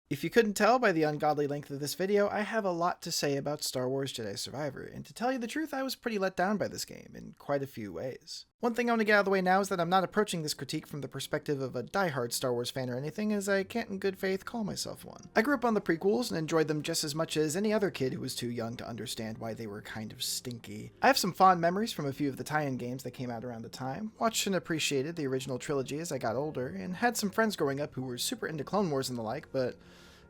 If you couldn't tell by the ungodly length of this video, I have a lot to say about Star Wars Jedi Survivor, and to tell you the truth, I was pretty let down by this game in quite a few ways. One thing I want to get out of the way now is that I'm not approaching this critique from the perspective of a diehard Star Wars fan or anything, as I can't in good faith call myself one. I grew up on the prequels and enjoyed them just as much as any other kid who was too young to understand why they were kind of stinky. I have some fond memories from a few of the tie-in games that came out around the time, watched and appreciated the original trilogy as I got older, and had some friends growing up who were super into Clone Wars and the like, but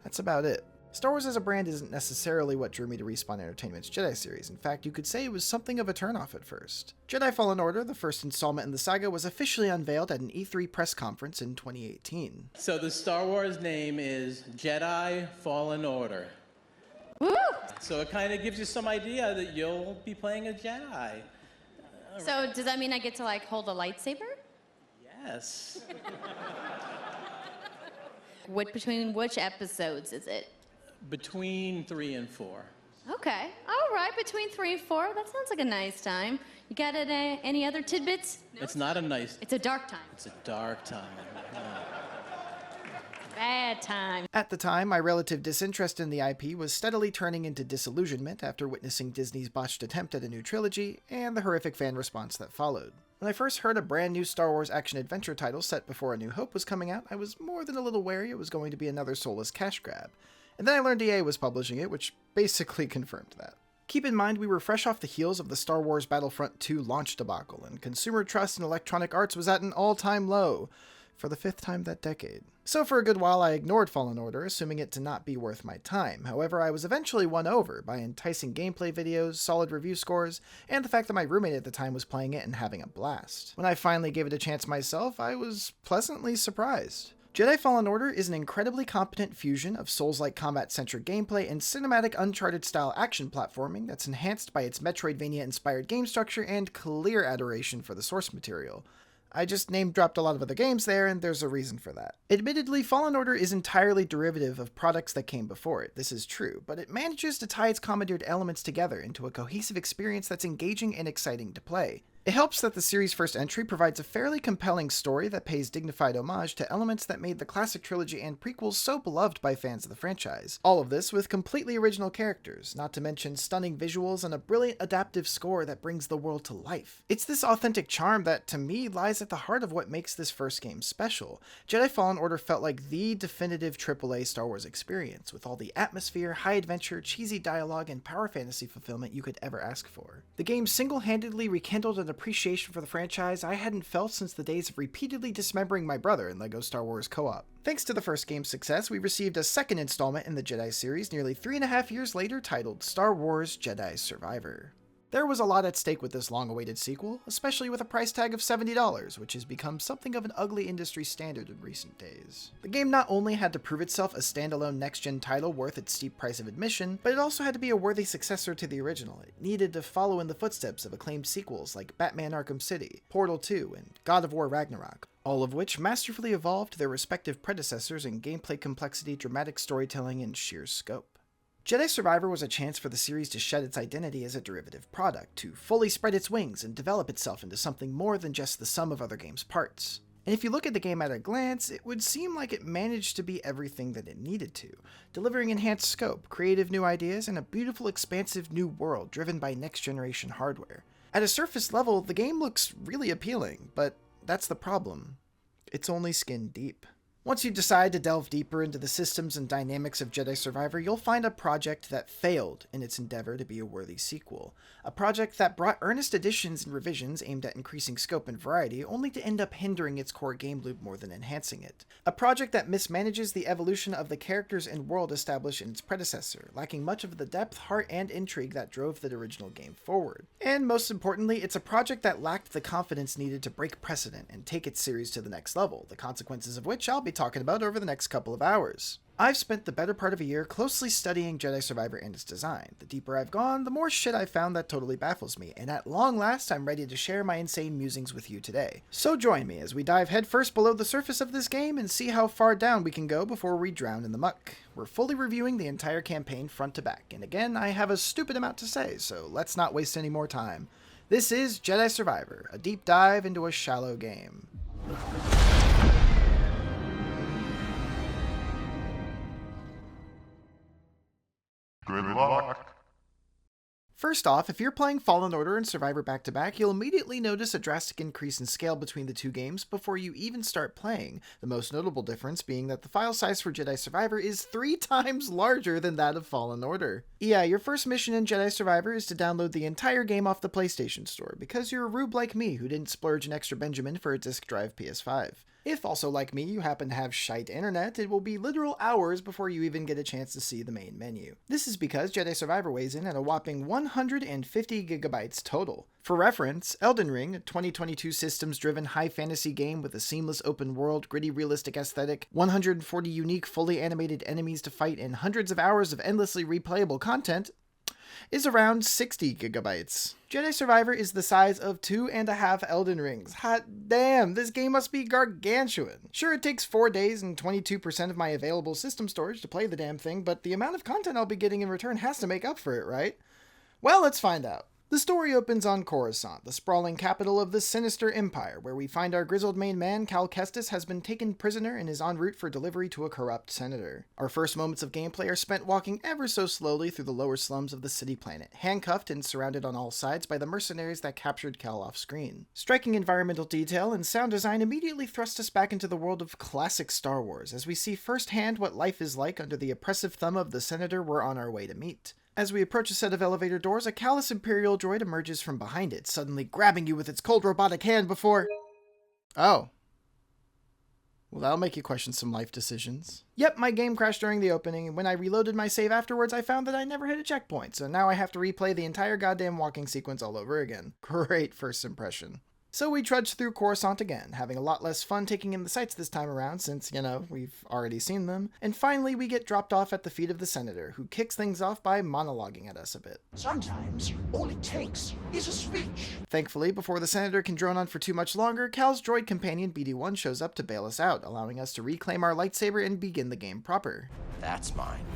that's about it. Star Wars as a brand isn't necessarily what drew me to Respawn Entertainment's Jedi series. In fact, you could say it was something of a turnoff at first. Jedi Fallen Order, the first installment in the saga, was officially unveiled at an E3 press conference in 2018. So the Star Wars name is Jedi Fallen Order. Woo! So it kind of gives you some idea that you'll be playing a Jedi. So does that mean I get to like hold a lightsaber? Yes. Between which episodes is it? Between 3 and 4. Okay, all right, between 3 and 4. That sounds like a nice time. You got any other tidbits? No? It's not a nice... It's a dark time. It's a dark time. Bad time. At the time, my relative disinterest in the IP was steadily turning into disillusionment after witnessing Disney's botched attempt at a new trilogy, and the horrific fan response that followed. When I first heard a brand new Star Wars action-adventure title set before A New Hope was coming out, I was more than a little wary it was going to be another soulless cash grab. And then I learned EA was publishing it, which basically confirmed that. Keep in mind, we were fresh off the heels of the Star Wars Battlefront 2 launch debacle, and consumer trust in Electronic Arts was at an all-time low, for the 5th time that decade. So for a good while I ignored Fallen Order, assuming it to not be worth my time. However, I was eventually won over by enticing gameplay videos, solid review scores, and the fact that my roommate at the time was playing it and having a blast. When I finally gave it a chance myself, I was pleasantly surprised. Jedi Fallen Order is an incredibly competent fusion of Souls-like combat-centric gameplay and cinematic Uncharted-style action platforming that's enhanced by its Metroidvania-inspired game structure and clear adoration for the source material. I just name-dropped a lot of other games there, and there's a reason for that. Admittedly, Fallen Order is entirely derivative of products that came before it, this is true, but it manages to tie its commandeered elements together into a cohesive experience that's engaging and exciting to play. It helps that the series' first entry provides a fairly compelling story that pays dignified homage to elements that made the classic trilogy and prequels so beloved by fans of the franchise. All of this with completely original characters, not to mention stunning visuals and a brilliant adaptive score that brings the world to life. It's this authentic charm that, to me, lies at the heart of what makes this first game special. Jedi Fallen Order felt like the definitive AAA Star Wars experience, with all the atmosphere, high adventure, cheesy dialogue, and power fantasy fulfillment you could ever ask for. The game single-handedly rekindled an appreciation for the franchise I hadn't felt since the days of repeatedly dismembering my brother in LEGO Star Wars Co-op. Thanks to the first game's success, we received a second installment in the Jedi series nearly 3.5 years later titled Star Wars Jedi Survivor. There was a lot at stake with this long-awaited sequel, especially with a price tag of $70, which has become something of an ugly industry standard in recent days. The game not only had to prove itself a standalone next-gen title worth its steep price of admission, but it also had to be a worthy successor to the original. It needed to follow in the footsteps of acclaimed sequels like Batman Arkham City, Portal 2, and God of War Ragnarok, all of which masterfully evolved their respective predecessors in gameplay complexity, dramatic storytelling, and sheer scope. Jedi Survivor was a chance for the series to shed its identity as a derivative product, to fully spread its wings and develop itself into something more than just the sum of other games' parts. And if you look at the game at a glance, it would seem like it managed to be everything that it needed to, delivering enhanced scope, creative new ideas, and a beautiful expansive new world driven by next-generation hardware. At a surface level, the game looks really appealing, but that's the problem. It's only skin deep. Once you decide to delve deeper into the systems and dynamics of Jedi Survivor, you'll find a project that failed in its endeavor to be a worthy sequel. A project that brought earnest additions and revisions aimed at increasing scope and variety, only to end up hindering its core game loop more than enhancing it. A project that mismanages the evolution of the characters and world established in its predecessor, lacking much of the depth, heart, and intrigue that drove the original game forward. And most importantly, it's a project that lacked the confidence needed to break precedent and take its series to the next level, the consequences of which I'll be talking about over the next couple of hours. I've spent the better part of a year closely studying Jedi Survivor and its design. The deeper I've gone, the more shit I've found that totally baffles me, and at long last I'm ready to share my insane musings with you today. So join me as we dive headfirst below the surface of this game and see how far down we can go before we drown in the muck. We're fully reviewing the entire campaign front to back, and again, I have a stupid amount to say, so let's not waste any more time. This is Jedi Survivor, a deep dive into a shallow game. Good luck. First off, if you're playing Fallen Order and Survivor back-to-back, you'll immediately notice a drastic increase in scale between the two games before you even start playing, the most notable difference being that the file size for Jedi Survivor is 3 times larger than that of Fallen Order. Yeah, your first mission in Jedi Survivor is to download the entire game off the PlayStation Store, because you're a rube like me who didn't splurge an extra Benjamin for a disk drive PS5. If also, like me, you happen to have shite internet, it will be literal hours before you even get a chance to see the main menu. This is because Jedi Survivor weighs in at a whopping 150 gigabytes total. For reference, Elden Ring, a 2022 systems-driven high fantasy game with a seamless open world, gritty realistic aesthetic, 140 unique fully animated enemies to fight, and hundreds of hours of endlessly replayable content, is around 60 gigabytes. Jedi Survivor is the size of 2.5 Elden Rings. Hot damn, this game must be gargantuan. Sure, it takes 4 days and 22% of my available system storage to play the damn thing, but the amount of content I'll be getting in return has to make up for it, right? Well, let's find out. The story opens on Coruscant, the sprawling capital of the sinister empire, where we find our grizzled main man, Cal Kestis, has been taken prisoner and is en route for delivery to a corrupt senator. Our first moments of gameplay are spent walking ever so slowly through the lower slums of the city planet, handcuffed and surrounded on all sides by the mercenaries that captured Cal off-screen. Striking environmental detail and sound design immediately thrust us back into the world of classic Star Wars, as we see firsthand what life is like under the oppressive thumb of the senator we're on our way to meet. As we approach a set of elevator doors, a callous Imperial droid emerges from behind it, suddenly grabbing you with its cold robotic hand before... Oh. Well, that'll make you question some life decisions. Yep, my game crashed during the opening, and when I reloaded my save afterwards, I found that I never hit a checkpoint, so now I have to replay the entire goddamn walking sequence all over again. Great first impression. So we trudged through Coruscant again, having a lot less fun taking in the sights this time around since, we've already seen them. And finally we get dropped off at the feet of the senator, who kicks things off by monologuing at us a bit. Sometimes all it takes is a speech. Thankfully, before the senator can drone on for too much longer, Cal's droid companion BD-1 shows up to bail us out, allowing us to reclaim our lightsaber and begin the game proper. That's mine.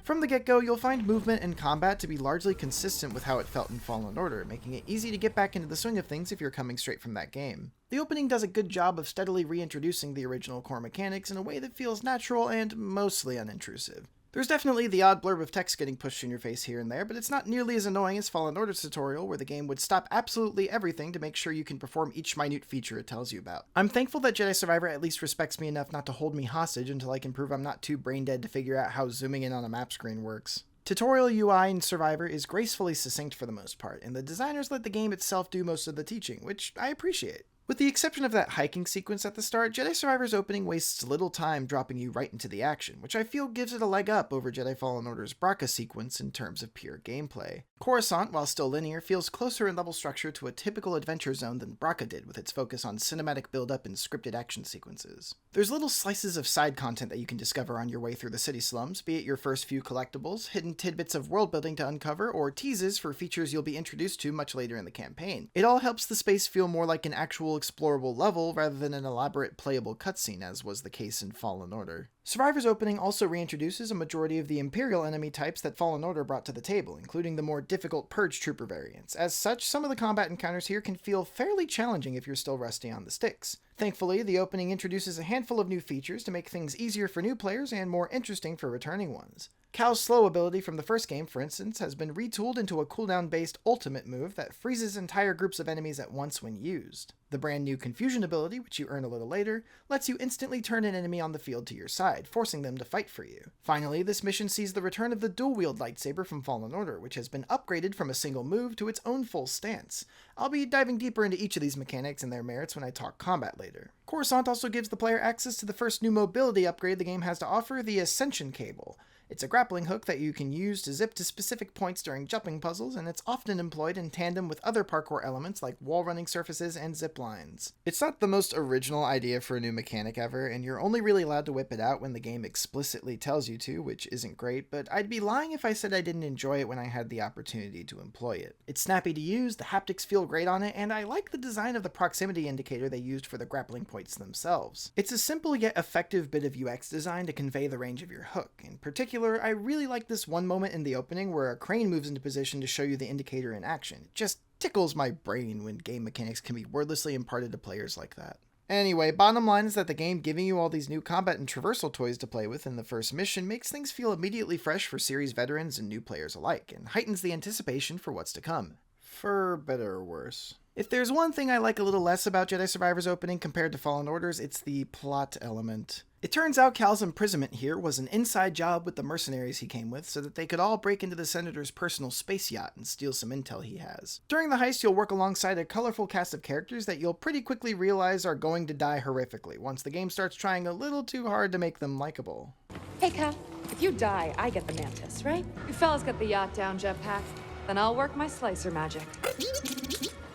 From the get-go, you'll find movement and combat to be largely consistent with how it felt in Fallen Order, making it easy to get back into the swing of things if you're coming straight from that game. The opening does a good job of steadily reintroducing the original core mechanics in a way that feels natural and mostly unintrusive. There's definitely the odd blurb of text getting pushed in your face here and there, but it's not nearly as annoying as Fallen Order's tutorial, where the game would stop absolutely everything to make sure you can perform each minute feature it tells you about. I'm thankful that Jedi Survivor at least respects me enough not to hold me hostage until I can prove I'm not too brain dead to figure out how zooming in on a map screen works. Tutorial UI in Survivor is gracefully succinct for the most part, and the designers let the game itself do most of the teaching, which I appreciate. With the exception of that hiking sequence at the start, Jedi Survivor's opening wastes little time dropping you right into the action, which I feel gives it a leg up over Jedi Fallen Order's Bracca sequence in terms of pure gameplay. Coruscant, while still linear, feels closer in level structure to a typical adventure zone than Bracca did with its focus on cinematic build-up and scripted action sequences. There's little slices of side content that you can discover on your way through the city slums, be it your first few collectibles, hidden tidbits of world building to uncover, or teases for features you'll be introduced to much later in the campaign. It all helps the space feel more like an actual explorable level rather than an elaborate playable cutscene, as was the case in Fallen Order. Survivor's opening also reintroduces a majority of the Imperial enemy types that Fallen Order brought to the table, including the more difficult Purge Trooper variants. As such, some of the combat encounters here can feel fairly challenging if you're still rusty on the sticks. Thankfully, the opening introduces a handful of new features to make things easier for new players and more interesting for returning ones. Cal's slow ability from the first game, for instance, has been retooled into a cooldown-based ultimate move that freezes entire groups of enemies at once when used. The brand new Confusion ability, which you earn a little later, lets you instantly turn an enemy on the field to your side, forcing them to fight for you. Finally, this mission sees the return of the dual-wield lightsaber from Fallen Order, which has been upgraded from a single move to its own full stance. I'll be diving deeper into each of these mechanics and their merits when I talk combat later. Coruscant also gives the player access to the first new mobility upgrade the game has to offer, the Ascension Cable. It's a grappling hook that you can use to zip to specific points during jumping puzzles, and it's often employed in tandem with other parkour elements like wall running surfaces and zip lines. It's not the most original idea for a new mechanic ever, and you're only really allowed to whip it out when the game explicitly tells you to, which isn't great, but I'd be lying if I said I didn't enjoy it when I had the opportunity to employ it. It's snappy to use, the haptics feel great on it, and I like the design of the proximity indicator they used for the grappling points themselves. It's a simple yet effective bit of UX design to convey the range of your hook. In particular, I really like this one moment in the opening where a crane moves into position to show you the indicator in action. It just tickles my brain when game mechanics can be wordlessly imparted to players like that. Anyway, bottom line is that the game giving you all these new combat and traversal toys to play with in the first mission makes things feel immediately fresh for series veterans and new players alike, and heightens the anticipation for what's to come. For better or worse. If there's one thing I like a little less about Jedi Survivor's opening compared to Fallen Orders, it's the plot element. It turns out Cal's imprisonment here was an inside job with the mercenaries he came with so that they could all break into the Senator's personal space yacht and steal some intel he has. During the heist, you'll work alongside a colorful cast of characters that you'll pretty quickly realize are going to die horrifically once the game starts trying a little too hard to make them likable. Hey, Cal, if you die, I get the mantis, right? You fellas got the yacht down, jetpack. Then I'll work my slicer magic.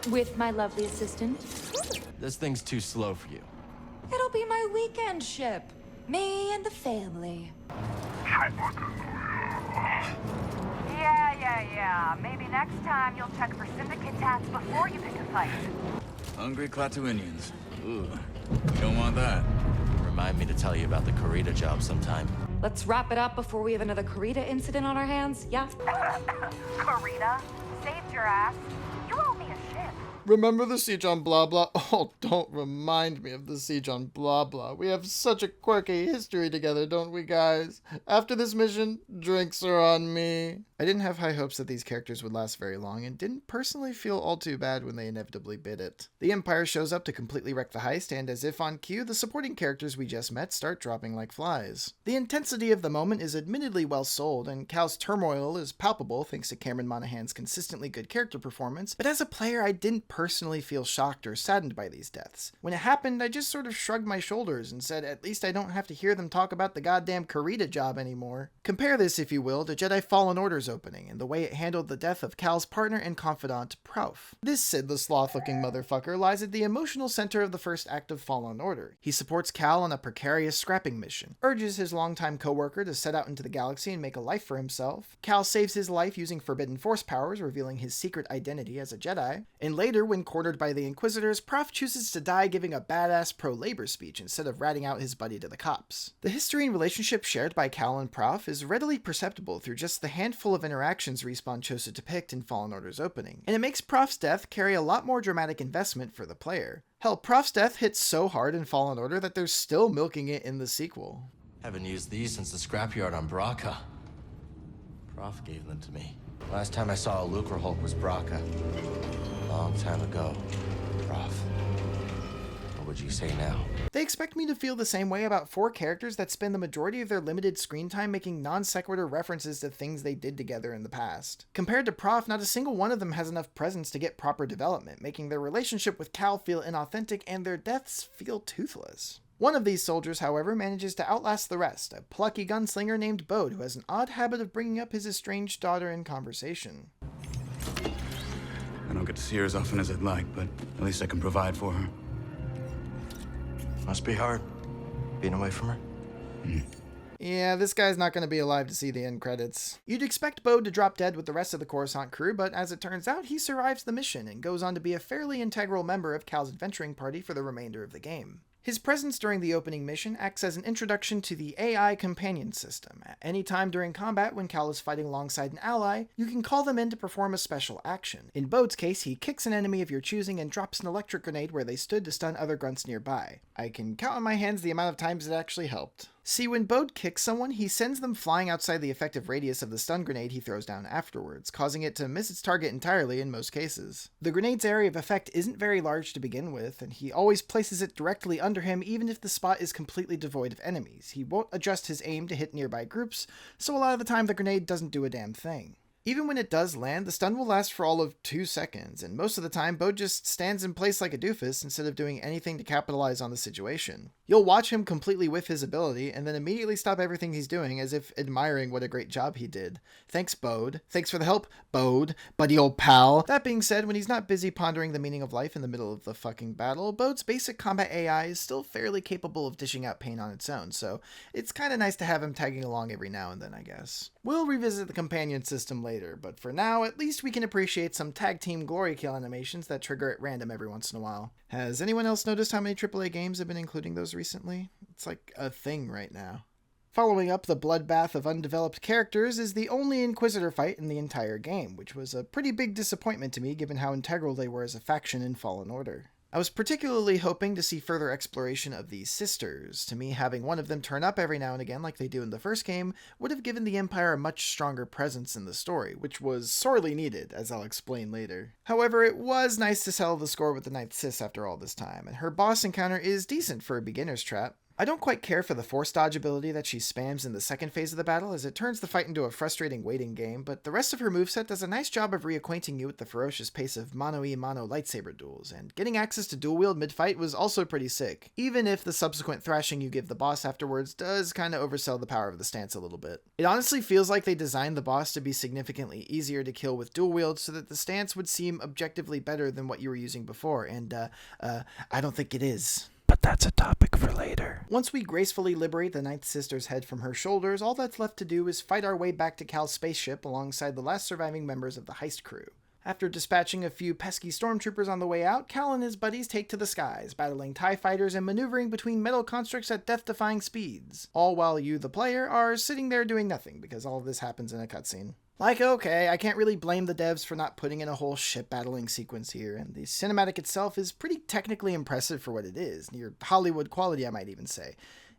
With my lovely assistant. This thing's too slow for you. It'll be my weekend ship. Me and the family. Yeah. Maybe next time you'll check for syndicate tats before you pick a fight. Hungry Klaatuinians. Ooh, you don't want that. Remind me to tell you about the Corita job sometime. Let's wrap it up before we have another Corita incident on our hands, yeah? Karina, saved your ass. You owe me a ship. Remember the siege on Blah Blah? Oh, don't remind me of the siege on Blah Blah. We have such a quirky history together, don't we, guys? After this mission, drinks are on me. I didn't have high hopes that these characters would last very long, and didn't personally feel all too bad when they inevitably bit it. The Empire shows up to completely wreck the heist, and as if on cue, the supporting characters we just met start dropping like flies. The intensity of the moment is admittedly well sold, and Cal's turmoil is palpable thanks to Cameron Monaghan's consistently good character performance, but as a player, I didn't personally feel shocked or saddened by these deaths. When it happened, I just sort of shrugged my shoulders and said, at least I don't have to hear them talk about the goddamn Corita job anymore. Compare this, if you will, to Jedi Fallen Order's opening and the way it handled the death of Cal's partner and confidant, Prauf. This Sid the Sloth-looking motherfucker lies at the emotional center of the first act of Fallen Order. He supports Cal on a precarious scrapping mission, urges his longtime co-worker to set out into the galaxy and make a life for himself. Cal saves his life using forbidden force powers, revealing his secret identity as a Jedi, and later, when cornered by the Inquisitors, Prauf chooses to die giving a badass pro-labor speech instead of ratting out his buddy to the cops. The history and relationship shared by Cal and Prauf is readily perceptible through just the handful of interactions Respawn chose to depict in Fallen Order's opening, and it makes Prauf's death carry a lot more dramatic investment for the player. Hell, Prauf's death hits so hard in Fallen Order that they're still milking it in the sequel. Haven't used these since the scrapyard on Braca. Prof gave them to me. Last time I saw a Lucre Hulk was Braca. Long time ago. Prof. What would you say now? They expect me to feel the same way about 4 characters that spend the majority of their limited screen time making non-sequitur references to things they did together in the past. Compared to Prauf, not a single one of them has enough presence to get proper development, making their relationship with Cal feel inauthentic and their deaths feel toothless. One of these soldiers, however, manages to outlast the rest, a plucky gunslinger named Bode who has an odd habit of bringing up his estranged daughter in conversation. I don't get to see her as often as I'd like, but at least I can provide for her. Must be hard, being away from her. Yeah, this guy's not going to be alive to see the end credits. You'd expect Bode to drop dead with the rest of the Coruscant crew, but as it turns out, he survives the mission and goes on to be a fairly integral member of Cal's adventuring party for the remainder of the game. His presence during the opening mission acts as an introduction to the AI companion system. At any time during combat when Cal is fighting alongside an ally, you can call them in to perform a special action. In Bode's case, he kicks an enemy of your choosing and drops an electric grenade where they stood to stun other grunts nearby. I can count on my hands the amount of times it actually helped. See, when Bode kicks someone, he sends them flying outside the effective radius of the stun grenade he throws down afterwards, causing it to miss its target entirely in most cases. The grenade's area of effect isn't very large to begin with, and he always places it directly under him even if the spot is completely devoid of enemies. He won't adjust his aim to hit nearby groups, so a lot of the time the grenade doesn't do a damn thing. Even when it does land, the stun will last for all of 2 seconds, and most of the time Bode just stands in place like a doofus instead of doing anything to capitalize on the situation. You'll watch him completely whiff his ability, and then immediately stop everything he's doing as if admiring what a great job he did. Thanks, Bode. Thanks for the help, Bode, buddy old pal. That being said, when he's not busy pondering the meaning of life in the middle of the fucking battle, Bode's basic combat AI is still fairly capable of dishing out pain on its own, so it's kinda nice to have him tagging along every now and then, I guess. We'll revisit the companion system later, but for now, at least we can appreciate some tag team glory kill animations that trigger at random every once in a while. Has anyone else noticed how many AAA games have been including those recently? It's like a thing right now. Following up the bloodbath of undeveloped characters is the only Inquisitor fight in the entire game, which was a pretty big disappointment to me given how integral they were as a faction in Fallen Order. I was particularly hoping to see further exploration of these sisters. To me, having one of them turn up every now and again like they do in the first game would have given the Empire a much stronger presence in the story, which was sorely needed, as I'll explain later. However, it was nice to settle the score with the Ninth Sis after all this time, and her boss encounter is decent for a beginner's trap. I don't quite care for the force dodge ability that she spams in the second phase of the battle, as it turns the fight into a frustrating waiting game, but the rest of her moveset does a nice job of reacquainting you with the ferocious pace of mano-a-mano lightsaber duels, and getting access to dual wield mid-fight was also pretty sick, even if the subsequent thrashing you give the boss afterwards does kinda oversell the power of the stance a little bit. It honestly feels like they designed the boss to be significantly easier to kill with dual wield so that the stance would seem objectively better than what you were using before, and I don't think it is. But that's a topic for later. Once we gracefully liberate the Ninth Sister's head from her shoulders, all that's left to do is fight our way back to Cal's spaceship alongside the last surviving members of the heist crew. After dispatching a few pesky stormtroopers on the way out, Cal and his buddies take to the skies, battling TIE fighters and maneuvering between metal constructs at death-defying speeds. All while you, the player, are sitting there doing nothing, because all of this happens in a cutscene. Like, okay, I can't really blame the devs for not putting in a whole ship battling sequence here, and the cinematic itself is pretty technically impressive for what it is, near Hollywood quality I might even say.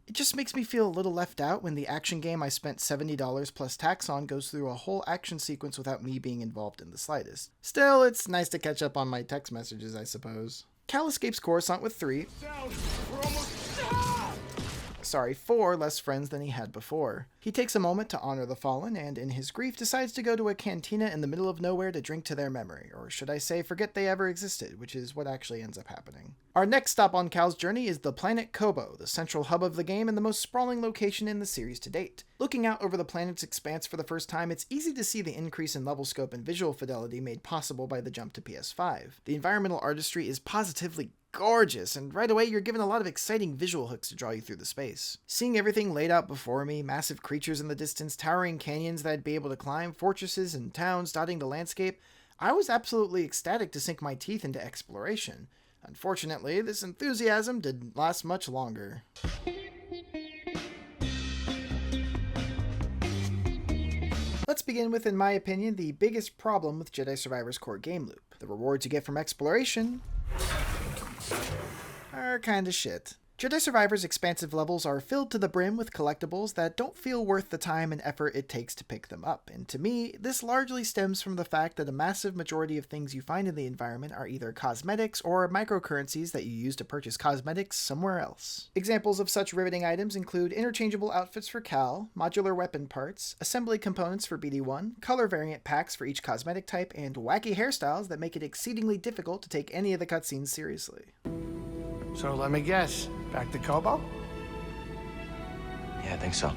It just makes me feel a little left out when the action game I spent $70 plus tax on goes through a whole action sequence without me being involved in the slightest. Still, it's nice to catch up on my text messages, I suppose. Cal escapes Coruscant with 4 less friends than he had before. He takes a moment to honor the fallen, and in his grief decides to go to a cantina in the middle of nowhere to drink to their memory, or should I say forget they ever existed, which is what actually ends up happening. Our next stop on Cal's journey is the planet Kobo, the central hub of the game and the most sprawling location in the series to date. Looking out over the planet's expanse for the first time, it's easy to see the increase in level scope and visual fidelity made possible by the jump to PS5. The environmental artistry is positively gorgeous, and right away you're given a lot of exciting visual hooks to draw you through the space. Seeing everything laid out before me, massive creatures in the distance, towering canyons that I'd be able to climb, fortresses and towns dotting the landscape, I was absolutely ecstatic to sink my teeth into exploration. Unfortunately, this enthusiasm didn't last much longer. Let's begin with, in my opinion, the biggest problem with Jedi Survivor's core game loop. The rewards you get from exploration are kinda shit. Jedi Survivor's expansive levels are filled to the brim with collectibles that don't feel worth the time and effort it takes to pick them up, and to me, this largely stems from the fact that a massive majority of things you find in the environment are either cosmetics or microcurrencies that you use to purchase cosmetics somewhere else. Examples of such riveting items include interchangeable outfits for Cal, modular weapon parts, assembly components for BD-1, color variant packs for each cosmetic type, and wacky hairstyles that make it exceedingly difficult to take any of the cutscenes seriously. So let me guess, back to Kobo? Yeah, I think so.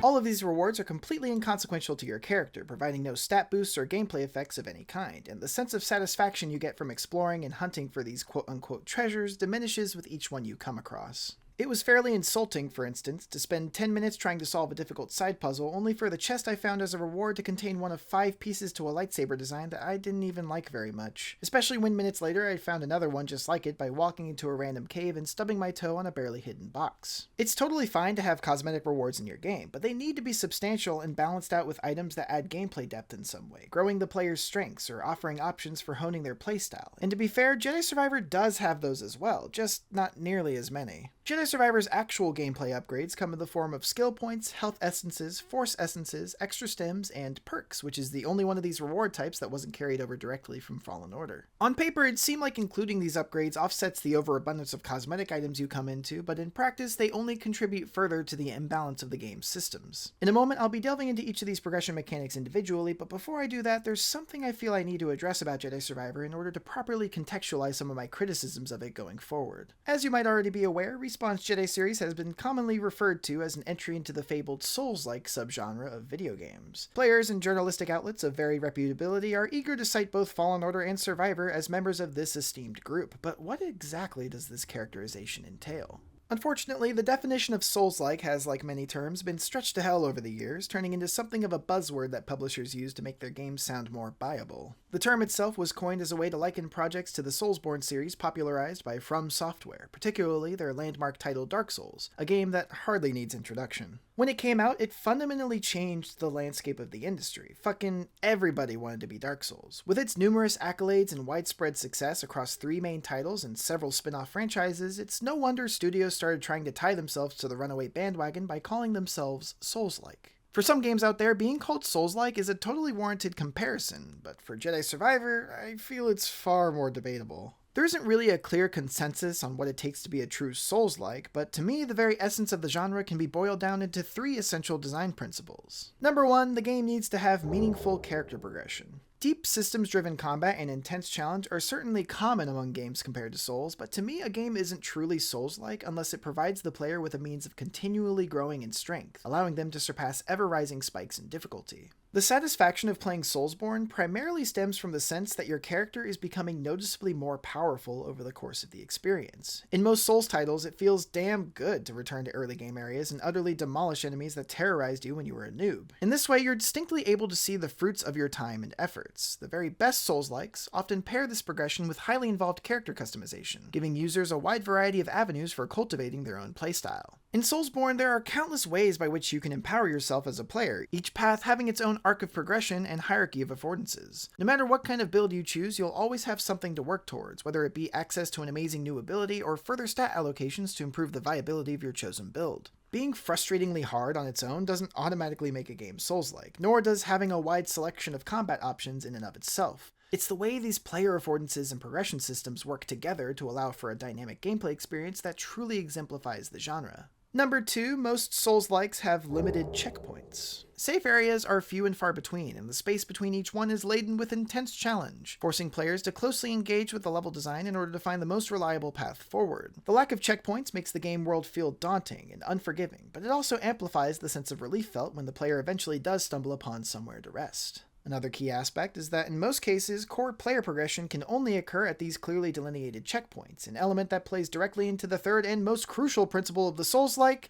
All of these rewards are completely inconsequential to your character, providing no stat boosts or gameplay effects of any kind, and the sense of satisfaction you get from exploring and hunting for these quote-unquote treasures diminishes with each one you come across. It was fairly insulting, for instance, to spend 10 minutes trying to solve a difficult side puzzle only for the chest I found as a reward to contain one of 5 pieces to a lightsaber design that I didn't even like very much. Especially when minutes later I found another one just like it by walking into a random cave and stubbing my toe on a barely hidden box. It's totally fine to have cosmetic rewards in your game, but they need to be substantial and balanced out with items that add gameplay depth in some way, growing the player's strengths or offering options for honing their playstyle. And to be fair, Jedi Survivor does have those as well, just not nearly as many. Jedi Survivor's actual gameplay upgrades come in the form of skill points, health essences, force essences, extra stems, and perks, which is the only one of these reward types that wasn't carried over directly from Fallen Order. On paper, it seemed like including these upgrades offsets the overabundance of cosmetic items you come into, but in practice, they only contribute further to the imbalance of the game's systems. In a moment, I'll be delving into each of these progression mechanics individually, but before I do that, there's something I feel I need to address about Jedi Survivor in order to properly contextualize some of my criticisms of it going forward. As you might already be aware, Respawn's Jedi series has been commonly referred to as an entry into the fabled Souls-like subgenre of video games. Players and journalistic outlets of varied reputability are eager to cite both Fallen Order and Survivor as members of this esteemed group, but what exactly does this characterization entail? Unfortunately, the definition of Souls-like has, like many terms, been stretched to hell over the years, turning into something of a buzzword that publishers use to make their games sound more buyable. The term itself was coined as a way to liken projects to the Soulsborne series popularized by From Software, particularly their landmark title Dark Souls, a game that hardly needs introduction. When it came out, it fundamentally changed the landscape of the industry. Fucking everybody wanted to be Dark Souls. With its numerous accolades and widespread success across 3 main titles and several spin-off franchises, it's no wonder studios started trying to tie themselves to the runaway bandwagon by calling themselves Souls-like. For some games out there, being called Souls-like is a totally warranted comparison, but for Jedi Survivor, I feel it's far more debatable. There isn't really a clear consensus on what it takes to be a true Souls-like, but to me, the very essence of the genre can be boiled down into 3 essential design principles. Number 1, the game needs to have meaningful character progression. Deep systems-driven combat and intense challenge are certainly common among games compared to Souls, but to me a game isn't truly Souls-like unless it provides the player with a means of continually growing in strength, allowing them to surpass ever-rising spikes in difficulty. The satisfaction of playing Soulsborne primarily stems from the sense that your character is becoming noticeably more powerful over the course of the experience. In most Souls titles, it feels damn good to return to early game areas and utterly demolish enemies that terrorized you when you were a noob. In this way, you're distinctly able to see the fruits of your time and efforts. The very best Souls-likes often pair this progression with highly involved character customization, giving users a wide variety of avenues for cultivating their own playstyle. In Soulsborne, there are countless ways by which you can empower yourself as a player, each path having its own arc of progression and hierarchy of affordances. No matter what kind of build you choose, you'll always have something to work towards, whether it be access to an amazing new ability or further stat allocations to improve the viability of your chosen build. Being frustratingly hard on its own doesn't automatically make a game Souls-like, nor does having a wide selection of combat options in and of itself. It's the way these player affordances and progression systems work together to allow for a dynamic gameplay experience that truly exemplifies the genre. Number 2, most Souls-likes have limited checkpoints. Safe areas are few and far between, and the space between each one is laden with intense challenge, forcing players to closely engage with the level design in order to find the most reliable path forward. The lack of checkpoints makes the game world feel daunting and unforgiving, but it also amplifies the sense of relief felt when the player eventually does stumble upon somewhere to rest. Another key aspect is that in most cases, core player progression can only occur at these clearly delineated checkpoints, an element that plays directly into the third and most crucial principle of the Souls-like: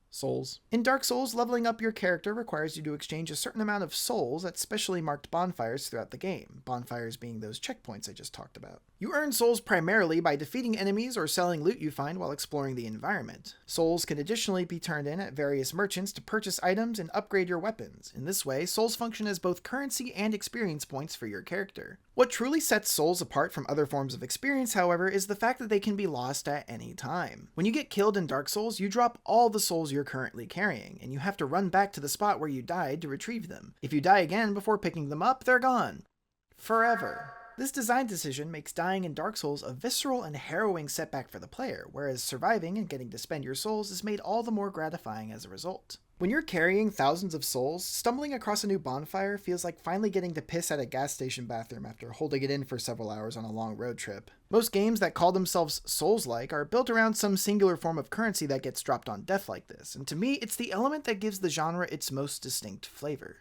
souls. In Dark Souls, leveling up your character requires you to exchange a certain amount of souls at specially marked bonfires throughout the game, bonfires being those checkpoints I just talked about. You earn souls primarily by defeating enemies or selling loot you find while exploring the environment. Souls can additionally be turned in at various merchants to purchase items and upgrade your weapons. In this way, souls function as both currency and experience points for your character. What truly sets souls apart from other forms of experience, however, is the fact that they can be lost at any time. When you get killed in Dark Souls, you drop all the souls you're currently carrying, and you have to run back to the spot where you died to retrieve them. If you die again before picking them up, they're gone. Forever. This design decision makes dying in Dark Souls a visceral and harrowing setback for the player, whereas surviving and getting to spend your souls is made all the more gratifying as a result. When you're carrying thousands of souls, stumbling across a new bonfire feels like finally getting to piss at a gas station bathroom after holding it in for several hours on a long road trip. Most games that call themselves Souls-like are built around some singular form of currency that gets dropped on death like this, and to me, it's the element that gives the genre its most distinct flavor.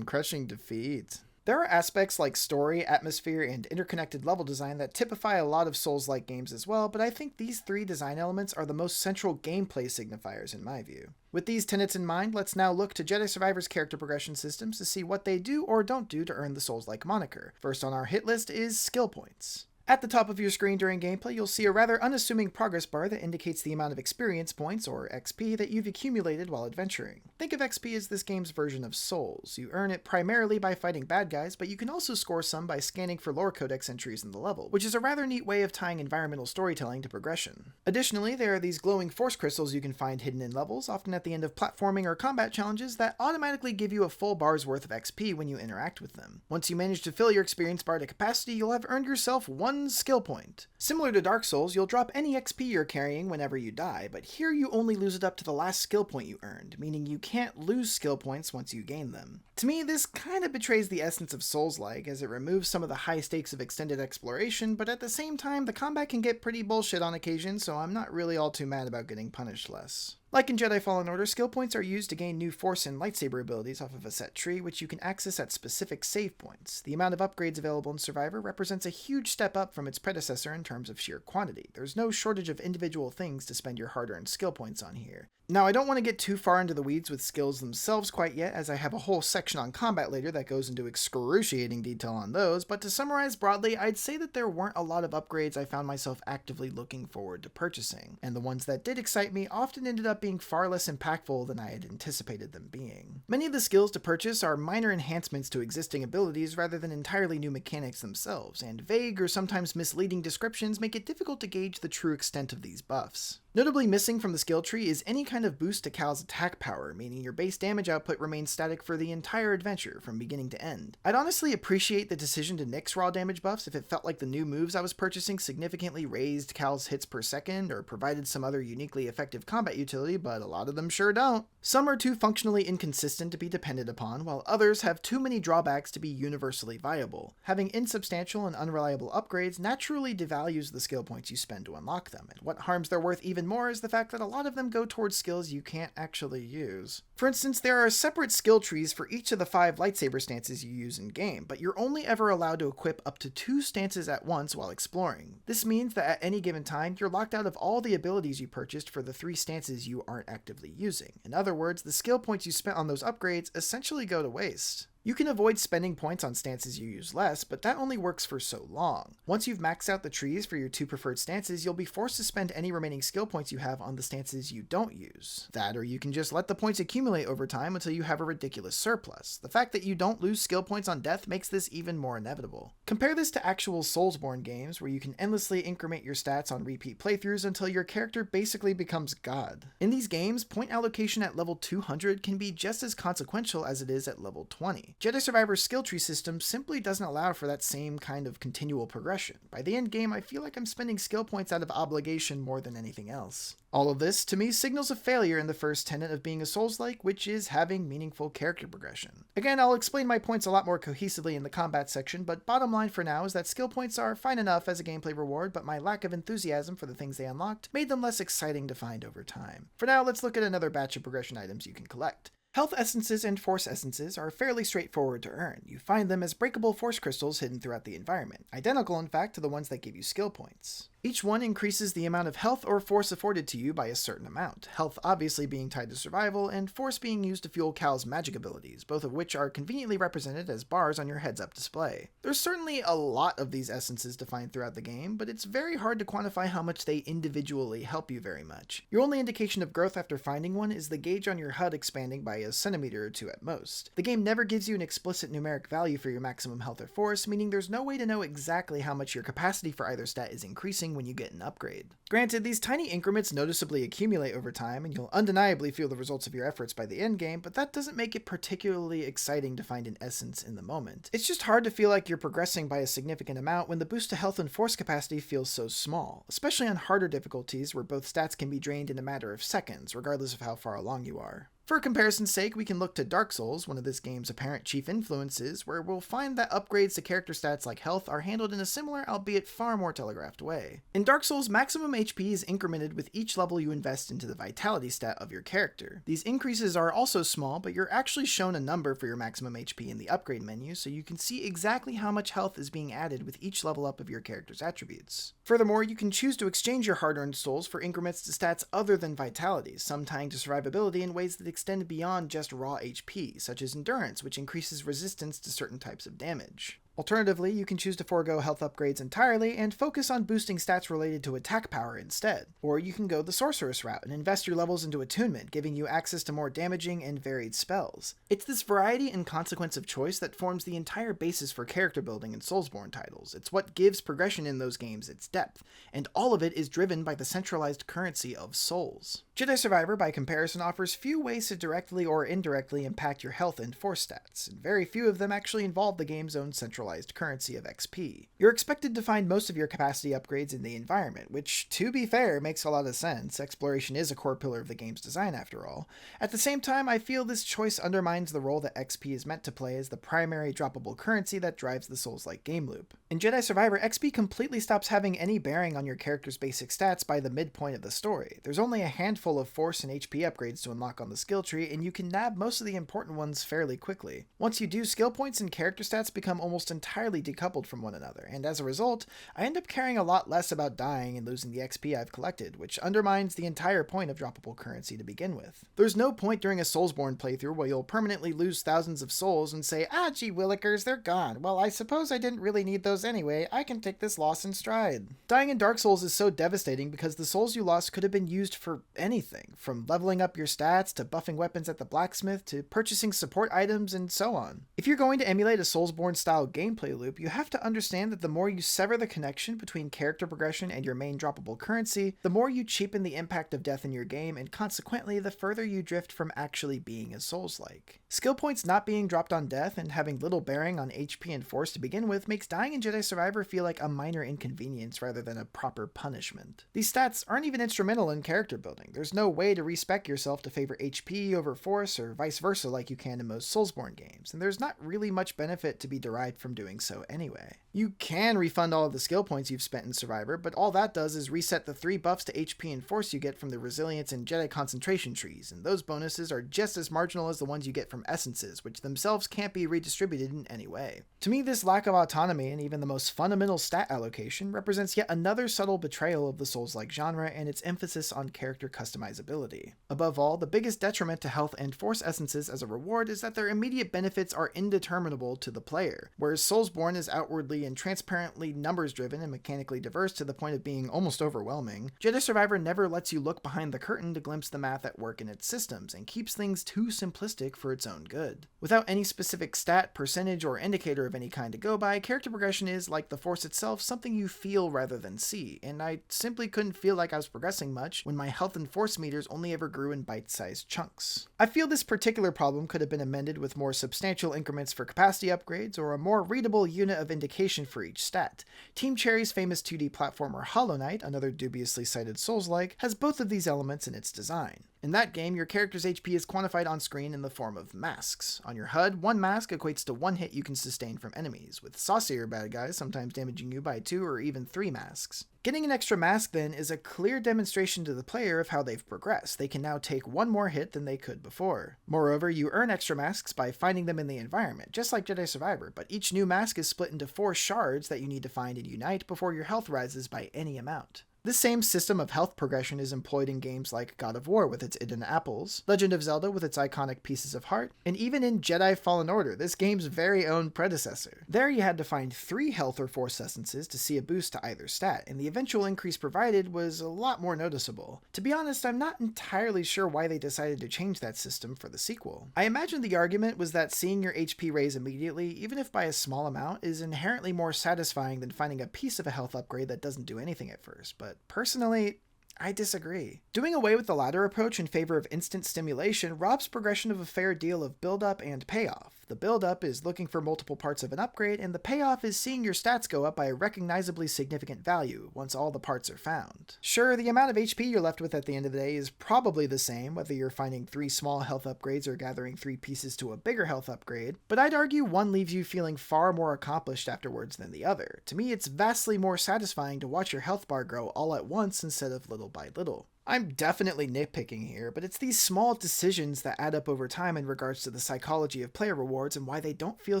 Crushing defeat. There are aspects like story, atmosphere, and interconnected level design that typify a lot of Souls-like games as well, but I think these 3 design elements are the most central gameplay signifiers in my view. With these tenets in mind, let's now look to Jedi Survivor's character progression systems to see what they do or don't do to earn the Souls-like moniker. First on our hit list is skill points. At the top of your screen during gameplay, you'll see a rather unassuming progress bar that indicates the amount of experience points, or XP, that you've accumulated while adventuring. Think of XP as this game's version of Souls. You earn it primarily by fighting bad guys, but you can also score some by scanning for lore codex entries in the level, which is a rather neat way of tying environmental storytelling to progression. Additionally, there are these glowing force crystals you can find hidden in levels, often at the end of platforming or combat challenges, that automatically give you a full bar's worth of XP when you interact with them. Once you manage to fill your experience bar to capacity, you'll have earned yourself 1 skill point. Similar to Dark Souls, you'll drop any XP you're carrying whenever you die, but here you only lose it up to the last skill point you earned, meaning you can't lose skill points once you gain them. To me, this kind of betrays the essence of Souls-like, as it removes some of the high stakes of extended exploration, but at the same time, the combat can get pretty bullshit on occasion, so I'm not really all too mad about getting punished less. Like in Jedi Fallen Order, skill points are used to gain new force and lightsaber abilities off of a set tree, which you can access at specific save points. The amount of upgrades available in Survivor represents a huge step up up from its predecessor in terms of sheer quantity. There's no shortage of individual things to spend your hard-earned skill points on here. Now, I don't want to get too far into the weeds with skills themselves quite yet, as I have a whole section on combat later that goes into excruciating detail on those, but to summarize broadly, I'd say that there weren't a lot of upgrades I found myself actively looking forward to purchasing, and the ones that did excite me often ended up being far less impactful than I had anticipated them being. Many of the skills to purchase are minor enhancements to existing abilities rather than entirely new mechanics themselves, and vague or sometimes misleading descriptions make it difficult to gauge the true extent of these buffs. Notably missing from the skill tree is any kind of boost to Cal's attack power, meaning your base damage output remains static for the entire adventure, from beginning to end. I'd honestly appreciate the decision to nix raw damage buffs if it felt like the new moves I was purchasing significantly raised Cal's hits per second, or provided some other uniquely effective combat utility, but a lot of them sure don't. Some are too functionally inconsistent to be depended upon, while others have too many drawbacks to be universally viable. Having insubstantial and unreliable upgrades naturally devalues the skill points you spend to unlock them, and what harms their worth even more is the fact that a lot of them go towards skills you can't actually use. For instance, there are separate skill trees for each of the 5 lightsaber stances you use in game, but you're only ever allowed to equip up to 2 stances at once while exploring. This means that at any given time, you're locked out of all the abilities you purchased for the 3 stances you aren't actively using. In other words, the skill points you spent on those upgrades essentially go to waste. You can avoid spending points on stances you use less, but that only works for so long. Once you've maxed out the trees for your 2 preferred stances, you'll be forced to spend any remaining skill points you have on the stances you don't use. That, or you can just let the points accumulate over time until you have a ridiculous surplus. The fact that you don't lose skill points on death makes this even more inevitable. Compare this to actual Soulsborne games, where you can endlessly increment your stats on repeat playthroughs until your character basically becomes God. In these games, point allocation at level 200 can be just as consequential as it is at level 20. Jedi Survivor's skill tree system simply doesn't allow for that same kind of continual progression. By the end game, I feel like I'm spending skill points out of obligation more than anything else. All of this, to me, signals a failure in the first tenet of being a Souls-like, which is having meaningful character progression. Again, I'll explain my points a lot more cohesively in the combat section, but bottom line for now is that skill points are fine enough as a gameplay reward, but my lack of enthusiasm for the things they unlocked made them less exciting to find over time. For now, let's look at another batch of progression items you can collect. Health essences and force essences are fairly straightforward to earn. You find them as breakable force crystals hidden throughout the environment, identical in fact to the ones that give you skill points. Each one increases the amount of health or force afforded to you by a certain amount, health obviously being tied to survival, and force being used to fuel Cal's magic abilities, both of which are conveniently represented as bars on your heads-up display. There's certainly a lot of these essences to find throughout the game, but it's very hard to quantify how much they individually help you very much. Your only indication of growth after finding one is the gauge on your HUD expanding by a centimeter or 2 at most. The game never gives you an explicit numeric value for your maximum health or force, meaning there's no way to know exactly how much your capacity for either stat is increasing when you get an upgrade. Granted, these tiny increments noticeably accumulate over time, and you'll undeniably feel the results of your efforts by the end game, but that doesn't make it particularly exciting to find an essence in the moment. It's just hard to feel like you're progressing by a significant amount when the boost to health and force capacity feels so small, especially on harder difficulties where both stats can be drained in a matter of seconds, regardless of how far along you are. For comparison's sake, we can look to Dark Souls, one of this game's apparent chief influences, where we'll find that upgrades to character stats like health are handled in a similar, albeit far more telegraphed way. In Dark Souls, maximum HP is incremented with each level you invest into the vitality stat of your character. These increases are also small, but you're actually shown a number for your maximum HP in the upgrade menu, so you can see exactly how much health is being added with each level up of your character's attributes. Furthermore, you can choose to exchange your hard-earned souls for increments to stats other than vitality, some tying to survivability in ways that extend beyond just raw HP, such as endurance, which increases resistance to certain types of damage. Alternatively, you can choose to forego health upgrades entirely and focus on boosting stats related to attack power instead. Or you can go the sorceress route and invest your levels into attunement, giving you access to more damaging and varied spells. It's this variety and consequence of choice that forms the entire basis for character building in Soulsborne titles. It's what gives progression in those games its depth, and all of it is driven by the centralized currency of souls. Jedi Survivor, by comparison, offers few ways to directly or indirectly impact your health and force stats, and very few of them actually involve the game's own centralized currency of XP. You're expected to find most of your capacity upgrades in the environment, which, to be fair, makes a lot of sense. Exploration is a core pillar of the game's design after all. At the same time, I feel this choice undermines the role that XP is meant to play as the primary droppable currency that drives the Souls-like game loop. In Jedi Survivor, XP completely stops having any bearing on your character's basic stats by the midpoint of the story. There's only a handful of force and HP upgrades to unlock on the skill tree, and you can nab most of the important ones fairly quickly. Once you do, skill points and character stats become almost entirely decoupled from one another, and as a result, I end up caring a lot less about dying and losing the XP I've collected, which undermines the entire point of droppable currency to begin with. There's no point during a Soulsborne playthrough where you'll permanently lose thousands of souls and say, "Ah, gee willikers, they're gone. Well, I suppose I didn't really need those anyway. I can take this loss in stride." Dying in Dark Souls is so devastating because the souls you lost could have been used for anything, from leveling up your stats to buffing weapons at the blacksmith to purchasing support items and so on. If you're going to emulate a Soulsborne style gameplay loop, you have to understand that the more you sever the connection between character progression and your main droppable currency, the more you cheapen the impact of death in your game, and consequently the further you drift from actually being a Souls-like. Skill points not being dropped on death and having little bearing on HP and force to begin with makes dying in Jedi Survivor feel like a minor inconvenience rather than a proper punishment. These stats aren't even instrumental in character building. There's no way to respec yourself to favor HP over force or vice versa like you can in most Soulsborne games, and there's not really much benefit to be derived from doing so anyway. You can refund all of the skill points you've spent in Survivor, but all that does is reset the 3 buffs to HP and force you get from the resilience and Jedi concentration trees, and those bonuses are just as marginal as the ones you get from essences, which themselves can't be redistributed in any way. To me, this lack of autonomy and even the most fundamental stat allocation represents yet another subtle betrayal of the Souls-like genre and its emphasis on character customizability. Above all, the biggest detriment to health and force essences as a reward is that their immediate benefits are indeterminable to the player. Whereas Soulsborne is outwardly and transparently numbers-driven and mechanically diverse to the point of being almost overwhelming, Jedi Survivor never lets you look behind the curtain to glimpse the math at work in its systems, and keeps things too simplistic for its own good. Without any specific stat, percentage, or indicator of any kind to go by, character progression is, like the Force itself, something you feel rather than see, and I simply couldn't feel like I was progressing much when my health and force meters only ever grew in bite-sized chunks. I feel this particular problem could have been amended with more substantial increments for capacity upgrades, or a more readable unit of indication for each stat. Team Cherry's famous 2D platformer Hollow Knight, another dubiously cited Souls-like, has both of these elements in its design. In that game, your character's HP is quantified on screen in the form of masks. On your HUD, 1 mask equates to 1 hit you can sustain from enemies, with saucier bad guys sometimes damaging you by 2 or even 3 masks. Getting an extra mask then is a clear demonstration to the player of how they've progressed. They can now take 1 more hit than they could before. Moreover, you earn extra masks by finding them in the environment, just like Jedi Survivor, but each new mask is split into 4 shards that you need to find and unite before your health rises by any amount. This same system of health progression is employed in games like God of War with its Hidden Apples, Legend of Zelda with its iconic Pieces of Heart, and even in Jedi Fallen Order, this game's very own predecessor. There you had to find 3 health or force essences to see a boost to either stat, and the eventual increase provided was a lot more noticeable. To be honest, I'm not entirely sure why they decided to change that system for the sequel. I imagine the argument was that seeing your HP raise immediately, even if by a small amount, is inherently more satisfying than finding a piece of a health upgrade that doesn't do anything at first, but personally, I disagree. Doing away with the latter approach in favor of instant stimulation robs progression of a fair deal of build-up and payoff. The build-up is looking for multiple parts of an upgrade, and the payoff is seeing your stats go up by a recognizably significant value once all the parts are found. Sure, the amount of HP you're left with at the end of the day is probably the same, whether you're finding 3 small health upgrades or gathering 3 pieces to a bigger health upgrade, but I'd argue one leaves you feeling far more accomplished afterwards than the other. To me, it's vastly more satisfying to watch your health bar grow all at once instead of little by little. I'm definitely nitpicking here, but it's these small decisions that add up over time in regards to the psychology of player rewards and why they don't feel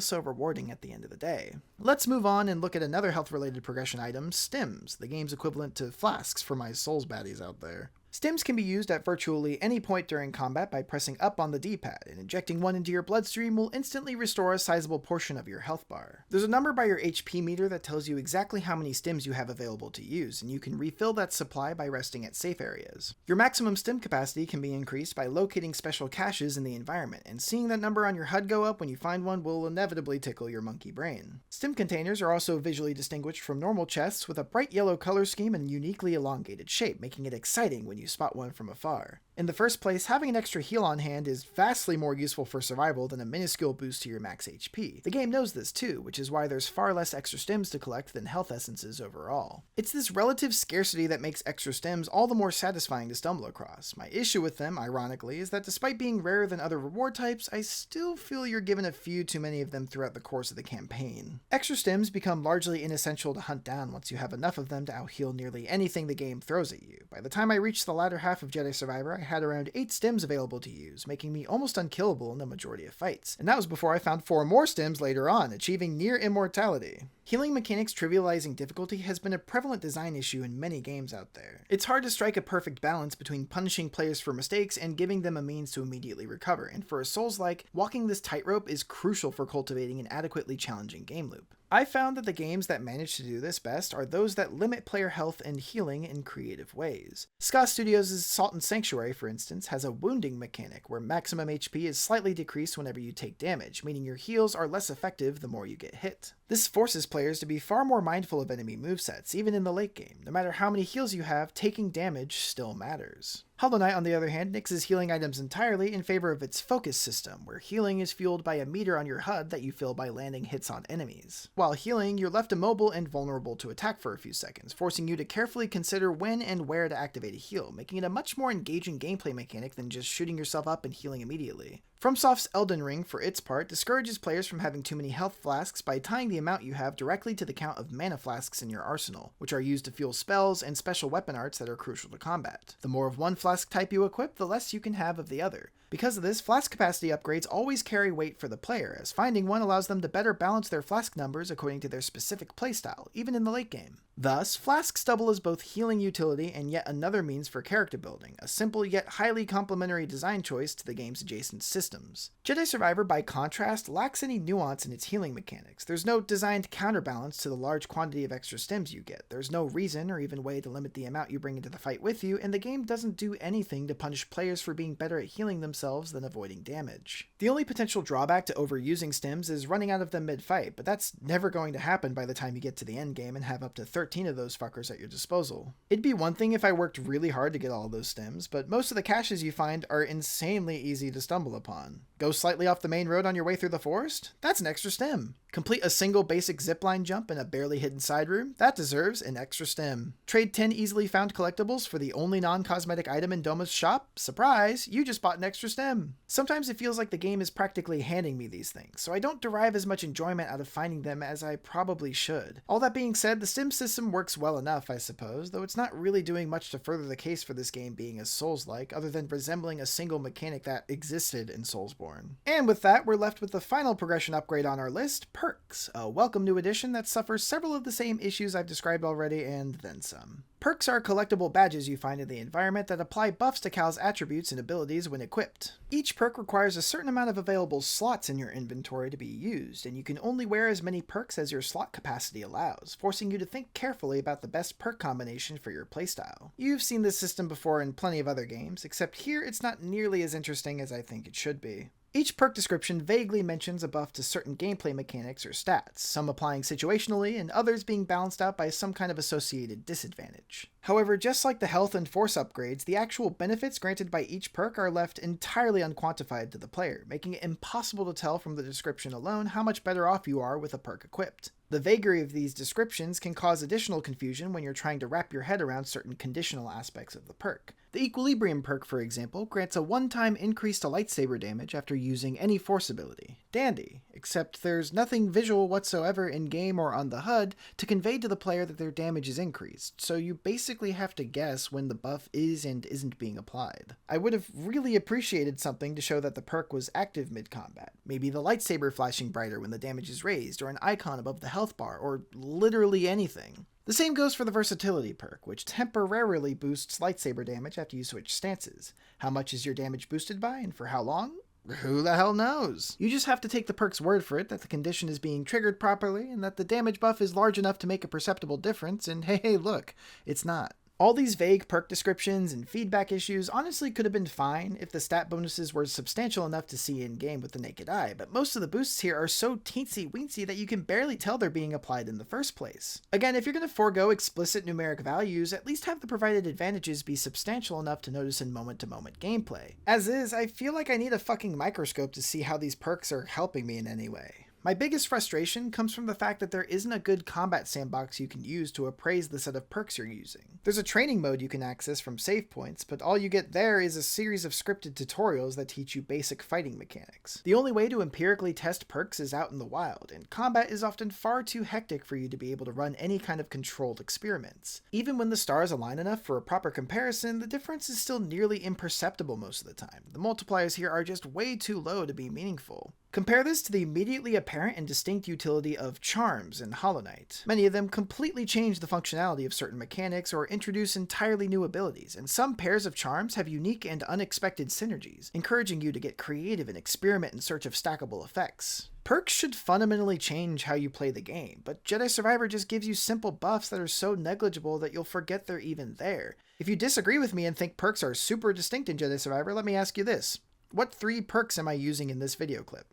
so rewarding at the end of the day. Let's move on and look at another health-related progression item, stims, the game's equivalent to flasks for my Souls baddies out there. Stims can be used at virtually any point during combat by pressing up on the D-pad, and injecting one into your bloodstream will instantly restore a sizable portion of your health bar. There's a number by your HP meter that tells you exactly how many stims you have available to use, and you can refill that supply by resting at safe areas. Your maximum stim capacity can be increased by locating special caches in the environment, and seeing that number on your HUD go up when you find one will inevitably tickle your monkey brain. Stim containers are also visually distinguished from normal chests with a bright yellow color scheme and uniquely elongated shape, making it exciting when you spot one from afar. In the first place, having an extra heal on hand is vastly more useful for survival than a minuscule boost to your max HP. The game knows this too, which is why there's far less extra stims to collect than health essences overall. It's this relative scarcity that makes extra stims all the more satisfying to stumble across. My issue with them, ironically, is that despite being rarer than other reward types, I still feel you're given a few too many of them throughout the course of the campaign. Extra stims become largely inessential to hunt down once you have enough of them to out-heal nearly anything the game throws at you. By the time I reached the latter half of Jedi Survivor, I had around 8 stims available to use, making me almost unkillable in the majority of fights. And that was before I found 4 more stims later on, achieving near immortality. Healing mechanics trivializing difficulty has been a prevalent design issue in many games out there. It's hard to strike a perfect balance between punishing players for mistakes and giving them a means to immediately recover, and for a Souls-like, walking this tightrope is crucial for cultivating an adequately challenging game loop. I found that the games that manage to do this best are those that limit player health and healing in creative ways. Ska Studios' Salt and Sanctuary, for instance, has a wounding mechanic where maximum HP is slightly decreased whenever you take damage, meaning your heals are less effective the more you get hit. This forces players to be far more mindful of enemy movesets, even in the late game. No matter how many heals you have, taking damage still matters. Hollow Knight, on the other hand, nixes healing items entirely in favor of its focus system, where healing is fueled by a meter on your HUD that you fill by landing hits on enemies. While healing, you're left immobile and vulnerable to attack for a few seconds, forcing you to carefully consider when and where to activate a heal, making it a much more engaging gameplay mechanic than just shooting yourself up and healing immediately. FromSoft's Elden Ring, for its part, discourages players from having too many health flasks by tying the amount you have directly to the count of mana flasks in your arsenal, which are used to fuel spells and special weapon arts that are crucial to combat. The more of one flask type you equip, the less you can have of the other. Because of this, flask capacity upgrades always carry weight for the player, as finding one allows them to better balance their flask numbers according to their specific playstyle, even in the late game. Thus, flasks double as both healing utility and yet another means for character building, a simple yet highly complementary design choice to the game's adjacent systems. Jedi Survivor, by contrast, lacks any nuance in its healing mechanics. There's no designed counterbalance to the large quantity of extra stims you get. There's no reason or even way to limit the amount you bring into the fight with you, and the game doesn't do anything to punish players for being better at healing themselves than avoiding damage. The only potential drawback to overusing stims is running out of them mid-fight, but that's never going to happen by the time you get to the endgame and have up to 13 of those fuckers at your disposal. It'd be one thing if I worked really hard to get all those stims, but most of the caches you find are insanely easy to stumble upon. Go slightly off the main road on your way through the forest? That's an extra stim. Complete a single basic zipline jump in a barely hidden side room? That deserves an extra stim. Trade 10 easily found collectibles for the only non-cosmetic item in Doma's shop? Surprise! You just bought an extra stim. Sometimes it feels like the game is practically handing me these things, so I don't derive as much enjoyment out of finding them as I probably should. All that being said, the stim system works well enough, I suppose, though it's not really doing much to further the case for this game being as Souls-like, other than resembling a single mechanic that existed in Soulsborne. And with that, we're left with the final progression upgrade on our list, Perks, a welcome new addition that suffers several of the same issues I've described already, and then some. Perks are collectible badges you find in the environment that apply buffs to Cal's attributes and abilities when equipped. Each perk requires a certain amount of available slots in your inventory to be used, and you can only wear as many perks as your slot capacity allows, forcing you to think carefully about the best perk combination for your playstyle. You've seen this system before in plenty of other games, except here it's not nearly as interesting as I think it should be. Each perk description vaguely mentions a buff to certain gameplay mechanics or stats, some applying situationally and others being balanced out by some kind of associated disadvantage. However, just like the health and force upgrades, the actual benefits granted by each perk are left entirely unquantified to the player, making it impossible to tell from the description alone how much better off you are with a perk equipped. The vagary of these descriptions can cause additional confusion when you're trying to wrap your head around certain conditional aspects of the perk. The Equilibrium perk, for example, grants a one-time increase to lightsaber damage after using any force ability. Dandy, except there's nothing visual whatsoever in-game or on the HUD to convey to the player that their damage is increased, so you basically have to guess when the buff is and isn't being applied. I would have really appreciated something to show that the perk was active mid-combat. Maybe the lightsaber flashing brighter when the damage is raised, or an icon above the health bar, or literally anything. The same goes for the Versatility perk, which temporarily boosts lightsaber damage after you switch stances. How much is your damage boosted by, and for how long? Who the hell knows? You just have to take the perk's word for it that the condition is being triggered properly, and that the damage buff is large enough to make a perceptible difference, and hey look, it's not. All these vague perk descriptions and feedback issues honestly could have been fine if the stat bonuses were substantial enough to see in-game with the naked eye, but most of the boosts here are so teensy-weensy that you can barely tell they're being applied in the first place. Again, if you're going to forego explicit numeric values, at least have the provided advantages be substantial enough to notice in moment-to-moment gameplay. As is, I feel like I need a fucking microscope to see how these perks are helping me in any way. My biggest frustration comes from the fact that there isn't a good combat sandbox you can use to appraise the set of perks you're using. There's a training mode you can access from save points, but all you get there is a series of scripted tutorials that teach you basic fighting mechanics. The only way to empirically test perks is out in the wild, and combat is often far too hectic for you to be able to run any kind of controlled experiments. Even when the stars align enough for a proper comparison, the difference is still nearly imperceptible most of the time. The multipliers here are just way too low to be meaningful. Compare this to the immediately apparent and distinct utility of charms in Hollow Knight. Many of them completely change the functionality of certain mechanics or introduce entirely new abilities, and some pairs of charms have unique and unexpected synergies, encouraging you to get creative and experiment in search of stackable effects. Perks should fundamentally change how you play the game, but Jedi Survivor just gives you simple buffs that are so negligible that you'll forget they're even there. If you disagree with me and think perks are super distinct in Jedi Survivor, let me ask you this. What 3 perks am I using in this video clip?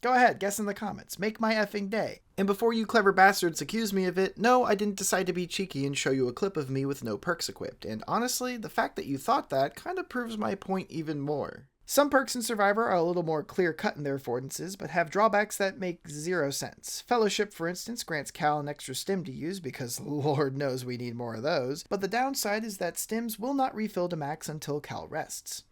Go ahead, guess in the comments. Make my effing day. And before you clever bastards accuse me of it, no, I didn't decide to be cheeky and show you a clip of me with no perks equipped. And honestly, the fact that you thought that kind of proves my point even more. Some perks in Survivor are a little more clear-cut in their affordances, but have drawbacks that make zero sense. Fellowship, for instance, grants Cal an extra stim to use because Lord knows we need more of those, but the downside is that stims will not refill to max until Cal rests.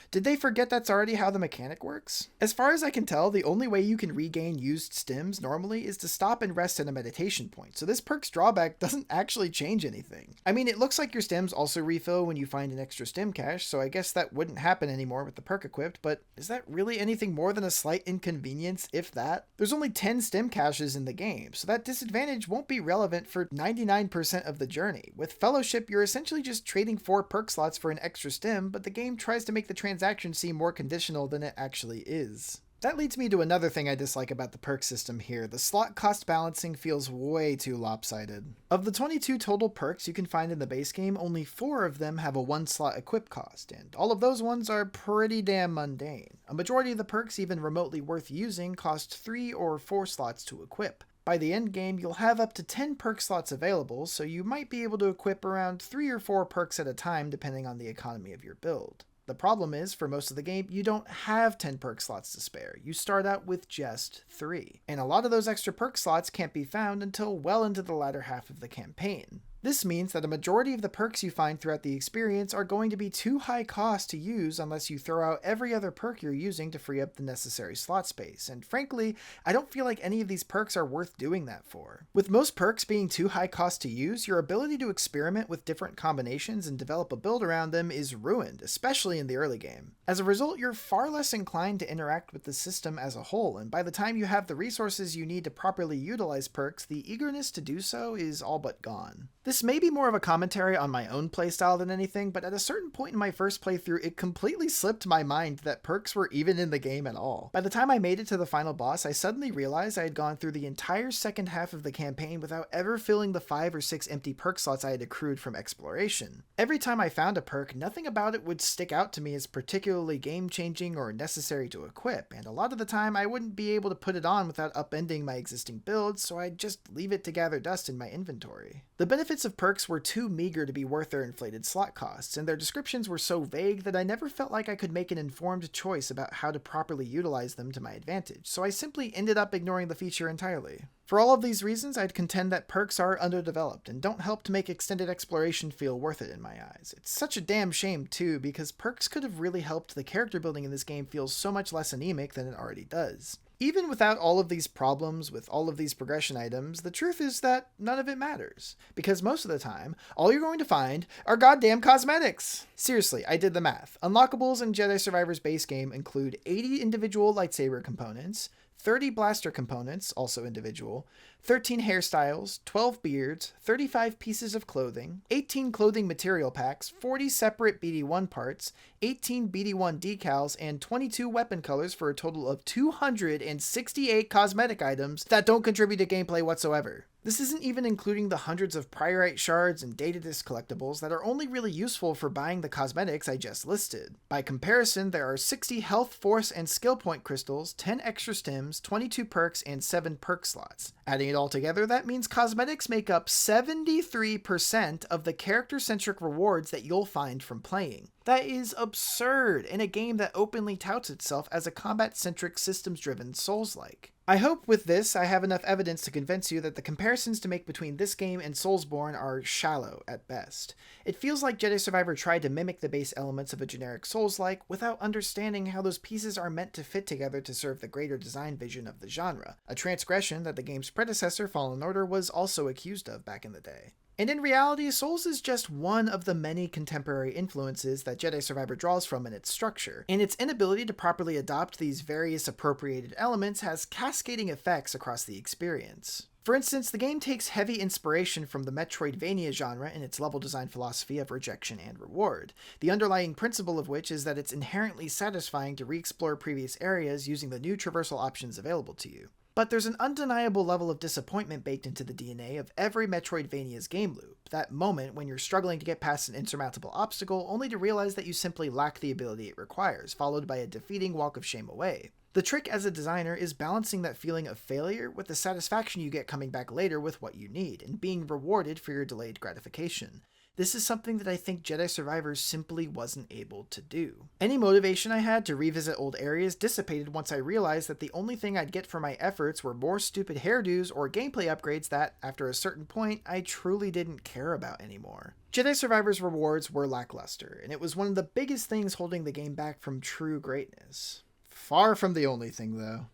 Did they forget that's already how the mechanic works? As far as I can tell, the only way you can regain used stims normally is to stop and rest at a meditation point, so this perk's drawback doesn't actually change anything. I mean, it looks like your stims also refill when you find an extra stim cache, so I guess that wouldn't happen anymore with the perk equipped, but is that really anything more than a slight inconvenience, if that? There's only 10 stim caches in the game, so that disadvantage won't be relevant for 99% of the journey. With Fellowship, you're essentially just trading 4 perk slots for an extra stim, but the game tries to make the transaction seem more conditional than it actually is. That leads me to another thing I dislike about the perk system here. The slot cost balancing feels way too lopsided. Of the 22 total perks you can find in the base game, only 4 of them have a 1 slot equip cost, and all of those ones are pretty damn mundane. A majority of the perks even remotely worth using cost 3 or 4 slots to equip. By the end game, you'll have up to 10 perk slots available, so you might be able to equip around 3 or 4 perks at a time depending on the economy of your build. The problem is, for most of the game, you don't have 10 perk slots to spare. You start out with just 3. And a lot of those extra perk slots can't be found until well into the latter half of the campaign. This means that a majority of the perks you find throughout the experience are going to be too high cost to use unless you throw out every other perk you're using to free up the necessary slot space, and frankly, I don't feel like any of these perks are worth doing that for. With most perks being too high cost to use, your ability to experiment with different combinations and develop a build around them is ruined, especially in the early game. As a result, you're far less inclined to interact with the system as a whole, and by the time you have the resources you need to properly utilize perks, the eagerness to do so is all but gone. This may be more of a commentary on my own playstyle than anything, but at a certain point in my first playthrough, it completely slipped my mind that perks were even in the game at all. By the time I made it to the final boss, I suddenly realized I had gone through the entire second half of the campaign without ever filling the 5 or 6 empty perk slots I had accrued from exploration. Every time I found a perk, nothing about it would stick out to me as particularly game-changing or necessary to equip, and a lot of the time I wouldn't be able to put it on without upending my existing builds, so I'd just leave it to gather dust in my inventory. The benefits of perks were too meager to be worth their inflated slot costs, and their descriptions were so vague that I never felt like I could make an informed choice about how to properly utilize them to my advantage, so I simply ended up ignoring the feature entirely. For all of these reasons, I'd contend that perks are underdeveloped and don't help to make extended exploration feel worth it in my eyes. It's such a damn shame too, because perks could have really helped the character building in this game feel so much less anemic than it already does. Even without all of these problems with all of these progression items, the truth is that none of it matters. Because most of the time, all you're going to find are goddamn cosmetics! Seriously, I did the math. Unlockables in Jedi Survivor's base game include 80 individual lightsaber components, 30 blaster components, also individual, 13 hairstyles, 12 beards, 35 pieces of clothing, 18 clothing material packs, 40 separate BD1 parts, 18 BD1 decals, and 22 weapon colors for a total of 268 cosmetic items that don't contribute to gameplay whatsoever. This isn't even including the hundreds of priorite shards and data disc collectibles that are only really useful for buying the cosmetics I just listed. By comparison, there are 60 health, force, and skill point crystals, 10 extra stims, 22 perks, and 7 perk slots. Adding it all together, that means cosmetics make up 73% of the character-centric rewards that you'll find from playing. That is absurd in a game that openly touts itself as a combat-centric, systems-driven Souls-like. I hope with this I have enough evidence to convince you that the comparisons to make between this game and Soulsborne are shallow at best. It feels like Jedi Survivor tried to mimic the base elements of a generic Souls-like without understanding how those pieces are meant to fit together to serve the greater design vision of the genre, a transgression that the game's predecessor Fallen Order was also accused of back in the day. And in reality, Souls is just one of the many contemporary influences that Jedi Survivor draws from in its structure, and its inability to properly adopt these various appropriated elements has cascading effects across the experience. For instance, the game takes heavy inspiration from the Metroidvania genre in its level design philosophy of rejection and reward, the underlying principle of which is that it's inherently satisfying to re-explore previous areas using the new traversal options available to you. But there's an undeniable level of disappointment baked into the DNA of every Metroidvania's game loop, that moment when you're struggling to get past an insurmountable obstacle only to realize that you simply lack the ability it requires, followed by a defeating walk of shame away. The trick as a designer is balancing that feeling of failure with the satisfaction you get coming back later with what you need, and being rewarded for your delayed gratification. This is something that I think Jedi Survivor simply wasn't able to do. Any motivation I had to revisit old areas dissipated once I realized that the only thing I'd get for my efforts were more stupid hairdos or gameplay upgrades that, after a certain point, I truly didn't care about anymore. Jedi Survivor's rewards were lackluster, and it was one of the biggest things holding the game back from true greatness. Far from the only thing, though.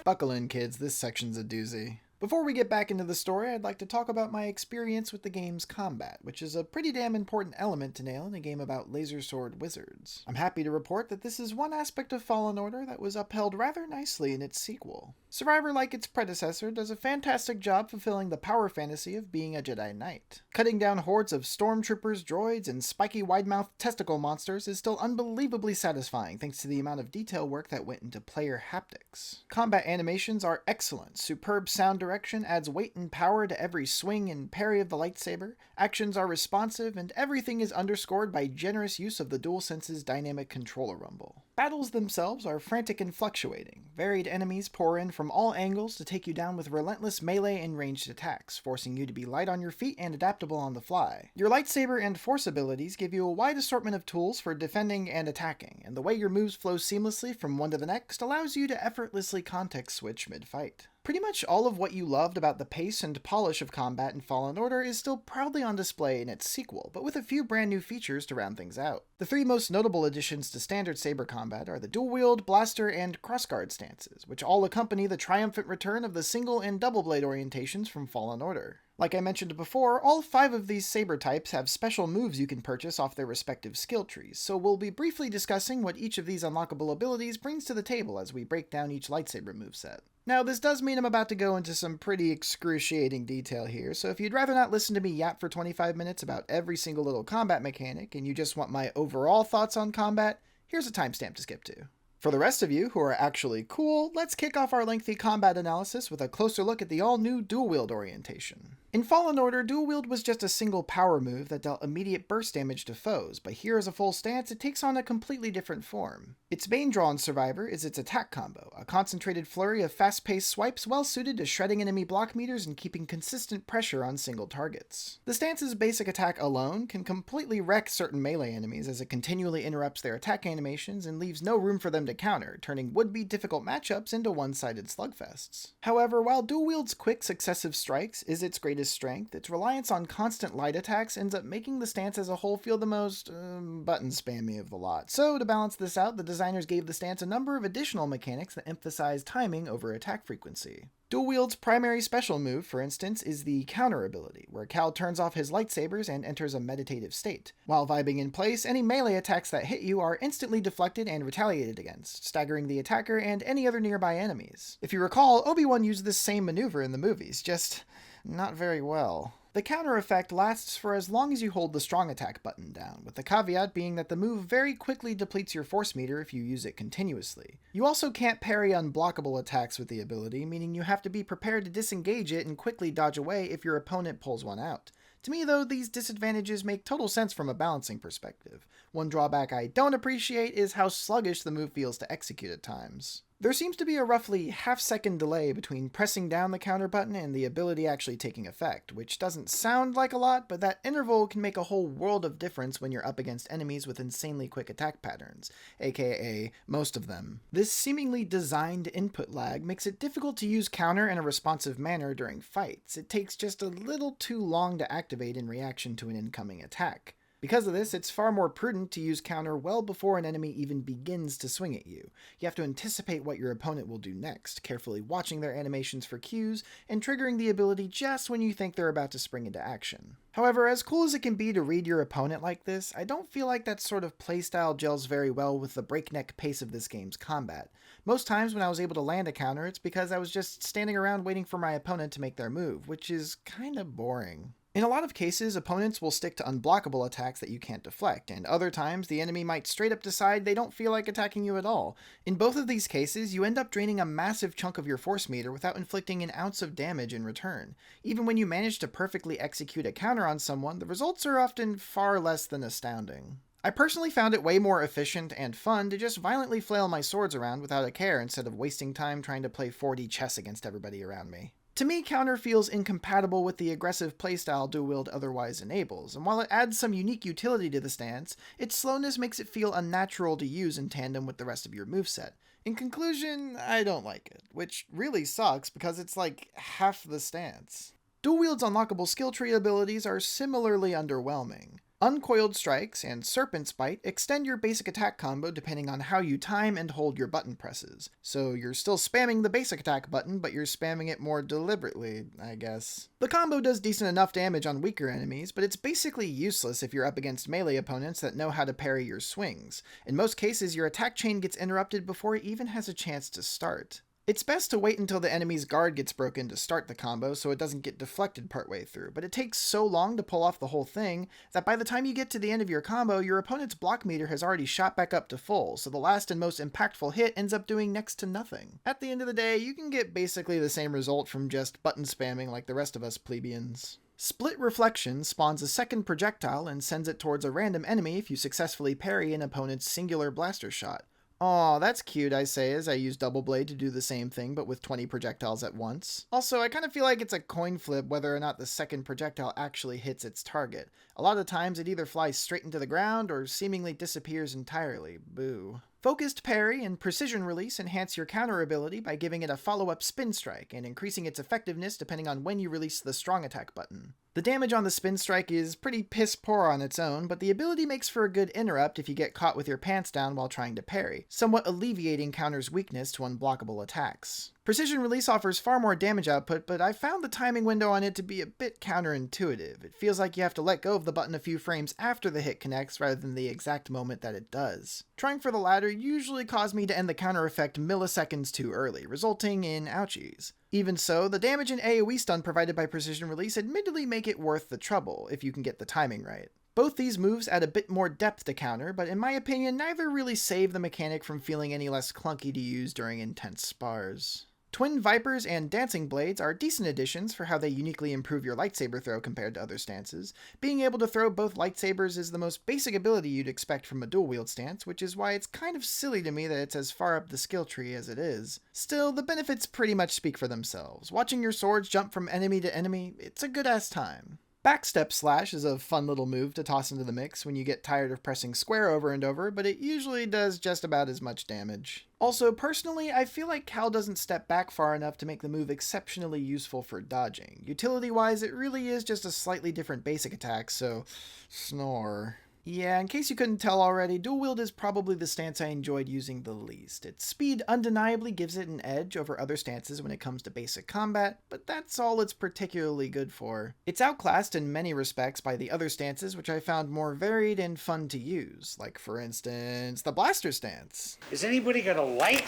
Buckle in, kids, this section's a doozy. Before we get back into the story, I'd like to talk about my experience with the game's combat, which is a pretty damn important element to nail in a game about laser sword wizards. I'm happy to report that this is one aspect of Fallen Order that was upheld rather nicely in its sequel. Survivor, like its predecessor, does a fantastic job fulfilling the power fantasy of being a Jedi Knight. Cutting down hordes of stormtroopers, droids, and spiky wide-mouthed testicle monsters is still unbelievably satisfying thanks to the amount of detail work that went into player haptics. Combat animations are excellent, superb sound direction adds weight and power to every swing and parry of the lightsaber, actions are responsive, and everything is underscored by generous use of the DualSense's dynamic controller rumble. Battles themselves are frantic and fluctuating. Varied enemies pour in from all angles to take you down with relentless melee and ranged attacks, forcing you to be light on your feet and adaptable on the fly. Your lightsaber and force abilities give you a wide assortment of tools for defending and attacking, and the way your moves flow seamlessly from one to the next allows you to effortlessly context switch mid-fight. Pretty much all of what you loved about the pace and polish of combat in Fallen Order is still proudly on display in its sequel, but with a few brand new features to round things out. The three most notable additions to standard saber combat are the dual-wield, blaster, and crossguard stances, which all accompany the triumphant return of the single and double blade orientations from Fallen Order. Like I mentioned before, all 5 of these saber types have special moves you can purchase off their respective skill trees, so we'll be briefly discussing what each of these unlockable abilities brings to the table as we break down each lightsaber moveset. Now, this does mean I'm about to go into some pretty excruciating detail here, so if you'd rather not listen to me yap for 25 minutes about every single little combat mechanic, and you just want my overall thoughts on combat, here's a timestamp to skip to. For the rest of you who are actually cool, let's kick off our lengthy combat analysis with a closer look at the all-new dual-wield orientation. In Fallen Order, dual-wield was just a single power move that dealt immediate burst damage to foes, but here as a full stance it takes on a completely different form. Its main draw in Survivor is its attack combo, a concentrated flurry of fast-paced swipes well suited to shredding enemy block meters and keeping consistent pressure on single targets. The stance's basic attack alone can completely wreck certain melee enemies as it continually interrupts their attack animations and leaves no room for them to counter, turning would-be difficult matchups into one-sided slugfests. However, while dual-wield's quick successive strikes is its greatest strength, its reliance on constant light attacks ends up making the stance as a whole feel the most button spammy of the lot. So to balance this out, the designers gave the stance a number of additional mechanics that emphasize timing over attack frequency. Dual-wield's primary special move, for instance, is the counter ability, where Cal turns off his lightsabers and enters a meditative state. While vibing in place, any melee attacks that hit you are instantly deflected and retaliated against, staggering the attacker and any other nearby enemies. If you recall, Obi-Wan used this same maneuver in the movies, just not very well. The counter effect lasts for as long as you hold the strong attack button down, with the caveat being that the move very quickly depletes your force meter if you use it continuously. You also can't parry unblockable attacks with the ability, meaning you have to be prepared to disengage it and quickly dodge away if your opponent pulls one out. To me, though, these disadvantages make total sense from a balancing perspective. One drawback I don't appreciate is how sluggish the move feels to execute at times. There seems to be a roughly half-second delay between pressing down the counter button and the ability actually taking effect, which doesn't sound like a lot, but that interval can make a whole world of difference when you're up against enemies with insanely quick attack patterns, aka most of them. This seemingly designed input lag makes it difficult to use counter in a responsive manner during fights. It takes just a little too long to activate in reaction to an incoming attack. Because of this, it's far more prudent to use counter well before an enemy even begins to swing at you. You have to anticipate what your opponent will do next, carefully watching their animations for cues, and triggering the ability just when you think they're about to spring into action. However, as cool as it can be to read your opponent like this, I don't feel like that sort of playstyle gels very well with the breakneck pace of this game's combat. Most times when I was able to land a counter, it's because I was just standing around waiting for my opponent to make their move, which is kinda boring. In a lot of cases, opponents will stick to unblockable attacks that you can't deflect, and other times the enemy might straight up decide they don't feel like attacking you at all. In both of these cases, you end up draining a massive chunk of your force meter without inflicting an ounce of damage in return. Even when you manage to perfectly execute a counter on someone, the results are often far less than astounding. I personally found it way more efficient and fun to just violently flail my swords around without a care instead of wasting time trying to play 4D chess against everybody around me. To me, counter feels incompatible with the aggressive playstyle dual wield otherwise enables, and while it adds some unique utility to the stance, its slowness makes it feel unnatural to use in tandem with the rest of your moveset. In conclusion, I don't like it, which really sucks because it's like half the stance. Dual wield's unlockable skill tree abilities are similarly underwhelming. Uncoiled Strikes and Serpent's Bite extend your basic attack combo depending on how you time and hold your button presses. So you're still spamming the basic attack button, but you're spamming it more deliberately, I guess. The combo does decent enough damage on weaker enemies, but it's basically useless if you're up against melee opponents that know how to parry your swings. In most cases, your attack chain gets interrupted before it even has a chance to start. It's best to wait until the enemy's guard gets broken to start the combo so it doesn't get deflected partway through, but it takes so long to pull off the whole thing that by the time you get to the end of your combo, your opponent's block meter has already shot back up to full, so the last and most impactful hit ends up doing next to nothing. At the end of the day, you can get basically the same result from just button spamming like the rest of us plebeians. Split Reflection spawns a second projectile and sends it towards a random enemy if you successfully parry an opponent's singular blaster shot. Aw, that's cute, I say as I use Double Blade to do the same thing, but with 20 projectiles at once. Also, I kind of feel like it's a coin flip whether or not the second projectile actually hits its target. A lot of times it either flies straight into the ground or seemingly disappears entirely. Boo. Focused Parry and Precision Release enhance your counter ability by giving it a follow-up spin strike and increasing its effectiveness depending on when you release the strong attack button. The damage on the spin strike is pretty piss poor on its own, but the ability makes for a good interrupt if you get caught with your pants down while trying to parry, somewhat alleviating counter's weakness to unblockable attacks. Precision Release offers far more damage output, but I found the timing window on it to be a bit counterintuitive. It feels like you have to let go of the button a few frames after the hit connects rather than the exact moment that it does. Trying for the latter usually caused me to end the counter effect milliseconds too early, resulting in ouchies. Even so, the damage and AoE stun provided by Precision Release admittedly make it worth the trouble, if you can get the timing right. Both these moves add a bit more depth to counter, but in my opinion, neither really save the mechanic from feeling any less clunky to use during intense spars. Twin Vipers and Dancing Blades are decent additions for how they uniquely improve your lightsaber throw compared to other stances. Being able to throw both lightsabers is the most basic ability you'd expect from a dual-wield stance, which is why it's kind of silly to me that it's as far up the skill tree as it is. Still, the benefits pretty much speak for themselves. Watching your swords jump from enemy to enemy, it's a good-ass time. Backstep Slash is a fun little move to toss into the mix when you get tired of pressing square over and over, but it usually does just about as much damage. Also, personally, I feel like Cal doesn't step back far enough to make the move exceptionally useful for dodging. Utility-wise, it really is just a slightly different basic attack, so snore. Yeah, in case you couldn't tell already, dual wield is probably the stance I enjoyed using the least. Its speed undeniably gives it an edge over other stances when it comes to basic combat, but that's all it's particularly good for. It's outclassed in many respects by the other stances which I found more varied and fun to use, like for instance, the Blaster stance. Is anybody got a light?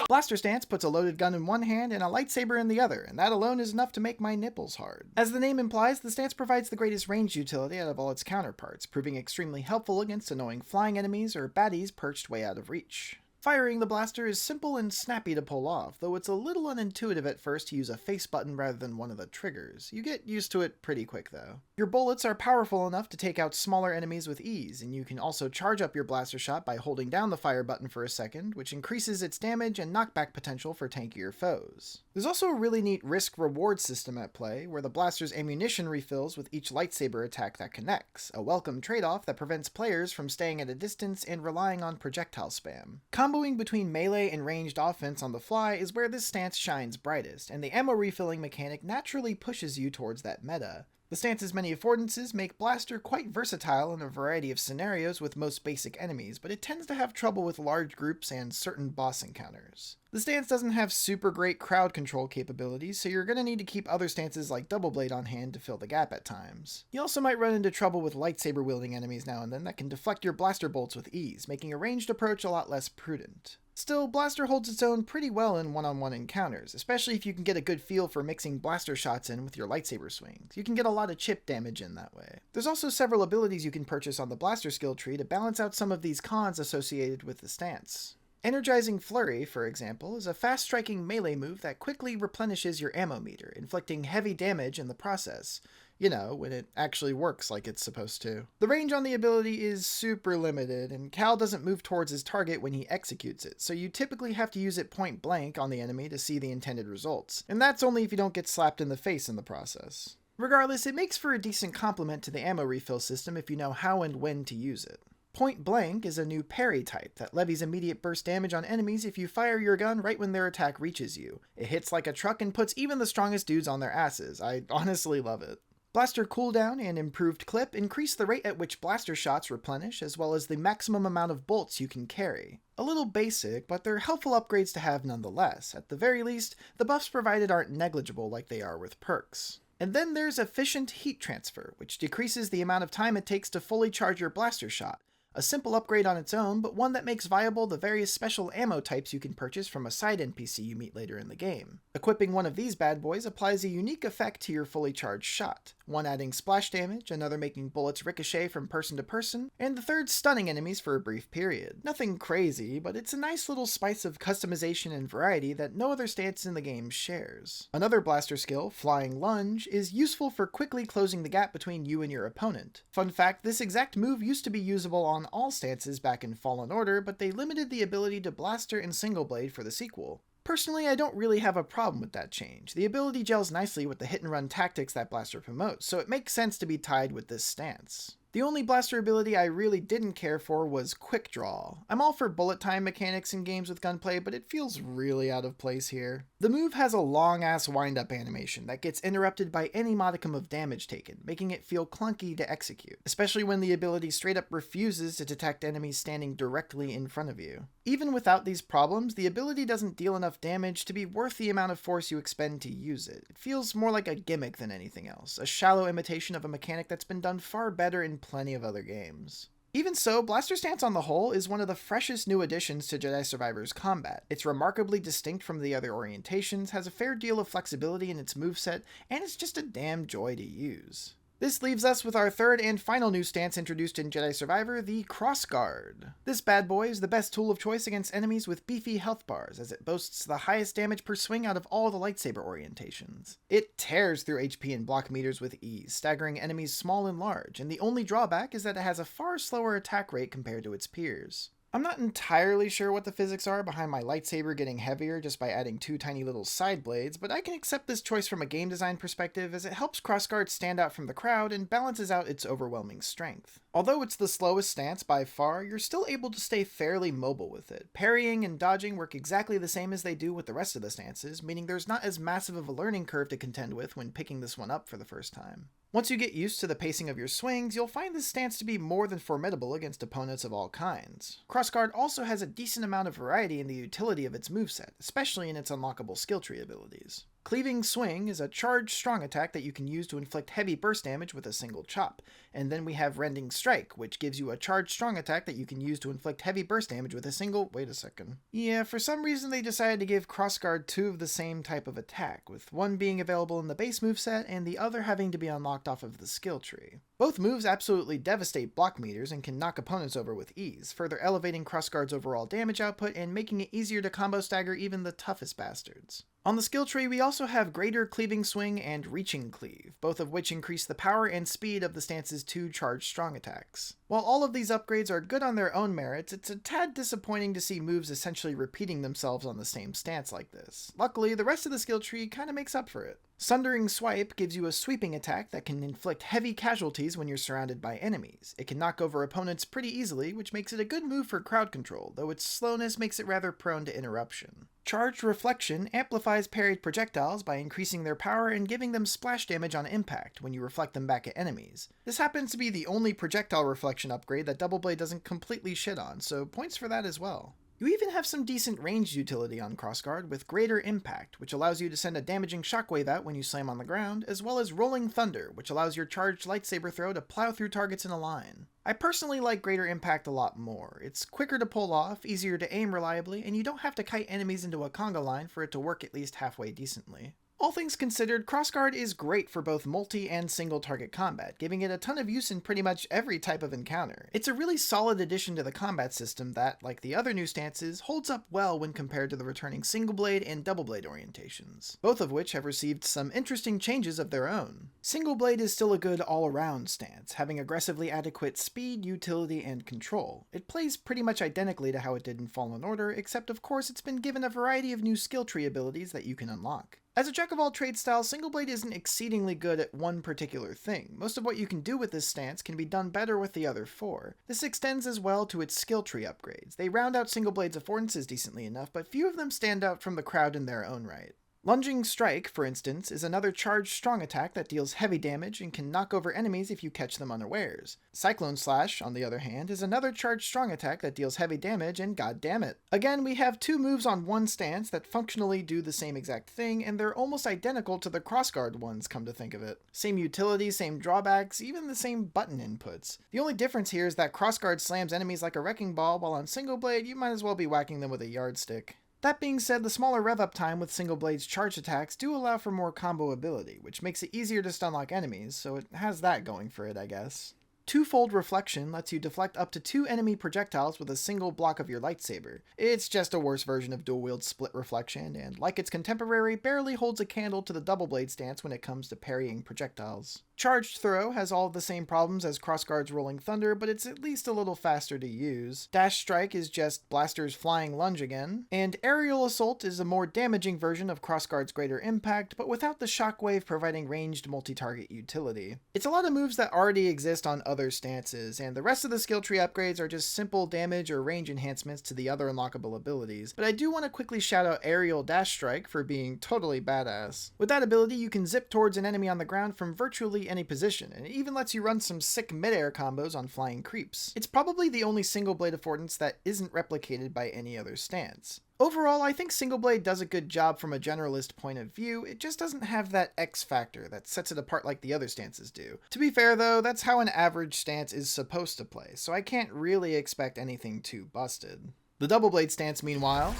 Blaster stance puts a loaded gun in one hand and a lightsaber in the other, and that alone is enough to make my nipples hard. As the name implies, the stance provides the greatest range utility out of all its counterparts, proving extremely helpful against annoying flying enemies or baddies perched way out of reach. Firing the blaster is simple and snappy to pull off, though it's a little unintuitive at first to use a face button rather than one of the triggers. You get used to it pretty quick though. Your bullets are powerful enough to take out smaller enemies with ease, and you can also charge up your blaster shot by holding down the fire button for a second, which increases its damage and knockback potential for tankier foes. There's also a really neat risk-reward system at play, where the blaster's ammunition refills with each lightsaber attack that connects, a welcome trade-off that prevents players from staying at a distance and relying on projectile spam. Comboing between melee and ranged offense on the fly is where this stance shines brightest, and the ammo refilling mechanic naturally pushes you towards that meta. The stance's many affordances make Blaster quite versatile in a variety of scenarios with most basic enemies, but it tends to have trouble with large groups and certain boss encounters. The stance doesn't have super great crowd control capabilities, so you're going to need to keep other stances like Double Blade on hand to fill the gap at times. You also might run into trouble with lightsaber wielding enemies now and then that can deflect your blaster bolts with ease, making a ranged approach a lot less prudent. Still, Blaster holds its own pretty well in one-on-one encounters, especially if you can get a good feel for mixing blaster shots in with your lightsaber swings. You can get a lot of chip damage in that way. There's also several abilities you can purchase on the blaster skill tree to balance out some of these cons associated with the stance. Energizing Flurry, for example, is a fast-striking melee move that quickly replenishes your ammo meter, inflicting heavy damage in the process. You know, when it actually works like it's supposed to. The range on the ability is super limited, and Cal doesn't move towards his target when he executes it, so you typically have to use it point blank on the enemy to see the intended results, and that's only if you don't get slapped in the face in the process. Regardless, it makes for a decent complement to the ammo refill system if you know how and when to use it. Point Blank is a new parry type that levies immediate burst damage on enemies if you fire your gun right when their attack reaches you. It hits like a truck and puts even the strongest dudes on their asses. I honestly love it. Blaster cooldown and improved clip increase the rate at which blaster shots replenish, as well as the maximum amount of bolts you can carry. A little basic, but they're helpful upgrades to have nonetheless. At the very least, the buffs provided aren't negligible like they are with perks. And then there's Efficient Heat Transfer, which decreases the amount of time it takes to fully charge your blaster shot. A simple upgrade on its own, but one that makes viable the various special ammo types you can purchase from a side NPC you meet later in the game. Equipping one of these bad boys applies a unique effect to your fully charged shot, one adding splash damage, another making bullets ricochet from person to person, and the third stunning enemies for a brief period. Nothing crazy, but it's a nice little spice of customization and variety that no other stance in the game shares. Another blaster skill, Flying Lunge, is useful for quickly closing the gap between you and your opponent. Fun fact, this exact move used to be usable on all stances back in Fallen Order, but they limited the ability to blaster and single blade for the sequel. Personally, I don't really have a problem with that change. The ability gels nicely with the hit-and-run tactics that Blaster promotes, so it makes sense to be tied with this stance. The only blaster ability I really didn't care for was Quick Draw. I'm all for bullet time mechanics in games with gunplay, but it feels really out of place here. The move has a long-ass wind-up animation that gets interrupted by any modicum of damage taken, making it feel clunky to execute, especially when the ability straight up refuses to detect enemies standing directly in front of you. Even without these problems, the ability doesn't deal enough damage to be worth the amount of force you expend to use it. It feels more like a gimmick than anything else, a shallow imitation of a mechanic that's been done far better in plenty of other games. Even so, Blaster Stance on the whole is one of the freshest new additions to Jedi Survivor's combat. It's remarkably distinct from the other orientations, has a fair deal of flexibility in its moveset, and it's just a damn joy to use. This leaves us with our third and final new stance introduced in Jedi Survivor, the Crossguard. This bad boy is the best tool of choice against enemies with beefy health bars, as it boasts the highest damage per swing out of all the lightsaber orientations. It tears through HP and block meters with ease, staggering enemies small and large, and the only drawback is that it has a far slower attack rate compared to its peers. I'm not entirely sure what the physics are behind my lightsaber getting heavier just by adding two tiny little side blades, but I can accept this choice from a game design perspective as it helps Crossguard stand out from the crowd and balances out its overwhelming strength. Although it's the slowest stance by far, you're still able to stay fairly mobile with it. Parrying and dodging work exactly the same as they do with the rest of the stances, meaning there's not as massive of a learning curve to contend with when picking this one up for the first time. Once you get used to the pacing of your swings, you'll find this stance to be more than formidable against opponents of all kinds. Crossguard also has a decent amount of variety in the utility of its moveset, especially in its unlockable skill tree abilities. Cleaving Swing is a charged strong attack that you can use to inflict heavy burst damage with a single chop. And then we have Rending Strike, which gives you a charged strong attack that you can use to inflict heavy burst damage with a single... Wait a second. Yeah, for some reason they decided to give Crossguard two of the same type of attack, with one being available in the base moveset and the other having to be unlocked off of the skill tree. Both moves absolutely devastate block meters and can knock opponents over with ease, further elevating Crossguard's overall damage output and making it easier to combo stagger even the toughest bastards. On the skill tree, we also have Greater Cleaving Swing and Reaching Cleave, both of which increase the power and speed of the stance's two charged strong attacks. While all of these upgrades are good on their own merits, it's a tad disappointing to see moves essentially repeating themselves on the same stance like this. Luckily, the rest of the skill tree kinda makes up for it. Sundering Swipe gives you a sweeping attack that can inflict heavy casualties when you're surrounded by enemies. It can knock over opponents pretty easily, which makes it a good move for crowd control, though its slowness makes it rather prone to interruption. Charged Reflection amplifies parried projectiles by increasing their power and giving them splash damage on impact when you reflect them back at enemies. This happens to be the only projectile reflection upgrade that Double Blade doesn't completely shit on, so points for that as well. You even have some decent ranged utility on Crossguard with Greater Impact, which allows you to send a damaging shockwave out when you slam on the ground, as well as Rolling Thunder, which allows your charged lightsaber throw to plow through targets in a line. I personally like Greater Impact a lot more. It's quicker to pull off, easier to aim reliably, and you don't have to kite enemies into a conga line for it to work at least halfway decently. All things considered, Crossguard is great for both multi and single target combat, giving it a ton of use in pretty much every type of encounter. It's a really solid addition to the combat system that, like the other new stances, holds up well when compared to the returning single blade and double blade orientations, both of which have received some interesting changes of their own. Single blade is still a good all-around stance, having aggressively adequate speed, utility, and control. It plays pretty much identically to how it did in Fallen Order, except of course it's been given a variety of new skill tree abilities that you can unlock. As a jack-of-all-trades style, Single Blade isn't exceedingly good at one particular thing. Most of what you can do with this stance can be done better with the other four. This extends as well to its skill tree upgrades. They round out Single Blade's affordances decently enough, but few of them stand out from the crowd in their own right. Lunging Strike, for instance, is another charged strong attack that deals heavy damage and can knock over enemies if you catch them unawares. Cyclone Slash, on the other hand, is another charged strong attack that deals heavy damage, and goddammit. Again, we have two moves on one stance that functionally do the same exact thing, and they're almost identical to the Crossguard ones, come to think of it. Same utility, same drawbacks, even the same button inputs. The only difference here is that Crossguard slams enemies like a wrecking ball, while on Single Blade, you might as well be whacking them with a yardstick. That being said, the smaller rev-up time with Single Blade's charged attacks do allow for more combo ability, which makes it easier to stunlock enemies, so it has that going for it, I guess. Twofold Reflection lets you deflect up to 2 enemy projectiles with a single block of your lightsaber. It's just a worse version of dual-wield Split Reflection, and like its contemporary, barely holds a candle to the Double Blade stance when it comes to parrying projectiles. Charged Throw has all of the same problems as Crossguard's Rolling Thunder, but it's at least a little faster to use. Dash Strike is just Blaster's Flying Lunge again, and Aerial Assault is a more damaging version of Crossguard's Greater Impact, but without the shockwave providing ranged multi-target utility. It's a lot of moves that already exist on other stances, and the rest of the skill tree upgrades are just simple damage or range enhancements to the other unlockable abilities, but I do want to quickly shout out Aerial Dash Strike for being totally badass. With that ability, you can zip towards an enemy on the ground from virtually any position, and it even lets you run some sick mid-air combos on flying creeps. It's probably the only single blade affordance that isn't replicated by any other stance. Overall, I think Single Blade does a good job from a generalist point of view, it just doesn't have that X factor that sets it apart like the other stances do. To be fair though, that's how an average stance is supposed to play, so I can't really expect anything too busted. The Double Blade stance, meanwhile,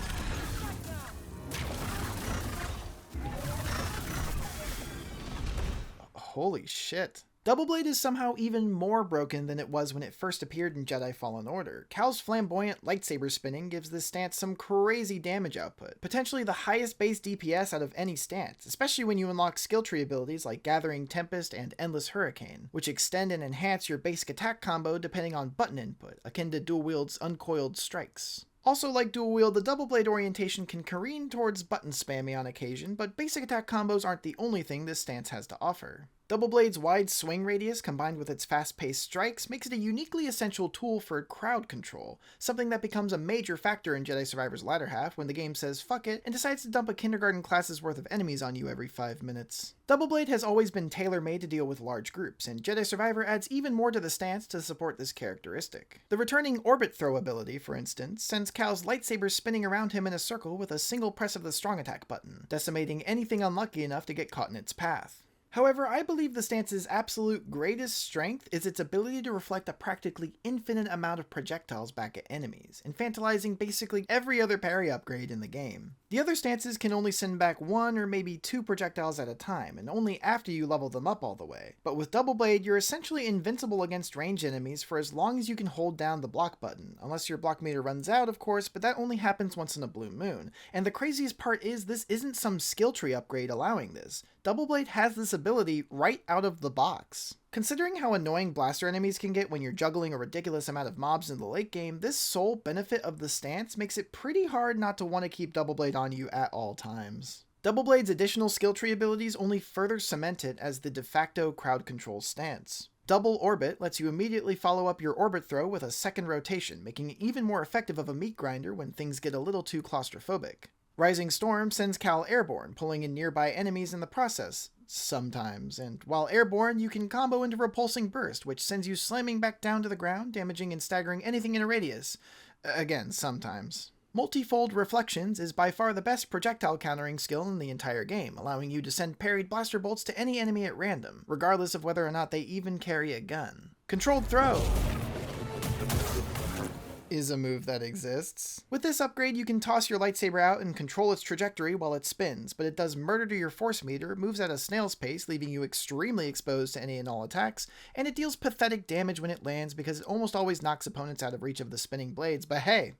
holy shit. Double Blade is somehow even more broken than it was when it first appeared in Jedi Fallen Order. Cal's flamboyant lightsaber spinning gives this stance some crazy damage output, potentially the highest base DPS out of any stance, especially when you unlock skill tree abilities like Gathering Tempest and Endless Hurricane, which extend and enhance your basic attack combo depending on button input, akin to Dual Wield's Uncoiled Strikes. Also, like Dual Wield, the Double Blade orientation can careen towards button spammy on occasion, but basic attack combos aren't the only thing this stance has to offer. Double Blade's wide swing radius combined with its fast-paced strikes makes it a uniquely essential tool for crowd control, something that becomes a major factor in Jedi Survivor's latter half when the game says fuck it and decides to dump a kindergarten class's worth of enemies on you every 5 minutes. Double Blade has always been tailor-made to deal with large groups, and Jedi Survivor adds even more to the stance to support this characteristic. The returning orbit throw ability, for instance, sends Cal's lightsaber spinning around him in a circle with a single press of the strong attack button, decimating anything unlucky enough to get caught in its path. However, I believe the stance's absolute greatest strength is its ability to reflect a practically infinite amount of projectiles back at enemies, infantilizing basically every other parry upgrade in the game. The other stances can only send back 1 or maybe 2 projectiles at a time, and only after you level them up all the way. But with Double Blade, you're essentially invincible against ranged enemies for as long as you can hold down the block button, unless your block meter runs out, of course, but that only happens once in a blue moon. And the craziest part is this isn't some skill tree upgrade allowing this. Double Blade has this ability right out of the box. Considering how annoying blaster enemies can get when you're juggling a ridiculous amount of mobs in the late game, this sole benefit of the stance makes it pretty hard not to want to keep Double Blade on you at all times. Double Blade's additional skill tree abilities only further cement it as the de facto crowd control stance. Double Orbit lets you immediately follow up your orbit throw with a second rotation, making it even more effective of a meat grinder when things get a little too claustrophobic. Rising Storm sends Cal airborne, pulling in nearby enemies in the process, sometimes, and while airborne, you can combo into Repulsing Burst, which sends you slamming back down to the ground, damaging and staggering anything in a radius. Again, sometimes. Multifold Reflections is by far the best projectile countering skill in the entire game, allowing you to send parried blaster bolts to any enemy at random, regardless of whether or not they even carry a gun. Controlled Throw is a move that exists. With this upgrade, you can toss your lightsaber out and control its trajectory while it spins, but it does murder to your force meter, moves at a snail's pace, leaving you extremely exposed to any and all attacks, and it deals pathetic damage when it lands because it almost always knocks opponents out of reach of the spinning blades, but hey,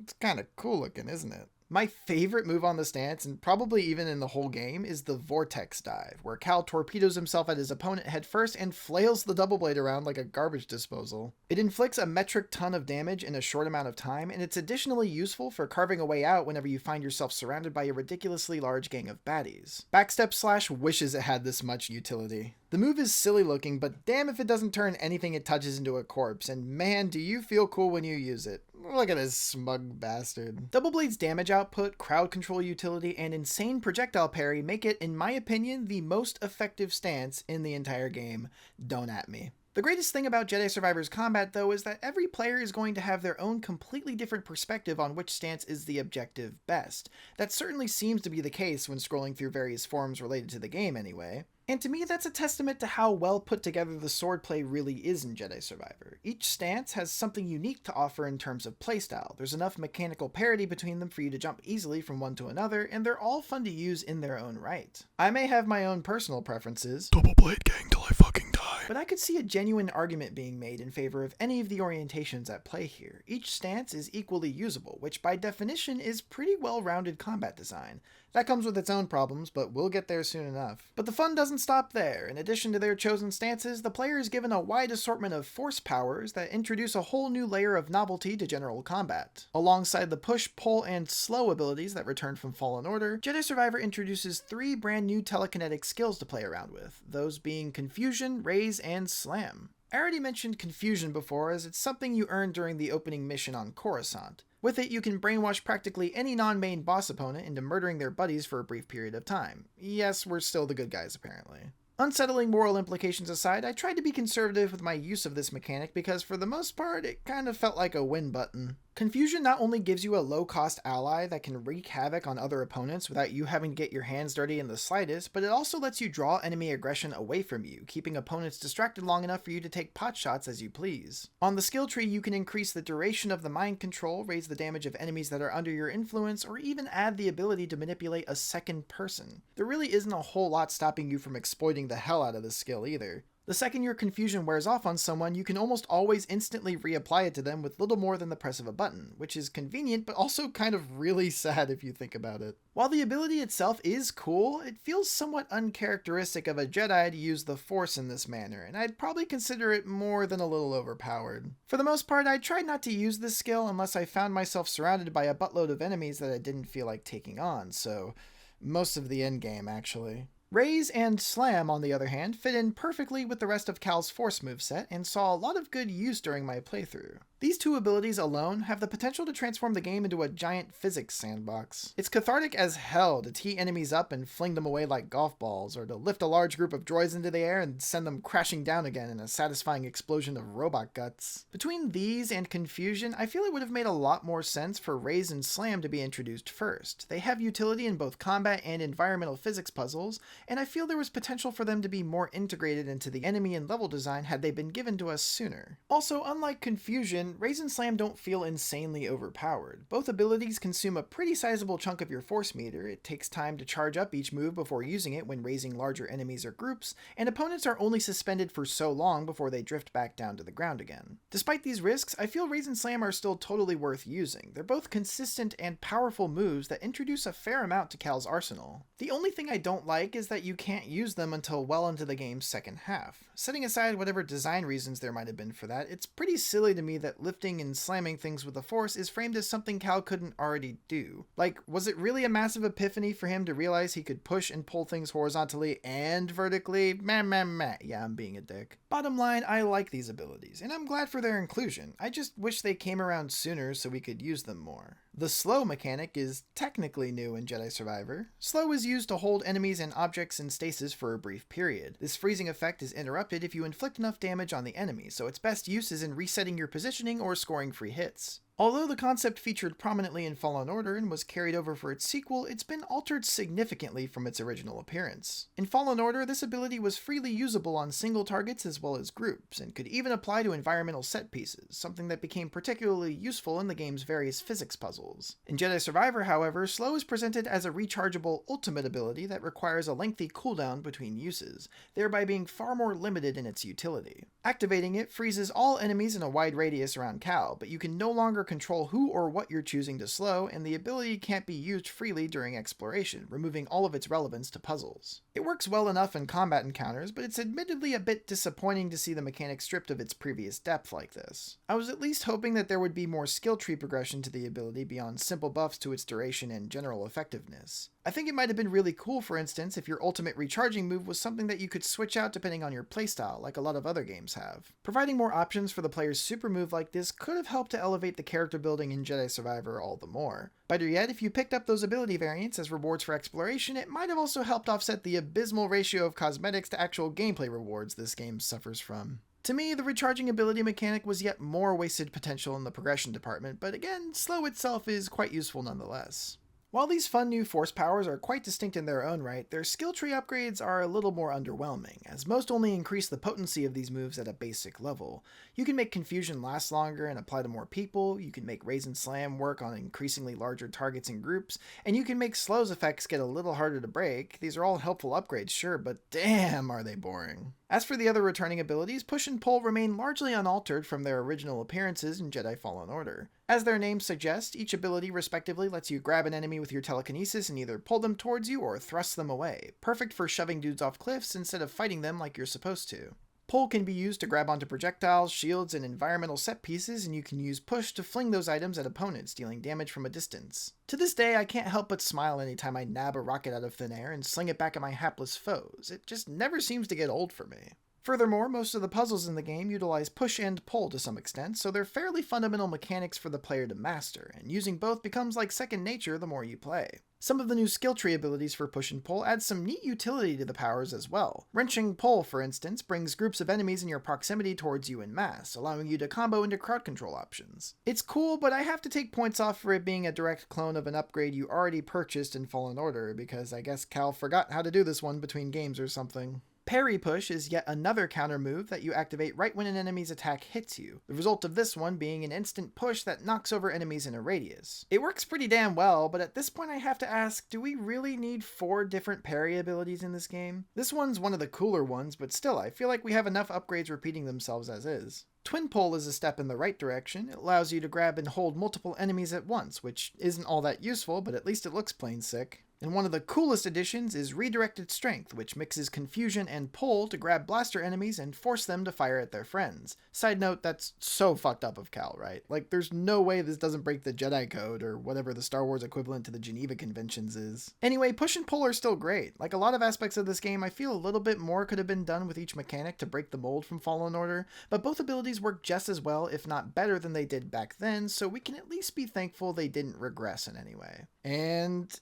it's kinda cool looking, isn't it? My favorite move on the stance, and probably even in the whole game, is the Vortex Dive, where Cal torpedoes himself at his opponent head first and flails the double blade around like a garbage disposal. It inflicts a metric ton of damage in a short amount of time, and it's additionally useful for carving a way out whenever you find yourself surrounded by a ridiculously large gang of baddies. Backstep Slash wishes it had this much utility. The move is silly looking, but damn if it doesn't turn anything it touches into a corpse, and man, do you feel cool when you use it. Look at this smug bastard. Double Blade's damage output, crowd control utility, and insane projectile parry make it, in my opinion, the most effective stance in the entire game. Don't at me. The greatest thing about Jedi Survivor's combat, though, is that every player is going to have their own completely different perspective on which stance is the objective best. That certainly seems to be the case when scrolling through various forums related to the game anyway. And to me, that's a testament to how well put together the swordplay really is in Jedi Survivor. Each stance has something unique to offer in terms of playstyle. There's enough mechanical parity between them for you to jump easily from one to another, and they're all fun to use in their own right. I may have my own personal preferences, Double Blade gang till I fucking die, but I could see a genuine argument being made in favor of any of the orientations at play here. Each stance is equally usable, which by definition is pretty well-rounded combat design. That comes with its own problems, but we'll get there soon enough. But the fun doesn't stop there. In addition to their chosen stances, the player is given a wide assortment of force powers that introduce a whole new layer of novelty to general combat. Alongside the push, pull, and slow abilities that return from Fallen Order, Jedi Survivor introduces 3 brand new telekinetic skills to play around with, those being Confusion, Raise, and Slam. I already mentioned Confusion before, as it's something you earn during the opening mission on Coruscant. With it, you can brainwash practically any non-main boss opponent into murdering their buddies for a brief period of time. Yes, we're still the good guys apparently. Unsettling moral implications aside, I tried to be conservative with my use of this mechanic because for the most part, it kind of felt like a win button. Confusion not only gives you a low-cost ally that can wreak havoc on other opponents without you having to get your hands dirty in the slightest, but it also lets you draw enemy aggression away from you, keeping opponents distracted long enough for you to take pot shots as you please. On the skill tree, you can increase the duration of the mind control, raise the damage of enemies that are under your influence, or even add the ability to manipulate a second person. There really isn't a whole lot stopping you from exploiting the hell out of this skill either. The second your confusion wears off on someone, you can almost always instantly reapply it to them with little more than the press of a button, which is convenient but also kind of really sad if you think about it. While the ability itself is cool, it feels somewhat uncharacteristic of a Jedi to use the Force in this manner, and I'd probably consider it more than a little overpowered. For the most part, I tried not to use this skill unless I found myself surrounded by a buttload of enemies that I didn't feel like taking on, so most of the endgame actually. Raise and Slam, on the other hand, fit in perfectly with the rest of Cal's Force moveset and saw a lot of good use during my playthrough. These two abilities alone have the potential to transform the game into a giant physics sandbox. It's cathartic as hell to tee enemies up and fling them away like golf balls, or to lift a large group of droids into the air and send them crashing down again in a satisfying explosion of robot guts. Between these and Confusion, I feel it would have made a lot more sense for Raise and Slam to be introduced first. They have utility in both combat and environmental physics puzzles, and I feel there was potential for them to be more integrated into the enemy and level design had they been given to us sooner. Also, unlike Confusion, Raise and Slam don't feel insanely overpowered. Both abilities consume a pretty sizable chunk of your force meter, it takes time to charge up each move before using it when raising larger enemies or groups, and opponents are only suspended for so long before they drift back down to the ground again. Despite these risks, I feel Raise and Slam are still totally worth using. They're both consistent and powerful moves that introduce a fair amount to Cal's arsenal. The only thing I don't like is that you can't use them until well into the game's second half. Setting aside whatever design reasons there might have been for that, it's pretty silly to me that lifting and slamming things with the Force is framed as something Cal couldn't already do. Like, was it really a massive epiphany for him to realize he could push and pull things horizontally and vertically? Meh. Yeah, I'm being a dick. Bottom line, I like these abilities, and I'm glad for their inclusion. I just wish they came around sooner so we could use them more. The slow mechanic is technically new in Jedi Survivor. Slow is used to hold enemies and objects in stasis for a brief period. This freezing effect is interrupted if you inflict enough damage on the enemy, so its best use is in resetting your positioning or scoring free hits. Although the concept featured prominently in Fallen Order and was carried over for its sequel, it's been altered significantly from its original appearance. In Fallen Order, this ability was freely usable on single targets as well as groups, and could even apply to environmental set pieces, something that became particularly useful in the game's various physics puzzles. In Jedi Survivor, however, Slow is presented as a rechargeable ultimate ability that requires a lengthy cooldown between uses, thereby being far more limited in its utility. Activating it freezes all enemies in a wide radius around Cal, but you can no longer control who or what you're choosing to slow, and the ability can't be used freely during exploration, removing all of its relevance to puzzles. It works well enough in combat encounters, but it's admittedly a bit disappointing to see the mechanic stripped of its previous depth like this. I was at least hoping that there would be more skill tree progression to the ability beyond simple buffs to its duration and general effectiveness. I think it might have been really cool, for instance, if your ultimate recharging move was something that you could switch out depending on your playstyle, like a lot of other games have. Providing more options for the player's super move like this could have helped to elevate the character building in Jedi Survivor all the more. Better yet, if you picked up those ability variants as rewards for exploration, it might have also helped offset the abysmal ratio of cosmetics to actual gameplay rewards this game suffers from. To me, the recharging ability mechanic was yet more wasted potential in the progression department, but again, Slow itself is quite useful nonetheless. While these fun new force powers are quite distinct in their own right, their skill tree upgrades are a little more underwhelming, as most only increase the potency of these moves at a basic level. You can make Confusion last longer and apply to more people, you can make Raise and Slam work on increasingly larger targets and groups, and you can make Slow's effects get a little harder to break. These are all helpful upgrades, sure, but damn are they boring. As for the other returning abilities, Push and Pull remain largely unaltered from their original appearances in Jedi Fallen Order. As their names suggest, each ability respectively lets you grab an enemy with your telekinesis and either pull them towards you or thrust them away, perfect for shoving dudes off cliffs instead of fighting them like you're supposed to. Pull can be used to grab onto projectiles, shields, and environmental set pieces, and you can use Push to fling those items at opponents, dealing damage from a distance. To this day, I can't help but smile anytime I nab a rocket out of thin air and sling it back at my hapless foes. It just never seems to get old for me. Furthermore, most of the puzzles in the game utilize push and pull to some extent, so they're fairly fundamental mechanics for the player to master, and using both becomes like second nature the more you play. Some of the new skill tree abilities for push and pull add some neat utility to the powers as well. Wrenching Pull, for instance, brings groups of enemies in your proximity towards you en masse, allowing you to combo into crowd control options. It's cool, but I have to take points off for it being a direct clone of an upgrade you already purchased in Fallen Order, because I guess Cal forgot how to do this one between games or something. Parry Push is yet another counter move that you activate right when an enemy's attack hits you, the result of this one being an instant push that knocks over enemies in a radius. It works pretty damn well, but at this point I have to ask, do we really need 4 different parry abilities in this game? This one's one of the cooler ones, but still I feel like we have enough upgrades repeating themselves as is. Twin Pull is a step in the right direction. It allows you to grab and hold multiple enemies at once, which isn't all that useful, but at least it looks plain sick. And one of the coolest additions is Redirected Strength, which mixes confusion and pull to grab blaster enemies and force them to fire at their friends. Side note, that's so fucked up of Cal, right? Like, there's no way this doesn't break the Jedi Code, or whatever the Star Wars equivalent to the Geneva Conventions is. Anyway, push and pull are still great. Like a lot of aspects of this game, I feel a little bit more could have been done with each mechanic to break the mold from Fallen Order, but both abilities work just as well, if not better than they did back then, so we can at least be thankful they didn't regress in any way. And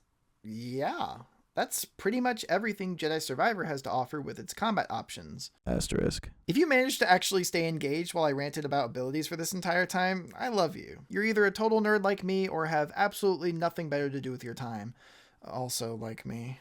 yeah, that's pretty much everything Jedi Survivor has to offer with its combat options. Asterisk. If you managed to actually stay engaged while I ranted about abilities for this entire time, I love you. You're either a total nerd like me or have absolutely nothing better to do with your time. Also like me.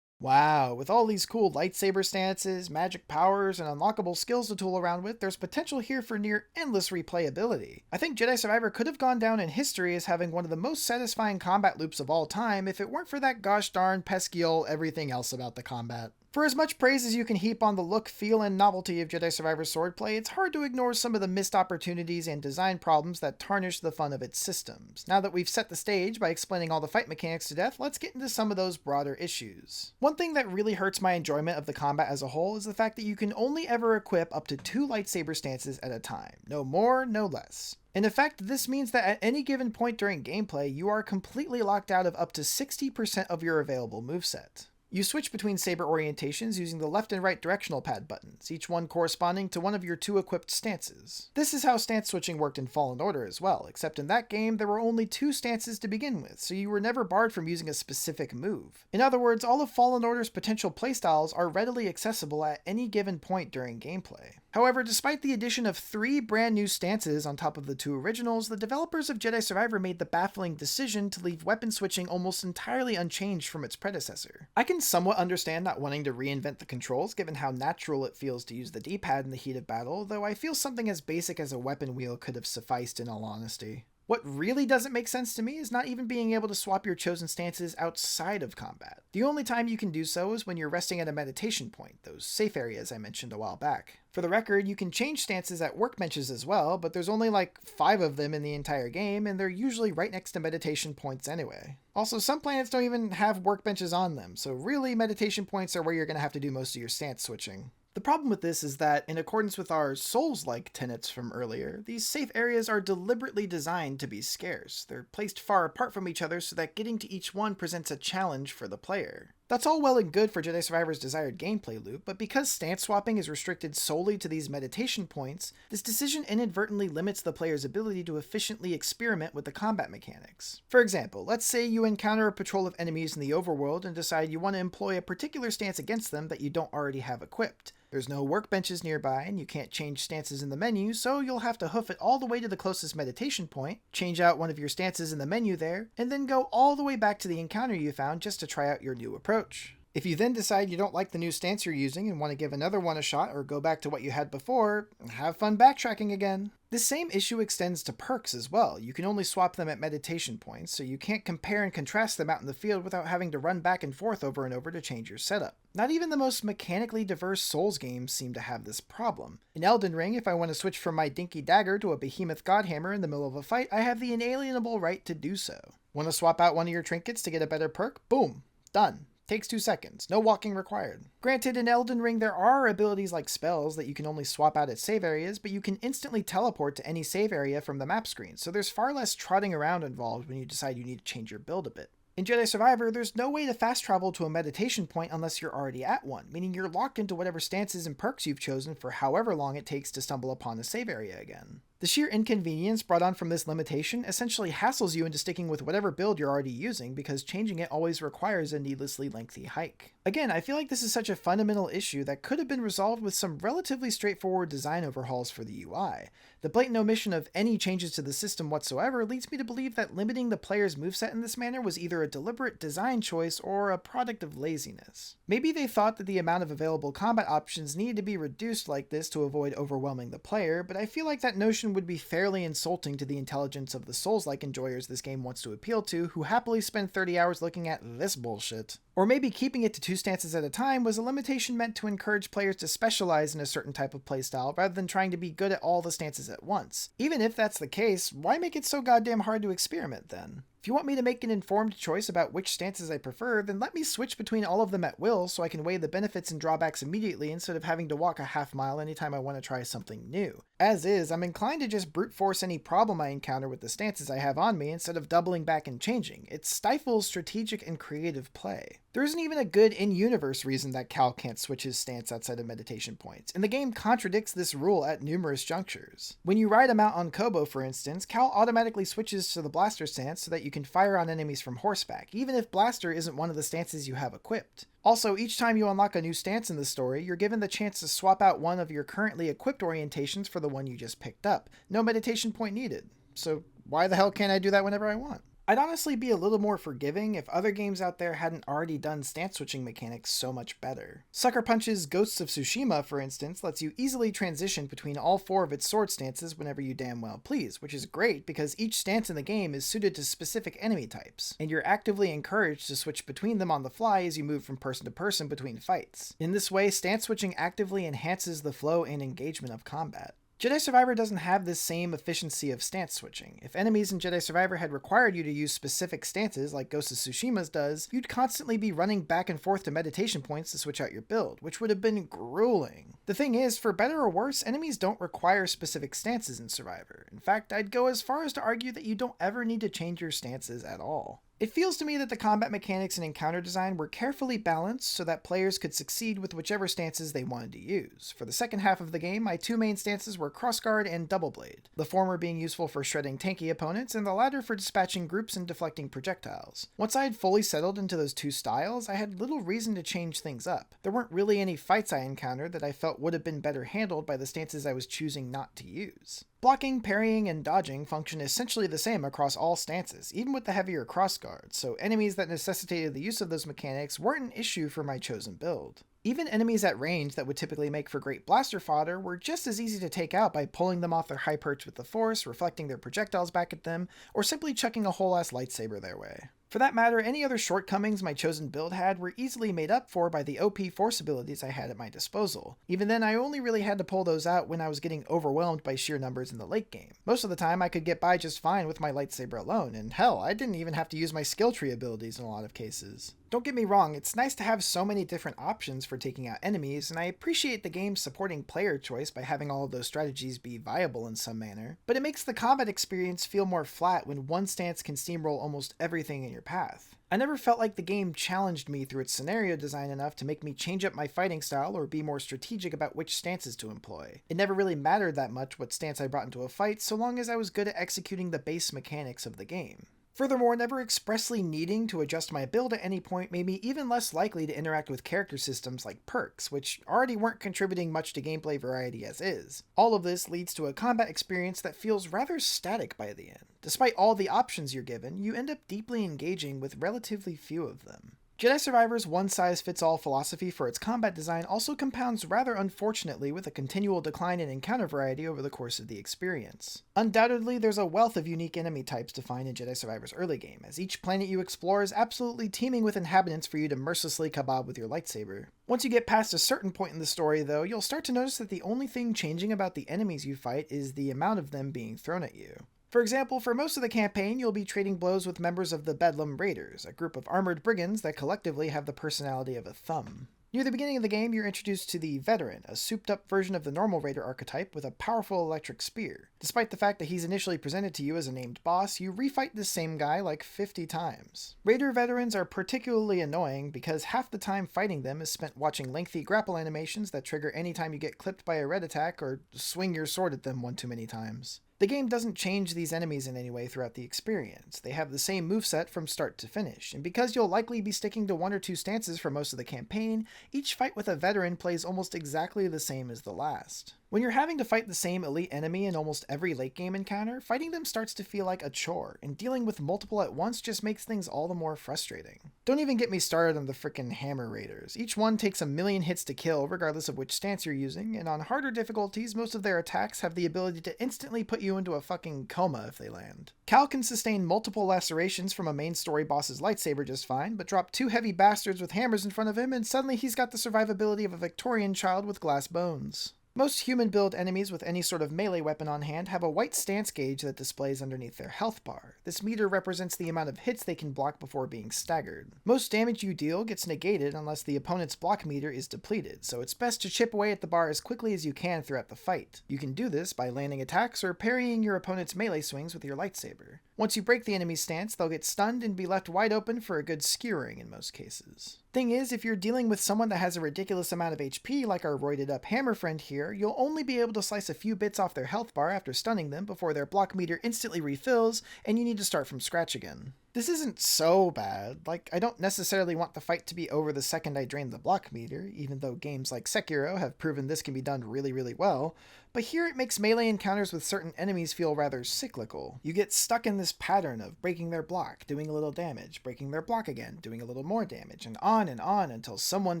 Wow, with all these cool lightsaber stances, magic powers, and unlockable skills to tool around with, there's potential here for near endless replayability. I think Jedi Survivor could have gone down in history as having one of the most satisfying combat loops of all time if it weren't for that gosh darn pesky ol' everything else about the combat. For as much praise as you can heap on the look, feel, and novelty of Jedi Survivor swordplay, it's hard to ignore some of the missed opportunities and design problems that tarnish the fun of its systems. Now that we've set the stage by explaining all the fight mechanics to death, let's get into some of those broader issues. One thing that really hurts my enjoyment of the combat as a whole is the fact that you can only ever equip up to 2 lightsaber stances at a time. No more, no less. In effect, this means that at any given point during gameplay, you are completely locked out of up to 60% of your available moveset. You switch between saber orientations using the left and right directional pad buttons, each one corresponding to one of your 2 equipped stances. This is how stance switching worked in Fallen Order as well, except in that game there were only 2 stances to begin with, so you were never barred from using a specific move. In other words, all of Fallen Order's potential playstyles are readily accessible at any given point during gameplay. However, despite the addition of 3 brand new stances on top of the 2 originals, the developers of Jedi Survivor made the baffling decision to leave weapon switching almost entirely unchanged from its predecessor. I can somewhat understand not wanting to reinvent the controls given how natural it feels to use the D-pad in the heat of battle, though I feel something as basic as a weapon wheel could have sufficed in all honesty. What really doesn't make sense to me is not even being able to swap your chosen stances outside of combat. The only time you can do so is when you're resting at a meditation point, those safe areas I mentioned a while back. For the record, you can change stances at workbenches as well, but there's only like 5 of them in the entire game, and they're usually right next to meditation points anyway. Also, some planets don't even have workbenches on them, so really meditation points are where you're going to have to do most of your stance switching. The problem with this is that, in accordance with our Souls-like tenets from earlier, these safe areas are deliberately designed to be scarce. They're placed far apart from each other so that getting to each one presents a challenge for the player. That's all well and good for Jedi Survivor's desired gameplay loop, but because stance swapping is restricted solely to these meditation points, this decision inadvertently limits the player's ability to efficiently experiment with the combat mechanics. For example, let's say you encounter a patrol of enemies in the overworld and decide you want to employ a particular stance against them that you don't already have equipped. There's no workbenches nearby, and you can't change stances in the menu, so you'll have to hoof it all the way to the closest meditation point, change out one of your stances in the menu there, and then go all the way back to the encounter you found just to try out your new approach. If you then decide you don't like the new stance you're using and want to give another one a shot or go back to what you had before, have fun backtracking again. This same issue extends to perks as well. You can only swap them at meditation points, so you can't compare and contrast them out in the field without having to run back and forth over and over to change your setup. Not even the most mechanically diverse Souls games seem to have this problem. In Elden Ring, if I want to switch from my dinky dagger to a behemoth godhammer in the middle of a fight, I have the inalienable right to do so. Want to swap out one of your trinkets to get a better perk? Boom. Done. Takes 2 seconds. No walking required. Granted, in Elden Ring there are abilities like spells that you can only swap out at save areas, but you can instantly teleport to any save area from the map screen, so there's far less trotting around involved when you decide you need to change your build a bit. In Jedi Survivor, there's no way to fast travel to a meditation point unless you're already at one, meaning you're locked into whatever stances and perks you've chosen for however long it takes to stumble upon a save area again. The sheer inconvenience brought on from this limitation essentially hassles you into sticking with whatever build you're already using because changing it always requires a needlessly lengthy hike. Again, I feel like this is such a fundamental issue that could have been resolved with some relatively straightforward design overhauls for the UI. The blatant omission of any changes to the system whatsoever leads me to believe that limiting the player's moveset in this manner was either a deliberate design choice or a product of laziness. Maybe they thought that the amount of available combat options needed to be reduced like this to avoid overwhelming the player, but I feel like that notion would be fairly insulting to the intelligence of the Souls-like enjoyers this game wants to appeal to, who happily spend 30 hours looking at this bullshit. Or maybe keeping it to 2 stances at a time was a limitation meant to encourage players to specialize in a certain type of playstyle rather than trying to be good at all the stances at once. Even if that's the case, why make it so goddamn hard to experiment then? If you want me to make an informed choice about which stances I prefer, then let me switch between all of them at will so I can weigh the benefits and drawbacks immediately instead of having to walk a half mile anytime I want to try something new. As is, I'm inclined to just brute force any problem I encounter with the stances I have on me instead of doubling back and changing. It stifles strategic and creative play. There isn't even a good in-universe reason that Cal can't switch his stance outside of meditation points, and the game contradicts this rule at numerous junctures. When you ride a mount on Kobo, for instance, Cal automatically switches to the blaster stance so that you can fire on enemies from horseback, even if blaster isn't one of the stances you have equipped. Also, each time you unlock a new stance in the story, you're given the chance to swap out one of your currently equipped orientations for the one you just picked up. No meditation point needed. So why the hell can't I do that whenever I want? I'd honestly be a little more forgiving if other games out there hadn't already done stance switching mechanics so much better. Sucker Punch's Ghosts of Tsushima, for instance, lets you easily transition between all 4 of its sword stances whenever you damn well please, which is great because each stance in the game is suited to specific enemy types, and you're actively encouraged to switch between them on the fly as you move from person to person between fights. In this way, stance switching actively enhances the flow and engagement of combat. Jedi Survivor doesn't have this same efficiency of stance switching. If enemies in Jedi Survivor had required you to use specific stances like Ghost of Tsushima's does, you'd constantly be running back and forth to meditation points to switch out your build, which would have been grueling. The thing is, for better or worse, enemies don't require specific stances in Survivor. In fact, I'd go as far as to argue that you don't ever need to change your stances at all. It feels to me that the combat mechanics and encounter design were carefully balanced so that players could succeed with whichever stances they wanted to use. For the second half of the game, my 2 main stances were Crossguard and Double Blade, the former being useful for shredding tanky opponents and the latter for dispatching groups and deflecting projectiles. Once I had fully settled into those 2 styles, I had little reason to change things up. There weren't really any fights I encountered that I felt would have been better handled by the stances I was choosing not to use. Blocking, parrying, and dodging function essentially the same across all stances, even with the heavier crossguards, so enemies that necessitated the use of those mechanics weren't an issue for my chosen build. Even enemies at range that would typically make for great blaster fodder were just as easy to take out by pulling them off their high perch with the Force, reflecting their projectiles back at them, or simply chucking a whole-ass lightsaber their way. For that matter, any other shortcomings my chosen build had were easily made up for by the OP Force abilities I had at my disposal. Even then, I only really had to pull those out when I was getting overwhelmed by sheer numbers in the late game. Most of the time, I could get by just fine with my lightsaber alone, and hell, I didn't even have to use my skill tree abilities in a lot of cases. Don't get me wrong, it's nice to have so many different options for taking out enemies, and I appreciate the game supporting player choice by having all of those strategies be viable in some manner, but it makes the combat experience feel more flat when one stance can steamroll almost everything in your path. I never felt like the game challenged me through its scenario design enough to make me change up my fighting style or be more strategic about which stances to employ. It never really mattered that much what stance I brought into a fight so long as I was good at executing the base mechanics of the game. Furthermore, never expressly needing to adjust my build at any point made me even less likely to interact with character systems like perks, which already weren't contributing much to gameplay variety as is. All of this leads to a combat experience that feels rather static by the end. Despite all the options you're given, you end up deeply engaging with relatively few of them. Jedi Survivor's one-size-fits-all philosophy for its combat design also compounds rather unfortunately with a continual decline in encounter variety over the course of the experience. Undoubtedly, there's a wealth of unique enemy types to find in Jedi Survivor's early game, as each planet you explore is absolutely teeming with inhabitants for you to mercilessly kebab with your lightsaber. Once you get past a certain point in the story, though, you'll start to notice that the only thing changing about the enemies you fight is the amount of them being thrown at you. For example, for most of the campaign, you'll be trading blows with members of the Bedlam Raiders, a group of armored brigands that collectively have the personality of a thumb. Near the beginning of the game, you're introduced to the Veteran, a souped-up version of the normal Raider archetype with a powerful electric spear. Despite the fact that he's initially presented to you as a named boss, you refight this same guy like 50 times. Raider Veterans are particularly annoying because half the time fighting them is spent watching lengthy grapple animations that trigger anytime you get clipped by a red attack or swing your sword at them one too many times. The game doesn't change these enemies in any way throughout the experience. They have the same moveset from start to finish, and because you'll likely be sticking to 1 or 2 stances for most of the campaign, each fight with a veteran plays almost exactly the same as the last. When you're having to fight the same elite enemy in almost every late game encounter, fighting them starts to feel like a chore, and dealing with multiple at once just makes things all the more frustrating. Don't even get me started on the frickin' Hammer Raiders. Each one takes a million hits to kill regardless of which stance you're using, and on harder difficulties, most of their attacks have the ability to instantly put you into a fucking coma if they land. Cal can sustain multiple lacerations from a main story boss's lightsaber just fine, but drop 2 heavy bastards with hammers in front of him and suddenly he's got the survivability of a Victorian child with glass bones. Most human-build enemies with any sort of melee weapon on hand have a white stance gauge that displays underneath their health bar. This meter represents the amount of hits they can block before being staggered. Most damage you deal gets negated unless the opponent's block meter is depleted, so it's best to chip away at the bar as quickly as you can throughout the fight. You can do this by landing attacks or parrying your opponent's melee swings with your lightsaber. Once you break the enemy's stance, they'll get stunned and be left wide open for a good skewering in most cases. Thing is, if you're dealing with someone that has a ridiculous amount of HP like our roided up hammer friend here, you'll only be able to slice a few bits off their health bar after stunning them before their block meter instantly refills and you need to start from scratch again. This isn't so bad. Like, I don't necessarily want the fight to be over the second I drain the block meter, even though games like Sekiro have proven this can be done really well, but here it makes melee encounters with certain enemies feel rather cyclical. You get stuck in this pattern of breaking their block, doing a little damage, breaking their block again, doing a little more damage, and on until someone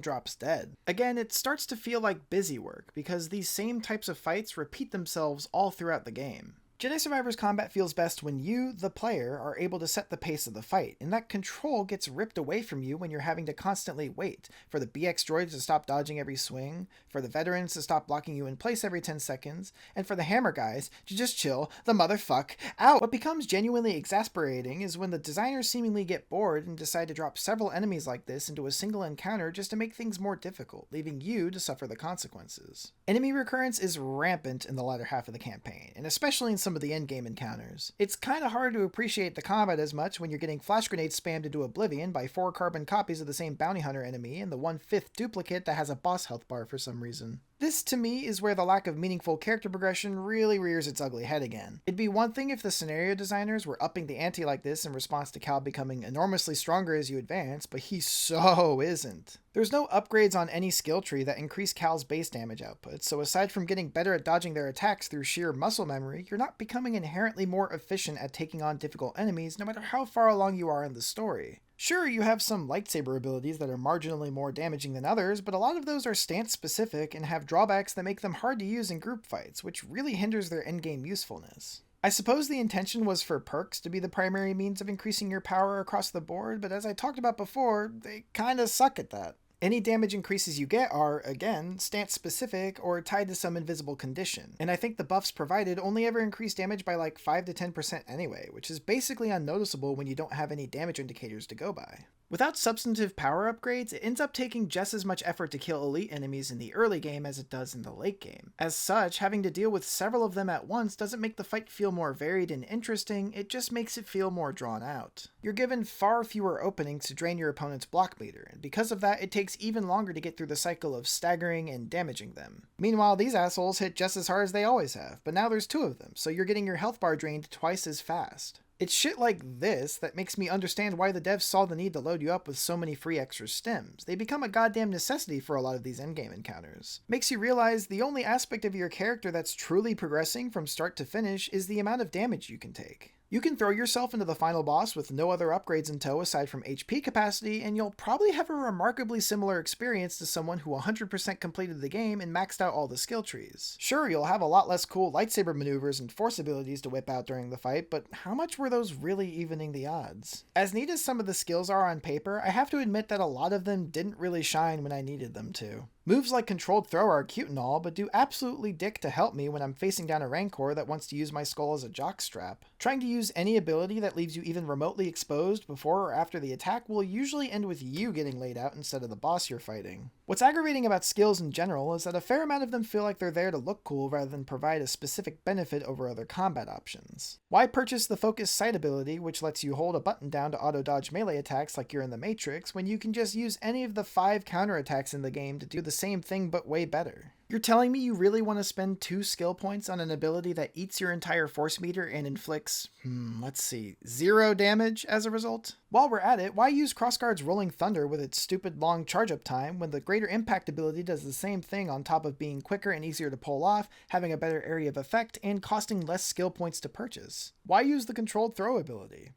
drops dead. Again, it starts to feel like busy work, because these same types of fights repeat themselves all throughout the game. Jedi Survivor's combat feels best when you, the player, are able to set the pace of the fight, and that control gets ripped away from you when you're having to constantly wait for the BX droids to stop dodging every swing, for the veterans to stop blocking you in place every 10 seconds, and for the hammer guys to just chill the motherfuck out. What becomes genuinely exasperating is when the designers seemingly get bored and decide to drop several enemies like this into a single encounter just to make things more difficult, leaving you to suffer the consequences. Enemy recurrence is rampant in the latter half of the campaign, and especially in some of the endgame encounters. It's kinda hard to appreciate the combat as much when you're getting flash grenades spammed into oblivion by 4 carbon copies of the same bounty hunter enemy and the 1/5 duplicate that has a boss health bar for some reason. This, to me, is where the lack of meaningful character progression really rears its ugly head again. It'd be one thing if the scenario designers were upping the ante like this in response to Cal becoming enormously stronger as you advance, but he so isn't. There's no upgrades on any skill tree that increase Cal's base damage output, so aside from getting better at dodging their attacks through sheer muscle memory, you're not becoming inherently more efficient at taking on difficult enemies no matter how far along you are in the story. Sure, you have some lightsaber abilities that are marginally more damaging than others, but a lot of those are stance-specific and have drawbacks that make them hard to use in group fights, which really hinders their endgame usefulness. I suppose the intention was for perks to be the primary means of increasing your power across the board, but as I talked about before, they kinda suck at that. Any damage increases you get are, again, stance-specific or tied to some invisible condition, and I think the buffs provided only ever increase damage by like 5 to 10% anyway, which is basically unnoticeable when you don't have any damage indicators to go by. Without substantive power upgrades, it ends up taking just as much effort to kill elite enemies in the early game as it does in the late game. As such, having to deal with several of them at once doesn't make the fight feel more varied and interesting, it just makes it feel more drawn out. You're given far fewer openings to drain your opponent's block meter, and because of that, it takes even longer to get through the cycle of staggering and damaging them. Meanwhile, these assholes hit just as hard as they always have, but now there's 2 of them, so you're getting your health bar drained twice as fast. It's shit like this that makes me understand why the devs saw the need to load you up with so many free extra stims. They become a goddamn necessity for a lot of these endgame encounters. Makes you realize the only aspect of your character that's truly progressing from start to finish is the amount of damage you can take. You can throw yourself into the final boss with no other upgrades in tow aside from HP capacity, and you'll probably have a remarkably similar experience to someone who 100% completed the game and maxed out all the skill trees. Sure, you'll have a lot less cool lightsaber maneuvers and force abilities to whip out during the fight, but how much were those really evening the odds? As neat as some of the skills are on paper, I have to admit that a lot of them didn't really shine when I needed them to. Moves like controlled throw are cute and all, but do absolutely dick to help me when I'm facing down a Rancor that wants to use my skull as a jockstrap. Trying to use any ability that leaves you even remotely exposed before or after the attack will usually end with you getting laid out instead of the boss you're fighting. What's aggravating about skills in general is that a fair amount of them feel like they're there to look cool rather than provide a specific benefit over other combat options. Why purchase the focus sight ability, which lets you hold a button down to auto-dodge melee attacks like you're in the Matrix, when you can just use any of the 5 counterattacks in the game to do the same thing but way better? You're telling me you really want to spend 2 skill points on an ability that eats your entire force meter and inflicts, 0 damage as a result? While we're at it, why use Crossguard's Rolling Thunder with its stupid long charge-up time when the Greater Impact ability does the same thing on top of being quicker and easier to pull off, having a better area of effect, and costing less skill points to purchase? Why use the controlled throw ability?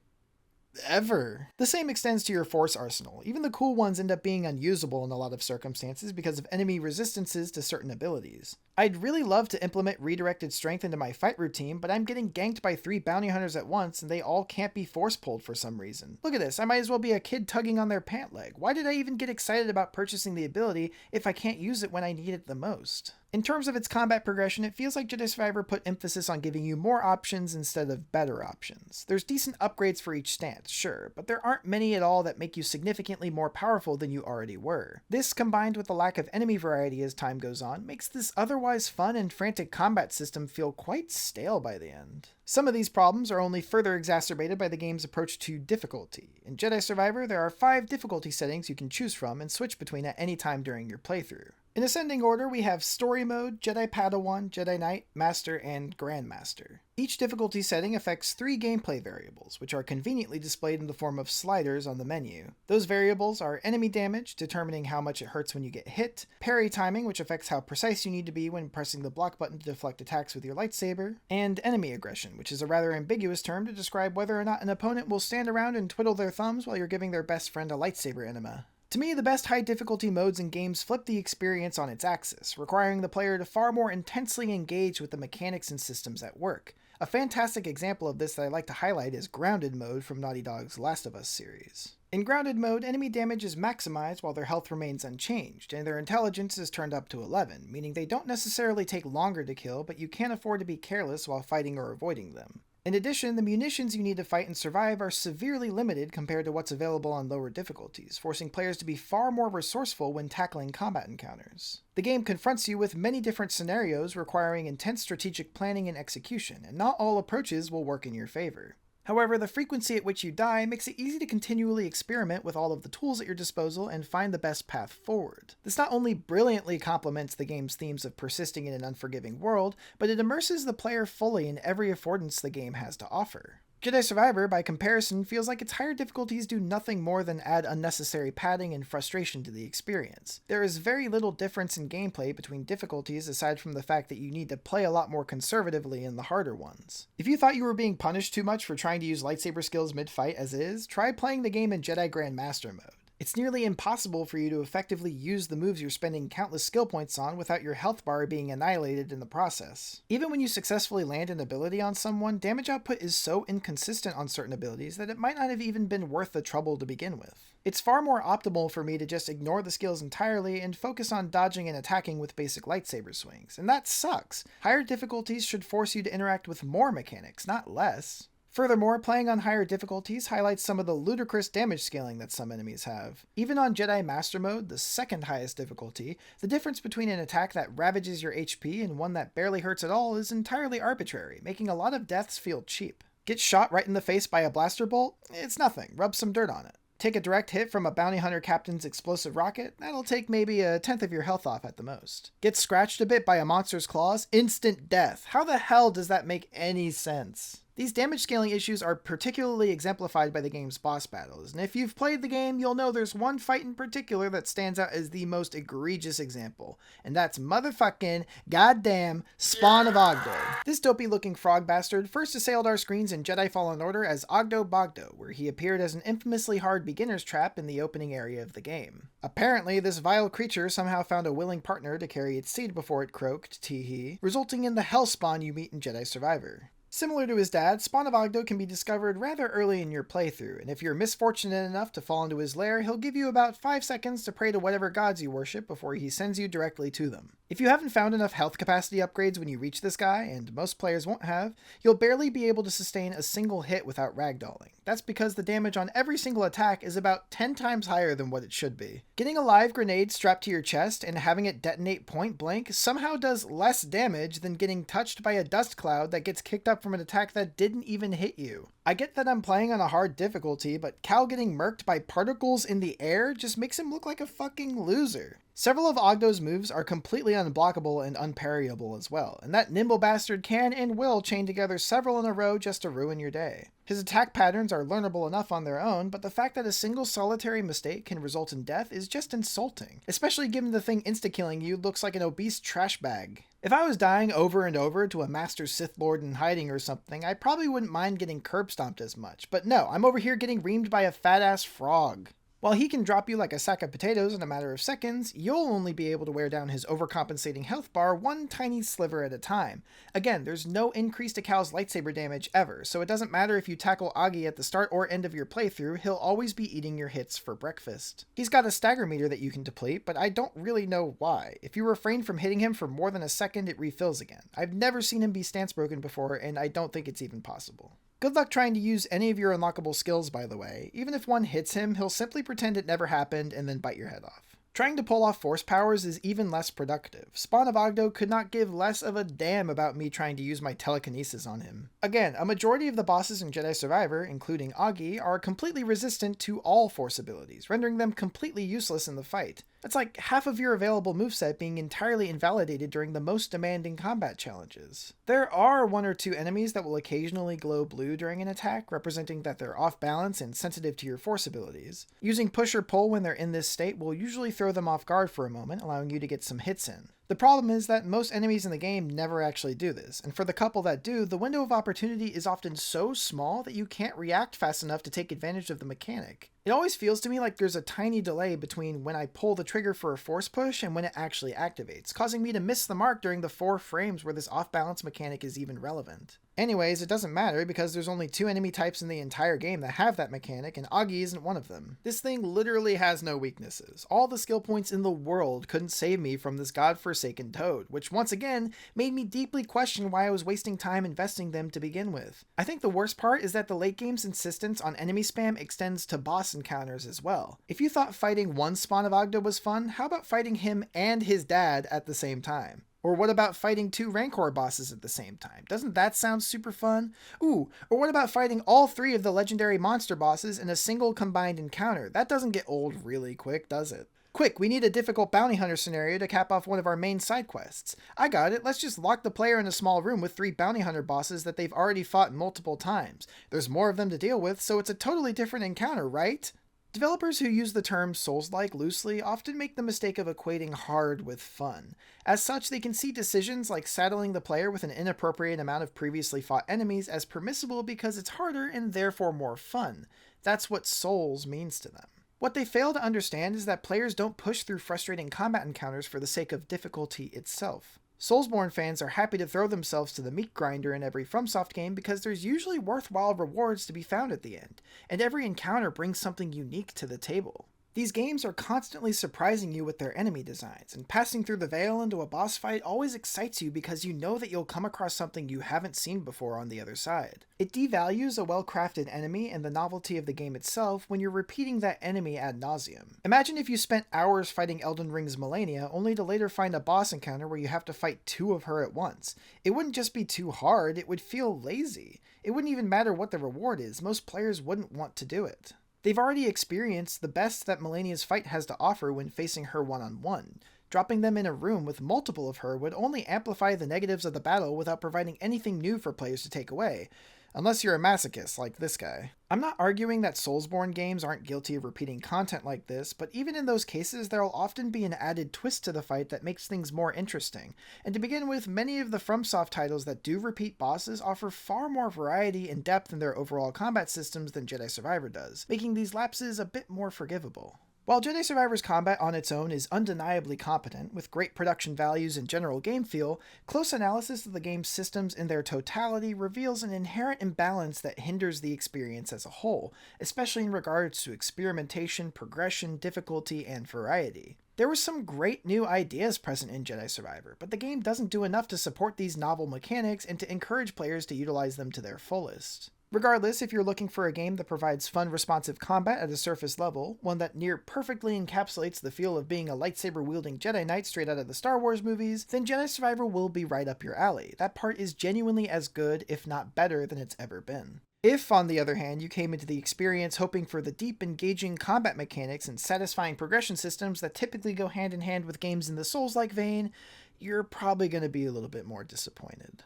Ever. The same extends to your force arsenal. Even the cool ones end up being unusable in a lot of circumstances because of enemy resistances to certain abilities. I'd really love to implement redirected strength into my fight routine, but I'm getting ganked by 3 bounty hunters at once and they all can't be force pulled for some reason. Look at this, I might as well be a kid tugging on their pant leg. Why did I even get excited about purchasing the ability if I can't use it when I need it the most? In terms of its combat progression, it feels like Jedi Survivor put emphasis on giving you more options instead of better options. There's decent upgrades for each stance, sure, but there aren't many at all that make you significantly more powerful than you already were. This, combined with the lack of enemy variety as time goes on, makes this otherwise fun and frantic combat system feel quite stale by the end. Some of these problems are only further exacerbated by the game's approach to difficulty. In Jedi Survivor, there are 5 difficulty settings you can choose from and switch between at any time during your playthrough. In ascending order, we have Story Mode, Jedi Padawan, Jedi Knight, Master, and Grandmaster. Each difficulty setting affects 3 gameplay variables, which are conveniently displayed in the form of sliders on the menu. Those variables are enemy damage, determining how much it hurts when you get hit, parry timing, which affects how precise you need to be when pressing the block button to deflect attacks with your lightsaber, and enemy aggression, which is a rather ambiguous term to describe whether or not an opponent will stand around and twiddle their thumbs while you're giving their best friend a lightsaber enema. To me, the best high difficulty modes in games flip the experience on its axis, requiring the player to far more intensely engage with the mechanics and systems at work. A fantastic example of this that I like to highlight is Grounded Mode from Naughty Dog's Last of Us series. In Grounded Mode, enemy damage is maximized while their health remains unchanged, and their intelligence is turned up to 11, meaning they don't necessarily take longer to kill, but you can't afford to be careless while fighting or avoiding them. In addition, the munitions you need to fight and survive are severely limited compared to what's available on lower difficulties, forcing players to be far more resourceful when tackling combat encounters. The game confronts you with many different scenarios requiring intense strategic planning and execution, and not all approaches will work in your favor. However, the frequency at which you die makes it easy to continually experiment with all of the tools at your disposal and find the best path forward. This not only brilliantly complements the game's themes of persisting in an unforgiving world, but it immerses the player fully in every affordance the game has to offer. Jedi Survivor, by comparison, feels like its higher difficulties do nothing more than add unnecessary padding and frustration to the experience. There is very little difference in gameplay between difficulties aside from the fact that you need to play a lot more conservatively in the harder ones. If you thought you were being punished too much for trying to use lightsaber skills mid-fight as is, try playing the game in Jedi Grandmaster mode. It's nearly impossible for you to effectively use the moves you're spending countless skill points on without your health bar being annihilated in the process. Even when you successfully land an ability on someone, damage output is so inconsistent on certain abilities that it might not have even been worth the trouble to begin with. It's far more optimal for me to just ignore the skills entirely and focus on dodging and attacking with basic lightsaber swings, and that sucks. Higher difficulties should force you to interact with more mechanics, not less. Furthermore, playing on higher difficulties highlights some of the ludicrous damage scaling that some enemies have. Even on Jedi Master Mode, the second highest difficulty, the difference between an attack that ravages your HP and one that barely hurts at all is entirely arbitrary, making a lot of deaths feel cheap. Get shot right in the face by a blaster bolt? It's nothing, rub some dirt on it. Take a direct hit from a bounty hunter captain's explosive rocket? That'll take maybe a tenth of your health off at the most. Get scratched a bit by a monster's claws? Instant death. How the hell does that make any sense? These damage scaling issues are particularly exemplified by the game's boss battles, and if you've played the game, you'll know there's one fight in particular that stands out as the most egregious example, and that's motherfucking goddamn Spawn of Ogdo. This dopey looking frog bastard first assailed our screens in Jedi Fallen Order as Ogdo Bogdo, where he appeared as an infamously hard beginner's trap in the opening area of the game. Apparently, this vile creature somehow found a willing partner to carry its seed before it croaked, tee-hee, resulting in the Hellspawn you meet in Jedi Survivor. Similar to his dad, Spawn of Ogdo can be discovered rather early in your playthrough, and if you're misfortunate enough to fall into his lair, he'll give you about 5 seconds to pray to whatever gods you worship before he sends you directly to them. If you haven't found enough health capacity upgrades when you reach this guy, and most players won't have, you'll barely be able to sustain a single hit without ragdolling. That's because the damage on every single attack is about 10 times higher than what it should be. Getting a live grenade strapped to your chest and having it detonate point blank somehow does less damage than getting touched by a dust cloud that gets kicked up from an attack that didn't even hit you. I get that I'm playing on a hard difficulty, but Cal getting murked by particles in the air just makes him look like a fucking loser. Several of Ogdo's moves are completely unblockable and unparryable as well, and that nimble bastard can and will chain together several in a row just to ruin your day. His attack patterns are learnable enough on their own, but the fact that a single solitary mistake can result in death is just insulting, especially given the thing insta-killing you looks like an obese trash bag. If I was dying over and over to a Master Sith Lord in hiding or something, I probably wouldn't mind getting curb stomped as much, but no, I'm over here getting reamed by a fat-ass frog. While he can drop you like a sack of potatoes in a matter of seconds, you'll only be able to wear down his overcompensating health bar one tiny sliver at a time. Again, there's no increase to Cal's lightsaber damage ever, so it doesn't matter if you tackle Augie at the start or end of your playthrough, he'll always be eating your hits for breakfast. He's got a stagger meter that you can deplete, but I don't really know why. If you refrain from hitting him for more than a second, it refills again. I've never seen him be stance broken before, and I don't think it's even possible. Good luck trying to use any of your unlockable skills, by the way. Even if one hits him, he'll simply pretend it never happened and then bite your head off. Trying to pull off force powers is even less productive. Spawn of Ogdo could not give less of a damn about me trying to use my telekinesis on him. Again, a majority of the bosses in Jedi Survivor, including Augie, are completely resistant to all force abilities, rendering them completely useless in the fight. That's like half of your available moveset being entirely invalidated during the most demanding combat challenges. There are one or two enemies that will occasionally glow blue during an attack, representing that they're off balance and sensitive to your force abilities. Using push or pull when they're in this state will usually throw them off guard for a moment, allowing you to get some hits in. The problem is that most enemies in the game never actually do this, and for the couple that do, the window of opportunity is often so small that you can't react fast enough to take advantage of the mechanic. It always feels to me like there's a tiny delay between when I pull the trigger for a force push and when it actually activates, causing me to miss the mark during the 4 frames where this off-balance mechanic is even relevant. Anyways, it doesn't matter because there's only 2 enemy types in the entire game that have that mechanic, and Augie isn't one of them. This thing literally has no weaknesses. All the skill points in the world couldn't save me from this godforsaken toad, which once again made me deeply question why I was wasting time investing them to begin with. I think the worst part is that the late game's insistence on enemy spam extends to boss encounters as well. If you thought fighting one spawn of Ogdo was fun, how about fighting him and his dad at the same time? Or what about fighting 2 Rancor bosses at the same time? Doesn't that sound super fun? Ooh, or what about fighting all 3 of the legendary monster bosses in a single combined encounter? That doesn't get old really quick, does it? Quick, we need a difficult bounty hunter scenario to cap off one of our main side quests. I got it, let's just lock the player in a small room with 3 bounty hunter bosses that they've already fought multiple times. There's more of them to deal with, so it's a totally different encounter, right? Developers who use the term Souls-like loosely often make the mistake of equating hard with fun. As such, they can see decisions like saddling the player with an inappropriate amount of previously fought enemies as permissible because it's harder and therefore more fun. That's what Souls means to them. What they fail to understand is that players don't push through frustrating combat encounters for the sake of difficulty itself. Soulsborne fans are happy to throw themselves to the meat grinder in every FromSoft game because there's usually worthwhile rewards to be found at the end, and every encounter brings something unique to the table. These games are constantly surprising you with their enemy designs, and passing through the veil into a boss fight always excites you because you know that you'll come across something you haven't seen before on the other side. It devalues a well-crafted enemy and the novelty of the game itself when you're repeating that enemy ad nauseum. Imagine if you spent hours fighting Elden Ring's Malenia only to later find a boss encounter where you have to fight 2 of her at once. It wouldn't just be too hard, it would feel lazy. It wouldn't even matter what the reward is, most players wouldn't want to do it. They've already experienced the best that Malenia's fight has to offer when facing her one-on-one. Dropping them in a room with multiple of her would only amplify the negatives of the battle without providing anything new for players to take away. Unless you're a masochist like this guy. I'm not arguing that Soulsborne games aren't guilty of repeating content like this, but even in those cases there'll often be an added twist to the fight that makes things more interesting. And to begin with, many of the FromSoft titles that do repeat bosses offer far more variety and depth in their overall combat systems than Jedi Survivor does, making these lapses a bit more forgivable. While Jedi Survivor's combat on its own is undeniably competent, with great production values and general game feel, close analysis of the game's systems in their totality reveals an inherent imbalance that hinders the experience as a whole, especially in regards to experimentation, progression, difficulty, and variety. There were some great new ideas present in Jedi Survivor, but the game doesn't do enough to support these novel mechanics and to encourage players to utilize them to their fullest. Regardless, if you're looking for a game that provides fun, responsive combat at a surface level, one that near perfectly encapsulates the feel of being a lightsaber-wielding Jedi Knight straight out of the Star Wars movies, then Jedi Survivor will be right up your alley. That part is genuinely as good, if not better, than it's ever been. If, on the other hand, you came into the experience hoping for the deep, engaging combat mechanics and satisfying progression systems that typically go hand in hand with games in the Souls-like vein, you're probably going to be a little bit more disappointed.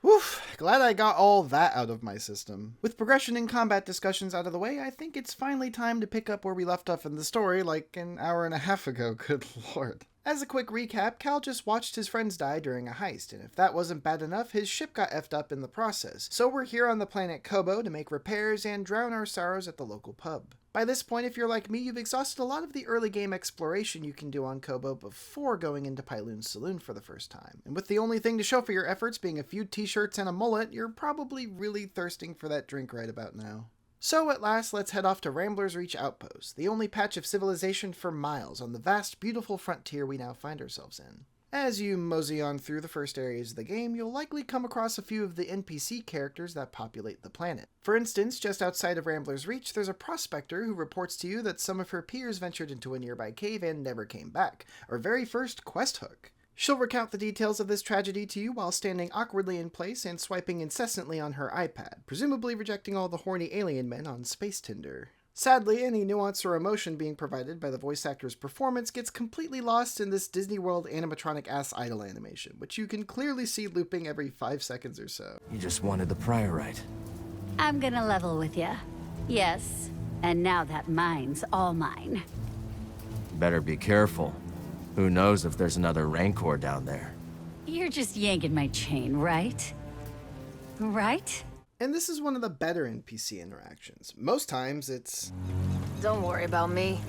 Woof, glad I got all that out of my system. With progression and combat discussions out of the way, I think it's finally time to pick up where we left off in the story like an hour and a half ago, good lord. As a quick recap, Cal just watched his friends die during a heist, and if that wasn't bad enough, his ship got effed up in the process, so we're here on the planet Kobo to make repairs and drown our sorrows at the local pub. By this point, if you're like me, you've exhausted a lot of the early game exploration you can do on Kobo before going into Pyloon's saloon for the first time, and with the only thing to show for your efforts being a few t-shirts and a mullet, you're probably really thirsting for that drink right about now. So at last, let's head off to Rambler's Reach Outpost, the only patch of civilization for miles on the vast, beautiful frontier we now find ourselves in. As you mosey on through the first areas of the game, you'll likely come across a few of the NPC characters that populate the planet. For instance, just outside of Rambler's Reach, there's a prospector who reports to you that some of her peers ventured into a nearby cave and never came back, our very first quest hook. She'll recount the details of this tragedy to you while standing awkwardly in place and swiping incessantly on her iPad, presumably rejecting all the horny alien men on Space Tinder. Sadly, any nuance or emotion being provided by the voice actor's performance gets completely lost in this Disney World animatronic-ass idle animation, which you can clearly see looping every 5 seconds or so. You just wanted the prior right. I'm gonna level with ya. Yes, and now that mine's all mine. Better be careful. Who knows if there's another Rancor down there. You're just yanking my chain, right? Right? And this is one of the better NPC interactions. Most times it's... Don't worry about me.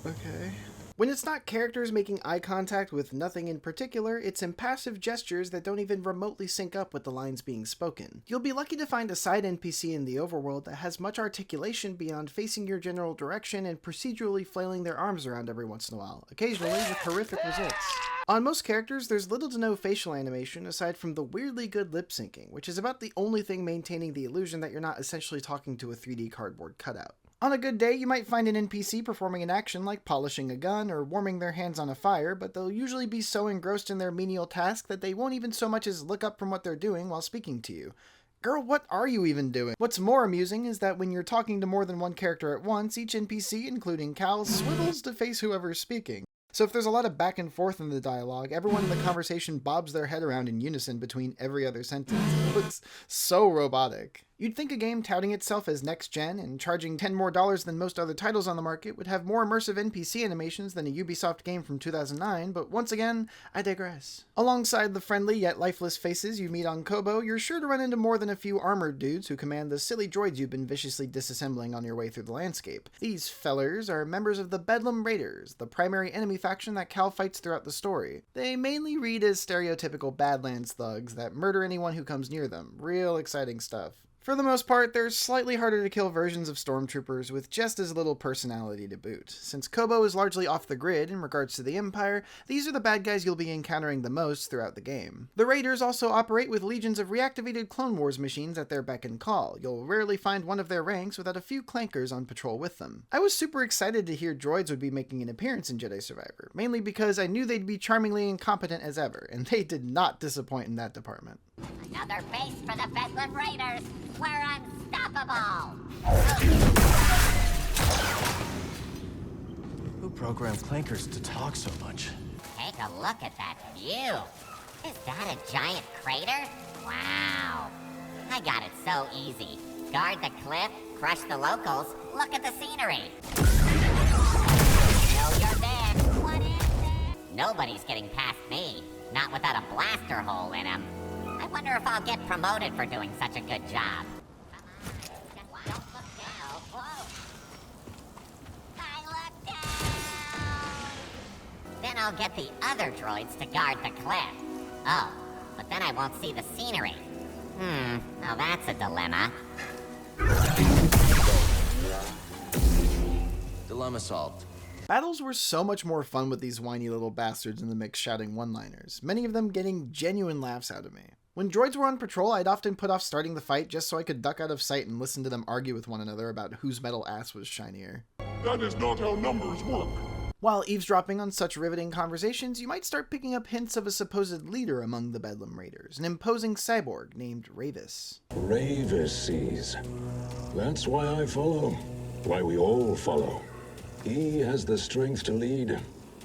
Okay. When it's not characters making eye contact with nothing in particular, it's impassive gestures that don't even remotely sync up with the lines being spoken. You'll be lucky to find a side NPC in the overworld that has much articulation beyond facing your general direction and procedurally flailing their arms around every once in a while, occasionally with horrific results. On most characters, there's little to no facial animation aside from the weirdly good lip syncing, which is about the only thing maintaining the illusion that you're not essentially talking to a 3D cardboard cutout. On a good day, you might find an NPC performing an action like polishing a gun or warming their hands on a fire, but they'll usually be so engrossed in their menial task that they won't even so much as look up from what they're doing while speaking to you. Girl, what are you even doing? What's more amusing is that when you're talking to more than one character at once, each NPC, including Cal, swivels to face whoever's speaking. So if there's a lot of back and forth in the dialogue, everyone in the conversation bobs their head around in unison between every other sentence. It looks so robotic. You'd think a game touting itself as next-gen and charging $10 more than most other titles on the market would have more immersive NPC animations than a Ubisoft game from 2009, but once again, I digress. Alongside the friendly yet lifeless faces you meet on Kobo, you're sure to run into more than a few armored dudes who command the silly droids you've been viciously disassembling on your way through the landscape. These fellers are members of the Bedlam Raiders, the primary enemy faction that Cal fights throughout the story. They mainly read as stereotypical Badlands thugs that murder anyone who comes near them. Real exciting stuff. For the most part, they're slightly harder to kill versions of stormtroopers with just as little personality to boot. Since Kobo is largely off the grid in regards to the Empire, these are the bad guys you'll be encountering the most throughout the game. The Raiders also operate with legions of reactivated Clone Wars machines at their beck and call. You'll rarely find one of their ranks without a few clankers on patrol with them. I was super excited to hear droids would be making an appearance in Jedi Survivor, mainly because I knew they'd be charmingly incompetent as ever, and they did not disappoint in that department. Another base for the Bedlam Raiders. We're unstoppable! Who programmed clankers to talk so much? Take a look at that view. Is that a giant crater? Wow. I got it so easy. Guard the cliff, crush the locals, look at the scenery. Know you're there. What is there? Nobody's getting past me. Not without a blaster hole in him. I wonder if I'll get promoted for doing such a good job. Come on, just don't look down. Whoa. I looked down! Then I'll get the other droids to guard the cliff. Oh, but then I won't see the scenery. Now that's a dilemma. Dilemma solved. Battles were so much more fun with these whiny little bastards in the mix shouting one-liners, many of them getting genuine laughs out of me. When droids were on patrol, I'd often put off starting the fight just so I could duck out of sight and listen to them argue with one another about whose metal ass was shinier. That is not how numbers work. While eavesdropping on such riveting conversations, you might start picking up hints of a supposed leader among the Bedlam Raiders, an imposing cyborg named Ravis. Ravis sees. That's why I follow. Why we all follow. He has the strength to lead.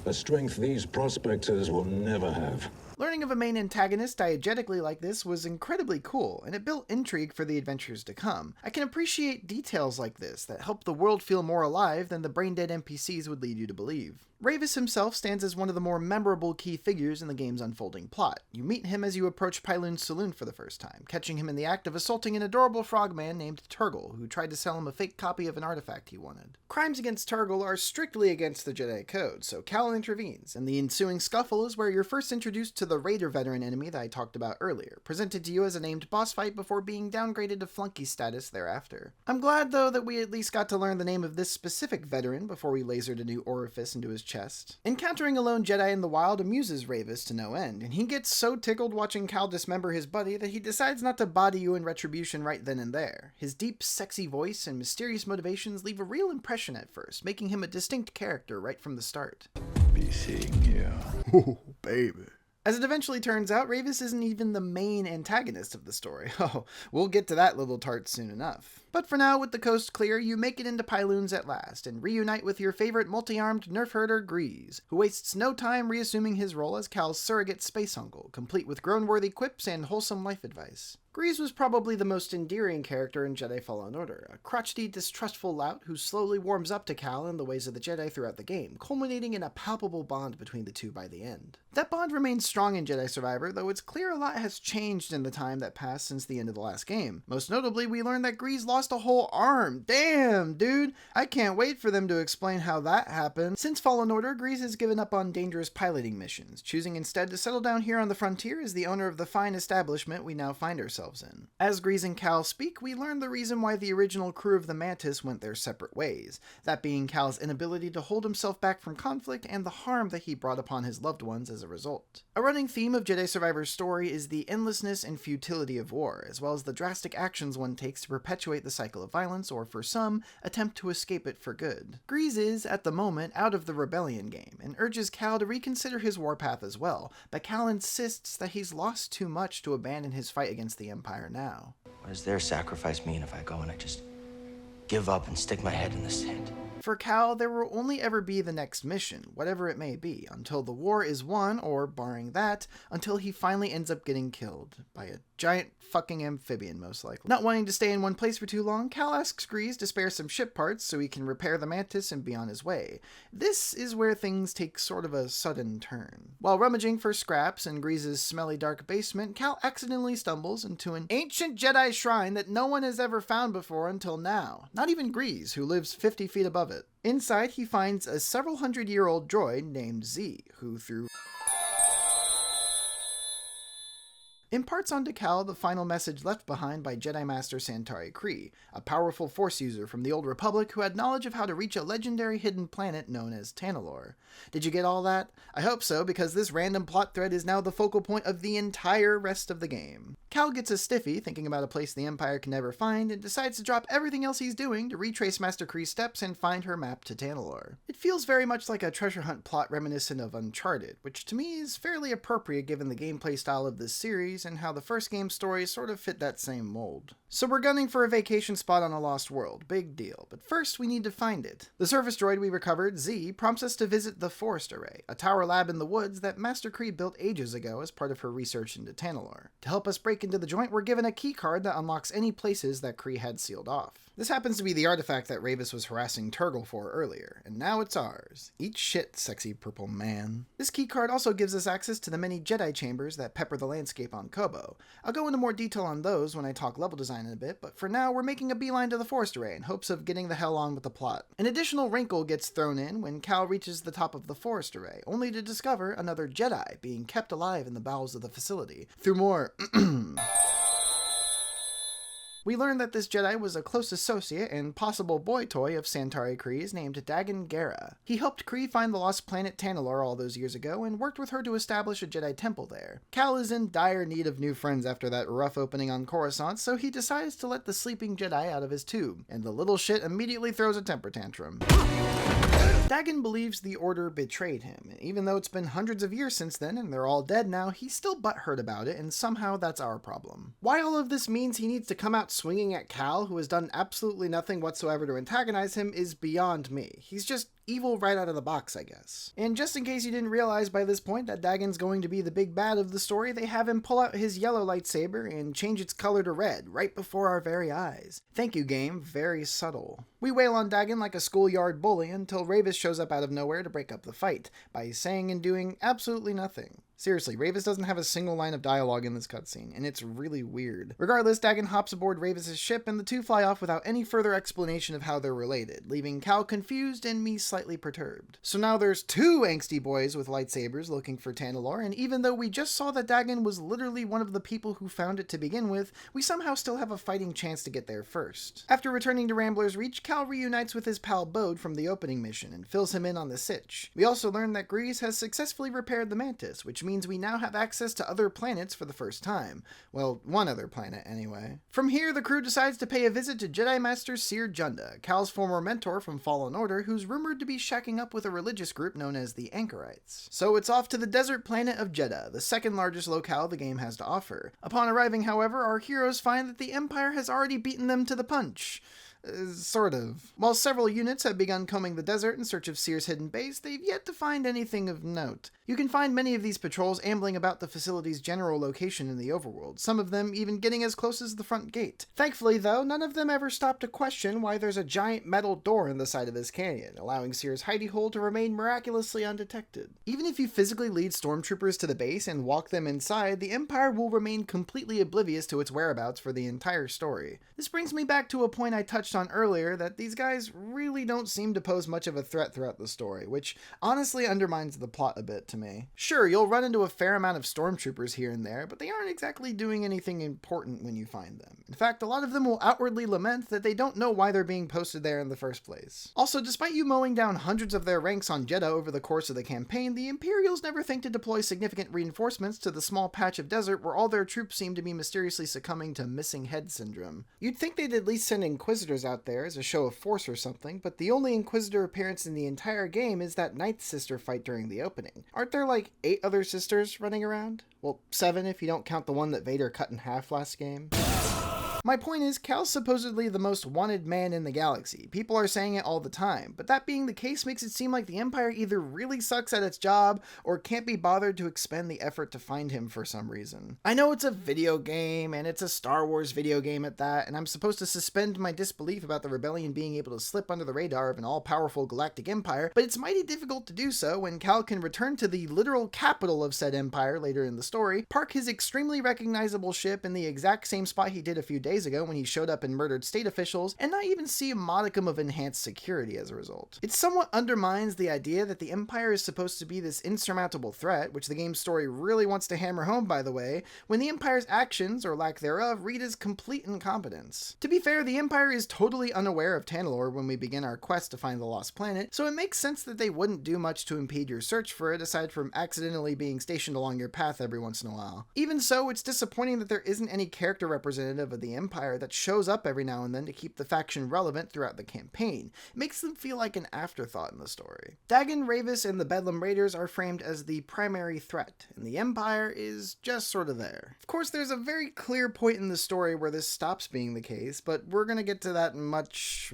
A strength these prospectors will never have. Learning of a main antagonist diegetically like this was incredibly cool, and it built intrigue for the adventures to come. I can appreciate details like this that help the world feel more alive than the brain-dead NPCs would lead you to believe. Ravis himself stands as one of the more memorable key figures in the game's unfolding plot. You meet him as you approach Pyloon's saloon for the first time, catching him in the act of assaulting an adorable frogman named Turgle, who tried to sell him a fake copy of an artifact he wanted. Crimes against Turgle are strictly against the Jedi Code, so Cal intervenes, and the ensuing scuffle is where you're first introduced to the Raider veteran enemy that I talked about earlier, presented to you as a named boss fight before being downgraded to flunky status thereafter. I'm glad, though, that we at least got to learn the name of this specific veteran before we lasered a new orifice into his chest. Encountering a lone Jedi in the wild amuses Ravis to no end, and he gets so tickled watching Cal dismember his buddy that he decides not to body you in retribution right then and there. His deep, sexy voice and mysterious motivations leave a real impression at first, making him a distinct character right from the start. Be seeing you. Oh, baby. As it eventually turns out, Ravis isn't even the main antagonist of the story. Oh, we'll get to that little tart soon enough. But for now, with the coast clear, you make it into Pyloon's at last, and reunite with your favorite multi-armed nerf herder Grease, who wastes no time reassuming his role as Cal's surrogate space uncle, complete with groan-worthy quips and wholesome life advice. Grease was probably the most endearing character in Jedi Fallen Order, a crotchety, distrustful lout who slowly warms up to Cal and the ways of the Jedi throughout the game, culminating in a palpable bond between the two by the end. That bond remains strong in Jedi Survivor, though it's clear a lot has changed in the time that passed since the end of the last game. Most notably, we learned that Grease lost a whole arm. Damn, dude! I can't wait for them to explain how that happened. Since Fallen Order, Grease has given up on dangerous piloting missions, choosing instead to settle down here on the frontier as the owner of the fine establishment we now find ourselves in. As Grease and Cal speak, we learn the reason why the original crew of the Mantis went their separate ways, that being Cal's inability to hold himself back from conflict and the harm that he brought upon his loved ones as a result. A running theme of Jedi Survivor's story is the endlessness and futility of war, as well as the drastic actions one takes to perpetuate the cycle of violence, or for some, attempt to escape it for good. Grease is, at the moment, out of the rebellion game, and urges Cal to reconsider his warpath as well, but Cal insists that he's lost too much to abandon his fight against the Empire now. What does their sacrifice mean if I go and I just give up and stick my head in the sand? For Cal, there will only ever be the next mission, whatever it may be, until the war is won, or, barring that, until he finally ends up getting killed by a giant fucking amphibian, most likely. Not wanting to stay in one place for too long, Cal asks Grease to spare some ship parts so he can repair the Mantis and be on his way. This is where things take sort of a sudden turn. While rummaging for scraps in Grease's smelly dark basement, Cal accidentally stumbles into an ancient Jedi shrine that no one has ever found before until now. Not even Grease, who lives 50 feet above it. Inside, he finds a several hundred-year-old droid named Z, who through imparts onto Cal the final message left behind by Jedi Master Santari Khri, a powerful Force user from the Old Republic who had knowledge of how to reach a legendary hidden planet known as Tanalorr. Did you get all that? I hope so, because this random plot thread is now the focal point of the entire rest of the game. Cal gets a stiffy thinking about a place the Empire can never find, and decides to drop everything else he's doing to retrace Master Khri's steps and find her map to Tanalorr. It feels very much like a treasure hunt plot reminiscent of Uncharted, which to me is fairly appropriate given the gameplay style of this series and how the first game's stories sort of fit that same mold. So we're gunning for a vacation spot on a lost world, big deal, but first we need to find it. The surface droid we recovered, Z, prompts us to visit the Forest Array, a tower lab in the woods that Master Khri built ages ago as part of her research into Tanalorr. To help us break into the joint, we're given a key card that unlocks any places that Khri had sealed off. This happens to be the artifact that Ravis was harassing Turgle for earlier, and now it's ours. Eat shit, sexy purple man. This keycard also gives us access to the many Jedi chambers that pepper the landscape on Koboh. I'll go into more detail on those when I talk level design in a bit, but for now we're making a beeline to the Forest Array in hopes of getting the hell on with the plot. An additional wrinkle gets thrown in when Cal reaches the top of the Forest Array, only to discover another Jedi being kept alive in the bowels of the facility. Through more we learn that this Jedi was a close associate and possible boy toy of Santari Khri's named Dagan Gera. He helped Khri find the lost planet Tanalorr all those years ago and worked with her to establish a Jedi temple there. Cal is in dire need of new friends after that rough opening on Coruscant, so he decides to let the sleeping Jedi out of his tube, and the little shit immediately throws a temper tantrum. Dagan believes the Order betrayed him, and even though it's been hundreds of years since then and they're all dead now, he's still butthurt about it, and somehow that's our problem. Why all of this means he needs to come out swinging at Cal, who has done absolutely nothing whatsoever to antagonize him, is beyond me. He's just evil right out of the box, I guess. And just in case you didn't realize by this point that Dagon's going to be the big bad of the story, they have him pull out his yellow lightsaber and change its color to red, right before our very eyes. Thank you, game. Very subtle. We wail on Dagon like a schoolyard bully until Ravis shows up out of nowhere to break up the fight, by saying and doing absolutely nothing. Seriously, Ravis doesn't have a single line of dialogue in this cutscene, and it's really weird. Regardless, Dagon hops aboard Ravis' ship, and the two fly off without any further explanation of how they're related, leaving Cal confused and me slightly perturbed. So now there's two angsty boys with lightsabers looking for Tanalorr, and even though we just saw that Dagon was literally one of the people who found it to begin with, we somehow still have a fighting chance to get there first. After returning to Rambler's Reach, Cal reunites with his pal Bode from the opening mission and fills him in on the sitch. We also learn that Grease has successfully repaired the Mantis, which means we now have access to other planets for the first time. Well, one other planet, anyway. From here, the crew decides to pay a visit to Jedi Master Cere Junda, Cal's former mentor from Fallen Order, who's rumored to be shacking up with a religious group known as the Anchorites. So it's off to the desert planet of Jedha, the second largest locale the game has to offer. Upon arriving, however, our heroes find that the Empire has already beaten them to the punch. Sort of. While several units have begun combing the desert in search of Cere's hidden base, they've yet to find anything of note. You can find many of these patrols ambling about the facility's general location in the overworld, some of them even getting as close as the front gate. Thankfully, though, none of them ever stop to question why there's a giant metal door in the side of this canyon, allowing Cere's hidey hole to remain miraculously undetected. Even if you physically lead stormtroopers to the base and walk them inside, the Empire will remain completely oblivious to its whereabouts for the entire story. This brings me back to a point I touched on earlier, that these guys really don't seem to pose much of a threat throughout the story, which honestly undermines the plot a bit to me. Sure, you'll run into a fair amount of stormtroopers here and there, but they aren't exactly doing anything important when you find them. In fact, a lot of them will outwardly lament that they don't know why they're being posted there in the first place. Also, despite you mowing down hundreds of their ranks on Jedha over the course of the campaign, the Imperials never think to deploy significant reinforcements to the small patch of desert where all their troops seem to be mysteriously succumbing to missing head syndrome. You'd think they'd at least send Inquisitors out there as a show of force or something, but the only Inquisitor appearance in the entire game is that Ninth Sister fight during the opening. Aren't there like 8 other sisters running around? Well, 7 if you don't count the one that Vader cut in half last game. My point is, Cal's supposedly the most wanted man in the galaxy. People are saying it all the time, but that being the case makes it seem like the Empire either really sucks at its job or can't be bothered to expend the effort to find him for some reason. I know it's a video game, and it's a Star Wars video game at that, and I'm supposed to suspend my disbelief about the rebellion being able to slip under the radar of an all-powerful galactic empire, but it's mighty difficult to do so when Cal can return to the literal capital of said empire later in the story, park his extremely recognizable ship in the exact same spot he did a few days ago when he showed up and murdered state officials, and not even see a modicum of enhanced security as a result. It somewhat undermines the idea that the Empire is supposed to be this insurmountable threat, which the game's story really wants to hammer home, by the way, when the Empire's actions, or lack thereof, read as complete incompetence. To be fair, the Empire is totally unaware of Tanalorr when we begin our quest to find the lost planet, so it makes sense that they wouldn't do much to impede your search for it aside from accidentally being stationed along your path every once in a while. Even so, it's disappointing that there isn't any character representative of the Empire that shows up every now and then to keep the faction relevant throughout the campaign. It makes them feel like an afterthought in the story. Dagon, Ravis, and the Bedlam Raiders are framed as the primary threat, and the Empire is just sort of there. Of course, there's a very clear point in the story where this stops being the case, but we're gonna get to that much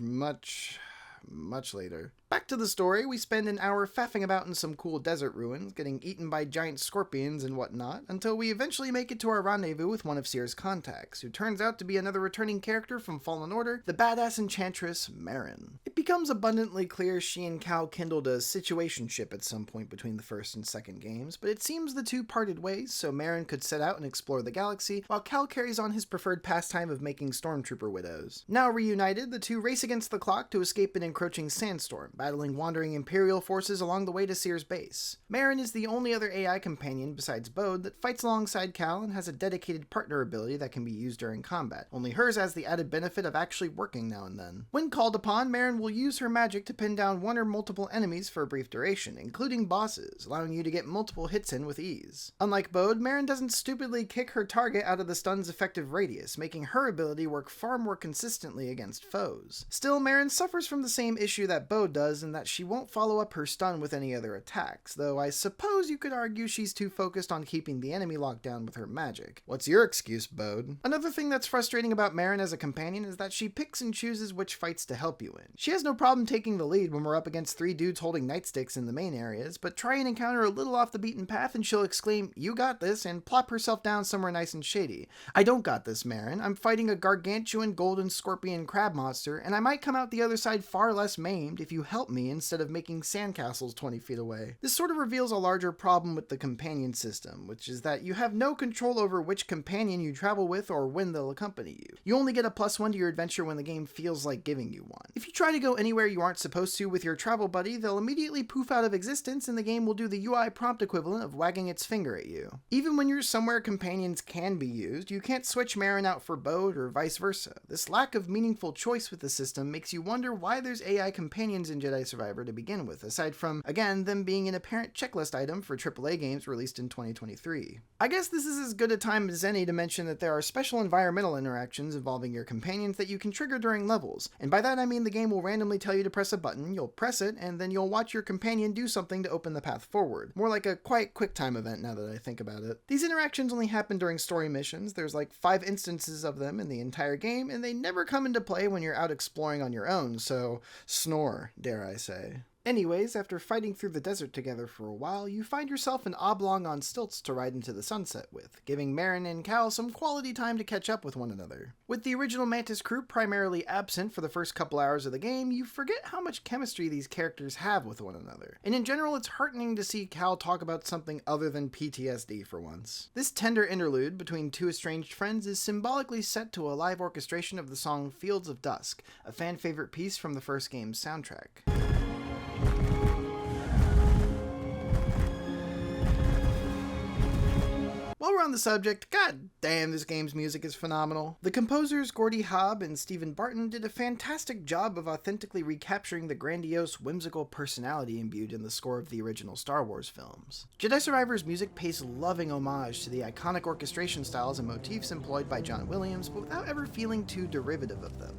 later. Back to the story, we spend an hour faffing about in some cool desert ruins, getting eaten by giant scorpions and whatnot, until we eventually make it to our rendezvous with one of Cere's contacts, who turns out to be another returning character from Fallen Order, the badass enchantress Merrin. It becomes abundantly clear she and Cal kindled a situationship at some point between the first and second games, but it seems the two parted ways, so Merrin could set out and explore the galaxy, while Cal carries on his preferred pastime of making stormtrooper widows. Now reunited, the two race against the clock to escape an encroaching sandstorm, battling wandering Imperial forces along the way to Cere's base. Merrin is the only other AI companion besides Bode that fights alongside Cal and has a dedicated partner ability that can be used during combat. Only hers has the added benefit of actually working now and then. When called upon, Merrin will use her magic to pin down one or multiple enemies for a brief duration, including bosses, allowing you to get multiple hits in with ease. Unlike Bode, Merrin doesn't stupidly kick her target out of the stun's effective radius, making her ability work far more consistently against foes. Still, Merrin suffers from the same same issue that Bo does in that she won't follow up her stun with any other attacks, though I suppose you could argue she's too focused on keeping the enemy locked down with her magic. What's your excuse, Bode? Another thing that's frustrating about Merrin as a companion is that she picks and chooses which fights to help you in. She has no problem taking the lead when we're up against 3 dudes holding nightsticks in the main areas, but try and encounter a little off the beaten path and she'll exclaim, "You got this," and plop herself down somewhere nice and shady. I don't got this, Merrin. I'm fighting a gargantuan golden scorpion crab monster, and I might come out the other side far less maimed if you help me instead of making sandcastles 20 feet away. This sort of reveals a larger problem with the companion system, which is that you have no control over which companion you travel with or when they'll accompany you. You only get a +1 to your adventure when the game feels like giving you one. If you try to go anywhere you aren't supposed to with your travel buddy, they'll immediately poof out of existence and the game will do the UI prompt equivalent of wagging its finger at you. Even when you're somewhere companions can be used, you can't switch Merrin out for Bode or vice versa. This lack of meaningful choice with the system makes you wonder why there's AI companions in Jedi Survivor to begin with, aside from, again, them being an apparent checklist item for AAA games released in 2023. I guess this is as good a time as any to mention that there are special environmental interactions involving your companions that you can trigger during levels, and by that I mean the game will randomly tell you to press a button, you'll press it, and then you'll watch your companion do something to open the path forward. More like a quiet QuickTime event now that I think about it. These interactions only happen during story missions. There's like 5 instances of them in the entire game, and they never come into play when you're out exploring on your own, so snore, dare I say. Anyways, after fighting through the desert together for a while, you find yourself an oblong on stilts to ride into the sunset with, giving Merrin and Cal some quality time to catch up with one another. With the original Mantis crew primarily absent for the first couple hours of the game, you forget how much chemistry these characters have with one another. And in general, it's heartening to see Cal talk about something other than PTSD for once. This tender interlude between 2 estranged friends is symbolically set to a live orchestration of the song Fields of Dusk, a fan favorite piece from the first game's soundtrack. While we're on the subject, god damn, this game's music is phenomenal. The composers Gordy Hobb and Stephen Barton did a fantastic job of authentically recapturing the grandiose, whimsical personality imbued in the score of the original Star Wars films. Jedi Survivor's music pays loving homage to the iconic orchestration styles and motifs employed by John Williams, but without ever feeling too derivative of them.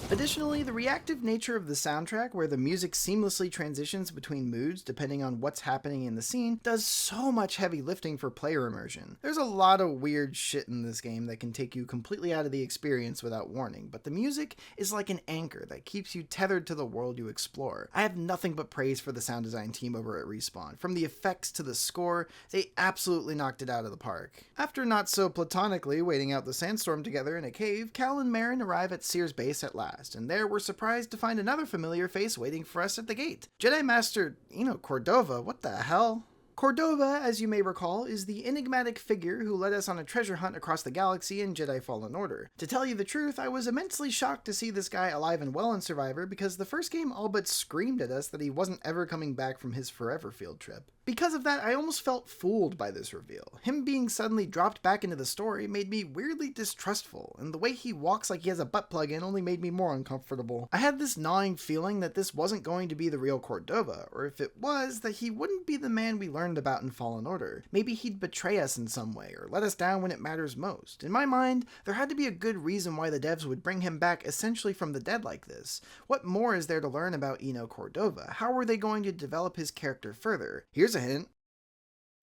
Additionally, the reactive nature of the soundtrack, where the music seamlessly transitions between moods depending on what's happening in the scene, does so much heavy lifting for player immersion. There's a lot of weird shit in this game that can take you completely out of the experience without warning, but the music is like an anchor that keeps you tethered to the world you explore. I have nothing but praise for the sound design team over at Respawn. From the effects to the score, they absolutely knocked it out of the park. After not so platonically waiting out the sandstorm together in a cave, Cal and Merrin arrive at Seer's base at last, and there we're surprised to find another familiar face waiting for us at the gate. Jedi Master, Cordova, what the hell? Cordova, as you may recall, is the enigmatic figure who led us on a treasure hunt across the galaxy in Jedi Fallen Order. To tell you the truth, I was immensely shocked to see this guy alive and well in Survivor because the first game all but screamed at us that he wasn't ever coming back from his forever field trip. Because of that, I almost felt fooled by this reveal. Him being suddenly dropped back into the story made me weirdly distrustful, and the way he walks like he has a butt plug in only made me more uncomfortable. I had this gnawing feeling that this wasn't going to be the real Cordova, or if it was, that he wouldn't be the man we learned about in Fallen Order. Maybe he'd betray us in some way, or let us down when it matters most. In my mind, there had to be a good reason why the devs would bring him back essentially from the dead like this. What more is there to learn about Eno Cordova? How were they going to develop his character further? Here's a hint.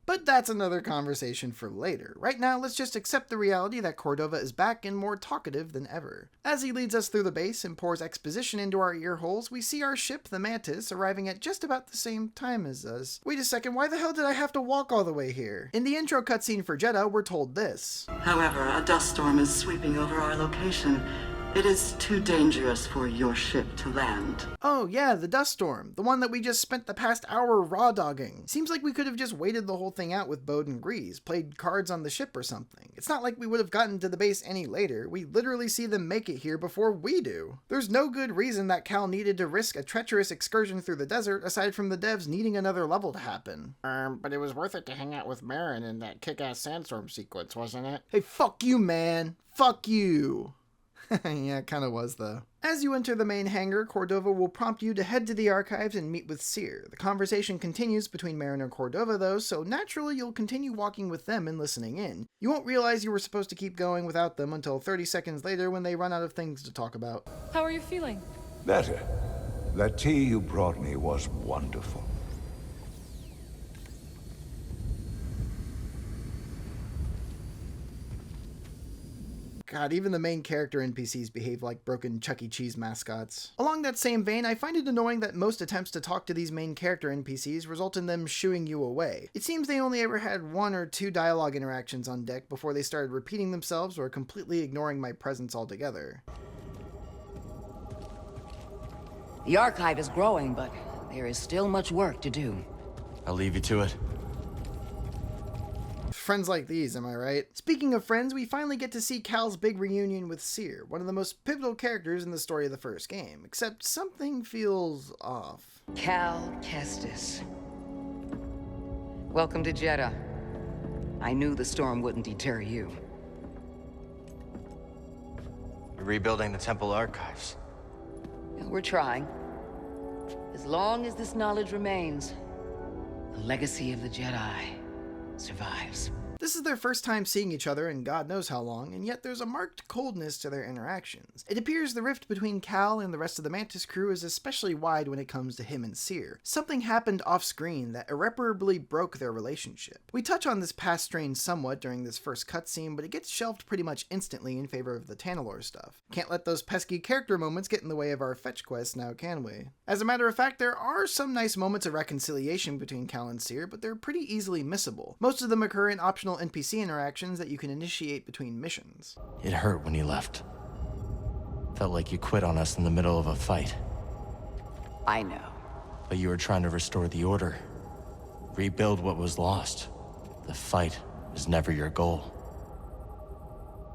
But that's another conversation for later. Right now, let's just accept the reality that Cordova is back and more talkative than ever. As he leads us through the base and pours exposition into our ear holes, we see our ship, the Mantis, arriving at just about the same time as us. Wait a second, why the hell did I have to walk all the way here? In the intro cutscene for Jedha, we're told this. However, a dust storm is sweeping over our location. It is too dangerous for your ship to land. Oh yeah, the dust storm, the one that we just spent the past hour raw dogging. Seems like we could have just waited the whole thing out with Bode and Grease, played cards on the ship or something. It's not like we would have gotten to the base any later. We literally see them make it here before we do. There's no good reason that Cal needed to risk a treacherous excursion through the desert aside from the devs needing another level to happen. But it was worth it to hang out with Marin in that kick-ass sandstorm sequence, wasn't it? Hey, fuck you, man. Fuck you. Yeah, it kind of was, though. As you enter the main hangar, Cordova will prompt you to head to the archives and meet with Cere. The conversation continues between Marin and Cordova, though, so naturally you'll continue walking with them and listening in. You won't realize you were supposed to keep going without them until 30 seconds later when they run out of things to talk about. How are you feeling? Better. That tea you brought me was wonderful. God, even the main character NPCs behave like broken Chuck E. Cheese mascots. Along that same vein, I find it annoying that most attempts to talk to these main character NPCs result in them shooing you away. It seems they only ever had 1 or 2 dialogue interactions on deck before they started repeating themselves or completely ignoring my presence altogether. The archive is growing, but there is still much work to do. I'll leave you to it. Friends like these, am I right? Speaking of friends, we finally get to see Cal's big reunion with Cere, one of the most pivotal characters in the story of the first game, except something feels off. Cal Kestis. Welcome to Jeddah. I knew the storm wouldn't deter you. You're rebuilding the temple archives. We're trying. As long as this knowledge remains, the legacy of the Jedi survives. This is their first time seeing each other in God knows how long, and yet there's a marked coldness to their interactions. It appears the rift between Cal and the rest of the Mantis crew is especially wide when it comes to him and Cere. Something happened off-screen that irreparably broke their relationship. We touch on this past strain somewhat during this first cutscene, but it gets shelved pretty much instantly in favor of the Tanalorr stuff. Can't let those pesky character moments get in the way of our fetch quests now, can we? As a matter of fact, there are some nice moments of reconciliation between Cal and Cere, but they're pretty easily missable. Most of them occur in optional NPC interactions that you can initiate between missions. It hurt when you left. Felt like you quit on us in the middle of a fight. I know. But you were trying to restore the order. Rebuild what was lost. The fight was never your goal.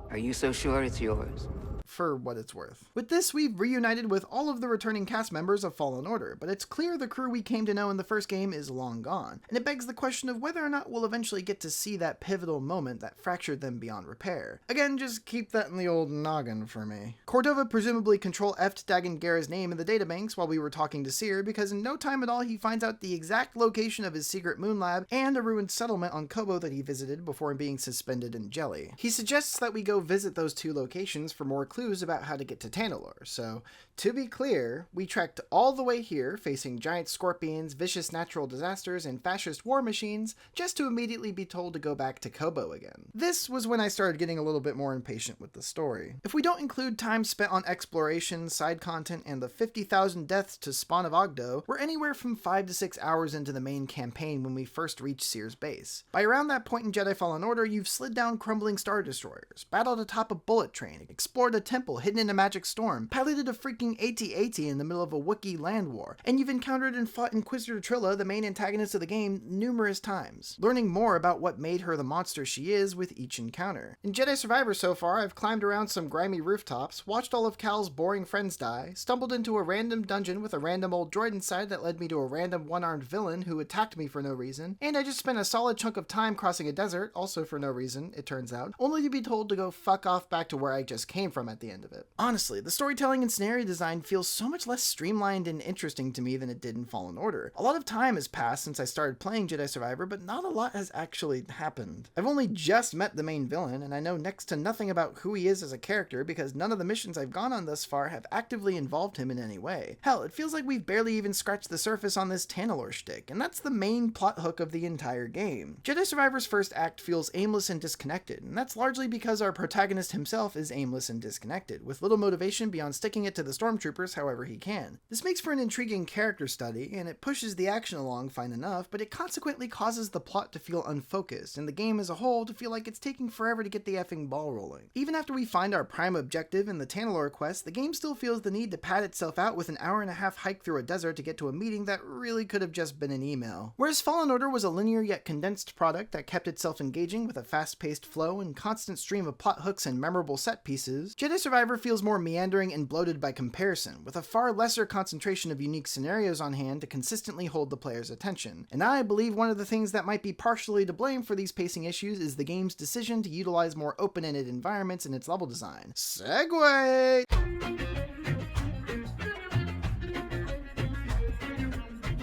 Are you so sure it's yours? For what it's worth. With this, we've reunited with all of the returning cast members of Fallen Order, but it's clear the crew we came to know in the first game is long gone, and it begs the question of whether or not we'll eventually get to see that pivotal moment that fractured them beyond repair. Again, just keep that in the old noggin for me. Cordova presumably Control-F'd Dagan Gera's name in the databanks while we were talking to Cere, because in no time at all he finds out the exact location of his secret moon lab and a ruined settlement on Kobo that he visited before being suspended in jelly. He suggests that we go visit those 2 locations for more clues about how to get to Tanalorr, so to be clear, we trekked all the way here, facing giant scorpions, vicious natural disasters, and fascist war machines, just to immediately be told to go back to Kobo again. This was when I started getting a little bit more impatient with the story. If we don't include time spent on exploration, side content, and the 50,000 deaths to Spawn of Ogdo, we're anywhere from 5 to 6 hours into the main campaign when we first reach Cere's base. By around that point in Jedi Fallen Order, you've slid down crumbling Star Destroyers, battled atop a bullet train, explored a temple hidden in a magic storm, piloted a freaking AT-AT in the middle of a Wookiee land war, and you've encountered and fought Inquisitor Trilla, the main antagonist of the game, numerous times, learning more about what made her the monster she is with each encounter. In Jedi Survivor so far, I've climbed around some grimy rooftops, watched all of Cal's boring friends die, stumbled into a random dungeon with a random old droid inside that led me to a random one-armed villain who attacked me for no reason, and I just spent a solid chunk of time crossing a desert, also for no reason, it turns out, only to be told to go fuck off back to where I just came from at the end of it. Honestly, the storytelling and scenario design feels so much less streamlined and interesting to me than it did in Fallen Order. A lot of time has passed since I started playing Jedi Survivor, but not a lot has actually happened. I've only just met the main villain, and I know next to nothing about who he is as a character because none of the missions I've gone on thus far have actively involved him in any way. Hell, it feels like we've barely even scratched the surface on this Tanalorr shtick, and that's the main plot hook of the entire game. Jedi Survivor's first act feels aimless and disconnected, and that's largely because our protagonist himself is aimless and disconnected. disconnected, with little motivation beyond sticking it to the stormtroopers however he can. This makes for an intriguing character study, and it pushes the action along fine enough, but it consequently causes the plot to feel unfocused, and the game as a whole to feel like it's taking forever to get the effing ball rolling. Even after we find our prime objective in the Tanalorr quest, the game still feels the need to pad itself out with an hour-and-a-half hike through a desert to get to a meeting that really could have just been an email. Whereas Fallen Order was a linear yet condensed product that kept itself engaging with a fast-paced flow and constant stream of plot hooks and memorable set pieces, Jedi Survivor feels more meandering and bloated by comparison, with a far lesser concentration of unique scenarios on hand to consistently hold the player's attention. And I believe one of the things that might be partially to blame for these pacing issues is the game's decision to utilize more open-ended environments in its level design. Segue!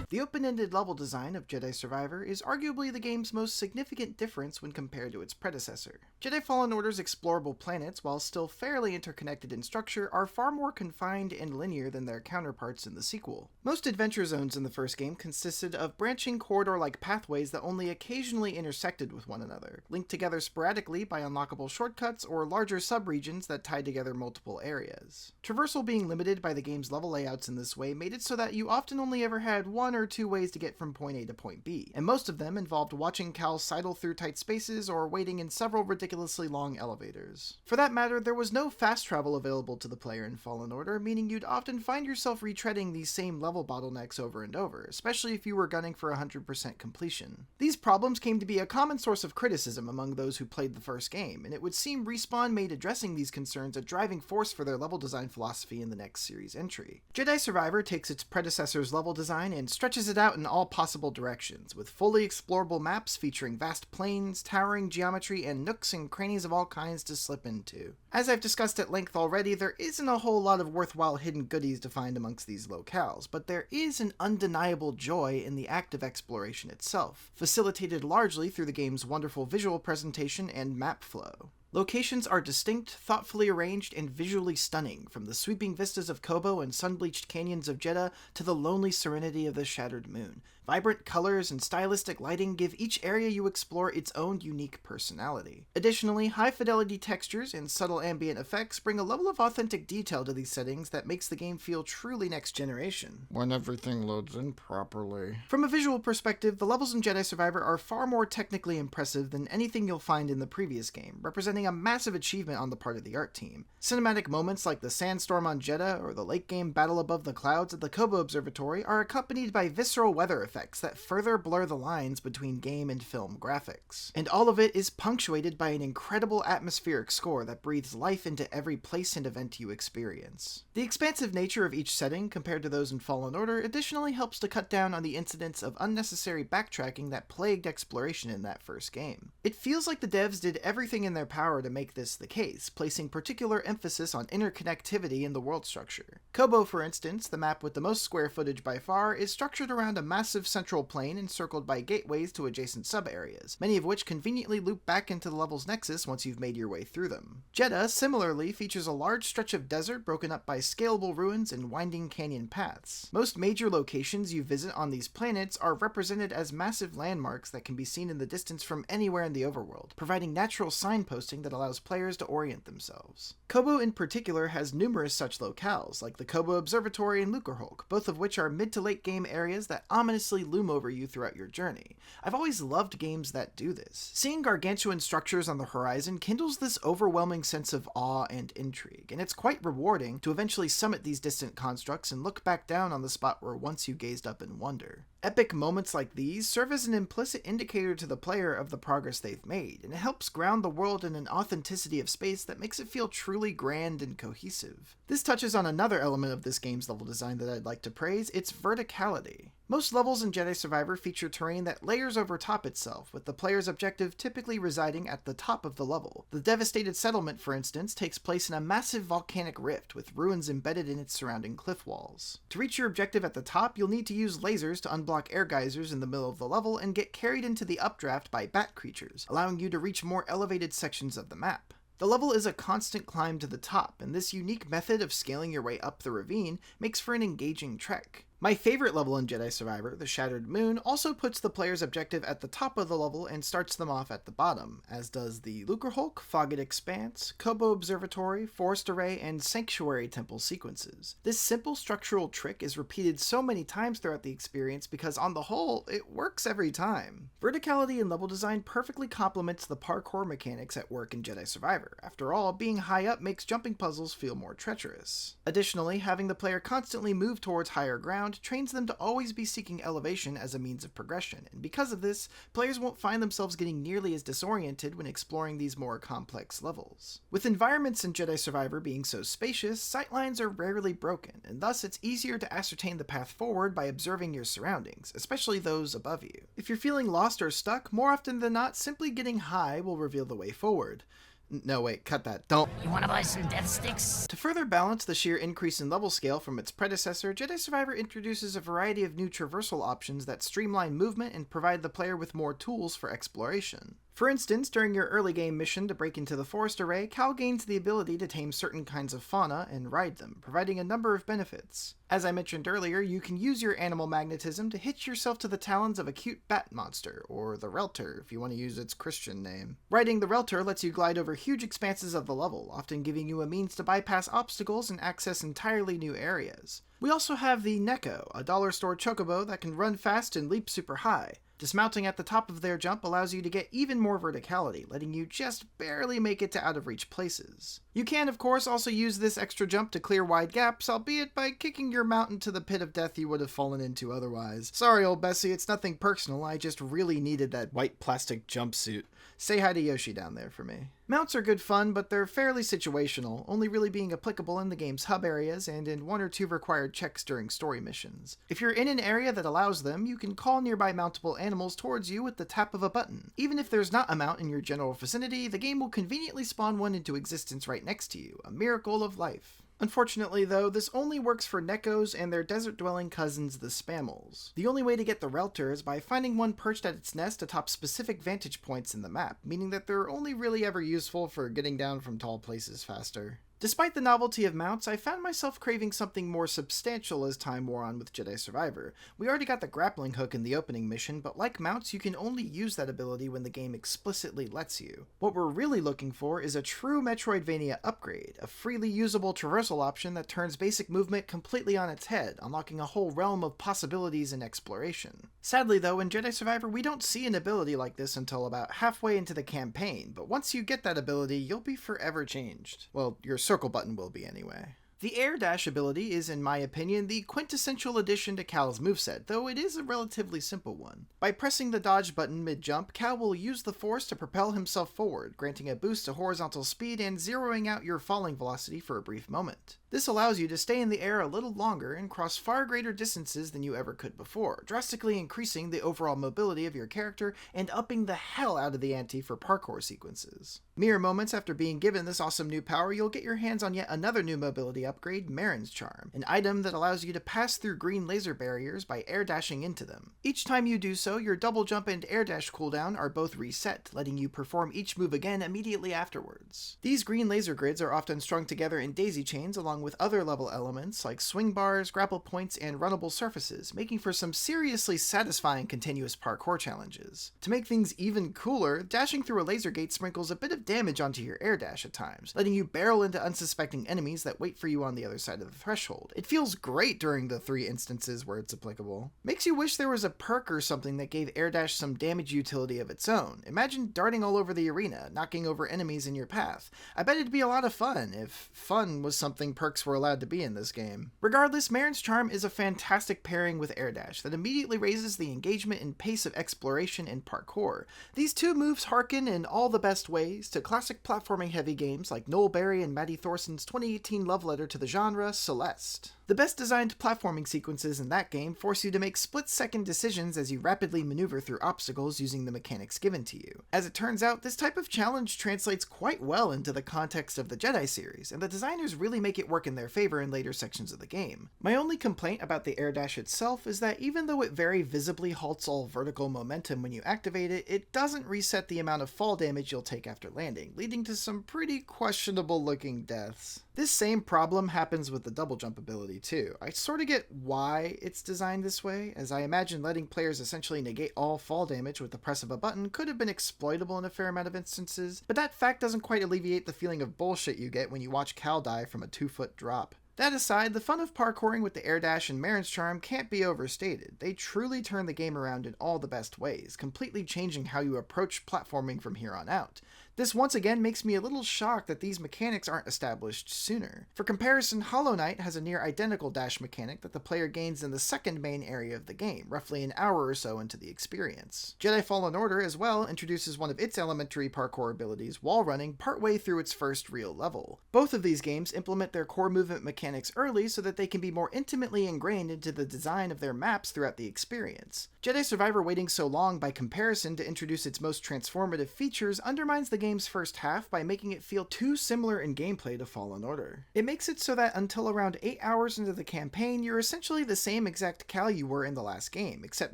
The open-ended level design of Jedi Survivor is arguably the game's most significant difference when compared to its predecessor. Jedi Fallen Order's explorable planets, while still fairly interconnected in structure, are far more confined and linear than their counterparts in the sequel. Most adventure zones in the first game consisted of branching corridor-like pathways that only occasionally intersected with one another, linked together sporadically by unlockable shortcuts or larger subregions that tied together multiple areas. Traversal being limited by the game's level layouts in this way made it so that you often only ever had one or two ways to get from point A to point B, and most of them involved watching Cal sidle through tight spaces or waiting in several ridiculously long elevators. For that matter, there was no fast travel available to the player in Fallen Order, meaning you'd often find yourself retreading these same level bottlenecks over and over, especially if you were gunning for 100% completion. These problems came to be a common source of criticism among those who played the first game, and it would seem Respawn made addressing these concerns a driving force for their level design philosophy in the next series entry. Jedi Survivor takes its predecessor's level design and stretches it out in all possible directions, with fully explorable maps featuring vast plains, towering geometry, and nooks and crannies of all kinds to slip into. As I've discussed at length already, there isn't a whole lot of worthwhile hidden goodies to find amongst these locales, but there is an undeniable joy in the act of exploration itself, facilitated largely through the game's wonderful visual presentation and map flow. Locations are distinct, thoughtfully arranged, and visually stunning, from the sweeping vistas of Koboh and sun-bleached canyons of Jeddah to the lonely serenity of the Shattered Moon. Vibrant colors and stylistic lighting give each area you explore its own unique personality. Additionally, high-fidelity textures and subtle ambient effects bring a level of authentic detail to these settings that makes the game feel truly next-generation. When everything loads in properly. From a visual perspective, the levels in Jedi Survivor are far more technically impressive than anything you'll find in the previous game, representing a massive achievement on the part of the art team. Cinematic moments like the sandstorm on Jeddah or the late-game battle above the clouds at the Koboh Observatory are accompanied by visceral weather effects that further blur the lines between game and film graphics. And all of it is punctuated by an incredible atmospheric score that breathes life into every place and event you experience. The expansive nature of each setting compared to those in Fallen Order additionally helps to cut down on the incidents of unnecessary backtracking that plagued exploration in that first game. It feels like the devs did everything in their power to make this the case, placing particular emphasis on interconnectivity in the world structure. Koboh, for instance, the map with the most square footage by far, is structured around a massive central plane encircled by gateways to adjacent sub-areas, many of which conveniently loop back into the level's nexus once you've made your way through them. Jeddah, similarly, features a large stretch of desert broken up by scalable ruins and winding canyon paths. Most major locations you visit on these planets are represented as massive landmarks that can be seen in the distance from anywhere in the overworld, providing natural signposting that allows players to orient themselves. Koboh in particular has numerous such locales, like the Koboh Observatory and Lucrehulk, both of which are mid to late game areas that ominously loom over you throughout your journey. I've always loved games that do this. Seeing gargantuan structures on the horizon kindles this overwhelming sense of awe and intrigue, and it's quite rewarding to eventually summit these distant constructs and look back down on the spot where once you gazed up in wonder. Epic moments like these serve as an implicit indicator to the player of the progress they've made, and it helps ground the world in an authenticity of space that makes it feel truly grand and cohesive. This touches on another element of this game's level design that I'd like to praise, its verticality. Most levels in Jedi Survivor feature terrain that layers over top itself, with the player's objective typically residing at the top of the level. The devastated settlement, for instance, takes place in a massive volcanic rift with ruins embedded in its surrounding cliff walls. To reach your objective at the top, you'll need to use lasers to unblock air geysers in the middle of the level and get carried into the updraft by bat creatures, allowing you to reach more elevated sections of the map. The level is a constant climb to the top, and this unique method of scaling your way up the ravine makes for an engaging trek. My favorite level in Jedi Survivor, the Shattered Moon, also puts the player's objective at the top of the level and starts them off at the bottom, as does the Lucrehulk, Fogged Expanse, Kobo Observatory, Forest Array, and Sanctuary Temple sequences. This simple structural trick is repeated so many times throughout the experience because on the whole, it works every time. Verticality and level design perfectly complements the parkour mechanics at work in Jedi Survivor. After all, being high up makes jumping puzzles feel more treacherous. Additionally, having the player constantly move towards higher ground trains them to always be seeking elevation as a means of progression, and because of this, players won't find themselves getting nearly as disoriented when exploring these more complex levels. With environments in Jedi Survivor being so spacious, sightlines are rarely broken, and thus it's easier to ascertain the path forward by observing your surroundings, especially those above you. If you're feeling lost or stuck, more often than not, simply getting high will reveal the way forward. No, wait, cut that. Don't. You wanna buy some death sticks? To further balance the sheer increase in level scale from its predecessor, Jedi Survivor introduces a variety of new traversal options that streamline movement and provide the player with more tools for exploration. For instance, during your early game mission to break into the Forest Array, Cal gains the ability to tame certain kinds of fauna and ride them, providing a number of benefits. As I mentioned earlier, you can use your animal magnetism to hitch yourself to the talons of a cute bat monster, or the Relter if you want to use its Christian name. Riding the Relter lets you glide over huge expanses of the level, often giving you a means to bypass obstacles and access entirely new areas. We also have the Neko, a dollar store chocobo that can run fast and leap super high. Dismounting at the top of their jump allows you to get even more verticality, letting you just barely make it to out-of-reach places. You can, of course, also use this extra jump to clear wide gaps, albeit by kicking your mount into the pit of death you would have fallen into otherwise. Sorry, old Bessie, it's nothing personal, I just really needed that white plastic jumpsuit. Say hi to Yoshi down there for me. Mounts are good fun, but they're fairly situational, only really being applicable in the game's hub areas and in 1 or 2 required checks during story missions. If you're in an area that allows them, you can call nearby mountable animals towards you with the tap of a button. Even if there's not a mount in your general vicinity, the game will conveniently spawn one into existence right next to you, a miracle of life. Unfortunately, though, this only works for Nekos and their desert-dwelling cousins, the Spammels. The only way to get the Relter is by finding one perched at its nest atop specific vantage points in the map, meaning that they're only really ever useful for getting down from tall places faster. Despite the novelty of mounts, I found myself craving something more substantial as time wore on with Jedi Survivor. We already got the grappling hook in the opening mission, but like mounts, you can only use that ability when the game explicitly lets you. What we're really looking for is a true Metroidvania upgrade, a freely usable traversal option that turns basic movement completely on its head, unlocking a whole realm of possibilities and exploration. Sadly though, in Jedi Survivor we don't see an ability like this until about halfway into the campaign, but once you get that ability, you'll be forever changed. Well, your circle button will be anyway. The air dash ability is, in my opinion, the quintessential addition to Cal's moveset, though it is a relatively simple one. By pressing the dodge button mid-jump, Cal will use the force to propel himself forward, granting a boost to horizontal speed and zeroing out your falling velocity for a brief moment. This allows you to stay in the air a little longer and cross far greater distances than you ever could before, drastically increasing the overall mobility of your character and upping the hell out of the ante for parkour sequences. Mere moments after being given this awesome new power, you'll get your hands on yet another new mobility upgrade, Marin's Charm, an item that allows you to pass through green laser barriers by air dashing into them. Each time you do so, your double jump and air dash cooldown are both reset, letting you perform each move again immediately afterwards. These green laser grids are often strung together in daisy chains along with other level elements like swing bars, grapple points, and runnable surfaces, making for some seriously satisfying continuous parkour challenges. To make things even cooler, dashing through a laser gate sprinkles a bit of damage onto your air dash at times, letting you barrel into unsuspecting enemies that wait for you on the other side of the threshold. It feels great during the 3 instances where it's applicable. Makes you wish there was a perk or something that gave air dash some damage utility of its own. Imagine darting all over the arena, knocking over enemies in your path. I bet it'd be a lot of fun if fun was something perks were allowed to be in this game. Regardless, Marin's Charm is a fantastic pairing with air dash that immediately raises the engagement and pace of exploration and parkour. These two moves harken in all the best ways to classic platforming heavy games like Noel Barry and Maddie Thorson's 2018 love letter to the genre, Celeste. The best designed platforming sequences in that game force you to make split-second decisions as you rapidly maneuver through obstacles using the mechanics given to you. As it turns out, this type of challenge translates quite well into the context of the Jedi series, and the designers really make it work in their favor in later sections of the game. My only complaint about the air dash itself is that even though it very visibly halts all vertical momentum when you activate it, it doesn't reset the amount of fall damage you'll take after landing, leading to some pretty questionable looking deaths. This same problem happens with the double jump ability too. I sort of get why it's designed this way, as I imagine letting players essentially negate all fall damage with the press of a button could have been exploitable in a fair amount of instances, but that fact doesn't quite alleviate the feeling of bullshit you get when you watch Cal die from a 2-foot drop. That aside, the fun of parkouring with the air dash and Marin's charm can't be overstated. They truly turn the game around in all the best ways, completely changing how you approach platforming from here on out. This once again makes me a little shocked that these mechanics aren't established sooner. For comparison, Hollow Knight has a near identical dash mechanic that the player gains in the second main area of the game, roughly an hour or so into the experience. Jedi Fallen Order as well introduces one of its elementary parkour abilities while running partway through its first real level. Both of these games implement their core movement mechanics early so that they can be more intimately ingrained into the design of their maps throughout the experience. Jedi Survivor waiting so long by comparison to introduce its most transformative features undermines the game's first half by making it feel too similar in gameplay to Fallen Order. It makes it so that until around 8 hours into the campaign, you're essentially the same exact Cal you were in the last game, except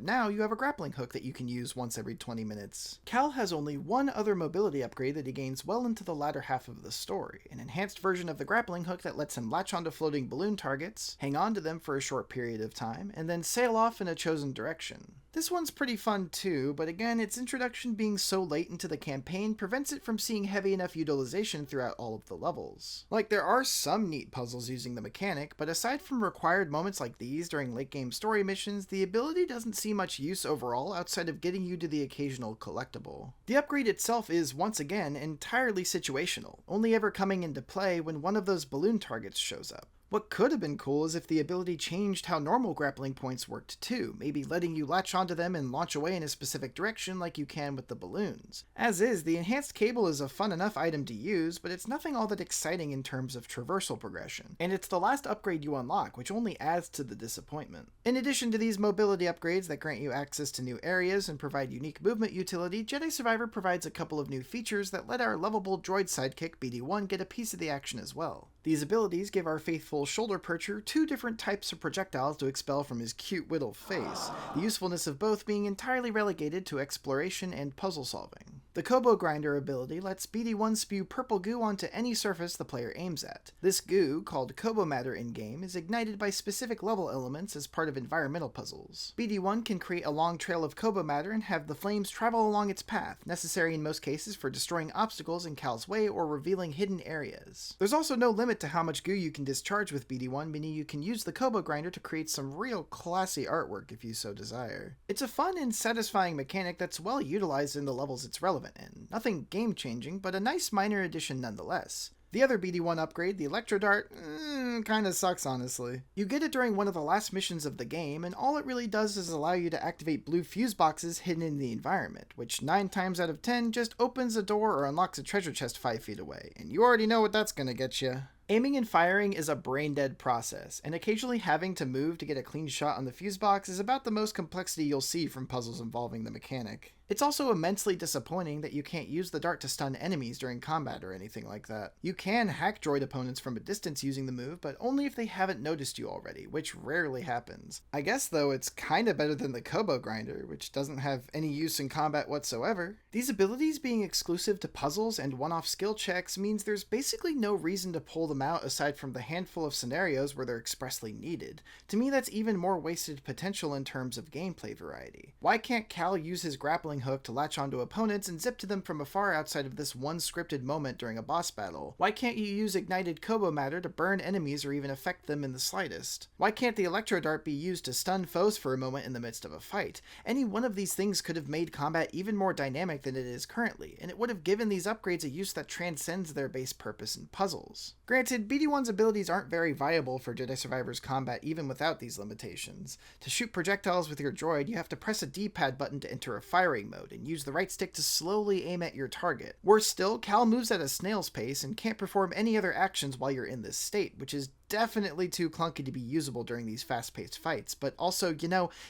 now you have a grappling hook that you can use once every 20 minutes. Cal has only one other mobility upgrade that he gains well into the latter half of the story, an enhanced version of the grappling hook that lets him latch onto floating balloon targets, hang on to them for a short period of time, and then sail off in a chosen direction. This one's pretty fun too, but again, its introduction being so late into the campaign prevents it from seeing heavy enough utilization throughout all of the levels. Like, there are some neat puzzles using the mechanic, but aside from required moments like these during late game story missions, the ability doesn't see much use overall outside of getting you to the occasional collectible. The upgrade itself is, once again, entirely situational, only ever coming into play when one of those balloon targets shows up. What could have been cool is if the ability changed how normal grappling points worked too, maybe letting you latch onto them and launch away in a specific direction like you can with the balloons. As is, the enhanced cable is a fun enough item to use, but it's nothing all that exciting in terms of traversal progression, and it's the last upgrade you unlock, which only adds to the disappointment. In addition to these mobility upgrades that grant you access to new areas and provide unique movement utility, Jedi Survivor provides a couple of new features that let our lovable droid sidekick BD-1 get a piece of the action as well. These abilities give our faithful shoulder percher 2 different types of projectiles to expel from his cute whittled face, the usefulness of both being entirely relegated to exploration and puzzle solving. The Kobo Grinder ability lets BD-1 spew purple goo onto any surface the player aims at. This goo, called Kobo Matter in-game, is ignited by specific level elements as part of environmental puzzles. BD-1 can create a long trail of Kobo Matter and have the flames travel along its path, necessary in most cases for destroying obstacles in Cal's way or revealing hidden areas. There's also no limit to how much goo you can discharge with BD-1, meaning you can use the Kobo Grinder to create some real classy artwork if you so desire. It's a fun and satisfying mechanic that's well utilized in the levels it's relevant in. Nothing game-changing, but a nice minor addition nonetheless. The other BD-1 upgrade, the Electro Dart, kinda sucks honestly. You get it during one of the last missions of the game, and all it really does is allow you to activate blue fuse boxes hidden in the environment, which 9 times out of 10 just opens a door or unlocks a treasure chest 5 feet away, and you already know what that's gonna get you. Aiming and firing is a brain-dead process, and occasionally having to move to get a clean shot on the fuse box is about the most complexity you'll see from puzzles involving the mechanic. It's also immensely disappointing that you can't use the dart to stun enemies during combat or anything like that. You can hack droid opponents from a distance using the move, but only if they haven't noticed you already, which rarely happens. I guess though it's kinda better than the Kobo Grinder, which doesn't have any use in combat whatsoever. These abilities being exclusive to puzzles and one-off skill checks means there's basically no reason to pull them out aside from the handful of scenarios where they're expressly needed. To me, that's even more wasted potential in terms of gameplay variety. Why can't Cal use his grappling hook to latch onto opponents and zip to them from afar outside of this one scripted moment during a boss battle? Why can't you use ignited Kobo Matter to burn enemies or even affect them in the slightest? Why can't the Electro Dart be used to stun foes for a moment in the midst of a fight? Any one of these things could have made combat even more dynamic than it is currently, and it would have given these upgrades a use that transcends their base purpose in puzzles. Granted, BD-1's abilities aren't very viable for Jedi Survivor's combat even without these limitations. To shoot projectiles with your droid, you have to press a D-pad button to enter a firing mode and use the right stick to slowly aim at your target. Worse still, Cal moves at a snail's pace and can't perform any other actions while you're in this state, which is definitely too clunky to be usable during these fast-paced fights, but also,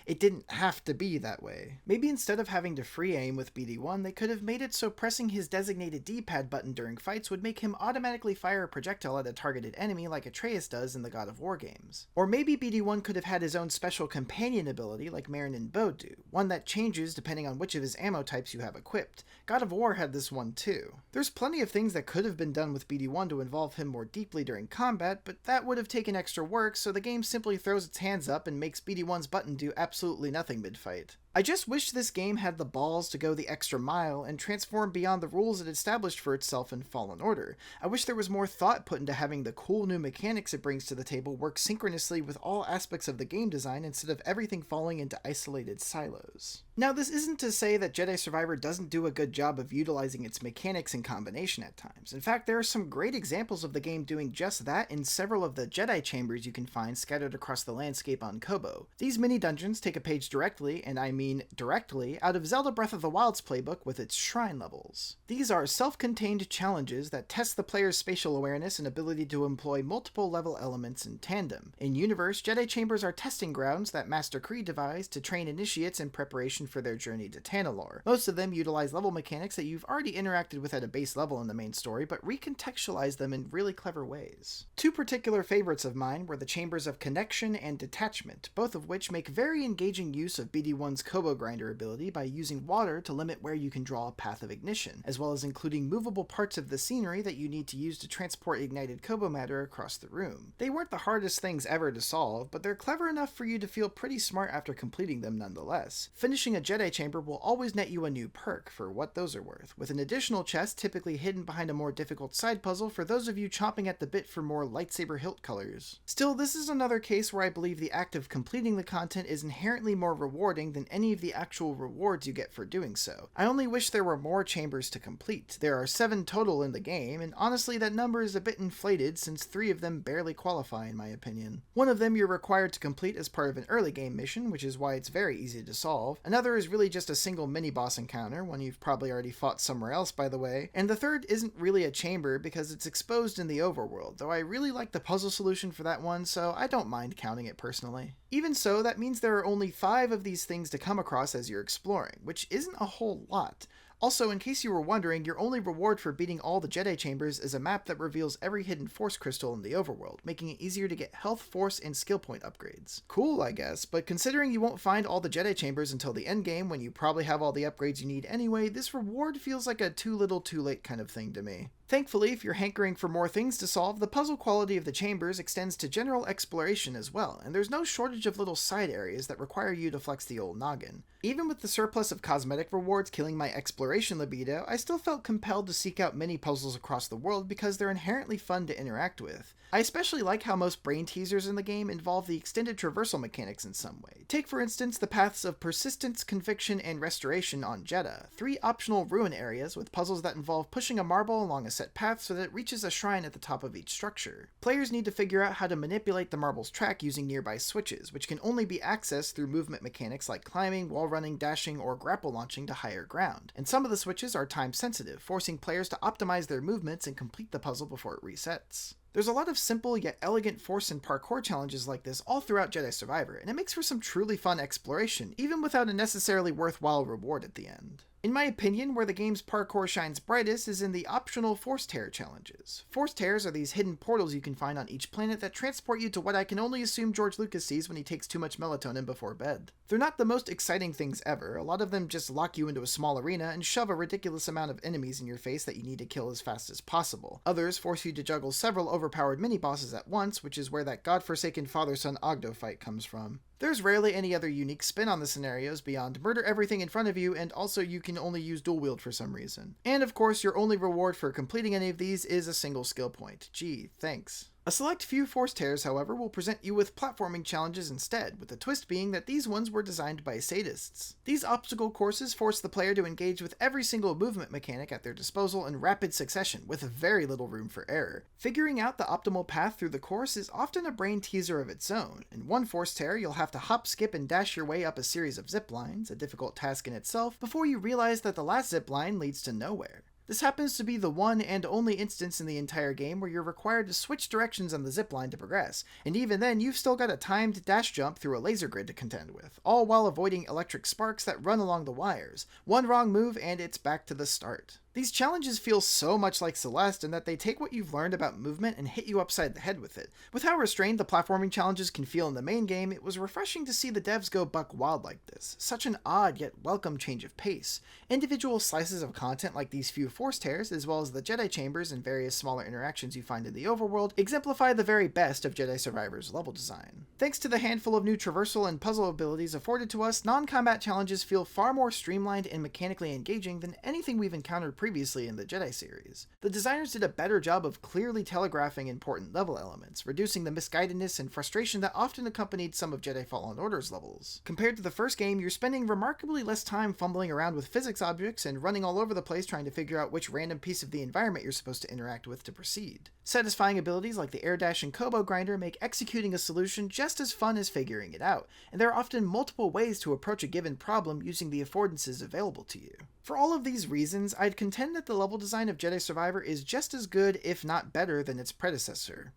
it didn't have to be that way. Maybe instead of having to free aim with BD1, they could have made it so pressing his designated D-pad button during fights would make him automatically fire a projectile at a targeted enemy like Atreus does in the God of War games. Or maybe BD1 could have had his own special companion ability like Merrin and Bode do, one that changes depending on which of his ammo types you have equipped. God of War had this one too. There's plenty of things that could have been done with BD1 to involve him more deeply during combat, but that would have taken extra work, so the game simply throws its hands up and makes BD1's button do absolutely nothing mid-fight. I just wish this game had the balls to go the extra mile and transform beyond the rules it established for itself in Fallen Order. I wish there was more thought put into having the cool new mechanics it brings to the table work synchronously with all aspects of the game design instead of everything falling into isolated silos. Now, this isn't to say that Jedi Survivor doesn't do a good job of utilizing its mechanics in combination at times. In fact, there are some great examples of the game doing just that in several of the Jedi chambers you can find scattered across the landscape on Koboh. These mini-dungeons take a page directly, and I mean directly, out of Zelda Breath of the Wild's playbook with its shrine levels. These are self-contained challenges that test the player's spatial awareness and ability to employ multiple level elements in tandem. In universe, Jedi chambers are testing grounds that Master Creed devised to train initiates in preparation for their journey to Tanalorr. Most of them utilize level mechanics that you've already interacted with at a base level in the main story, but recontextualize them in really clever ways. Two particular favorites of mine were the Chambers of Connection and Detachment, both of which make very engaging use of BD1's Koboh grinder ability by using water to limit where you can draw a path of ignition, as well as including movable parts of the scenery that you need to use to transport ignited Koboh matter across the room. They weren't the hardest things ever to solve, but they're clever enough for you to feel pretty smart after completing them nonetheless. Finishing a Jedi chamber will always net you a new perk, for what those are worth, with an additional chest typically hidden behind a more difficult side puzzle for those of you chomping at the bit for more lightsaber hilt colors. Still, this is another case where I believe the act of completing the content is inherently more rewarding than any of the actual rewards you get for doing so. I only wish there were more chambers to complete. There are 7 total in the game, and honestly that number is a bit inflated since 3 of them barely qualify in my opinion. One of them you're required to complete as part of an early game mission, which is why it's very easy to solve. Another is really just a single mini-boss encounter, one you've probably already fought somewhere else by the way, and the third isn't really a chamber because it's exposed in the overworld, though I really like the puzzle solution for that one, so I don't mind counting it personally. Even so, that means there are only 5 of these things to come across as you're exploring, which isn't a whole lot. Also, in case you were wondering, your only reward for beating all the Jedi chambers is a map that reveals every hidden Force crystal in the overworld, making it easier to get health, Force, and skill point upgrades. Cool, I guess, but considering you won't find all the Jedi chambers until the endgame when you probably have all the upgrades you need anyway, this reward feels like a too little too late kind of thing to me. Thankfully, if you're hankering for more things to solve, the puzzle quality of the chambers extends to general exploration as well, and there's no shortage of little side areas that require you to flex the old noggin. Even with the surplus of cosmetic rewards killing my exploration libido, I still felt compelled to seek out mini puzzles across the world because they're inherently fun to interact with. I especially like how most brain teasers in the game involve the extended traversal mechanics in some way. Take for instance the paths of Persistence, Conviction, and Restoration on Jedha, 3 optional ruin areas with puzzles that involve pushing a marble along a set path so that it reaches a shrine at the top of each structure. Players need to figure out how to manipulate the marble's track using nearby switches, which can only be accessed through movement mechanics like climbing, wall running, dashing, or grapple launching to higher ground. And some of the switches are time sensitive, forcing players to optimize their movements and complete the puzzle before it resets. There's a lot of simple yet elegant force and parkour challenges like this all throughout Jedi Survivor, and it makes for some truly fun exploration, even without a necessarily worthwhile reward at the end. In my opinion, where the game's parkour shines brightest is in the optional Force Tear challenges. Force Tears are these hidden portals you can find on each planet that transport you to what I can only assume George Lucas sees when he takes too much melatonin before bed. They're not the most exciting things ever, a lot of them just lock you into a small arena and shove a ridiculous amount of enemies in your face that you need to kill as fast as possible. Others force you to juggle several overpowered mini-bosses at once, which is where that godforsaken father-son Ogdo fight comes from. There's rarely any other unique spin on the scenarios beyond murder everything in front of you, and also you can only use dual wield for some reason. And of course, your only reward for completing any of these is a single skill point. Gee, thanks. A select few Force Tears, however, will present you with platforming challenges instead, with the twist being that these ones were designed by sadists. These obstacle courses force the player to engage with every single movement mechanic at their disposal in rapid succession, with very little room for error. Figuring out the optimal path through the course is often a brain teaser of its own. In one Force Tear, you'll have to hop, skip, and dash your way up a series of zip lines, a difficult task in itself, before you realize that the last zip line leads to nowhere. This happens to be the one and only instance in the entire game where you're required to switch directions on the zipline to progress, and even then you've still got a timed dash jump through a laser grid to contend with, all while avoiding electric sparks that run along the wires. One wrong move and it's back to the start. These challenges feel so much like Celeste in that they take what you've learned about movement and hit you upside the head with it. With how restrained the platforming challenges can feel in the main game, it was refreshing to see the devs go buck wild like this. Such an odd yet welcome change of pace. Individual slices of content like these few force tears, as well as the Jedi chambers and various smaller interactions you find in the overworld, exemplify the very best of Jedi Survivor's level design. Thanks to the handful of new traversal and puzzle abilities afforded to us, non-combat challenges feel far more streamlined and mechanically engaging than anything we've encountered previously in the Jedi series. The designers did a better job of clearly telegraphing important level elements, reducing the misguidedness and frustration that often accompanied some of Jedi Fallen Order's levels. Compared to the first game, you're spending remarkably less time fumbling around with physics objects and running all over the place trying to figure out which random piece of the environment you're supposed to interact with to proceed. Satisfying abilities like the air dash and Kobo grinder make executing a solution just as fun as figuring it out, and there are often multiple ways to approach a given problem using the affordances available to you. For all of these reasons, I'd contend that the level design of Jedi Survivor is just as good, if not better, than its predecessor.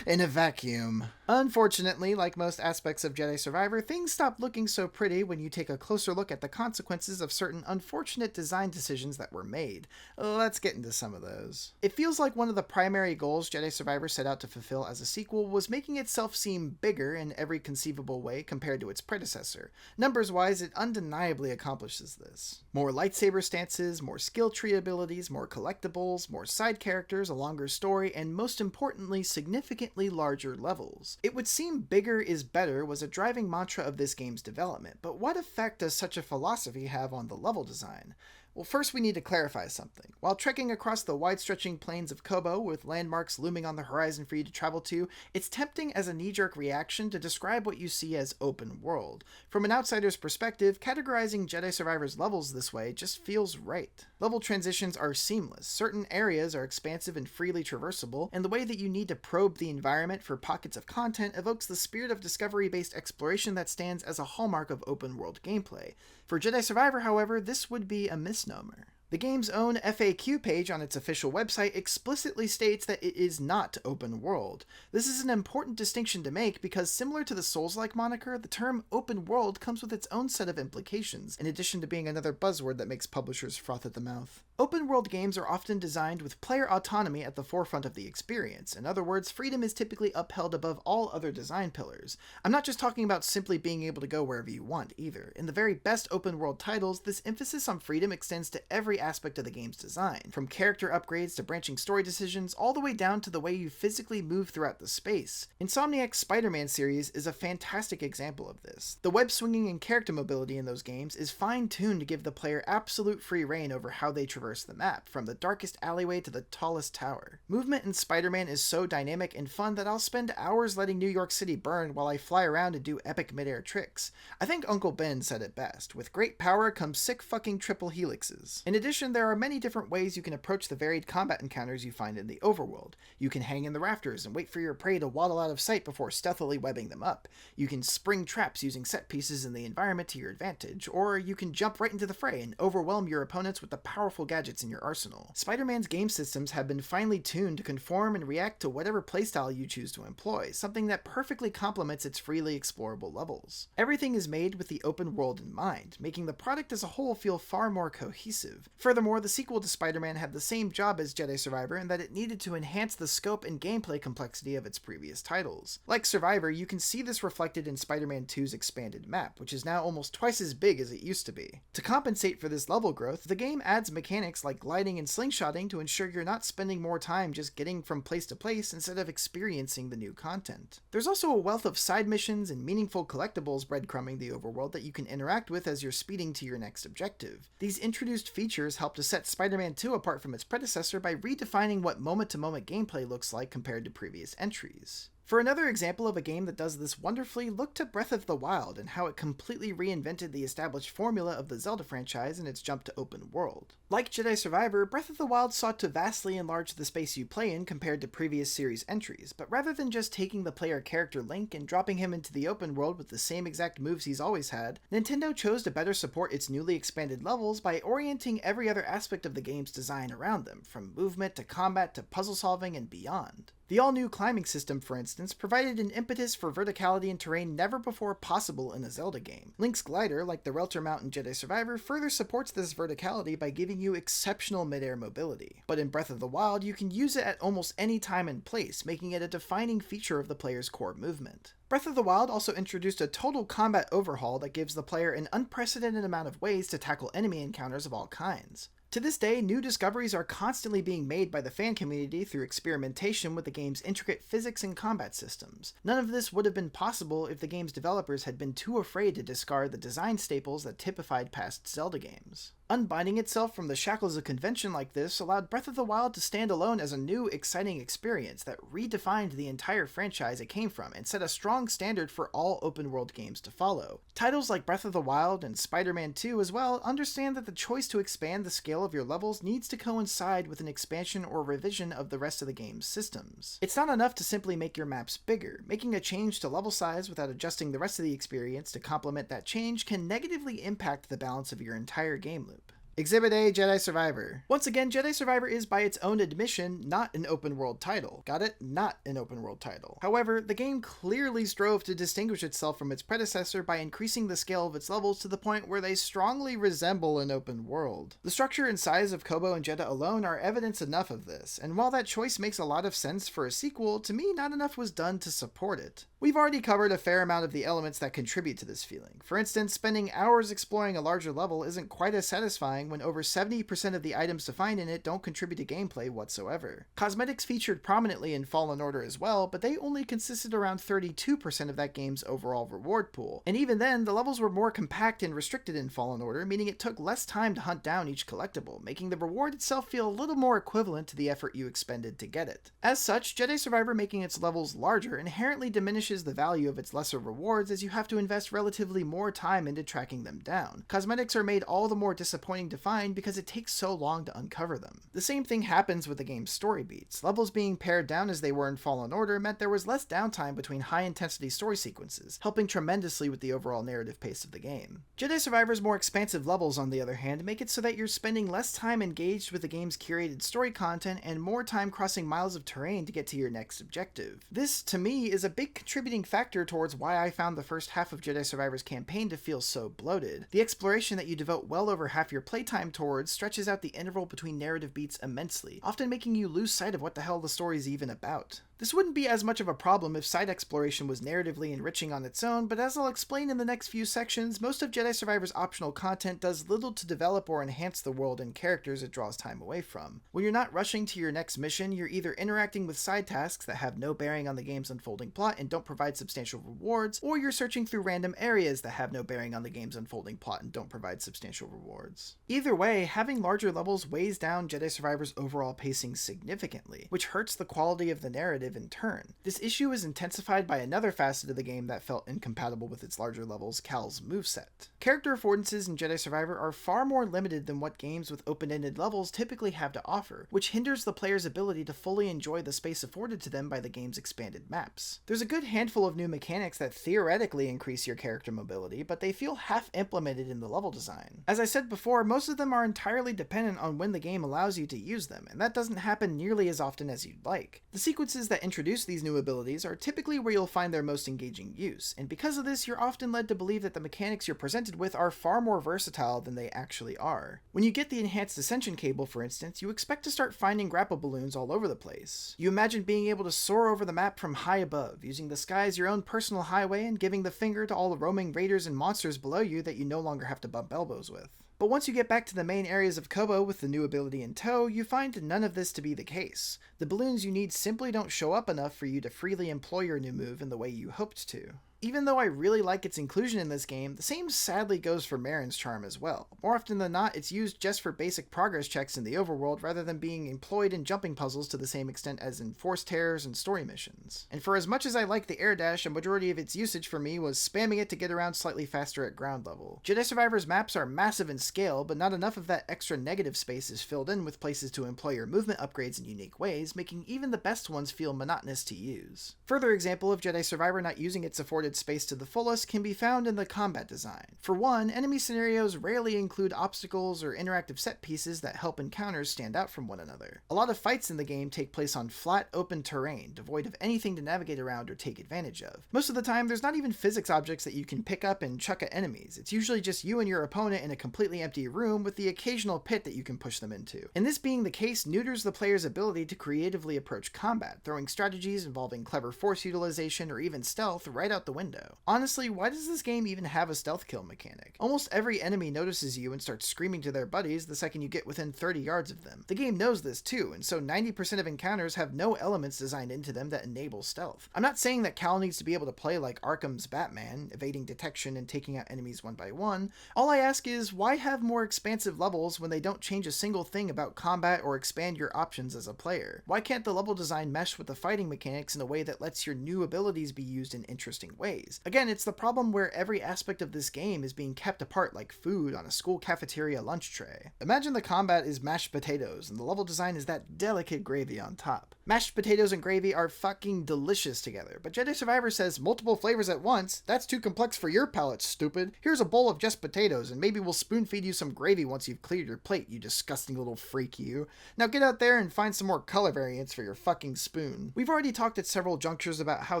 In a vacuum. Unfortunately, like most aspects of Jedi Survivor, things stop looking so pretty when you take a closer look at the consequences of certain unfortunate design decisions that were made. Let's get into some of those. It feels like one of the primary goals Jedi Survivor set out to fulfill as a sequel was making itself seem bigger in every conceivable way compared to its predecessor. Numbers-wise, it undeniably accomplishes this. More lightsaber stances, more skill tree abilities, more collectibles, more side characters, a longer story, and most importantly, significantly larger levels. It would seem bigger is better was a driving mantra of this game's development, but what effect does such a philosophy have on the level design? Well, first we need to clarify something. While trekking across the wide-stretching plains of Kobo with landmarks looming on the horizon for you to travel to, it's tempting as a knee-jerk reaction to describe what you see as open world. From an outsider's perspective, categorizing Jedi Survivor's levels this way just feels right. Level transitions are seamless, certain areas are expansive and freely traversable, and the way that you need to probe the environment for pockets of content evokes the spirit of discovery-based exploration that stands as a hallmark of open-world gameplay. For Jedi Survivor, however, this would be a misnomer. The game's own FAQ page on its official website explicitly states that it is not open world. This is an important distinction to make because, similar to the Souls-like moniker, the term open world comes with its own set of implications, in addition to being another buzzword that makes publishers froth at the mouth. Open world games are often designed with player autonomy at the forefront of the experience. In other words, freedom is typically upheld above all other design pillars. I'm not just talking about simply being able to go wherever you want, either. In the very best open world titles, this emphasis on freedom extends to every aspect of the game's design, from character upgrades to branching story decisions, all the way down to the way you physically move throughout the space. Insomniac's Spider-Man series is a fantastic example of this. The web swinging and character mobility in those games is fine-tuned to give the player absolute free reign over how they traverse the map, from the darkest alleyway to the tallest tower. Movement in Spider-Man is so dynamic and fun that I'll spend hours letting New York City burn while I fly around and do epic mid-air tricks. I think Uncle Ben said it best: with great power comes sick fucking triple helixes. In addition, there are many different ways you can approach the varied combat encounters you find in the overworld. You can hang in the rafters and wait for your prey to waddle out of sight before stealthily webbing them up. You can spring traps using set pieces in the environment to your advantage, or you can jump right into the fray and overwhelm your opponents with the powerful gadgets in your arsenal. Spider-Man's game systems have been finely tuned to conform and react to whatever playstyle you choose to employ, something that perfectly complements its freely explorable levels. Everything is made with the open world in mind, making the product as a whole feel far more cohesive. Furthermore, the sequel to Spider-Man had the same job as Jedi Survivor in that it needed to enhance the scope and gameplay complexity of its previous titles. Like Survivor, you can see this reflected in Spider-Man 2's expanded map, which is now almost twice as big as it used to be. To compensate for this level growth, the game adds mechanics like gliding and slingshotting to ensure you're not spending more time just getting from place to place instead of experiencing the new content. There's also a wealth of side missions and meaningful collectibles breadcrumbing the overworld that you can interact with as you're speeding to your next objective. These introduced features help to set Spider-Man 2 apart from its predecessor by redefining what moment-to-moment gameplay looks like compared to previous entries. For another example of a game that does this wonderfully, look to Breath of the Wild and how it completely reinvented the established formula of the Zelda franchise in its jump to open world. Like Jedi Survivor, Breath of the Wild sought to vastly enlarge the space you play in compared to previous series entries, but rather than just taking the player character Link and dropping him into the open world with the same exact moves he's always had, Nintendo chose to better support its newly expanded levels by orienting every other aspect of the game's design around them, from movement to combat to puzzle solving and beyond. The all-new climbing system, for instance, provided an impetus for verticality and terrain never before possible in a Zelda game. Link's glider, like the Relter Mount in Jedi Survivor, further supports this verticality by giving you exceptional mid-air mobility. But in Breath of the Wild, you can use it at almost any time and place, making it a defining feature of the player's core movement. Breath of the Wild also introduced a total combat overhaul that gives the player an unprecedented amount of ways to tackle enemy encounters of all kinds. To this day, new discoveries are constantly being made by the fan community through experimentation with the game's intricate physics and combat systems. None of this would have been possible if the game's developers had been too afraid to discard the design staples that typified past Zelda games. Unbinding itself from the shackles of convention like this allowed Breath of the Wild to stand alone as a new, exciting experience that redefined the entire franchise it came from and set a strong standard for all open-world games to follow. Titles like Breath of the Wild and Spider-Man 2 as well understand that the choice to expand the scale of your levels needs to coincide with an expansion or revision of the rest of the game's systems. It's not enough to simply make your maps bigger. Making a change to level size without adjusting the rest of the experience to complement that change can negatively impact the balance of your entire game loop. Exhibit A, Jedi Survivor. Once again, Jedi Survivor is by its own admission not an open world title. Got it? Not an open world title. However, the game clearly strove to distinguish itself from its predecessor by increasing the scale of its levels to the point where they strongly resemble an open world. The structure and size of Koboh and Jedha alone are evidence enough of this, and while that choice makes a lot of sense for a sequel, to me not enough was done to support it. We've already covered a fair amount of the elements that contribute to this feeling. For instance, spending hours exploring a larger level isn't quite as satisfying when over 70% of the items to find in it don't contribute to gameplay whatsoever. Cosmetics featured prominently in Fallen Order as well, but they only consisted around 32% of that game's overall reward pool. And even then, the levels were more compact and restricted in Fallen Order, meaning it took less time to hunt down each collectible, making the reward itself feel a little more equivalent to the effort you expended to get it. As such, Jedi Survivor making its levels larger inherently diminishes the value of its lesser rewards as you have to invest relatively more time into tracking them down. Cosmetics are made all the more disappointing to find because it takes so long to uncover them. The same thing happens with the game's story beats. Levels being pared down as they were in Fallen Order meant there was less downtime between high-intensity story sequences, helping tremendously with the overall narrative pace of the game. Jedi Survivor's more expansive levels, on the other hand, make it so that you're spending less time engaged with the game's curated story content and more time crossing miles of terrain to get to your next objective. This, to me, is a big contributing factor towards why I found the first half of Jedi Survivor's campaign to feel so bloated. The exploration that you devote well over half your playtime towards stretches out the interval between narrative beats immensely, often making you lose sight of what the hell the story's even about. This wouldn't be as much of a problem if side exploration was narratively enriching on its own, but as I'll explain in the next few sections, most of Jedi Survivor's optional content does little to develop or enhance the world and characters it draws time away from. When you're not rushing to your next mission, you're either interacting with side tasks that have no bearing on the game's unfolding plot and don't provide substantial rewards, or you're searching through random areas that have no bearing on the game's unfolding plot and don't provide substantial rewards. Either way, having larger levels weighs down Jedi Survivor's overall pacing significantly, which hurts the quality of the narrative in turn. This issue is intensified by another facet of the game that felt incompatible with its larger levels, Cal's moveset. Character affordances in Jedi Survivor are far more limited than what games with open-ended levels typically have to offer, which hinders the player's ability to fully enjoy the space afforded to them by the game's expanded maps. There's a good handful of new mechanics that theoretically increase your character mobility, but they feel half implemented in the level design. As I said before, most of them are entirely dependent on when the game allows you to use them, and that doesn't happen nearly as often as you'd like. The sequences that introduce these new abilities are typically where you'll find their most engaging use, and because of this, you're often led to believe that the mechanics you're presented with are far more versatile than they actually are. When you get the enhanced ascension cable, for instance, you expect to start finding grapple balloons all over the place. You imagine being able to soar over the map from high above, using the sky as your own personal highway and giving the finger to all the roaming raiders and monsters below you that you no longer have to bump elbows with. But once you get back to the main areas of Koboh with the new ability in tow, you find none of this to be the case. The balloons you need simply don't show up enough for you to freely employ your new move in the way you hoped to. even though I really like its inclusion in this game, the same sadly goes for Merrin's charm as well. More often than not, it's used just for basic progress checks in the overworld rather than being employed in jumping puzzles to the same extent as in forced terrors and story missions. And for as much as I like the air dash, a majority of its usage for me was spamming it to get around slightly faster at ground level. Jedi Survivor's maps are massive in scale, but not enough of that extra negative space is filled in with places to employ your movement upgrades in unique ways, making even the best ones feel monotonous to use. Further example of Jedi Survivor not using its afforded space to the fullest can be found in the combat design. For one, enemy scenarios rarely include obstacles or interactive set pieces that help encounters stand out from one another. A lot of fights in the game take place on flat, open terrain, devoid of anything to navigate around or take advantage of. Most of the time, there's not even physics objects that you can pick up and chuck at enemies. It's usually just you and your opponent in a completely empty room with the occasional pit that you can push them into. And this being the case neuters the player's ability to creatively approach combat, throwing strategies involving clever force utilization or even stealth right out the window. Honestly, why does this game even have a stealth kill mechanic? Almost every enemy notices you and starts screaming to their buddies the second you get within 30 yards of them. The game knows this too, and so 90% of encounters have no elements designed into them that enable stealth. I'm not saying that Cal needs to be able to play like Arkham's Batman, evading detection and taking out enemies one by one. All I ask is, why have more expansive levels when they don't change a single thing about combat or expand your options as a player? Why can't the level design mesh with the fighting mechanics in a way that lets your new abilities be used in interesting ways? Again, it's the problem where every aspect of this game is being kept apart like food on a school cafeteria lunch tray. Imagine the combat is mashed potatoes and the level design is that delicate gravy on top. Mashed potatoes and gravy are fucking delicious together, but Jedi Survivor says multiple flavors at once. That's too complex for your palate, stupid. Here's a bowl of just potatoes and maybe we'll spoon feed you some gravy once you've cleared your plate, you disgusting little freak you. Now get out there and find some more color variants for your fucking spoon. We've already talked at several junctures about how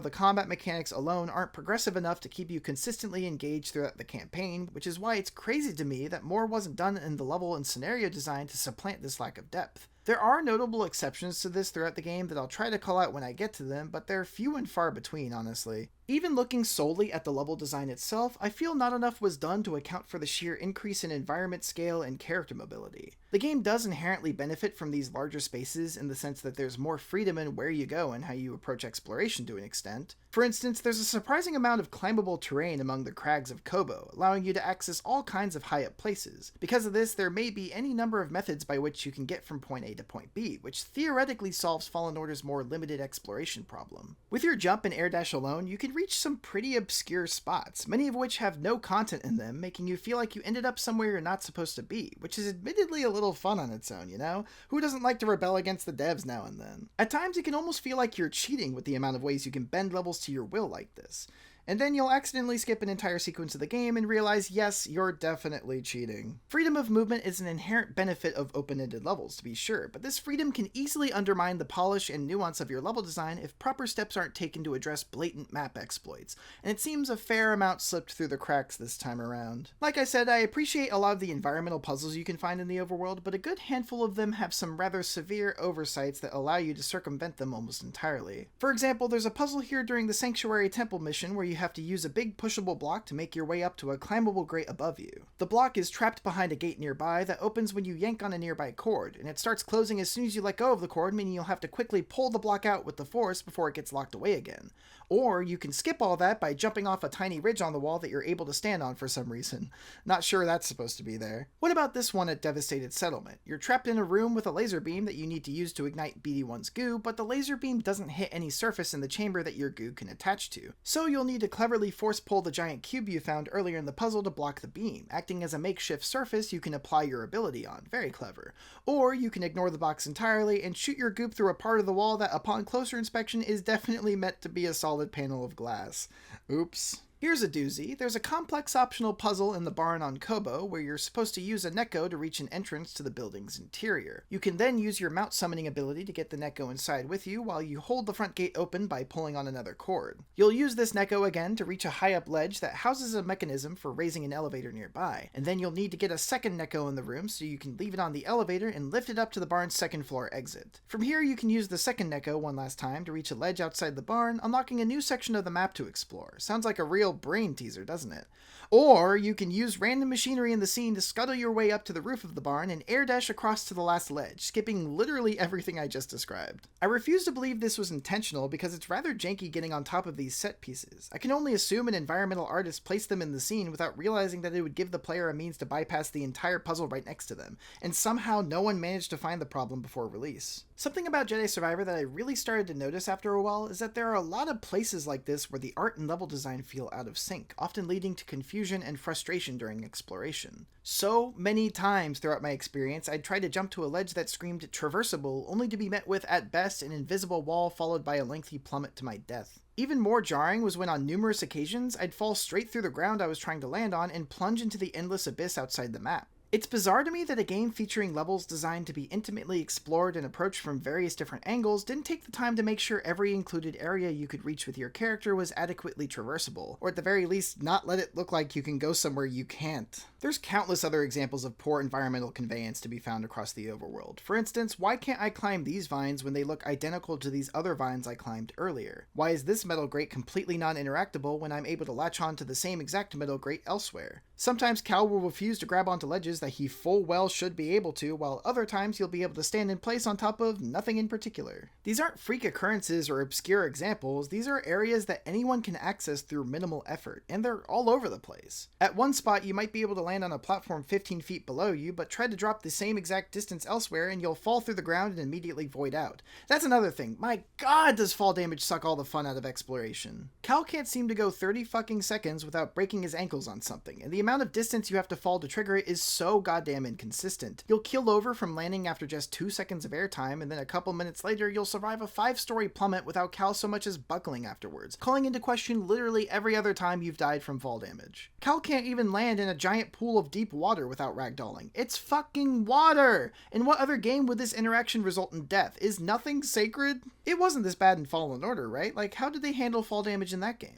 the combat mechanics alone aren't progressive enough to keep you consistently engaged throughout the campaign, which is why it's crazy to me that more wasn't done in the level and scenario design to supplant this lack of depth. There are notable exceptions to this throughout the game that I'll try to call out when I get to them, but they're few and far between, honestly. Even looking solely at the level design itself, I feel not enough was done to account for the sheer increase in environment scale and character mobility. The game does inherently benefit from these larger spaces in the sense that there's more freedom in where you go and how you approach exploration to an extent. For instance, there's a surprising amount of climbable terrain among the crags of Koboh, allowing you to access all kinds of high-up places. Because of this, there may be any number of methods by which you can get from point A to point B, which theoretically solves Fallen Order's more limited exploration problem. With your jump and air dash alone, you can reach some pretty obscure spots, many of which have no content in them, making you feel like you ended up somewhere you're not supposed to be, which is admittedly a little fun on its own, you know? Who doesn't like to rebel against the devs now and then? At times, it can almost feel like you're cheating with the amount of ways you can bend levels to your will like this. And then you'll accidentally skip an entire sequence of the game and realize, yes, you're definitely cheating. Freedom of movement is an inherent benefit of open-ended levels, to be sure, but this freedom can easily undermine the polish and nuance of your level design if proper steps aren't taken to address blatant map exploits, and it seems a fair amount slipped through the cracks this time around. Like I said, I appreciate a lot of the environmental puzzles you can find in the overworld, but a good handful of them have some rather severe oversights that allow you to circumvent them almost entirely. For example, there's a puzzle here during the Sanctuary Temple mission where you have to use a big pushable block to make your way up to a climbable grate above you. The block is trapped behind a gate nearby that opens when you yank on a nearby cord, and it starts closing as soon as you let go of the cord, meaning you'll have to quickly pull the block out with the force before it gets locked away again. Or you can skip all that by jumping off a tiny ridge on the wall that you're able to stand on for some reason. Not sure that's supposed to be there. What about this one at Devastated Settlement? You're trapped in a room with a laser beam that you need to use to ignite BD-1's goo, but the laser beam doesn't hit any surface in the chamber that your goo can attach to. So you'll need to cleverly force pull the giant cube you found earlier in the puzzle to block the beam, acting as a makeshift surface you can apply your ability on. Very clever. Or you can ignore the box entirely and shoot your goop through a part of the wall that upon closer inspection is definitely meant to be a solid panel of glass. Oops. Here's a doozy. There's a complex optional puzzle in the barn on Koboh where you're supposed to use a Neko to reach an entrance to the building's interior. You can then use your mount summoning ability to get the Neko inside with you while you hold the front gate open by pulling on another cord. You'll use this Neko again to reach a high up ledge that houses a mechanism for raising an elevator nearby, and then you'll need to get a second Neko in the room so you can leave it on the elevator and lift it up to the barn's second floor exit. From here you can use the second Neko one last time to reach a ledge outside the barn, unlocking a new section of the map to explore. Sounds like a real brain teaser, doesn't it? Or you can use random machinery in the scene to scuttle your way up to the roof of the barn and air dash across to the last ledge, skipping literally everything I just described. I refuse to believe this was intentional because it's rather janky getting on top of these set pieces. I can only assume an environmental artist placed them in the scene without realizing that it would give the player a means to bypass the entire puzzle right next to them, and somehow no one managed to find the problem before release. Something about Jedi Survivor that I really started to notice after a while is that there are a lot of places like this where the art and level design feel out of sync, often leading to confusion and frustration during exploration. So many times throughout my experience, I'd try to jump to a ledge that screamed traversable, only to be met with, at best, an invisible wall followed by a lengthy plummet to my death. Even more jarring was when on numerous occasions, I'd fall straight through the ground I was trying to land on and plunge into the endless abyss outside the map. It's bizarre to me that a game featuring levels designed to be intimately explored and approached from various different angles didn't take the time to make sure every included area you could reach with your character was adequately traversable, or at the very least not let it look like you can go somewhere you can't. There's countless other examples of poor environmental conveyance to be found across the overworld. For instance, why can't I climb these vines when they look identical to these other vines I climbed earlier? Why is this metal grate completely non-interactable when I'm able to latch on to the same exact metal grate elsewhere? Sometimes Cal will refuse to grab onto ledges that he full well should be able to, while other times he'll be able to stand in place on top of nothing in particular. These aren't freak occurrences or obscure examples, these are areas that anyone can access through minimal effort, and they're all over the place. At one spot you might be able to land on a platform 15 feet below you, but try to drop the same exact distance elsewhere and you'll fall through the ground and immediately void out. That's another thing, my god does fall damage suck all the fun out of exploration. Cal can't seem to go 30 fucking seconds without breaking his ankles on something, and the amount of distance you have to fall to trigger it is so goddamn inconsistent. You'll keel over from landing after just 2 seconds of airtime, and then a couple minutes later you'll survive a 5-story plummet without Cal so much as buckling afterwards, calling into question literally every other time you've died from fall damage. Cal can't even land in a giant pool of deep water without ragdolling. It's fucking water! In what other game would this interaction result in death? Is nothing sacred? It wasn't this bad in Fallen Order, right? Like, how did they handle fall damage in that game?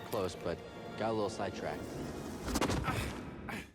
Close, but got a little sidetracked.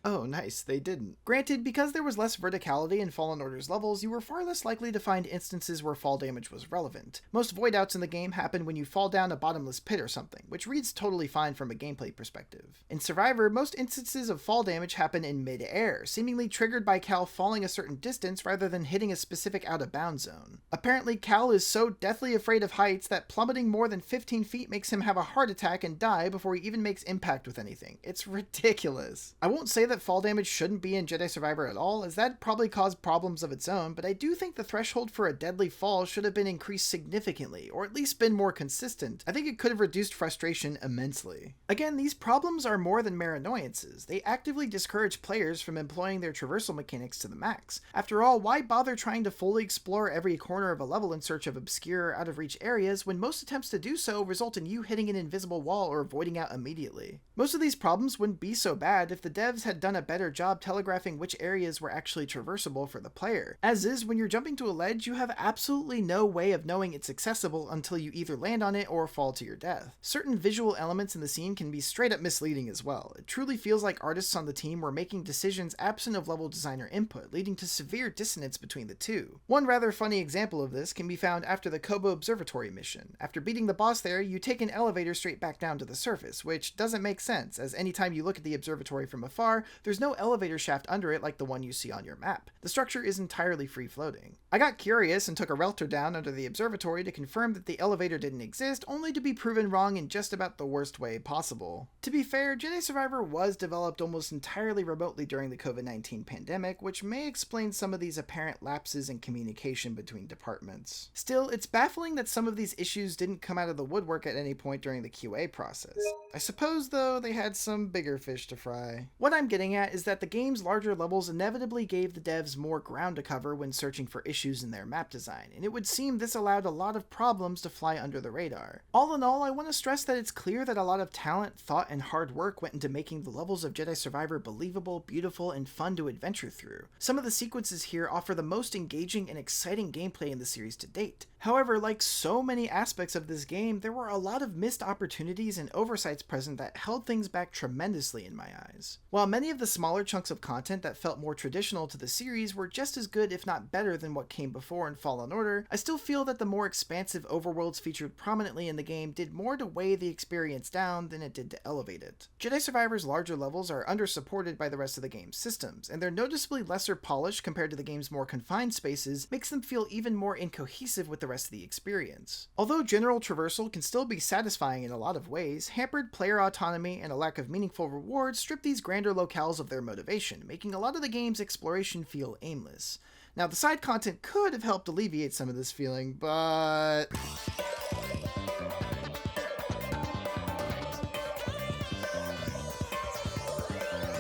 Oh, nice, they didn't. Granted, because there was less verticality in Fallen Order's levels, you were far less likely to find instances where fall damage was relevant. Most void outs in the game happen when you fall down a bottomless pit or something, which reads totally fine from a gameplay perspective. In Survivor, most instances of fall damage happen in mid-air, seemingly triggered by Cal falling a certain distance rather than hitting a specific out-of-bounds zone. Apparently, Cal is so deathly afraid of heights that plummeting more than 15 feet makes him have a heart attack and die before he even makes impact with anything. It's ridiculous. I won't say that fall damage shouldn't be in Jedi Survivor at all, as that probably caused problems of its own, but I do think the threshold for a deadly fall should have been increased significantly, or at least been more consistent. I think it could have reduced frustration immensely. Again, these problems are more than mere annoyances. They actively discourage players from employing their traversal mechanics to the max. After all, why bother trying to fully explore every corner of a level in search of obscure, out-of-reach areas when most attempts to do so result in you hitting an invisible wall or voiding out immediately? Most of these problems wouldn't be so bad if the devs had done a better job telegraphing which areas were actually traversable for the player. As is, when you're jumping to a ledge, you have absolutely no way of knowing it's accessible until you either land on it or fall to your death. Certain visual elements in the scene can be straight up misleading as well. It truly feels like artists on the team were making decisions absent of level designer input, leading to severe dissonance between the two. One rather funny example of this can be found after the Kobo Observatory mission. After beating the boss there, you take an elevator straight back down to the surface, which doesn't make sense, as anytime you look at the observatory from afar, there's no elevator shaft under it like the one you see on your map. The structure is entirely free-floating. I got curious and took a relter down under the observatory to confirm that the elevator didn't exist, only to be proven wrong in just about the worst way possible. To be fair, Jedi Survivor was developed almost entirely remotely during the COVID-19 pandemic, which may explain some of these apparent lapses in communication between departments. Still, it's baffling that some of these issues didn't come out of the woodwork at any point during the QA process. I suppose, though, they had some bigger fish to fry. What I'm getting at is that the game's larger levels inevitably gave the devs more ground to cover when searching for issues in their map design, and it would seem this allowed a lot of problems to fly under the radar. All in all, I want to stress that it's clear that a lot of talent, thought, and hard work went into making the levels of Jedi Survivor believable, beautiful, and fun to adventure through. Some of the sequences here offer the most engaging and exciting gameplay in the series to date. However, like so many aspects of this game, there were a lot of missed opportunities and oversights present that held things back tremendously in my eyes. While many many of the smaller chunks of content that felt more traditional to the series were just as good if not better than what came before in Fallen Order, I still feel that the more expansive overworlds featured prominently in the game did more to weigh the experience down than it did to elevate it. Jedi Survivor's larger levels are under-supported by the rest of the game's systems, and their noticeably lesser polish compared to the game's more confined spaces makes them feel even more incohesive with the rest of the experience. Although general traversal can still be satisfying in a lot of ways, hampered player autonomy and a lack of meaningful rewards strip these grander locales of their motivation, making a lot of the game's exploration feel aimless. Now, the side content could have helped alleviate some of this feeling, but...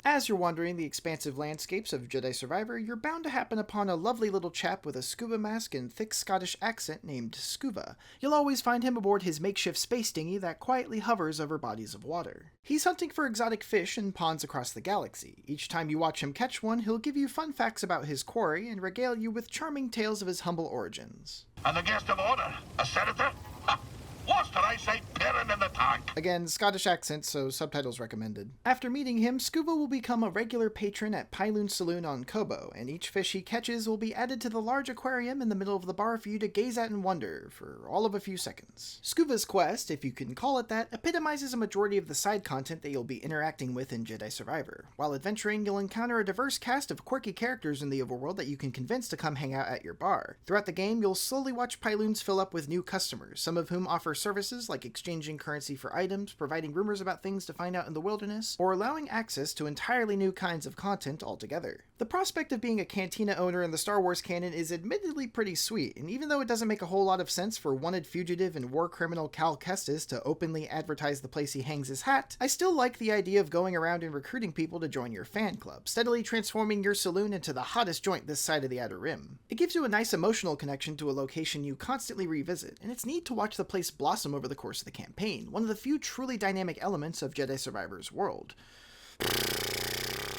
As you're wandering the expansive landscapes of Jedi Survivor, you're bound to happen upon a lovely little chap with a scuba mask and thick Scottish accent named Scuba. You'll always find him aboard his makeshift space dinghy that quietly hovers over bodies of water. He's hunting for exotic fish in ponds across the galaxy. Each time you watch him catch one, he'll give you fun facts about his quarry and regale you with charming tales of his humble origins. And the guest of honor, a senator? What's did I say? Perrin in the tank. Again, Scottish accent, so subtitles recommended. After meeting him, Scuba will become a regular patron at Pyloon's Saloon on Kobo, and each fish he catches will be added to the large aquarium in the middle of the bar for you to gaze at and wonder for all of a few seconds. Scuba's quest, if you can call it that, epitomizes a majority of the side content that you'll be interacting with in Jedi Survivor. While adventuring, you'll encounter a diverse cast of quirky characters in the overworld that you can convince to come hang out at your bar. Throughout the game, you'll slowly watch Pyloons fill up with new customers, some of whom offer services like exchanging currency for items, providing rumors about things to find out in the wilderness, or allowing access to entirely new kinds of content altogether. The prospect of being a cantina owner in the Star Wars canon is admittedly pretty sweet, and even though it doesn't make a whole lot of sense for wanted fugitive and war criminal Cal Kestis to openly advertise the place he hangs his hat, I still like the idea of going around and recruiting people to join your fan club, steadily transforming your saloon into the hottest joint this side of the Outer Rim. It gives you a nice emotional connection to a location you constantly revisit, and it's neat to watch the place blossom over the course of the campaign, one of the few truly dynamic elements of Jedi Survivor's world.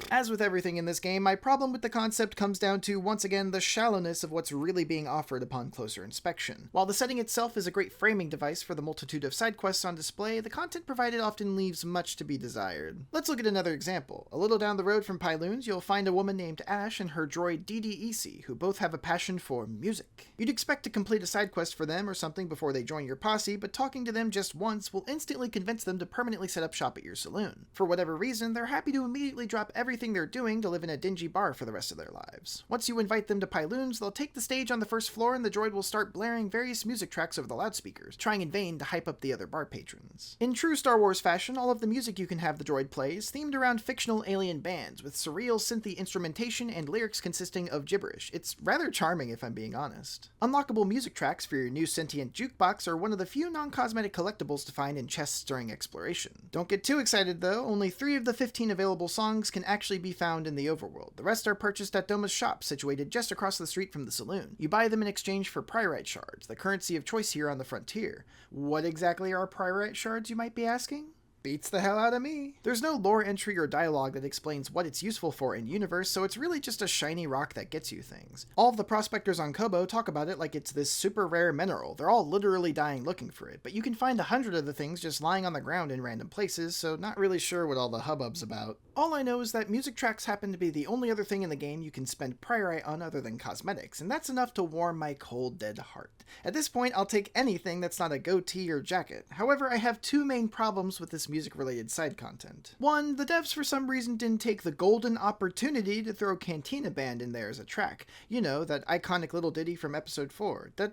As with everything in this game, my problem with the concept comes down to, once again, the shallowness of what's really being offered upon closer inspection. While the setting itself is a great framing device for the multitude of side quests on display, the content provided often leaves much to be desired. Let's look at another example. A little down the road from Pyloon's, you'll find a woman named Ash and her droid DDEC, who both have a passion for music. You'd expect to complete a side quest for them or something before they join your posse, but talking to them just once will instantly convince them to permanently set up shop at your saloon. For whatever reason, they're happy to immediately drop everything they're doing to live in a dingy bar for the rest of their lives. Once you invite them to Pyloon's, they'll take the stage on the first floor and the droid will start blaring various music tracks over the loudspeakers, trying in vain to hype up the other bar patrons. In true Star Wars fashion, all of the music you can have the droid play is themed around fictional alien bands, with surreal synthy instrumentation and lyrics consisting of gibberish. It's rather charming if I'm being honest. Unlockable music tracks for your new sentient jukebox are one of the few non-cosmetic collectibles to find in chests during exploration. Don't get too excited though, only 3 of the 15 available songs can actually be found in the overworld. The rest are purchased at Doma's shop, situated just across the street from the saloon. You buy them in exchange for Priorite shards, the currency of choice here on the frontier. What exactly are Priorite shards, you might be asking? Beats the hell out of me. There's no lore entry or dialogue that explains what it's useful for in universe, so it's really just a shiny rock that gets you things. All of the prospectors on Kobo talk about it like it's this super rare mineral. They're all literally dying looking for it, but you can find 100 of the things just lying on the ground in random places, so not really sure what all the hubbub's about. All I know is that music tracks happen to be the only other thing in the game you can spend Priorite on other than cosmetics, and that's enough to warm my cold dead heart. At this point, I'll take anything that's not a goatee or jacket. However, I have 2 main problems with this music-related side content. One, the devs for some reason didn't take the golden opportunity to throw Cantina Band in there as a track. You know, that iconic little ditty from episode 4. Why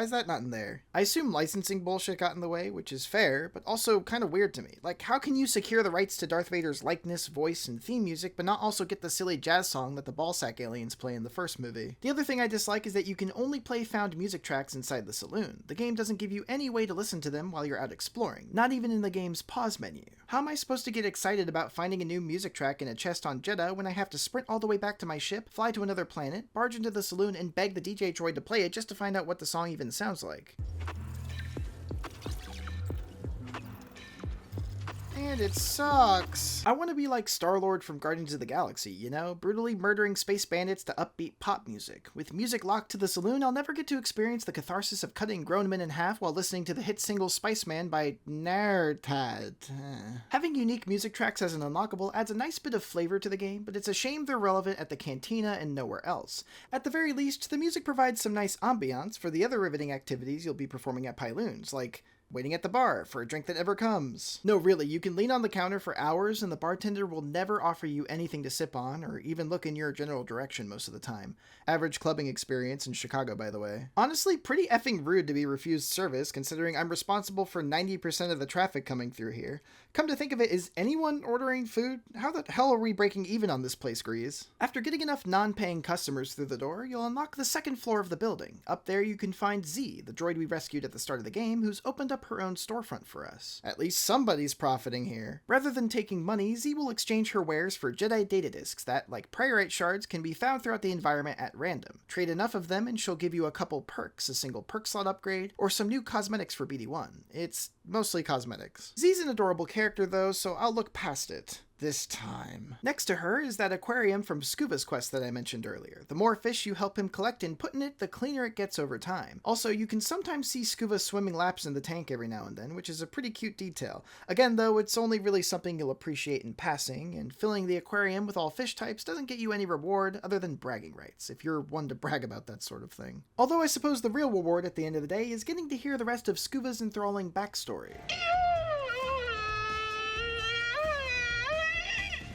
is that not in there? I assume licensing bullshit got in the way, which is fair, but also kind of weird to me. Like, how can you secure the rights to Darth Vader's likeness, voice, and theme music, but not also get the silly jazz song that the ballsack aliens play in the first movie? The other thing I dislike is that you can only play found music tracks inside the saloon. The game doesn't give you any way to listen to them while you're out exploring, not even in the game's pause menu. How am I supposed to get excited about finding a new music track in a chest on Jedha when I have to sprint all the way back to my ship, fly to another planet, barge into the saloon, and beg the DJ droid to play it just to find out what the song even sounds like? And it sucks. I want to be like Star-Lord from Guardians of the Galaxy, you know? Brutally murdering space bandits to upbeat pop music. With music locked to the saloon, I'll never get to experience the catharsis of cutting grown men in half while listening to the hit single Spice Man by Nerdtad. Having unique music tracks as an unlockable adds a nice bit of flavor to the game, but it's a shame they're relevant at the cantina and nowhere else. At the very least, the music provides some nice ambiance for the other riveting activities you'll be performing at Pyloon's, like waiting at the bar for a drink that never comes. No, really, you can lean on the counter for hours and the bartender will never offer you anything to sip on or even look in your general direction most of the time. Average clubbing experience in Chicago, by the way. Honestly, pretty effing rude to be refused service considering I'm responsible for 90% of the traffic coming through here. Come to think of it, is anyone ordering food? How the hell are we breaking even on this place, Grease? After getting enough non-paying customers through the door, you'll unlock the second floor of the building. Up there you can find Z, the droid we rescued at the start of the game, who's opened up her own storefront for us. At least somebody's profiting here. Rather than taking money, Z will exchange her wares for Jedi data discs that, like priorite shards, can be found throughout the environment at random. Trade enough of them and she'll give you a couple perks, a single perk slot upgrade, or some new cosmetics for BD1. It's mostly cosmetics. Z's an adorable character though, so I'll look past it. This time. Next to her is that aquarium from Scuba's quest that I mentioned earlier. The more fish you help him collect and put in it, the cleaner it gets over time. Also, you can sometimes see Scuba swimming laps in the tank every now and then, which is a pretty cute detail. Again though, it's only really something you'll appreciate in passing, and filling the aquarium with all fish types doesn't get you any reward other than bragging rights, if you're one to brag about that sort of thing. Although I suppose the real reward at the end of the day is getting to hear the rest of Scuba's enthralling backstory.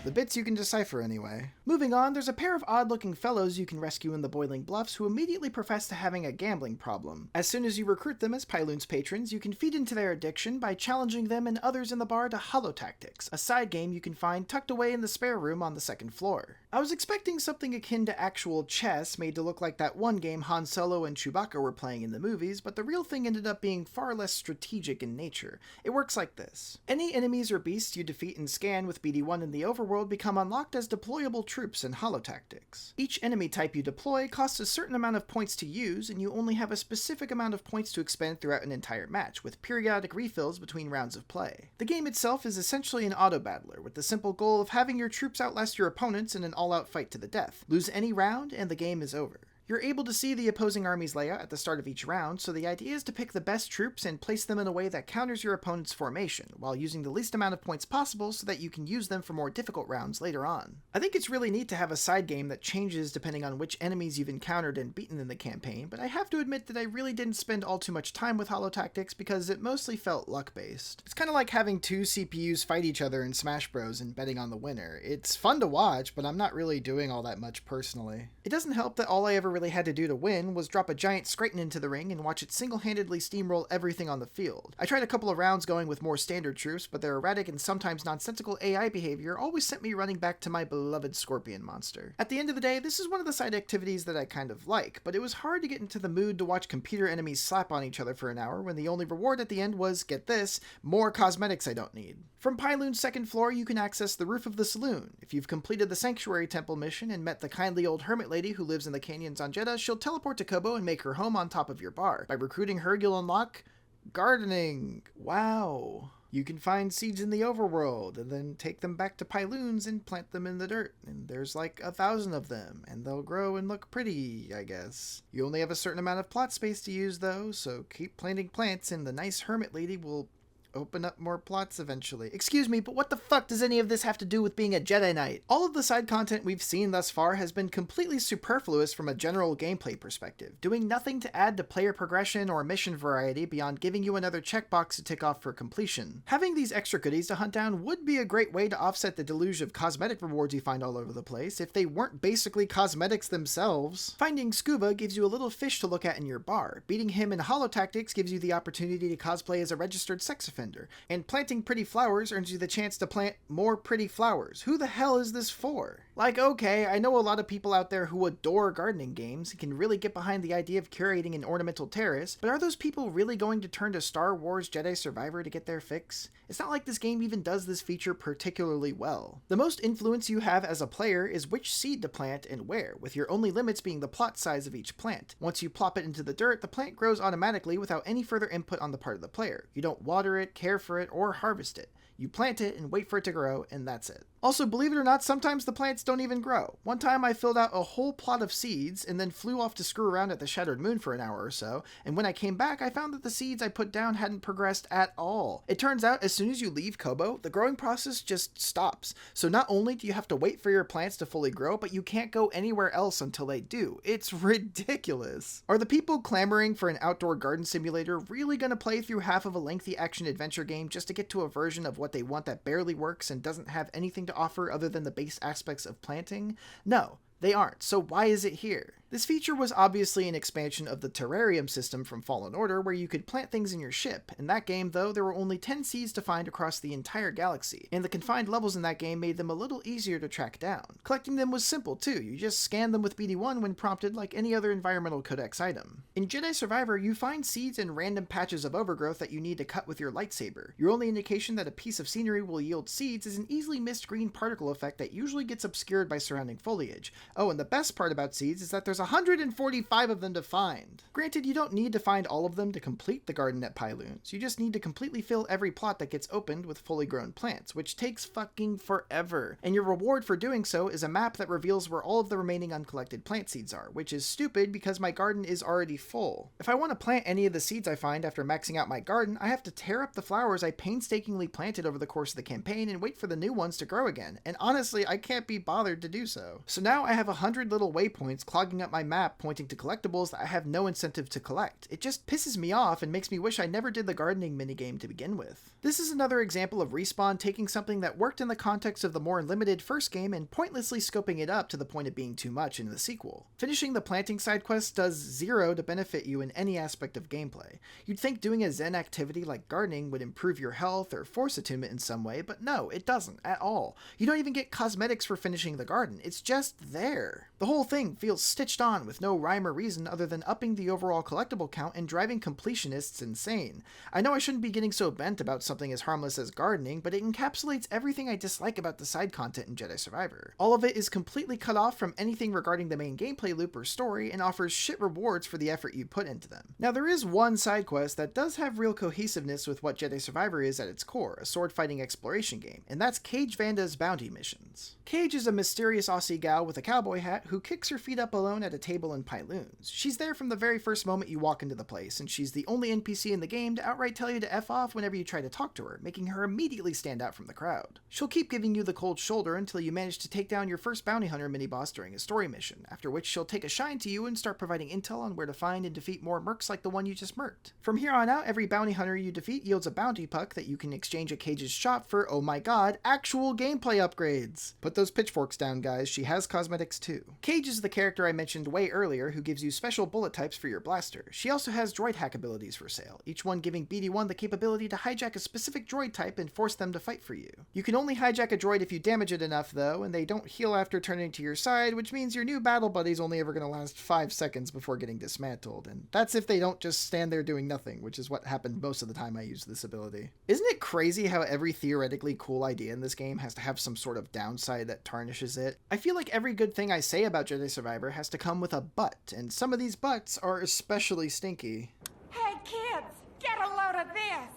The bits you can decipher anyway. Moving on, there's a pair of odd-looking fellows you can rescue in the Boiling Bluffs who immediately profess to having a gambling problem. As soon as you recruit them as Pyloon's patrons, you can feed into their addiction by challenging them and others in the bar to Holotactics, a side game you can find tucked away in the spare room on the second floor. I was expecting something akin to actual chess made to look like that one game Han Solo and Chewbacca were playing in the movies, but the real thing ended up being far less strategic in nature. It works like this. Any enemies or beasts you defeat and scan with BD1 in the overworld become unlocked as deployable troops in Holotactics. Each enemy type you deploy costs a certain amount of points to use, and you only have a specific amount of points to expend throughout an entire match, with periodic refills between rounds of play. The game itself is essentially an auto-battler, with the simple goal of having your troops outlast your opponents in an all-out fight to the death. Lose any round, and the game is over. You're able to see the opposing army's layout at the start of each round, so the idea is to pick the best troops and place them in a way that counters your opponent's formation, while using the least amount of points possible so that you can use them for more difficult rounds later on. I think it's really neat to have a side game that changes depending on which enemies you've encountered and beaten in the campaign, but I have to admit that I really didn't spend all too much time with Holotactics because it mostly felt luck-based. It's kind of like having two CPUs fight each other in Smash Bros. And betting on the winner. It's fun to watch, but I'm not really doing all that much personally. It doesn't help that all I ever really had to do to win was drop a giant Scraton into the ring and watch it single-handedly steamroll everything on the field. I tried a couple of rounds going with more standard troops, but their erratic and sometimes nonsensical AI behavior always sent me running back to my beloved Scorpion monster. At the end of the day, this is one of the side activities that I kind of like, but it was hard to get into the mood to watch computer enemies slap on each other for an hour when the only reward at the end was, get this, more cosmetics I don't need. From Pyloon's second floor, you can access the roof of the saloon. If you've completed the Sanctuary Temple mission and met the kindly old hermit lady who lives in the canyons on Jeddah, she'll teleport to Kobo and make her home on top of your bar. By recruiting her, you'll unlock gardening. Wow. You can find seeds in the overworld and then take them back to Pyloon's and plant them in the dirt. And there's like 1,000 of them, and they'll grow and look pretty, I guess. You only have a certain amount of plot space to use though, so keep planting plants and the nice hermit lady will open up more plots eventually. Excuse me, but what the fuck does any of this have to do with being a Jedi Knight? All of the side content we've seen thus far has been completely superfluous from a general gameplay perspective, doing nothing to add to player progression or mission variety beyond giving you another checkbox to tick off for completion. Having these extra goodies to hunt down would be a great way to offset the deluge of cosmetic rewards you find all over the place if they weren't basically cosmetics themselves. Finding Scuba gives you a little fish to look at in your bar. Beating him in Holotactics gives you the opportunity to cosplay as a registered sex offender. And planting pretty flowers earns you the chance to plant more pretty flowers. Who the hell is this for? Like, okay, I know a lot of people out there who adore gardening games and can really get behind the idea of curating an ornamental terrace, but are those people really going to turn to Star Wars Jedi Survivor to get their fix? It's not like this game even does this feature particularly well. The most influence you have as a player is which seed to plant and where, with your only limits being the plot size of each plant. Once you plop it into the dirt, the plant grows automatically without any further input on the part of the player. You don't water it, care for it, or harvest it. You plant it and wait for it to grow, and that's it. Also, believe it or not, sometimes the plants don't even grow. One time I filled out a whole plot of seeds and then flew off to screw around at the Shattered Moon for an hour or so, and when I came back I found that the seeds I put down hadn't progressed at all. It turns out as soon as you leave Koboh, the growing process just stops. So not only do you have to wait for your plants to fully grow, but you can't go anywhere else until they do. It's ridiculous. Are the people clamoring for an outdoor garden simulator really going to play through half of a lengthy action-adventure game just to get to a version of what they want that barely works and doesn't have anything to offer other than the base aspects of planting? No, they aren't. So why is it here? This feature was obviously an expansion of the terrarium system from Fallen Order, where you could plant things in your ship. In that game, though, there were only 10 seeds to find across the entire galaxy, and the confined levels in that game made them a little easier to track down. Collecting them was simple, too. You just scanned them with BD1 when prompted like any other environmental codex item. In Jedi Survivor, you find seeds and random patches of overgrowth that you need to cut with your lightsaber. Your only indication that a piece of scenery will yield seeds is an easily missed green particle effect that usually gets obscured by surrounding foliage. Oh, and the best part about seeds is that there's 145 of them to find. Granted, you don't need to find all of them to complete the garden at Pyloon's. You just need to completely fill every plot that gets opened with fully grown plants, which takes fucking forever. And your reward for doing so is a map that reveals where all of the remaining uncollected plant seeds are, which is stupid because my garden is already full. If I want to plant any of the seeds I find after maxing out my garden, I have to tear up the flowers I painstakingly planted over the course of the campaign and wait for the new ones to grow again. And honestly, I can't be bothered to do so. So now I have 100 little waypoints clogging up my map pointing to collectibles that I have no incentive to collect. It just pisses me off and makes me wish I never did the gardening minigame to begin with. This is another example of Respawn taking something that worked in the context of the more limited first game and pointlessly scoping it up to the point of being too much in the sequel. Finishing the planting side quest does zero to benefit you in any aspect of gameplay. You'd think doing a zen activity like gardening would improve your health or force attunement in some way, but no, it doesn't at all. You don't even get cosmetics for finishing the garden. It's just there. The whole thing feels stitched on with no rhyme or reason other than upping the overall collectible count and driving completionists insane. I know I shouldn't be getting so bent about something as harmless as gardening, but it encapsulates everything I dislike about the side content in Jedi Survivor. All of it is completely cut off from anything regarding the main gameplay loop or story and offers shit rewards for the effort you put into them. Now there is one side quest that does have real cohesiveness with what Jedi Survivor is at its core, a sword-fighting exploration game, and that's Cage Vanda's bounty missions. Cage is a mysterious Aussie gal with a cowboy hat who kicks her feet up alone at a table in Pyloon's. She's there from the very first moment you walk into the place, and she's the only NPC in the game to outright tell you to F off whenever you try to talk to her, making her immediately stand out from the crowd. She'll keep giving you the cold shoulder until you manage to take down your first bounty hunter mini-boss during a story mission, after which she'll take a shine to you and start providing intel on where to find and defeat more mercs like the one you just murked. From here on out, every bounty hunter you defeat yields a bounty puck that you can exchange at Cage's shop for, oh my god, actual gameplay upgrades! Put those pitchforks down, guys, she has cosmetics too. Cage is the character I mentioned way earlier who gives you special bullet types for your blaster. She also has droid hack abilities for sale, each one giving BD1 the capability to hijack a specific droid type and force them to fight for you. You can only hijack a droid if you damage it enough though, and they don't heal after turning to your side, which means your new battle buddy's only ever going to last 5 seconds before getting dismantled, and that's if they don't just stand there doing nothing, which is what happened most of the time I used this ability. Isn't it crazy how every theoretically cool idea in this game has to have some sort of downside that tarnishes it? I feel like every good thing I say about Jedi Survivor has to come with a but, and some of these buts are especially stinky. Hey kids, get a load of this!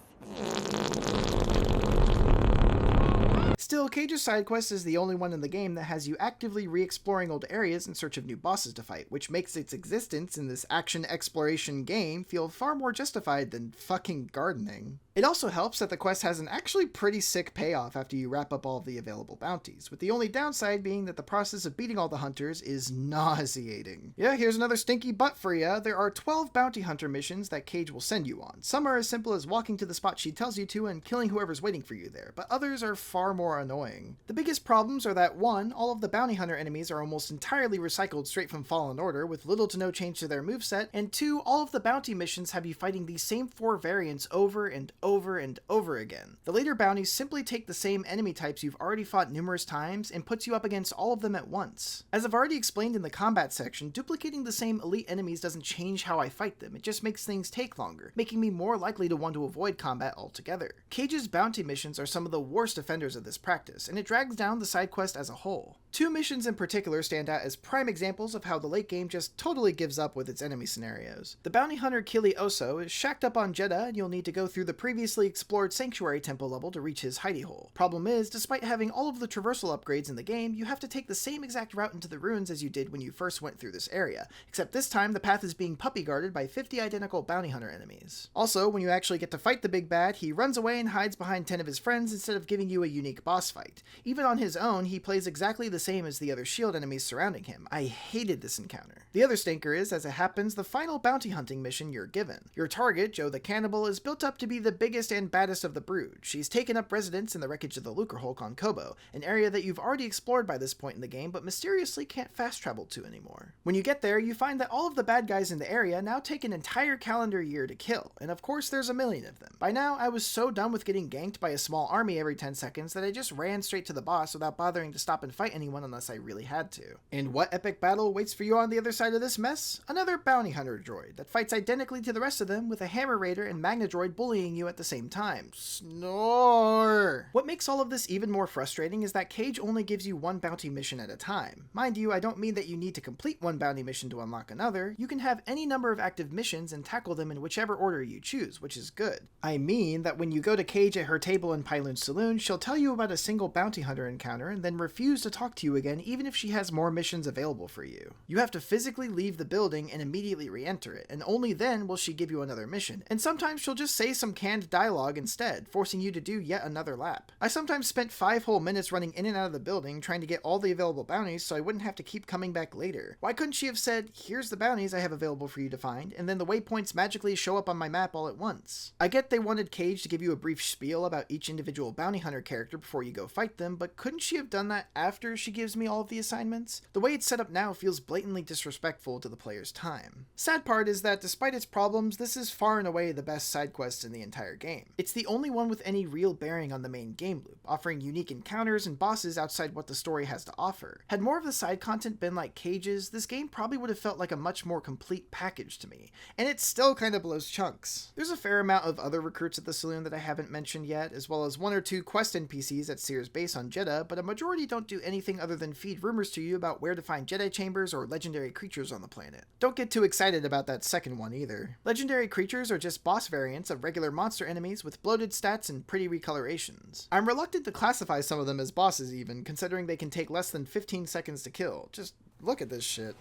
Still, Cage's side quest is the only one in the game that has you actively re-exploring old areas in search of new bosses to fight, which makes its existence in this action exploration game feel far more justified than fucking gardening. It also helps that the quest has an actually pretty sick payoff after you wrap up all of the available bounties, with the only downside being that the process of beating all the hunters is nauseating. Yeah, here's another stinky butt for ya. There are 12 bounty hunter missions that Cage will send you on. Some are as simple as walking to the spot she tells you to and killing whoever's waiting for you there, but others are far more annoying. The biggest problems are that 1, all of the bounty hunter enemies are almost entirely recycled straight from Fallen Order with little to no change to their moveset, and 2, all of the bounty missions have you fighting these same 4 variants over and over and over again. The later bounties simply take the same enemy types you've already fought numerous times and puts you up against all of them at once. As I've already explained in the combat section, duplicating the same elite enemies doesn't change how I fight them, it just makes things take longer, making me more likely to want to avoid combat altogether. Cage's bounty missions are some of the worst offenders of this practice, and it drags down the side quest as a whole. Two missions in particular stand out as prime examples of how the late game just totally gives up with its enemy scenarios. The bounty hunter Kili Oso is shacked up on Jeddah, and you'll need to go through the previously explored Sanctuary Temple level to reach his hidey hole. Problem is, despite having all of the traversal upgrades in the game, you have to take the same exact route into the ruins as you did when you first went through this area, except this time the path is being puppy guarded by 50 identical bounty hunter enemies. Also, when you actually get to fight the big bad, he runs away and hides behind 10 of his friends instead of giving you a unique boss fight. Even on his own, he plays exactly the same as the other shield enemies surrounding him. I hated this encounter. The other stinker is, as it happens, the final bounty hunting mission you're given. Your target, Joe the Cannibal, is built up to be the biggest and baddest of the brood. She's taken up residence in the wreckage of the Lucre Hulk on Kobo, an area that you've already explored by this point in the game but mysteriously can't fast travel to anymore. When you get there, you find that all of the bad guys in the area now take an entire calendar year to kill, and of course there's a million of them. By now, I was so done with getting ganked by a small army every 10 seconds that I just ran straight to the boss without bothering to stop and fight anyone unless I really had to. And what epic battle waits for you on the other side of this mess? Another bounty hunter droid that fights identically to the rest of them with a hammer raider and magna droid bullying you at the same time. Snore! What makes all of this even more frustrating is that Cage only gives you one bounty mission at a time. Mind you, I don't mean that you need to complete one bounty mission to unlock another. You can have any number of active missions and tackle them in whichever order you choose, which is good. I mean that when you go to Cage at her table in Pyloon's saloon, she'll tell you about a single bounty hunter encounter and then refuse to talk to you again even if she has more missions available for you. You have to physically leave the building and immediately re-enter it, and only then will she give you another mission. And sometimes she'll just say some canned dialogue instead, forcing you to do yet another lap. I sometimes spent 5 whole minutes running in and out of the building trying to get all the available bounties so I wouldn't have to keep coming back later. Why couldn't she have said, here's the bounties I have available for you to find, and then the waypoints magically show up on my map all at once? I get they wanted Cage to give you a brief spiel about each individual bounty hunter character before you go fight them, but couldn't she have done that after she gives me all of the assignments? The way it's set up now feels blatantly disrespectful to the player's time. Sad part is that despite its problems, this is far and away the best side quest in the entire game. It's the only one with any real bearing on the main game loop, offering unique encounters and bosses outside what the story has to offer. Had more of the side content been like Cage's, this game probably would have felt like a much more complete package to me, and it still kind of blows chunks. There's a fair amount of other recruits at the saloon that I haven't mentioned yet, as well as 1 or 2 quest NPCs at Seer's base on Jeddah, but a majority don't do anything other than feed rumors to you about where to find Jedi chambers or legendary creatures on the planet. Don't get too excited about that second one either. Legendary creatures are just boss variants of regular monster enemies with bloated stats and pretty recolorations. I'm reluctant to classify some of them as bosses even, considering they can take less than 15 seconds to kill. Just look at this shit.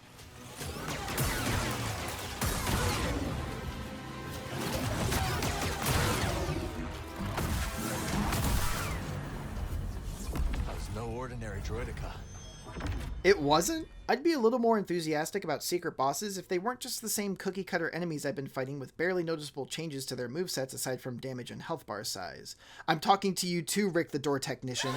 That was no ordinary droideka. It wasn't? I'd be a little more enthusiastic about secret bosses if they weren't just the same cookie-cutter enemies I've been fighting with barely noticeable changes to their movesets aside from damage and health bar size. I'm talking to you too, Rick the Door Technician.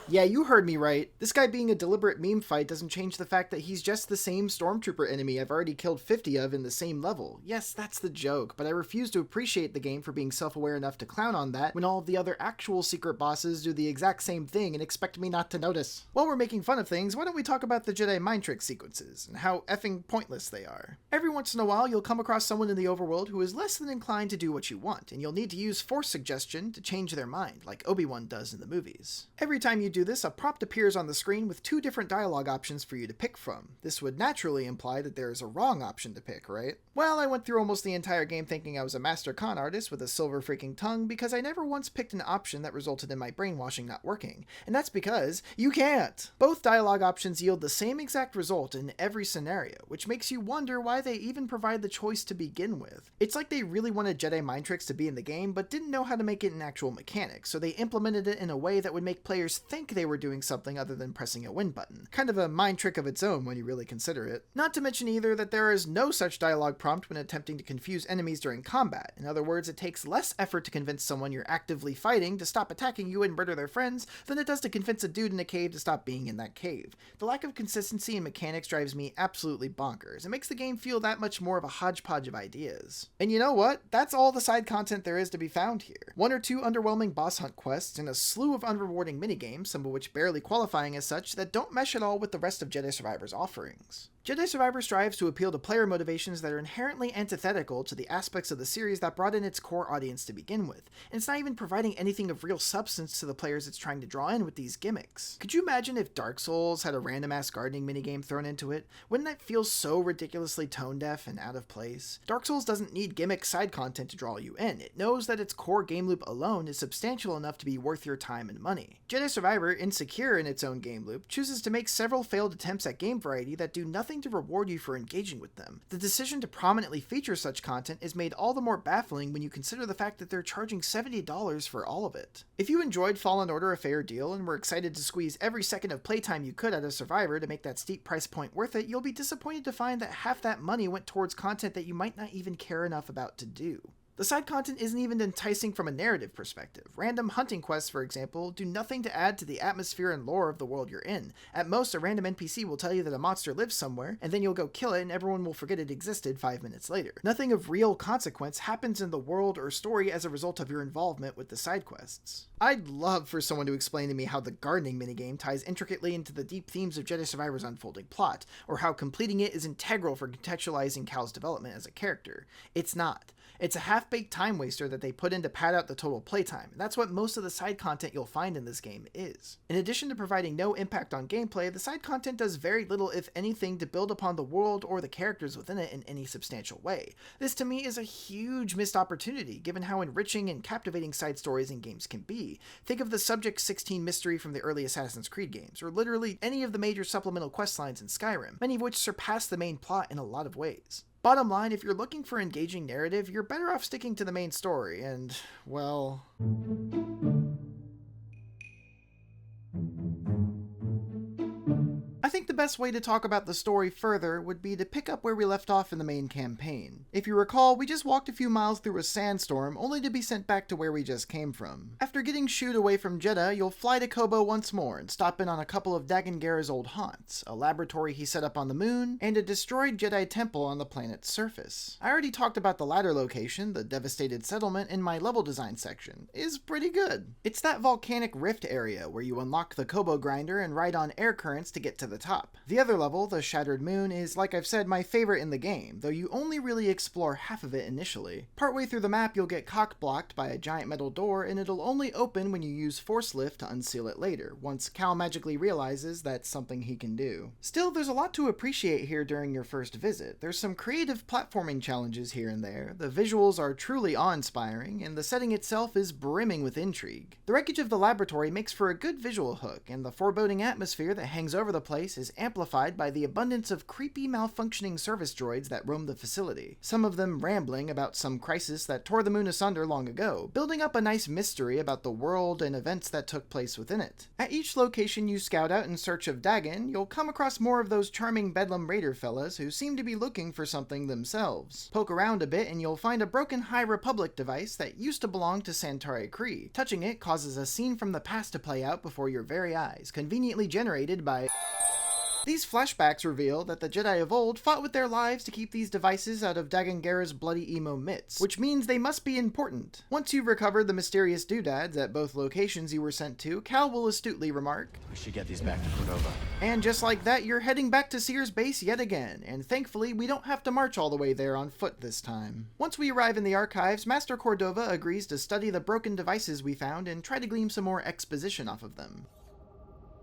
Yeah, you heard me right. This guy being a deliberate meme fight doesn't change the fact that he's just the same stormtrooper enemy I've already killed 50 of in the same level. Yes, that's the joke, but I refuse to appreciate the game for being self-aware enough to clown on that when all of the other actual secret bosses do the exact same thing and expect me not to notice. While we're making fun of things, why don't we talk about the Jedi mind trick sequences and how effing pointless they are. Every once in a while, you'll come across someone in the overworld who is less than inclined to do what you want, and you'll need to use force suggestion to change their mind, like Obi-Wan does in the movies. Every time you do this, a prompt appears on the screen with 2 different dialogue options for you to pick from. This would naturally imply that there is a wrong option to pick, right? Well, I went through almost the entire game thinking I was a master con artist with a silver freaking tongue because I never once picked an option that resulted in my brainwashing not working. And that's because you can't! Both dialogue options yield the same exact result in every scenario, which makes you wonder why they even provide the choice to begin with. It's like they really wanted Jedi mind tricks to be in the game, but didn't know how to make it an actual mechanic, so they implemented it in a way that would make players think they were doing something other than pressing a win button. Kind of a mind trick of its own when you really consider it. Not to mention either that there is no such dialogue prompt when attempting to confuse enemies during combat. In other words, it takes less effort to convince someone you're actively fighting to stop attacking you and murder their friends than it does to convince a dude in a cave to stop being in that cave. The lack of consistency in mechanics drives me absolutely bonkers. It makes the game feel that much more of a hodgepodge of ideas. And you know what? That's all the side content there is to be found here. 1 or 2 underwhelming boss hunt quests and a slew of unrewarding minigames, some of which barely qualifying as such, that don't mesh at all with the rest of Jedi Survivor's offerings. Jedi Survivor strives to appeal to player motivations that are inherently antithetical to the aspects of the series that brought in its core audience to begin with, and it's not even providing anything of real substance to the players it's trying to draw in with these gimmicks. Could you imagine if Dark Souls had a random-ass gardening minigame thrown into it? Wouldn't that feel so ridiculously tone-deaf and out of place? Dark Souls doesn't need gimmick side content to draw you in. It knows that its core game loop alone is substantial enough to be worth your time and money. Jedi Survivor, insecure in its own game loop, chooses to make several failed attempts at game variety that do nothing to reward you for engaging with them. The decision to prominently feature such content is made all the more baffling when you consider the fact that they're charging $70 for all of it. If you enjoyed Fallen Order a fair deal and were excited to squeeze every second of playtime you could out of Survivor to make that steep price point worth it, you'll be disappointed to find that half that money went towards content that you might not even care enough about to do. The side content isn't even enticing from a narrative perspective. Random hunting quests, for example, do nothing to add to the atmosphere and lore of the world you're in. At most, a random NPC will tell you that a monster lives somewhere, and then you'll go kill it and everyone will forget it existed 5 minutes later. Nothing of real consequence happens in the world or story as a result of your involvement with the side quests. I'd love for someone to explain to me how the gardening minigame ties intricately into the deep themes of Jedi Survivor's unfolding plot, or how completing it is integral for contextualizing Cal's development as a character. It's not. It's a half-baked time waster that they put in to pad out the total playtime, and that's what most of the side content you'll find in this game is. In addition to providing no impact on gameplay, the side content does very little, if anything, to build upon the world or the characters within it in any substantial way. This to me is a huge missed opportunity, given how enriching and captivating side stories in games can be. Think of the Subject 16 mystery from the early Assassin's Creed games, or literally any of the major supplemental questlines in Skyrim, many of which surpass the main plot in a lot of ways. Bottom line, if you're looking for engaging narrative, you're better off sticking to the main story, and, well... I think the best way to talk about the story further would be to pick up where we left off in the main campaign. If you recall, we just walked a few miles through a sandstorm, only to be sent back to where we just came from. After getting shooed away from Jeddah, you'll fly to Kobo once more and stop in on a couple of Dagan Gera's old haunts, a laboratory he set up on the moon, and a destroyed Jedi temple on the planet's surface. I already talked about the latter location, the devastated settlement, in my level design section. It's pretty good. It's that volcanic rift area where you unlock the Kobo grinder and ride on air currents to get to the top. The other level, the Shattered Moon, is, like I've said, my favorite in the game, though you only really explore half of it initially. Partway through the map, you'll get cock-blocked by a giant metal door, and it'll only open when you use Force Lift to unseal it later, once Cal magically realizes that's something he can do. Still, there's a lot to appreciate here during your first visit. There's some creative platforming challenges here and there, the visuals are truly awe-inspiring, and the setting itself is brimming with intrigue. The wreckage of the laboratory makes for a good visual hook, and the foreboding atmosphere that hangs over the place is amplified by the abundance of creepy, malfunctioning service droids that roam the facility, some of them rambling about some crisis that tore the moon asunder long ago, building up a nice mystery about the world and events that took place within it. At each location you scout out in search of Dagan, you'll come across more of those charming Bedlam Raider fellas who seem to be looking for something themselves. Poke around a bit and you'll find a broken High Republic device that used to belong to Santari Khri. Touching it causes a scene from the past to play out before your very eyes, conveniently generated by... These flashbacks reveal that the Jedi of old fought with their lives to keep these devices out of Dagan Gera's bloody emo mitts, which means they must be important. Once you've recovered the mysterious doodads at both locations you were sent to, Cal will astutely remark, "We should get these back to Cordova." And just like that, you're heading back to Seer's base yet again, and thankfully we don't have to march all the way there on foot this time. Once we arrive in the archives, Master Cordova agrees to study the broken devices we found and try to glean some more exposition off of them.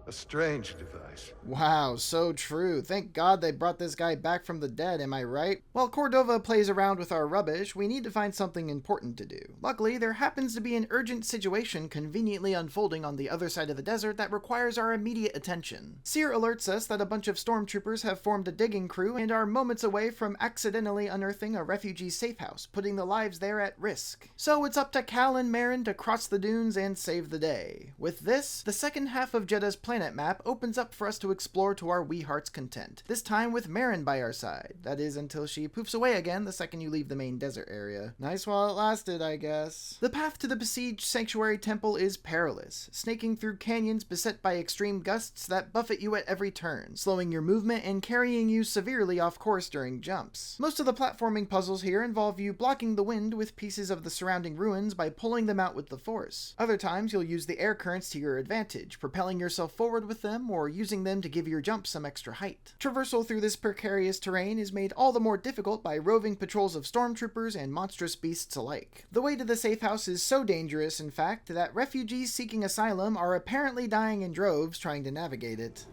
A strange device. Wow, so true. Thank God they brought this guy back from the dead, am I right? While Cordova plays around with our rubbish, we need to find something important to do. Luckily, there happens to be an urgent situation conveniently unfolding on the other side of the desert that requires our immediate attention. Seer alerts us that a bunch of stormtroopers have formed a digging crew and are moments away from accidentally unearthing a refugee safe house, putting the lives there at risk. So it's up to Cal and Merrin to cross the dunes and save the day. With this, the second half of Jeddah's plan planet map opens up for us to explore to our wee heart's content, this time with Merrin by our side. That is, until she poofs away again the second you leave the main desert area. Nice while it lasted, I guess. The path to the besieged sanctuary temple is perilous, snaking through canyons beset by extreme gusts that buffet you at every turn, slowing your movement and carrying you severely off course during jumps. Most of the platforming puzzles here involve you blocking the wind with pieces of the surrounding ruins by pulling them out with the force. Other times you'll use the air currents to your advantage, propelling yourself forward with them or using them to give your jump some extra height. Traversal through this precarious terrain is made all the more difficult by roving patrols of stormtroopers and monstrous beasts alike. The way to the safe house is so dangerous, in fact, that refugees seeking asylum are apparently dying in droves trying to navigate it.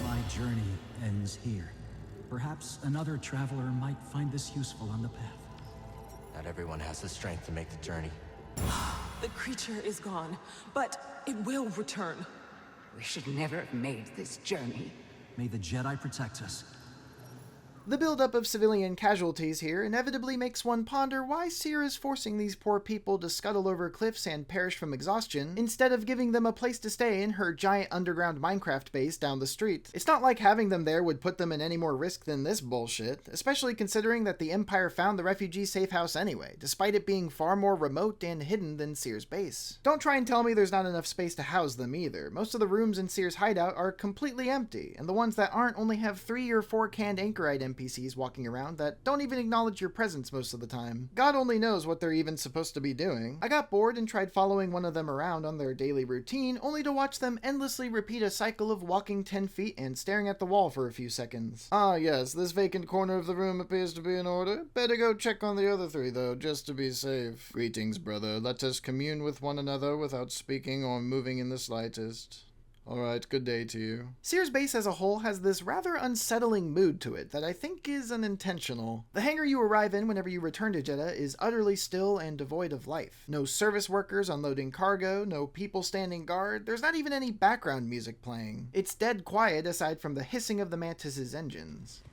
My journey ends here. Perhaps another traveler might find this useful on the path. Not everyone has the strength to make the journey. The creature is gone, but it will return. We should never have made this journey. May the Jedi protect us. The buildup of civilian casualties here inevitably makes one ponder why Cere is forcing these poor people to scuttle over cliffs and perish from exhaustion, instead of giving them a place to stay in her giant underground Minecraft base down the street. It's not like having them there would put them in any more risk than this bullshit, especially considering that the Empire found the refugee safe house anyway, despite it being far more remote and hidden than Cere's base. Don't try and tell me there's not enough space to house them either. Most of the rooms in Cere's hideout are completely empty, and the ones that aren't only have 3 or 4 canned anchorite NPCs walking around that don't even acknowledge your presence most of the time. God only knows what they're even supposed to be doing. I got bored and tried following one of them around on their daily routine, only to watch them endlessly repeat a cycle of walking 10 feet and staring at the wall for a few seconds. Ah yes, this vacant corner of the room appears to be in order. Better go check on the other 3 though, just to be safe. Greetings, brother. Let us commune with one another without speaking or moving in the slightest. Alright, good day to you. Cere's base as a whole has this rather unsettling mood to it that I think is unintentional. The hangar you arrive in whenever you return to Jeddah is utterly still and devoid of life. No service workers unloading cargo, no people standing guard, there's not even any background music playing. It's dead quiet aside from the hissing of the Mantis's engines.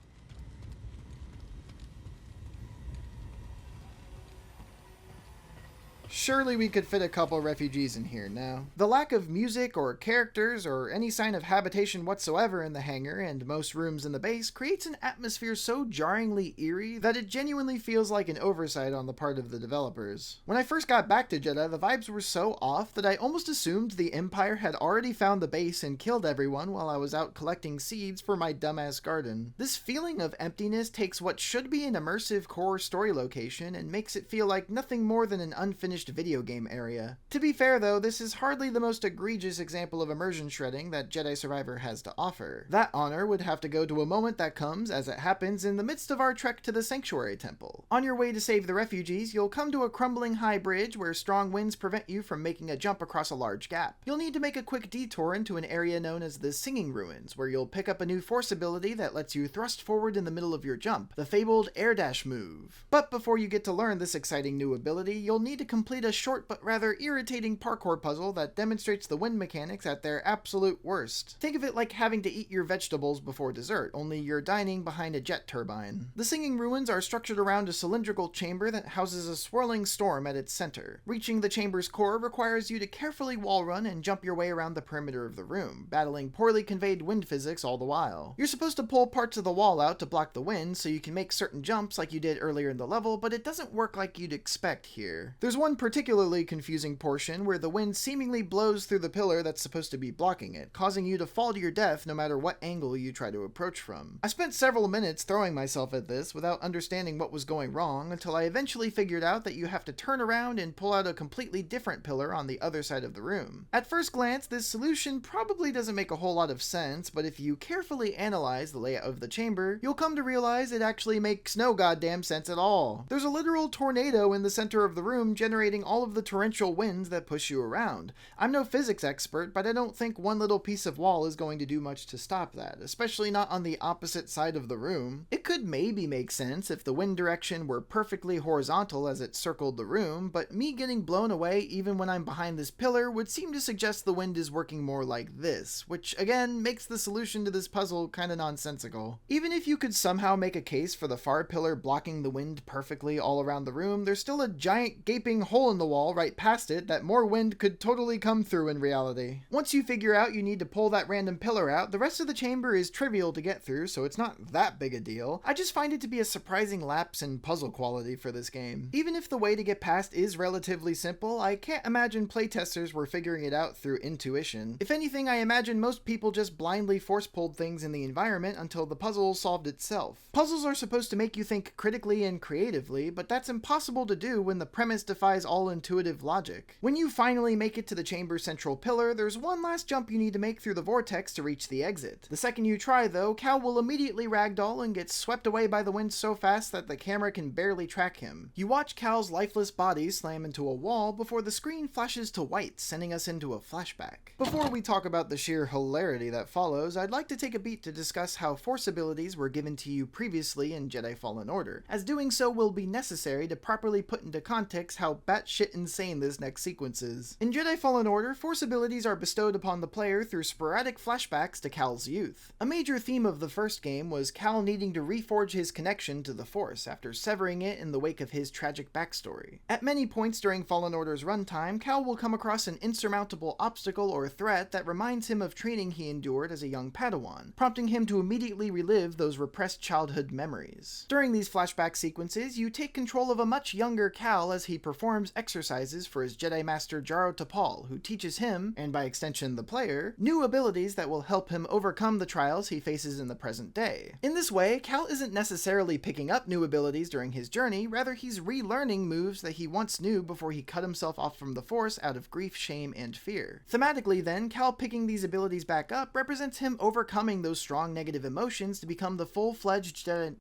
Surely we could fit a couple refugees in here now. The lack of music or characters or any sign of habitation whatsoever in the hangar and most rooms in the base creates an atmosphere so jarringly eerie that it genuinely feels like an oversight on the part of the developers. When I first got back to Jeddah, the vibes were so off that I almost assumed the Empire had already found the base and killed everyone while I was out collecting seeds for my dumbass garden. This feeling of emptiness takes what should be an immersive core story location and makes it feel like nothing more than an unfinished video game area. To be fair though, this is hardly the most egregious example of immersion shredding that Jedi Survivor has to offer. That honor would have to go to a moment that comes, as it happens, in the midst of our trek to the Sanctuary Temple. On your way to save the refugees, you'll come to a crumbling high bridge where strong winds prevent you from making a jump across a large gap. You'll need to make a quick detour into an area known as the Singing Ruins, where you'll pick up a new force ability that lets you thrust forward in the middle of your jump, the fabled air dash move. But before you get to learn this exciting new ability, you'll need to complete a short but rather irritating parkour puzzle that demonstrates the wind mechanics at their absolute worst. Think of it like having to eat your vegetables before dessert, only you're dining behind a jet turbine. The Singing Ruins are structured around a cylindrical chamber that houses a swirling storm at its center. Reaching the chamber's core requires you to carefully wall run and jump your way around the perimeter of the room, battling poorly conveyed wind physics all the while. You're supposed to pull parts of the wall out to block the wind so you can make certain jumps like you did earlier in the level, but it doesn't work like you'd expect here. There's one particularly confusing portion where the wind seemingly blows through the pillar that's supposed to be blocking it, causing you to fall to your death no matter what angle you try to approach from. I spent several minutes throwing myself at this without understanding what was going wrong until I eventually figured out that you have to turn around and pull out a completely different pillar on the other side of the room. At first glance, this solution probably doesn't make a whole lot of sense, but if you carefully analyze the layout of the chamber, you'll come to realize it actually makes no goddamn sense at all. There's a literal tornado in the center of the room generating all of the torrential winds that push you around. I'm no physics expert, but I don't think one little piece of wall is going to do much to stop that, especially not on the opposite side of the room. It could maybe make sense if the wind direction were perfectly horizontal as it circled the room, but me getting blown away even when I'm behind this pillar would seem to suggest the wind is working more like this, which again makes the solution to this puzzle kinda nonsensical. Even if you could somehow make a case for the far pillar blocking the wind perfectly all around the room, there's still a giant gaping hole in the wall right past it that more wind could totally come through in reality. Once you figure out you need to pull that random pillar out, the rest of the chamber is trivial to get through, so it's not that big a deal. I just find it to be a surprising lapse in puzzle quality for this game. Even if the way to get past is relatively simple, I can't imagine playtesters were figuring it out through intuition. If anything, I imagine most people just blindly force-pulled things in the environment until the puzzle solved itself. Puzzles are supposed to make you think critically and creatively, but that's impossible to do when the premise defies all intuitive logic. When you finally make it to the chamber's central pillar, there's one last jump you need to make through the vortex to reach the exit. The second you try, though, Cal will immediately ragdoll and get swept away by the wind so fast that the camera can barely track him. You watch Cal's lifeless body slam into a wall before the screen flashes to white, sending us into a flashback. Before we talk about the sheer hilarity that follows, I'd like to take a beat to discuss how Force abilities were given to you previously in Jedi Fallen Order, as doing so will be necessary to properly put into context how batshit insane this next sequence is. In Jedi Fallen Order, Force abilities are bestowed upon the player through sporadic flashbacks to Cal's youth. A major theme of the first game was Cal needing to reforge his connection to the Force after severing it in the wake of his tragic backstory. At many points during Fallen Order's runtime, Cal will come across an insurmountable obstacle or threat that reminds him of training he endured as a young Padawan, prompting him to immediately relive those repressed childhood memories. During these flashback sequences, you take control of a much younger Cal as he performs exercises for his Jedi Master Jaro Tapal, who teaches him, and by extension the player, new abilities that will help him overcome the trials he faces in the present day. In this way, Cal isn't necessarily picking up new abilities during his journey, rather he's relearning moves that he once knew before he cut himself off from the Force out of grief, shame, and fear. Thematically then, Cal picking these abilities back up represents him overcoming those strong negative emotions to become the full-fledged Jedi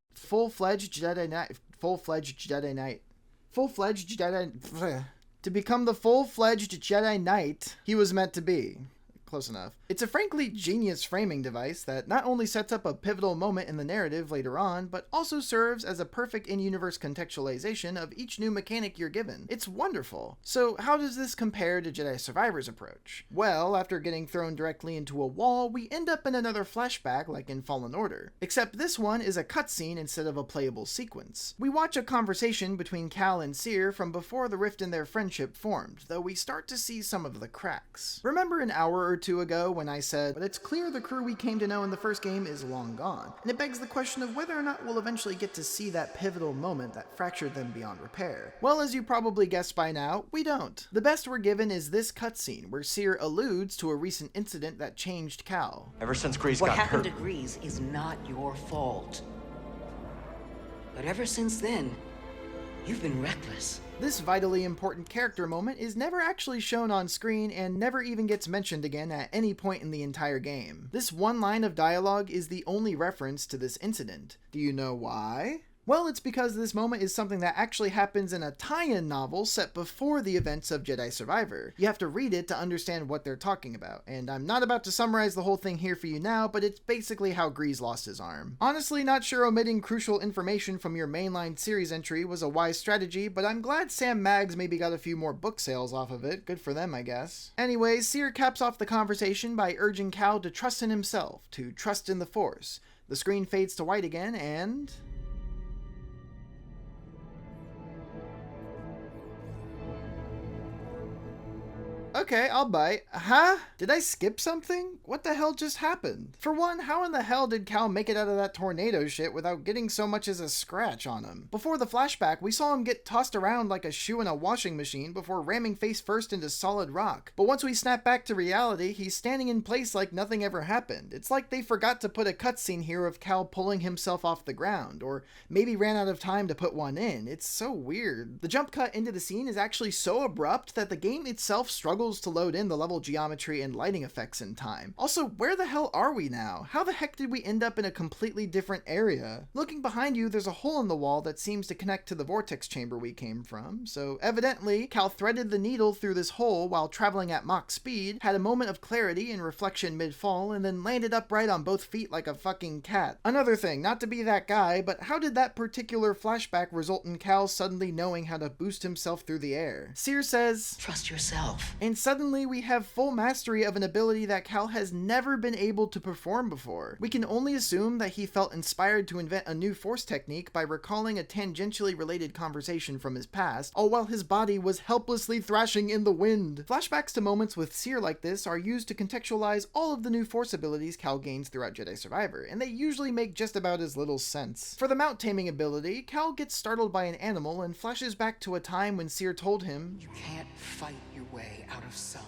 Knight he was meant to be. Close enough. It's a frankly genius framing device that not only sets up a pivotal moment in the narrative later on, but also serves as a perfect in-universe contextualization of each new mechanic you're given. It's wonderful. So how does this compare to Jedi Survivor's approach? Well, after getting thrown directly into a wall, we end up in another flashback like in Fallen Order. Except this one is a cutscene instead of a playable sequence. We watch a conversation between Cal and Cere from before the rift in their friendship formed, though we start to see some of the cracks. Remember an hour or two ago when I said, but it's clear the crew we came to know in the first game is long gone, and it begs the question of whether or not we'll eventually get to see that pivotal moment that fractured them beyond repair. Well, as you probably guessed by now, we don't. The best we're given is this cutscene, where Cere alludes to a recent incident that changed Cal. Ever since Grease What got happened hurt... to Grease is not your fault. But ever since then, you've been reckless. This vitally important character moment is never actually shown on screen and never even gets mentioned again at any point in the entire game. This one line of dialogue is the only reference to this incident. Do you know why? Well, it's because this moment is something that actually happens in a tie-in novel set before the events of Jedi Survivor. You have to read it to understand what they're talking about, and I'm not about to summarize the whole thing here for you now, but it's basically how Grease lost his arm. Honestly, not sure omitting crucial information from your mainline series entry was a wise strategy, but I'm glad Sam Maggs maybe got a few more book sales off of it. Good for them, I guess. Anyways, Cere caps off the conversation by urging Cal to trust in himself, to trust in the Force. The screen fades to white again, and... Okay, I'll bite. Huh? Did I skip something? What the hell just happened? For one, how in the hell did Cal make it out of that tornado shit without getting so much as a scratch on him? Before the flashback, we saw him get tossed around like a shoe in a washing machine before ramming face first into solid rock. But once we snap back to reality, he's standing in place like nothing ever happened. It's like they forgot to put a cutscene here of Cal pulling himself off the ground, or maybe ran out of time to put one in. It's so weird. The jump cut into the scene is actually so abrupt that the game itself struggles to load in the level geometry and lighting effects in time. Also, where the hell are we now? How the heck did we end up in a completely different area? Looking behind you, there's a hole in the wall that seems to connect to the vortex chamber we came from, so evidently, Cal threaded the needle through this hole while traveling at Mach speed, had a moment of clarity and reflection mid-fall, and then landed upright on both feet like a fucking cat. Another thing, not to be that guy, but how did that particular flashback result in Cal suddenly knowing how to boost himself through the air? Cere says, trust yourself. And suddenly we have full mastery of an ability that Cal has never been able to perform before. We can only assume that he felt inspired to invent a new force technique by recalling a tangentially related conversation from his past, all while his body was helplessly thrashing in the wind. Flashbacks to moments with Cere like this are used to contextualize all of the new force abilities Cal gains throughout Jedi Survivor, and they usually make just about as little sense. For the mount taming ability, Cal gets startled by an animal and flashes back to a time when Cere told him, "You can't fight your way out of some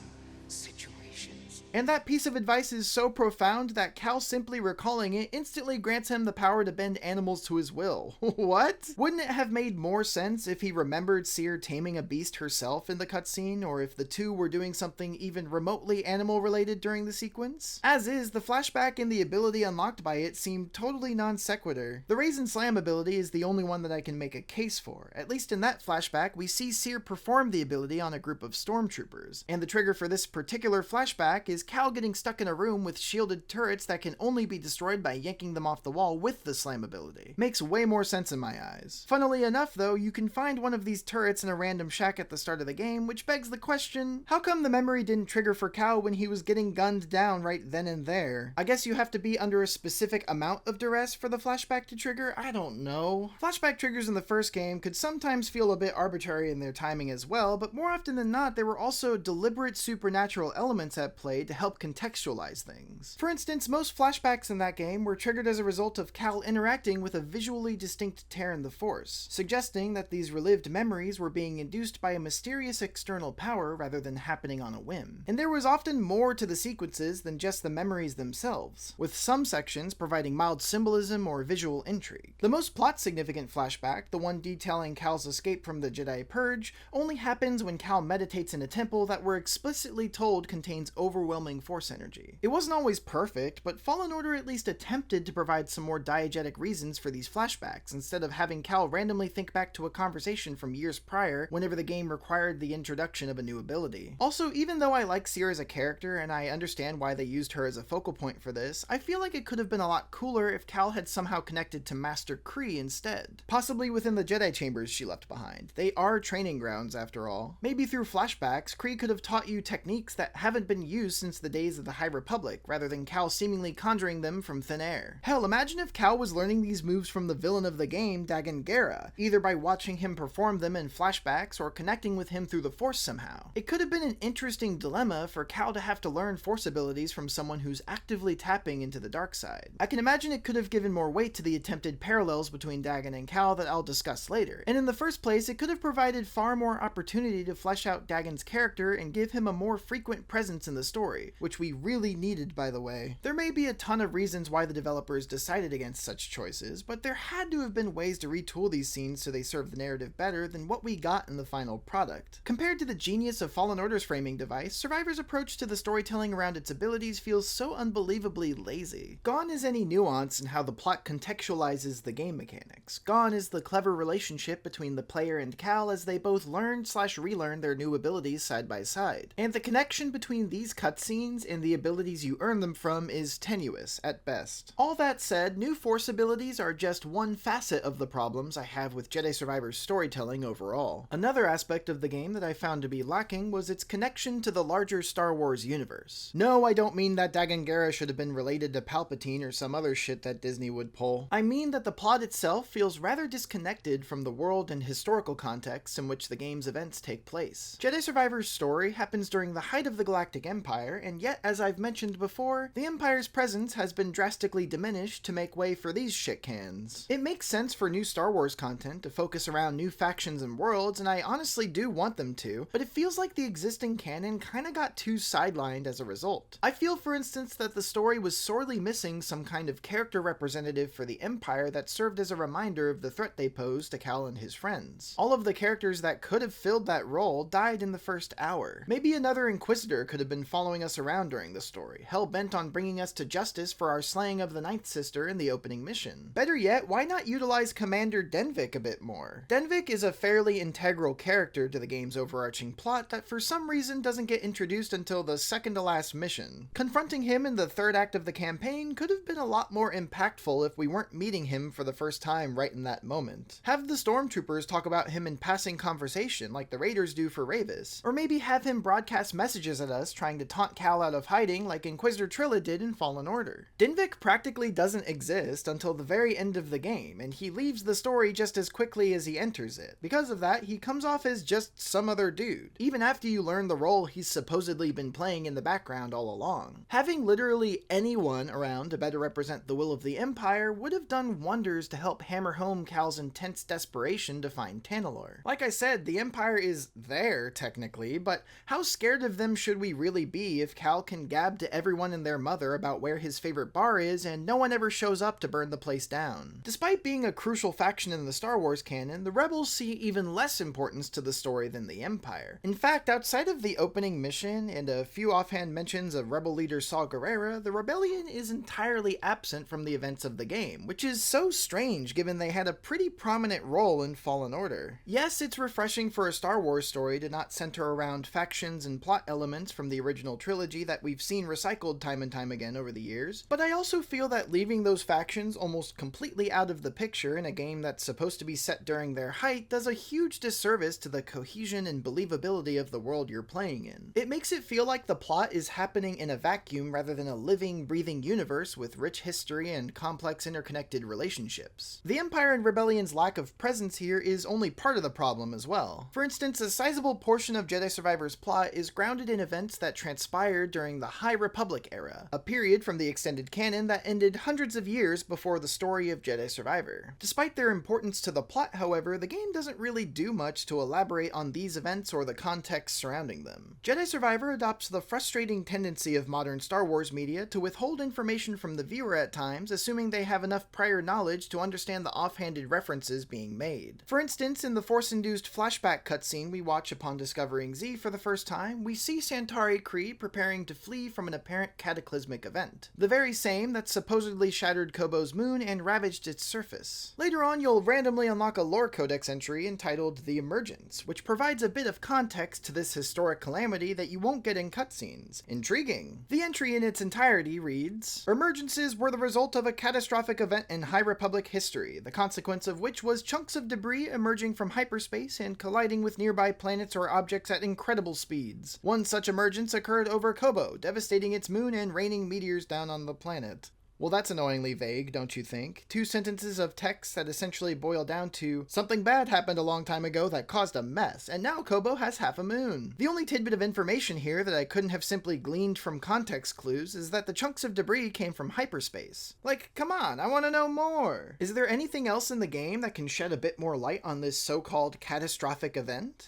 situations." And that piece of advice is so profound that Cal simply recalling it instantly grants him the power to bend animals to his will. What? Wouldn't it have made more sense if he remembered Cere taming a beast herself in the cutscene, or if the two were doing something even remotely animal-related during the sequence? As is, the flashback and the ability unlocked by it seem totally non sequitur. The Raise and Slam ability is the only one that I can make a case for. At least in that flashback, we see Cere perform the ability on a group of stormtroopers, and the trigger for this particular flashback is Cal getting stuck in a room with shielded turrets that can only be destroyed by yanking them off the wall with the slam ability. Makes way more sense in my eyes. Funnily enough though, you can find one of these turrets in a random shack at the start of the game, which begs the question, how come the memory didn't trigger for Cal when he was getting gunned down right then and there? I guess you have to be under a specific amount of duress for the flashback to trigger? I don't know. Flashback triggers in the first game could sometimes feel a bit arbitrary in their timing as well, but more often than not, there were also deliberate supernatural elements at play to help contextualize things. For instance, most flashbacks in that game were triggered as a result of Cal interacting with a visually distinct tear in the Force, suggesting that these relived memories were being induced by a mysterious external power rather than happening on a whim. And there was often more to the sequences than just the memories themselves, with some sections providing mild symbolism or visual intrigue. The most plot-significant flashback, the one detailing Cal's escape from the Jedi Purge, only happens when Cal meditates in a temple that we're explicitly told contains overwhelming Force energy. It wasn't always perfect, but Fallen Order at least attempted to provide some more diegetic reasons for these flashbacks, instead of having Cal randomly think back to a conversation from years prior whenever the game required the introduction of a new ability. Also, even though I like Cere as a character, and I understand why they used her as a focal point for this, I feel like it could have been a lot cooler if Cal had somehow connected to Master Kree instead. Possibly within the Jedi chambers she left behind. They are training grounds after all. Maybe through flashbacks, Kree could have taught you techniques that haven't been used since the days of the High Republic, rather than Cal seemingly conjuring them from thin air. Hell, imagine if Cal was learning these moves from the villain of the game, Dagan Gera, either by watching him perform them in flashbacks or connecting with him through the Force somehow. It could have been an interesting dilemma for Cal to have to learn Force abilities from someone who's actively tapping into the dark side. I can imagine it could have given more weight to the attempted parallels between Dagan and Cal that I'll discuss later, and in the first place, it could have provided far more opportunity to flesh out Dagan's character and give him a more frequent presence in the story, which we really needed, by the way. There may be a ton of reasons why the developers decided against such choices, but there had to have been ways to retool these scenes so they serve the narrative better than what we got in the final product. Compared to the genius of Fallen Order's framing device, Survivor's approach to the storytelling around its abilities feels so unbelievably lazy. Gone is any nuance in how the plot contextualizes the game mechanics. Gone is the clever relationship between the player and Cal as they both learn/relearn their new abilities side by side. And the connection between these cutscenes and the abilities you earn them from is tenuous at best. All that said, new Force abilities are just one facet of the problems I have with Jedi Survivor's storytelling overall. Another aspect of the game that I found to be lacking was its connection to the larger Star Wars universe. No, I don't mean that Dagan Gera should have been related to Palpatine or some other shit that Disney would pull. I mean that the plot itself feels rather disconnected from the world and historical context in which the game's events take place. Jedi Survivor's story happens during the height of the Galactic Empire, and yet, as I've mentioned before, the Empire's presence has been drastically diminished to make way for these shitcans. It makes sense for new Star Wars content to focus around new factions and worlds, and I honestly do want them to, but it feels like the existing canon kinda got too sidelined as a result. I feel, for instance, that the story was sorely missing some kind of character representative for the Empire that served as a reminder of the threat they posed to Cal and his friends. All of the characters that could have filled that role died in the first hour. Maybe another Inquisitor could have been following us around during the story, hell-bent on bringing us to justice for our slaying of the Ninth Sister in the opening mission. Better yet, why not utilize Commander Denvik a bit more? Denvik is a fairly integral character to the game's overarching plot that for some reason doesn't get introduced until the second-to-last mission. Confronting him in the third act of the campaign could have been a lot more impactful if we weren't meeting him for the first time right in that moment. Have the stormtroopers talk about him in passing conversation like the Raiders do for Ravis, or maybe have him broadcast messages at us trying to taunt Cal out of hiding like Inquisitor Trilla did in Fallen Order. Denvik practically doesn't exist until the very end of the game, and he leaves the story just as quickly as he enters it. Because of that, he comes off as just some other dude, even after you learn the role he's supposedly been playing in the background all along. Having literally anyone around to better represent the will of the Empire would have done wonders to help hammer home Cal's intense desperation to find Tanalorr. Like I said, the Empire is there, technically, but how scared of them should we really be if Cal can gab to everyone and their mother about where his favorite bar is and no one ever shows up to burn the place down? Despite being a crucial faction in the Star Wars canon, the Rebels see even less importance to the story than the Empire. In fact, outside of the opening mission and a few offhand mentions of Rebel leader Saw Gerrera, the Rebellion is entirely absent from the events of the game, which is so strange given they had a pretty prominent role in Fallen Order. Yes, it's refreshing for a Star Wars story to not center around factions and plot elements from the original trilogy that we've seen recycled time and time again over the years, but I also feel that leaving those factions almost completely out of the picture in a game that's supposed to be set during their height does a huge disservice to the cohesion and believability of the world you're playing in. It makes it feel like the plot is happening in a vacuum rather than a living, breathing universe with rich history and complex interconnected relationships. The Empire and Rebellion's lack of presence here is only part of the problem as well. For instance, a sizable portion of Jedi Survivor's plot is grounded in events that transpired during the High Republic era, a period from the extended canon that ended hundreds of years before the story of Jedi Survivor. Despite their importance to the plot, however, the game doesn't really do much to elaborate on these events or the context surrounding them. Jedi Survivor adopts the frustrating tendency of modern Star Wars media to withhold information from the viewer at times, assuming they have enough prior knowledge to understand the offhanded references being made. For instance, in the Force-induced flashback cutscene we watch upon discovering Z for the first time, we see Santari Khri preparing to flee from an apparent cataclysmic event, the very same that supposedly shattered Kobo's moon and ravaged its surface. Later on, you'll randomly unlock a lore codex entry entitled The Emergence, which provides a bit of context to this historic calamity that you won't get in cutscenes. Intriguing. The entry in its entirety reads, "Emergences were the result of a catastrophic event in High Republic history, the consequence of which was chunks of debris emerging from hyperspace and colliding with nearby planets or objects at incredible speeds. One such emergence occurred over Kobo, devastating its moon and raining meteors down on the planet." Well, that's annoyingly vague, don't you think? Two sentences of text that essentially boil down to, something bad happened a long time ago that caused a mess, and now Kobo has half a moon. The only tidbit of information here that I couldn't have simply gleaned from context clues is that the chunks of debris came from hyperspace. Like, come on, I want to know more! Is there anything else in the game that can shed a bit more light on this so-called catastrophic event?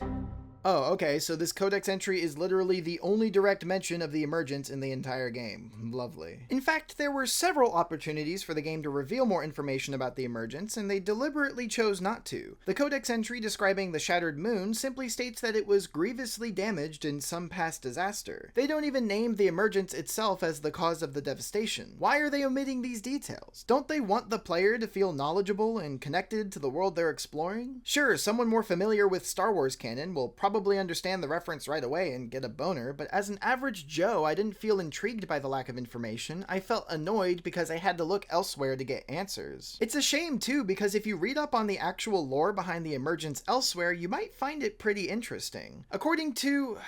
Oh, okay, so this codex entry is literally the only direct mention of the emergence in the entire game. Lovely. In fact, there were several opportunities for the game to reveal more information about the emergence, and they deliberately chose not to. The codex entry describing the shattered moon simply states that it was grievously damaged in some past disaster. They don't even name the emergence itself as the cause of the devastation. Why are they omitting these details? Don't they want the player to feel knowledgeable and connected to the world they're exploring? Sure, someone more familiar with Star Wars canon will probably understand the reference right away and get a boner, but as an average Joe, I didn't feel intrigued by the lack of information. I felt annoyed because I had to look elsewhere to get answers. It's a shame too, because if you read up on the actual lore behind the emergence elsewhere, you might find it pretty interesting. According to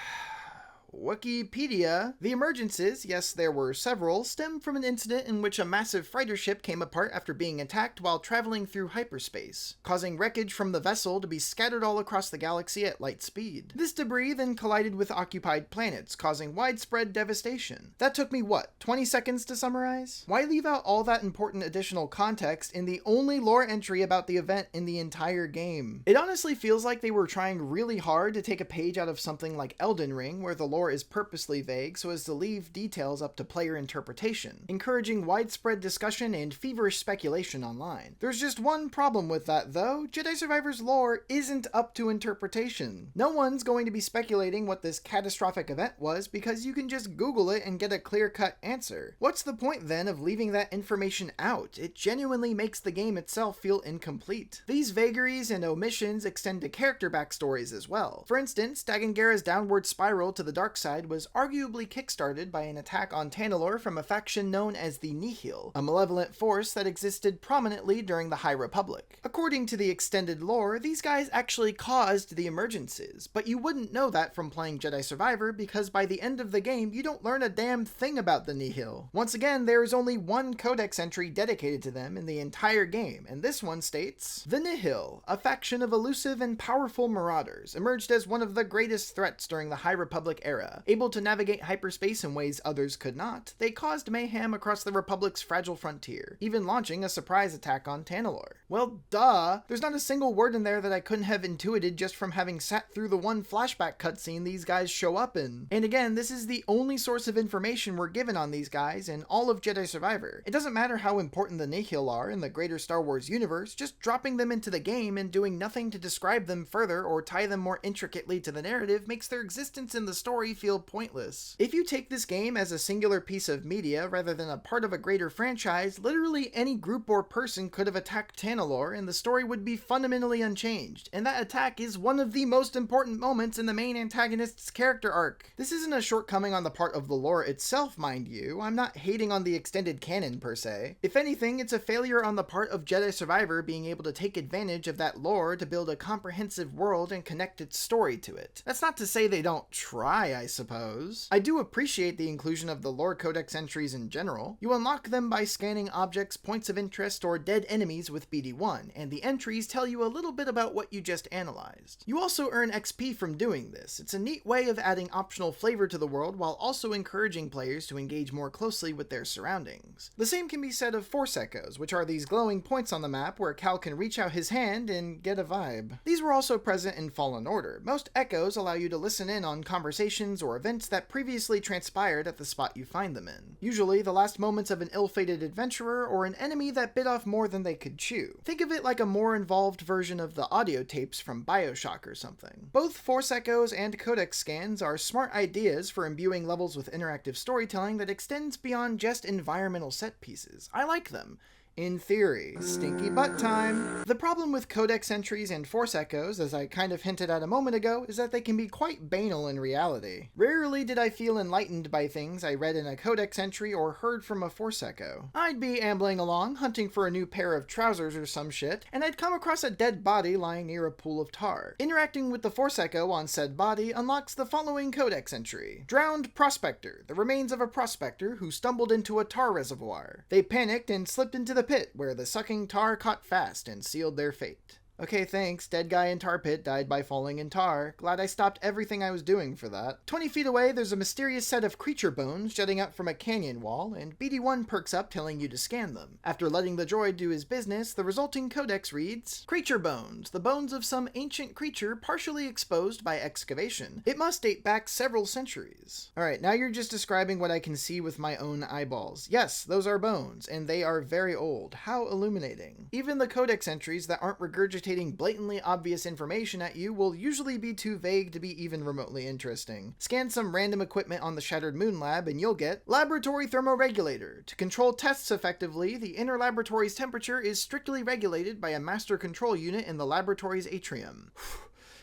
Wikipedia, the emergences, yes there were several, stem from an incident in which a massive freighter ship came apart after being attacked while traveling through hyperspace, causing wreckage from the vessel to be scattered all across the galaxy at light speed. This debris then collided with occupied planets, causing widespread devastation. That took me, what, 20 seconds to summarize? Why leave out all that important additional context in the only lore entry about the event in the entire game? It honestly feels like they were trying really hard to take a page out of something like Elden Ring, where the lore lore is purposely vague so as to leave details up to player interpretation, encouraging widespread discussion and feverish speculation online. There's just one problem with that though: Jedi Survivor's lore isn't up to interpretation. No one's going to be speculating what this catastrophic event was because you can just Google it and get a clear-cut answer. What's the point then of leaving that information out? It genuinely makes the game itself feel incomplete. These vagaries and omissions extend to character backstories as well. For instance, Dagan Gera's downward spiral to the dark side was arguably kickstarted by an attack on Tanalorr from a faction known as the Nihil, a malevolent force that existed prominently during the High Republic. According to the extended lore, these guys actually caused the emergencies, but you wouldn't know that from playing Jedi Survivor because by the end of the game you don't learn a damn thing about the Nihil. Once again, there is only one codex entry dedicated to them in the entire game, and this one states, "The Nihil, a faction of elusive and powerful marauders, emerged as one of the greatest threats during the High Republic era. Able to navigate hyperspace in ways others could not, they caused mayhem across the Republic's fragile frontier, even launching a surprise attack on Tanalorr." Well, duh! There's not a single word in there that I couldn't have intuited just from having sat through the one flashback cutscene these guys show up in. And again, this is the only source of information we're given on these guys in all of Jedi Survivor. It doesn't matter how important the Nihil are in the greater Star Wars universe, just dropping them into the game and doing nothing to describe them further or tie them more intricately to the narrative makes their existence in the story feel pointless. If you take this game as a singular piece of media rather than a part of a greater franchise, literally any group or person could have attacked Tanalorr and the story would be fundamentally unchanged, and that attack is one of the most important moments in the main antagonist's character arc. This isn't a shortcoming on the part of the lore itself, mind you. I'm not hating on the extended canon per se. If anything, it's a failure on the part of Jedi Survivor being able to take advantage of that lore to build a comprehensive world and connect its story to it. That's not to say they don't try, I suppose. I do appreciate the inclusion of the lore codex entries in general. You unlock them by scanning objects, points of interest, or dead enemies with BD1, and the entries tell you a little bit about what you just analyzed. You also earn XP from doing this. It's a neat way of adding optional flavor to the world while also encouraging players to engage more closely with their surroundings. The same can be said of Force Echoes, which are these glowing points on the map where Cal can reach out his hand and get a vibe. These were also present in Fallen Order. Most echoes allow you to listen in on conversations or events that previously transpired at the spot you find them in. Usually the last moments of an ill-fated adventurer or an enemy that bit off more than they could chew. Think of it like a more involved version of the audio tapes from BioShock or something. Both Force Echoes and Codex scans are smart ideas for imbuing levels with interactive storytelling that extends beyond just environmental set pieces. I like them. In theory. Stinky butt time. The problem with codex entries and Force Echoes, as I kind of hinted at a moment ago, is that they can be quite banal in reality. Rarely did I feel enlightened by things I read in a codex entry or heard from a Force Echo. I'd be ambling along, hunting for a new pair of trousers or some shit, and I'd come across a dead body lying near a pool of tar. Interacting with the Force Echo on said body unlocks the following codex entry. Drowned prospector, the remains of a prospector who stumbled into a tar reservoir. They panicked and slipped into the pit, where the sucking tar caught fast and sealed their fate. Okay, thanks. Dead guy in tar pit died by falling in tar. Glad I stopped everything I was doing for that. 20 feet away, there's a mysterious set of creature bones jutting out from a canyon wall, and BD1 perks up telling you to scan them. After letting the droid do his business, the resulting codex reads, "Creature bones, the bones of some ancient creature partially exposed by excavation. It must date back several centuries." Alright, now you're just describing what I can see with my own eyeballs. Yes, those are bones, and they are very old. How illuminating. Even the codex entries that aren't regurgitated blatantly obvious information at you will usually be too vague to be even remotely interesting. Scan some random equipment on the Shattered Moon Lab and you'll get Laboratory Thermoregulator. To control tests effectively, the inner laboratory's temperature is strictly regulated by a master control unit in the laboratory's atrium.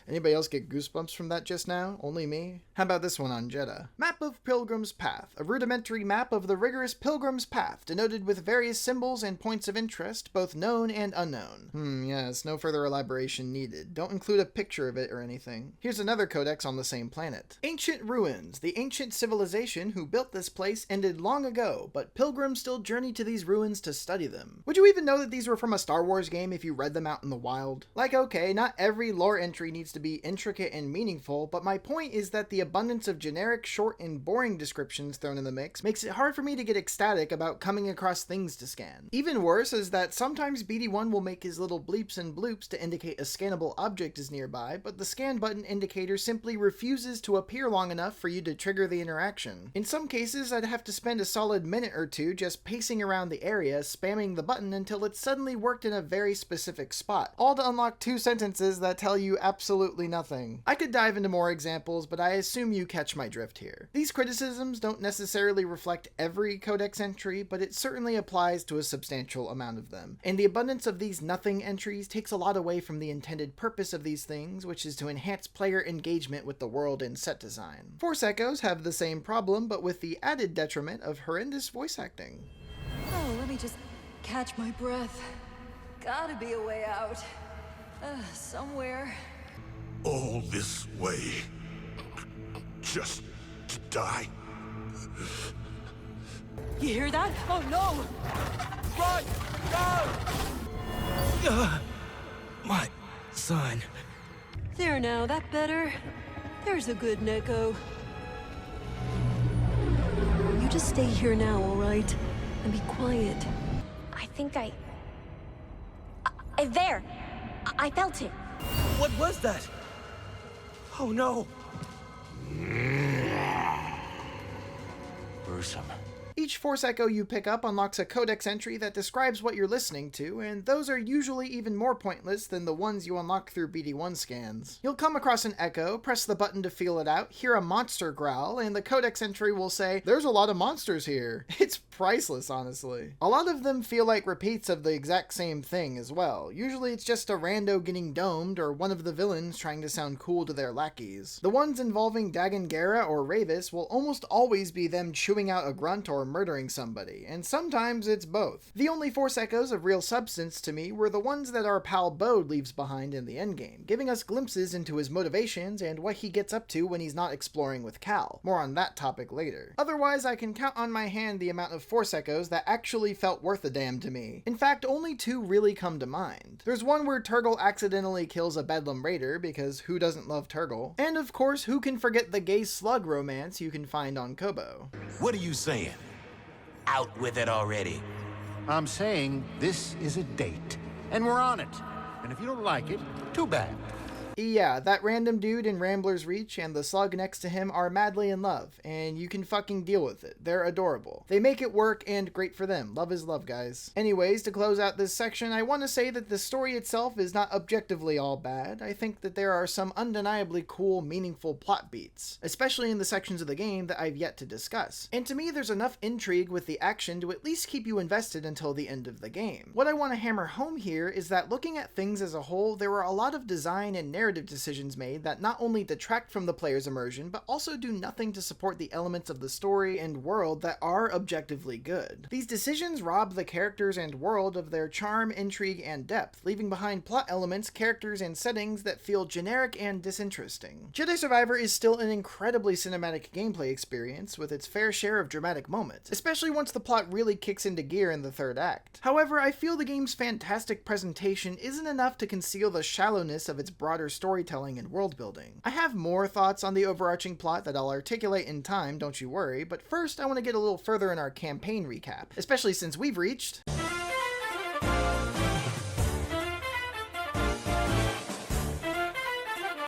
Anybody else get goosebumps from that just now? Only me? How about this one on Jedha? Map of Pilgrim's Path. A rudimentary map of the rigorous Pilgrim's Path, denoted with various symbols and points of interest, both known and unknown. Yes, no further elaboration needed. Don't include a picture of it or anything. Here's another codex on the same planet. Ancient Ruins. The ancient civilization who built this place ended long ago, but pilgrims still journey to these ruins to study them. Would you even know that these were from a Star Wars game if you read them out in the wild? Like, okay, not every lore entry needs to to be intricate and meaningful, but my point is that the abundance of generic, short, and boring descriptions thrown in the mix makes it hard for me to get ecstatic about coming across things to scan. Even worse is that sometimes BD1 will make his little bleeps and bloops to indicate a scannable object is nearby, but the scan button indicator simply refuses to appear long enough for you to trigger the interaction. In some cases, I'd have to spend a solid minute or two just pacing around the area, spamming the button until it suddenly worked in a very specific spot, all to unlock 2 sentences that tell you absolutely nothing. I could dive into more examples, but I assume you catch my drift here. These criticisms don't necessarily reflect every codex entry, but it certainly applies to a substantial amount of them. And the abundance of these nothing entries takes a lot away from the intended purpose of these things, which is to enhance player engagement with the world and set design. Force Echoes have the same problem, but with the added detriment of horrendous voice acting. Oh, let me just catch my breath. Gotta be a way out. Somewhere. All this way. Just to die. You hear that? Oh no! Run! Go! My son. There now, that better? There's a good Neko. You just stay here now, all right? And be quiet. I think there! I felt it. What was that? Oh no! Gruesome. Each Force Echo you pick up unlocks a codex entry that describes what you're listening to, and those are usually even more pointless than the ones you unlock through BD1 scans. You'll come across an echo, press the button to feel it out, hear a monster growl, and the codex entry will say, "There's a lot of monsters here." It's priceless, honestly. A lot of them feel like repeats of the exact same thing as well. Usually it's just a rando getting domed or one of the villains trying to sound cool to their lackeys. The ones involving Dagan Gera or Ravis will almost always be them chewing out a grunt or murdering somebody, and sometimes it's both. The only Force Echoes of real substance to me were the ones that our pal Bode leaves behind in the endgame, giving us glimpses into his motivations and what he gets up to when he's not exploring with Cal. More on that topic later. Otherwise, I can count on my hand the amount of Force Echoes that actually felt worth a damn to me. In fact, only 2 really come to mind. There's one where Turgle accidentally kills a Bedlam Raider, because who doesn't love Turgle? And of course, who can forget the gay slug romance you can find on Kobo? What are you saying? Out with it already. I'm saying this is a date, and we're on it. And if you don't like it, too bad. Yeah, that random dude in Rambler's Reach and the slug next to him are madly in love, and you can fucking deal with it. They're adorable. They make it work, and great for them. Love is love, guys. Anyways, to close out this section, I want to say that the story itself is not objectively all bad. I think that there are some undeniably cool, meaningful plot beats, especially in the sections of the game that I've yet to discuss. And to me, there's enough intrigue with the action to at least keep you invested until the end of the game. What I want to hammer home here is that looking at things as a whole, there were a lot of design and narrative decisions made that not only detract from the player's immersion, but also do nothing to support the elements of the story and world that are objectively good. These decisions rob the characters and world of their charm, intrigue, and depth, leaving behind plot elements, characters, and settings that feel generic and disinteresting. Jedi Survivor is still an incredibly cinematic gameplay experience with its fair share of dramatic moments, especially once the plot really kicks into gear in the 3rd act. However, I feel the game's fantastic presentation isn't enough to conceal the shallowness of its broader storytelling and world building. I have more thoughts on the overarching plot that I'll articulate in time, don't you worry, but first I want to get a little further in our campaign recap, especially since we've reached...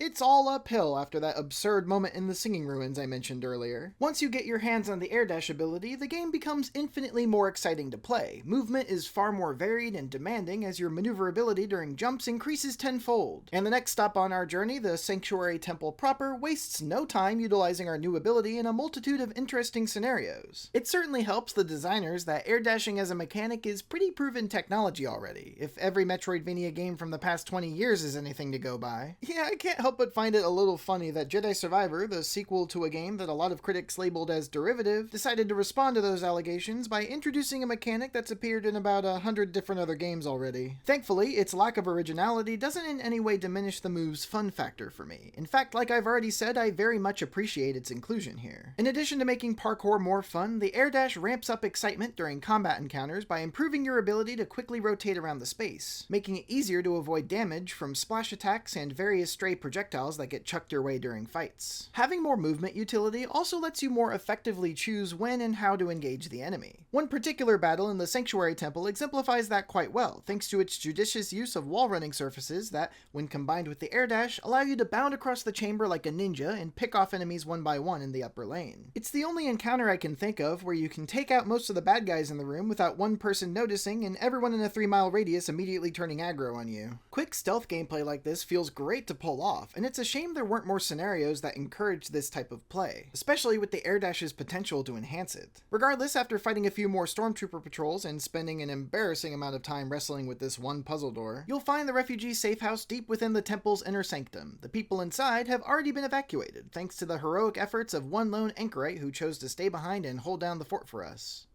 It's all uphill after that absurd moment in the singing ruins I mentioned earlier. Once you get your hands on the air dash ability, the game becomes infinitely more exciting to play. Movement is far more varied and demanding as your maneuverability during jumps increases tenfold. And the next stop on our journey, the Sanctuary Temple proper, wastes no time utilizing our new ability in a multitude of interesting scenarios. It certainly helps the designers that air dashing as a mechanic is pretty proven technology already, if every Metroidvania game from the past 20 years is anything to go by. Yeah, I can't help but find it a little funny that Jedi Survivor, the sequel to a game that a lot of critics labeled as derivative, decided to respond to those allegations by introducing a mechanic that's appeared in about 100 different other games already. Thankfully, its lack of originality doesn't in any way diminish the move's fun factor for me. In fact, like I've already said, I very much appreciate its inclusion here. In addition to making parkour more fun, the air dash ramps up excitement during combat encounters by improving your ability to quickly rotate around the space, making it easier to avoid damage from splash attacks and various stray projectiles projectiles that get chucked your way during fights. Having more movement utility also lets you more effectively choose when and how to engage the enemy. One particular battle in the Sanctuary Temple exemplifies that quite well, thanks to its judicious use of wall running surfaces that, when combined with the air dash, allow you to bound across the chamber like a ninja and pick off enemies one by one in the upper lane. It's the only encounter I can think of where you can take out most of the bad guys in the room without one person noticing and everyone in a 3-mile radius immediately turning aggro on you. Quick stealth gameplay like this feels great to pull off, and it's a shame there weren't more scenarios that encourage this type of play, especially with the air dash's potential to enhance it. Regardless, after fighting a few more stormtrooper patrols and spending an embarrassing amount of time wrestling with this one puzzle door, you'll find the refugee safe house deep within the temple's inner sanctum. The people inside have already been evacuated, thanks to the heroic efforts of one lone anchorite who chose to stay behind and hold down the fort for us.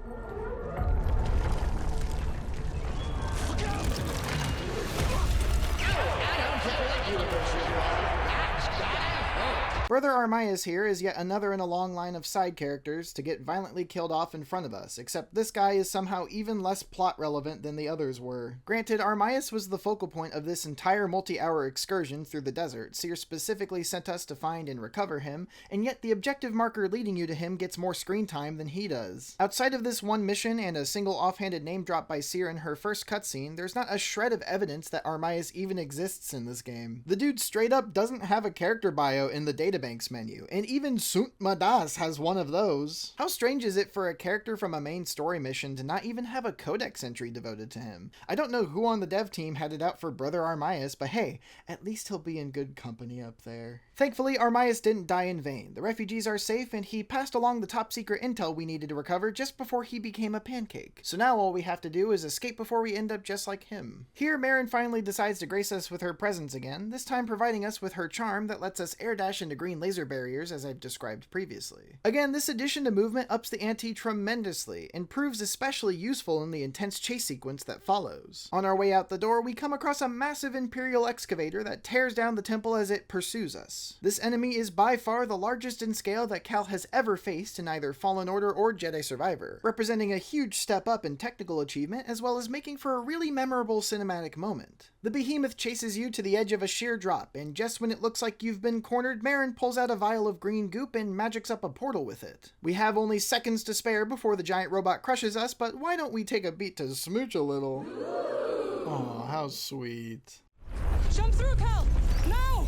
Brother Armaius here is yet another in a long line of side characters to get violently killed off in front of us, except this guy is somehow even less plot relevant than the others were. Granted, Armaius was the focal point of this entire multi-hour excursion through the desert. Seer specifically sent us to find and recover him, and yet the objective marker leading you to him gets more screen time than he does. Outside of this one mission and a single offhanded name drop by Seer in her first cutscene, there's not a shred of evidence that Armaius even exists in this game. The dude straight up doesn't have a character bio in the database menu, and even Sunt Madas has one of those. How strange is it for a character from a main story mission to not even have a codex entry devoted to him? I don't know who on the dev team had it out for Brother Armaius, but hey, at least he'll be in good company up there. Thankfully, Armaius didn't die in vain. The refugees are safe, and he passed along the top secret intel we needed to recover just before he became a pancake. So now all we have to do is escape before we end up just like him. Here, Merrin finally decides to grace us with her presence again, this time providing us with her charm that lets us air dash into green laser barriers as I've described previously. Again, this addition to movement ups the ante tremendously, and proves especially useful in the intense chase sequence that follows. On our way out the door, we come across a massive Imperial excavator that tears down the temple as it pursues us. This enemy is by far the largest in scale that Cal has ever faced in either Fallen Order or Jedi Survivor, representing a huge step up in technical achievement as well as making for a really memorable cinematic moment. The behemoth chases you to the edge of a sheer drop, and just when it looks like you've been cornered, Merrin pulls out a vial of green goop and magics up a portal with it. We have only seconds to spare before the giant robot crushes us, but why don't we take a beat to smooch a little? Oh, how sweet. Jump through, Cal! Now!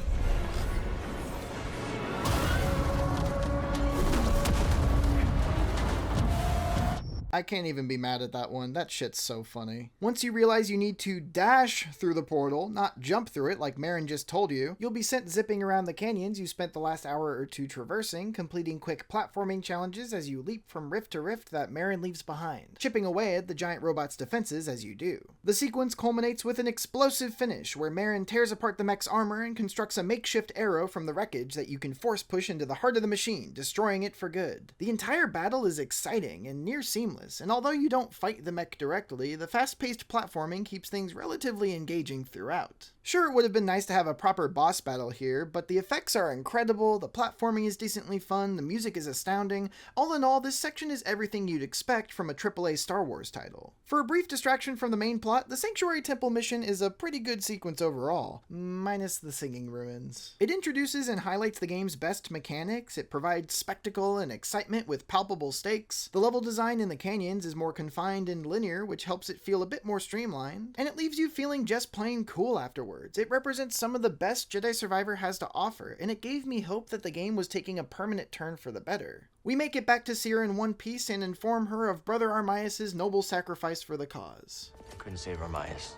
I can't even be mad at that one. That shit's so funny. Once you realize you need to dash through the portal, not jump through it like Merrin just told you, you'll be sent zipping around the canyons you spent the last hour or two traversing, completing quick platforming challenges as you leap from rift to rift that Merrin leaves behind, chipping away at the giant robot's defenses as you do. The sequence culminates with an explosive finish where Merrin tears apart the mech's armor and constructs a makeshift arrow from the wreckage that you can force push into the heart of the machine, destroying it for good. The entire battle is exciting and near seamless, and although you don't fight the mech directly, the fast-paced platforming keeps things relatively engaging throughout. Sure, it would have been nice to have a proper boss battle here, but the effects are incredible, the platforming is decently fun, the music is astounding. All in all, this section is everything you'd expect from a AAA Star Wars title. For a brief distraction from the main plot, the Sanctuary Temple mission is a pretty good sequence overall, minus the singing ruins. It introduces and highlights the game's best mechanics, it provides spectacle and excitement with palpable stakes, the level design in the canyons is more confined and linear, which helps it feel a bit more streamlined, and it leaves you feeling just plain cool afterwards. It represents some of the best Jedi Survivor has to offer, and it gave me hope that the game was taking a permanent turn for the better. We make it back to Seer in one piece and inform her of Brother Armaius' noble sacrifice for the cause. Couldn't save Armaius.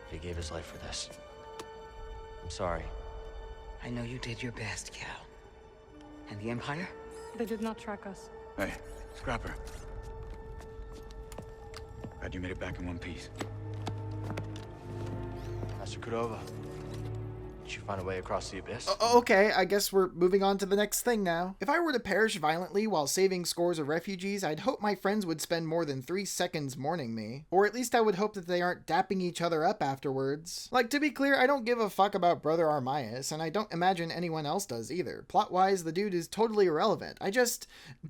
He gave his life for this. I'm sorry. I know you did your best, Cal. And the Empire? They did not track us. Hey, Scrapper. Glad you made it back in one piece. Master Cordova, did you find a way across the abyss? Okay, I guess we're moving on to the next thing now. If I were to perish violently while saving scores of refugees, I'd hope my friends would spend more than 3 seconds mourning me. Or at least I would hope that they aren't dapping each other up afterwards. Like, to be clear, I don't give a fuck about Brother Armaius, and I don't imagine anyone else does either. Plot-wise, the dude is totally irrelevant. I just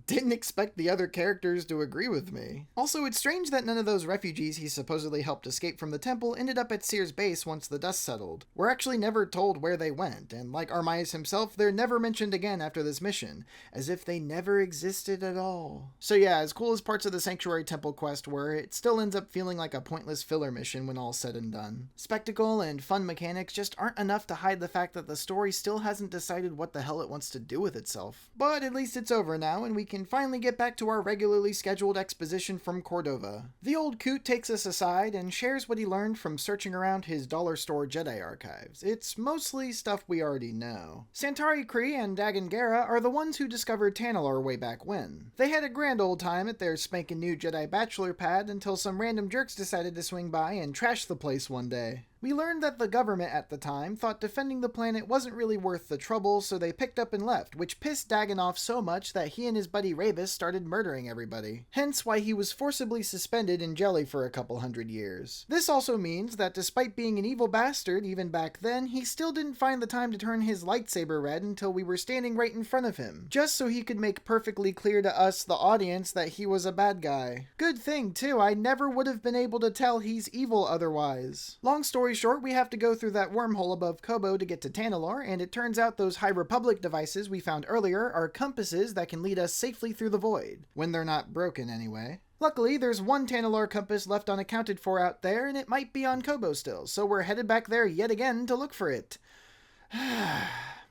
didn't expect the other characters to agree with me. Also, it's strange that none of those refugees he supposedly helped escape from the temple ended up at Seer's base once the dust settled. We're actually never told told where they went, and like Armias himself, they're never mentioned again after this mission, as if they never existed at all. So yeah, as cool as parts of the Sanctuary Temple quest were, it still ends up feeling like a pointless filler mission when all's said and done. Spectacle and fun mechanics just aren't enough to hide the fact that the story still hasn't decided what the hell it wants to do with itself. But at least it's over now, and we can finally get back to our regularly scheduled exposition from Cordova. The old coot takes us aside and shares what he learned from searching around his dollar store Jedi archives. It's mostly stuff we already know. Santari Khri and Dagan Gera are the ones who discovered Tanalorr way back when. They had a grand old time at their spankin' new Jedi bachelor pad until some random jerks decided to swing by and trash the place one day. We learned that the government at the time thought defending the planet wasn't really worth the trouble, so they picked up and left, which pissed Dagan off so much that he and his buddy Rebus started murdering everybody. Hence why he was forcibly suspended in jelly for a couple hundred years. This also means that despite being an evil bastard even back then, he still didn't find the time to turn his lightsaber red until we were standing right in front of him, just so he could make perfectly clear to us, the audience, that he was a bad guy. Good thing too, I never would have been able to tell he's evil otherwise. Long story short, we have to go through that wormhole above Kobo to get to Tanalorr, and it turns out those High Republic devices we found earlier are compasses that can lead us safely through the void. When they're not broken, anyway. Luckily, there's one Tanalorr compass left unaccounted for out there, and it might be on Kobo still, so we're headed back there yet again to look for it.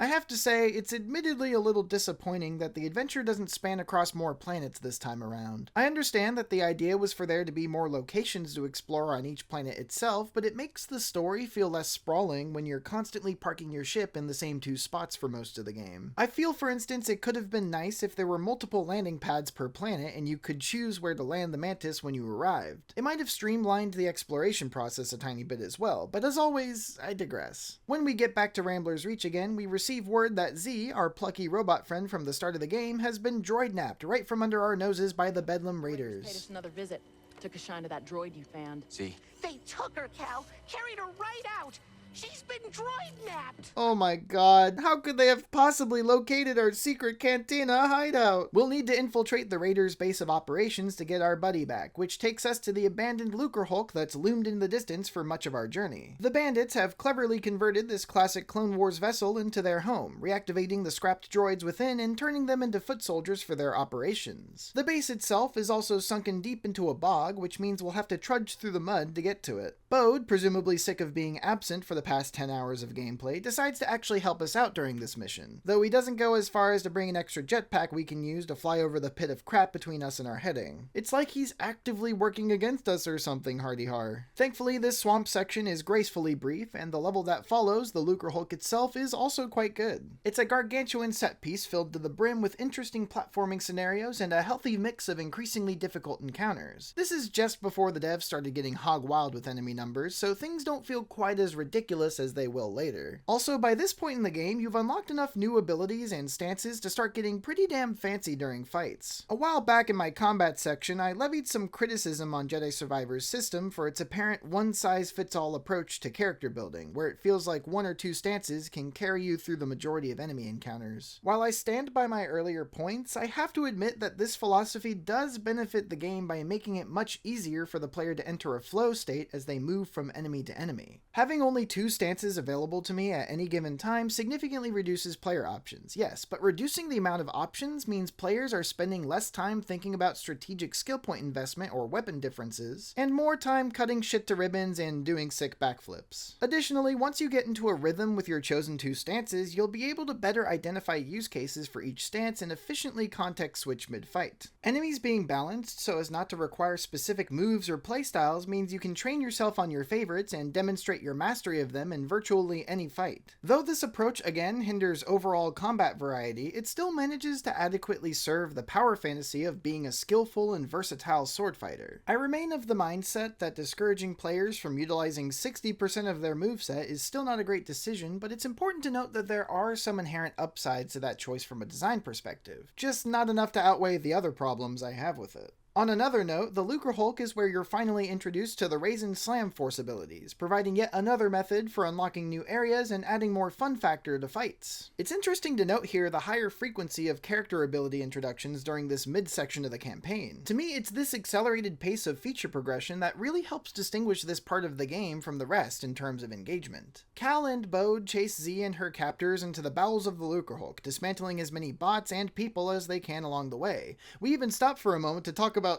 I have to say, it's admittedly a little disappointing that the adventure doesn't span across more planets this time around. I understand that the idea was for there to be more locations to explore on each planet itself, but it makes the story feel less sprawling when you're constantly parking your ship in the same two spots for most of the game. I feel, for instance, it could have been nice if there were multiple landing pads per planet and you could choose where to land the Mantis when you arrived. It might have streamlined the exploration process a tiny bit as well, but as always, I digress. When we get back to Rambler's Reach again, we receive word that Z, our plucky robot friend from the start of the game, has been droid-napped right from under our noses by the Bedlam Raiders. Paid us another visit. Took a shine to that droid you found. See? They took her, Cal. Carried her right out. She's been droid-napped. Oh my god, how could they have possibly located our secret cantina hideout? We'll need to infiltrate the Raiders' base of operations to get our buddy back, which takes us to the abandoned Lucrehulk that's loomed in the distance for much of our journey. The bandits have cleverly converted this classic Clone Wars vessel into their home, reactivating the scrapped droids within and turning them into foot soldiers for their operations. The base itself is also sunken deep into a bog, which means we'll have to trudge through the mud to get to it. Bode, presumably sick of being absent for the past 10 hours of gameplay, decides to actually help us out during this mission, though he doesn't go as far as to bring an extra jetpack we can use to fly over the pit of crap between us and our heading. It's like he's actively working against us or something, hardy-har. Thankfully, this swamp section is gracefully brief, and the level that follows, the Lucrehulk itself, is also quite good. It's a gargantuan set piece filled to the brim with interesting platforming scenarios and a healthy mix of increasingly difficult encounters. This is just before the devs started getting hog wild with enemy numbers, so things don't feel quite as ridiculous as they will later. Also, by this point in the game, you've unlocked enough new abilities and stances to start getting pretty damn fancy during fights. A while back in my combat section, I levied some criticism on Jedi Survivor's system for its apparent one-size-fits-all approach to character building, where it feels like one or two stances can carry you through the majority of enemy encounters. While I stand by my earlier points, I have to admit that this philosophy does benefit the game by making it much easier for the player to enter a flow state as they move from enemy to enemy. Having only two stances available to me at any given time significantly reduces player options, yes, but reducing the amount of options means players are spending less time thinking about strategic skill point investment or weapon differences, and more time cutting shit to ribbons and doing sick backflips. Additionally, once you get into a rhythm with your chosen two stances, you'll be able to better identify use cases for each stance and efficiently context switch mid-fight. Enemies being balanced so as not to require specific moves or playstyles means you can train yourself on your favorites and demonstrate your mastery of them in virtually any fight. Though this approach again hinders overall combat variety, it still manages to adequately serve the power fantasy of being a skillful and versatile sword fighter. I remain of the mindset that discouraging players from utilizing 60% of their moveset is still not a great decision, but it's important to note that there are some inherent upsides to that choice from a design perspective, just not enough to outweigh the other problems I have with it. On another note, the Lucre Hulk is where you're finally introduced to the Raisin Slam Force abilities, providing yet another method for unlocking new areas and adding more fun factor to fights. It's interesting to note here the higher frequency of character ability introductions during this mid-section of the campaign. To me, it's this accelerated pace of feature progression that really helps distinguish this part of the game from the rest in terms of engagement. Cal and Bode chase Z and her captors into the bowels of the Lucre Hulk, dismantling as many bots and people as they can along the way. We even stop for a moment to talk about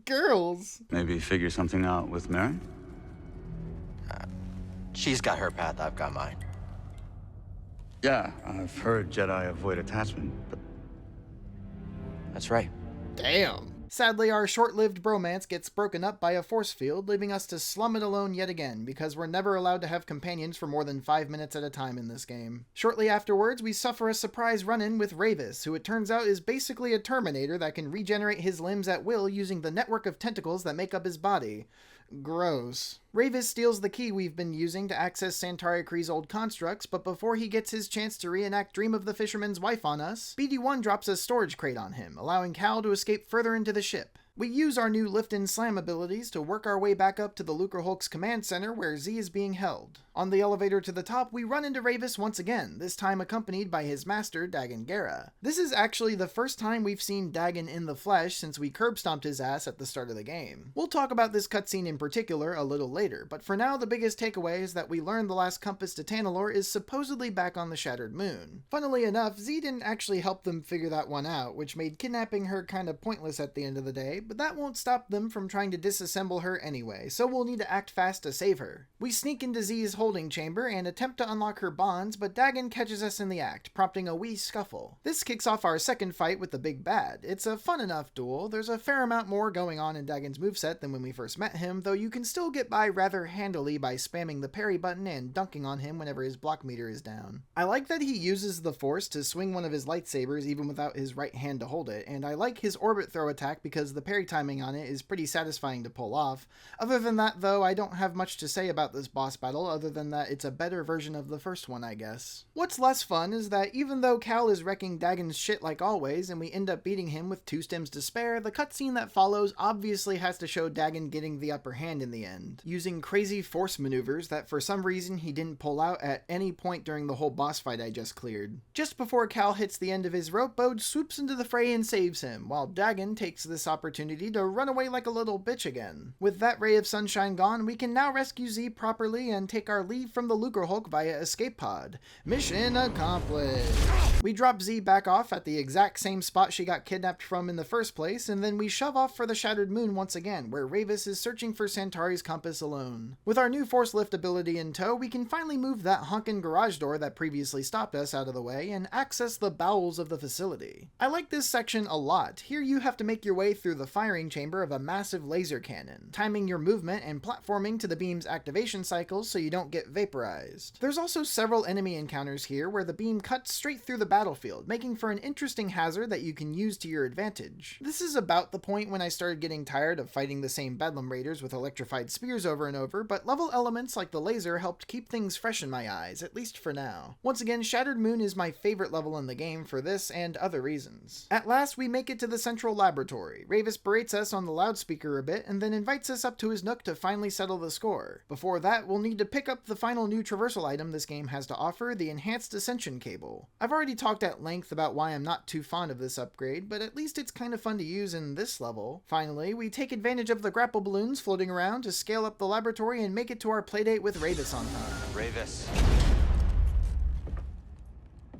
girls. Maybe figure something out with Mary? She's got her path, I've got mine. Yeah, I've heard Jedi avoid attachment, but... That's right. Damn. Sadly, our short-lived bromance gets broken up by a force field, leaving us to slum it alone yet again, because we're never allowed to have companions for more than 5 minutes at a time in this game. Shortly afterwards, we suffer a surprise run-in with Ravis, who it turns out is basically a Terminator that can regenerate his limbs at will using the network of tentacles that make up his body. Gross. Ravis steals the key we've been using to access Santari Kree's old constructs, but before he gets his chance to reenact Dream of the Fisherman's Wife on us, BD-1 drops a storage crate on him, allowing Cal to escape further into the ship. We use our new lift and slam abilities to work our way back up to the Lucre Hulk's command center where Z is being held. On the elevator to the top, we run into Ravis once again, this time accompanied by his master, Dagan Gera. This is actually the first time we've seen Dagan in the flesh since we curb-stomped his ass at the start of the game. We'll talk about this cutscene in particular a little later, but for now the biggest takeaway is that we learned the last compass to Tanalorr is supposedly back on the Shattered Moon. Funnily enough, Z didn't actually help them figure that one out, which made kidnapping her kinda pointless at the end of the day, but that won't stop them from trying to disassemble her anyway, so we'll need to act fast to save her. We sneak into Z's holding chamber and attempt to unlock her bonds, but Dagan catches us in the act, prompting a wee scuffle. This kicks off our second fight with the big bad. It's a fun enough duel. There's a fair amount more going on in Dagan's moveset than when we first met him, though you can still get by rather handily by spamming the parry button and dunking on him whenever his block meter is down. I like that he uses the force to swing one of his lightsabers even without his right hand to hold it, and I like his orbit throw attack because the parry timing on it is pretty satisfying to pull off. Other than that though, I don't have much to say about this boss battle other than that it's a better version of the first one, I guess. What's less fun is that even though Cal is wrecking Dagan's shit like always and we end up beating him with 2 stims to spare, the cutscene that follows obviously has to show Dagan getting the upper hand in the end, using crazy force maneuvers that for some reason he didn't pull out at any point during the whole boss fight I just cleared. Just before Cal hits the end of his rope, Bode swoops into the fray and saves him, while Dagan takes this opportunity to run away like a little bitch again. With that ray of sunshine gone, we can now rescue Z properly and take our leave from the Lucre Hulk via escape pod. Mission accomplished! We drop Z back off at the exact same spot she got kidnapped from in the first place, and then we shove off for the Shattered Moon once again, where Ravis is searching for Santari's compass alone. With our new force lift ability in tow, we can finally move that honkin' garage door that previously stopped us out of the way and access the bowels of the facility. I like this section a lot. Here you have to make your way through the firing chamber of a massive laser cannon, timing your movement and platforming to the beam's activation cycles so you don't get vaporized. There's also several enemy encounters here where the beam cuts straight through the battlefield, making for an interesting hazard that you can use to your advantage. This is about the point when I started getting tired of fighting the same Bedlam Raiders with electrified spears over and over, but level elements like the laser helped keep things fresh in my eyes, at least for now. Once again, Shattered Moon is my favorite level in the game for this and other reasons. At last, we make it to the central laboratory. Ravis berates us on the loudspeaker a bit and then invites us up to his nook to finally settle the score. Before that, we'll need to pick up the final new traversal item this game has to offer, the Enhanced Ascension Cable. I've already talked at length about why I'm not too fond of this upgrade, but at least it's kind of fun to use in this level. Finally, we take advantage of the grapple balloons floating around to scale up the laboratory and make it to our playdate with Ravis on time. Ravis.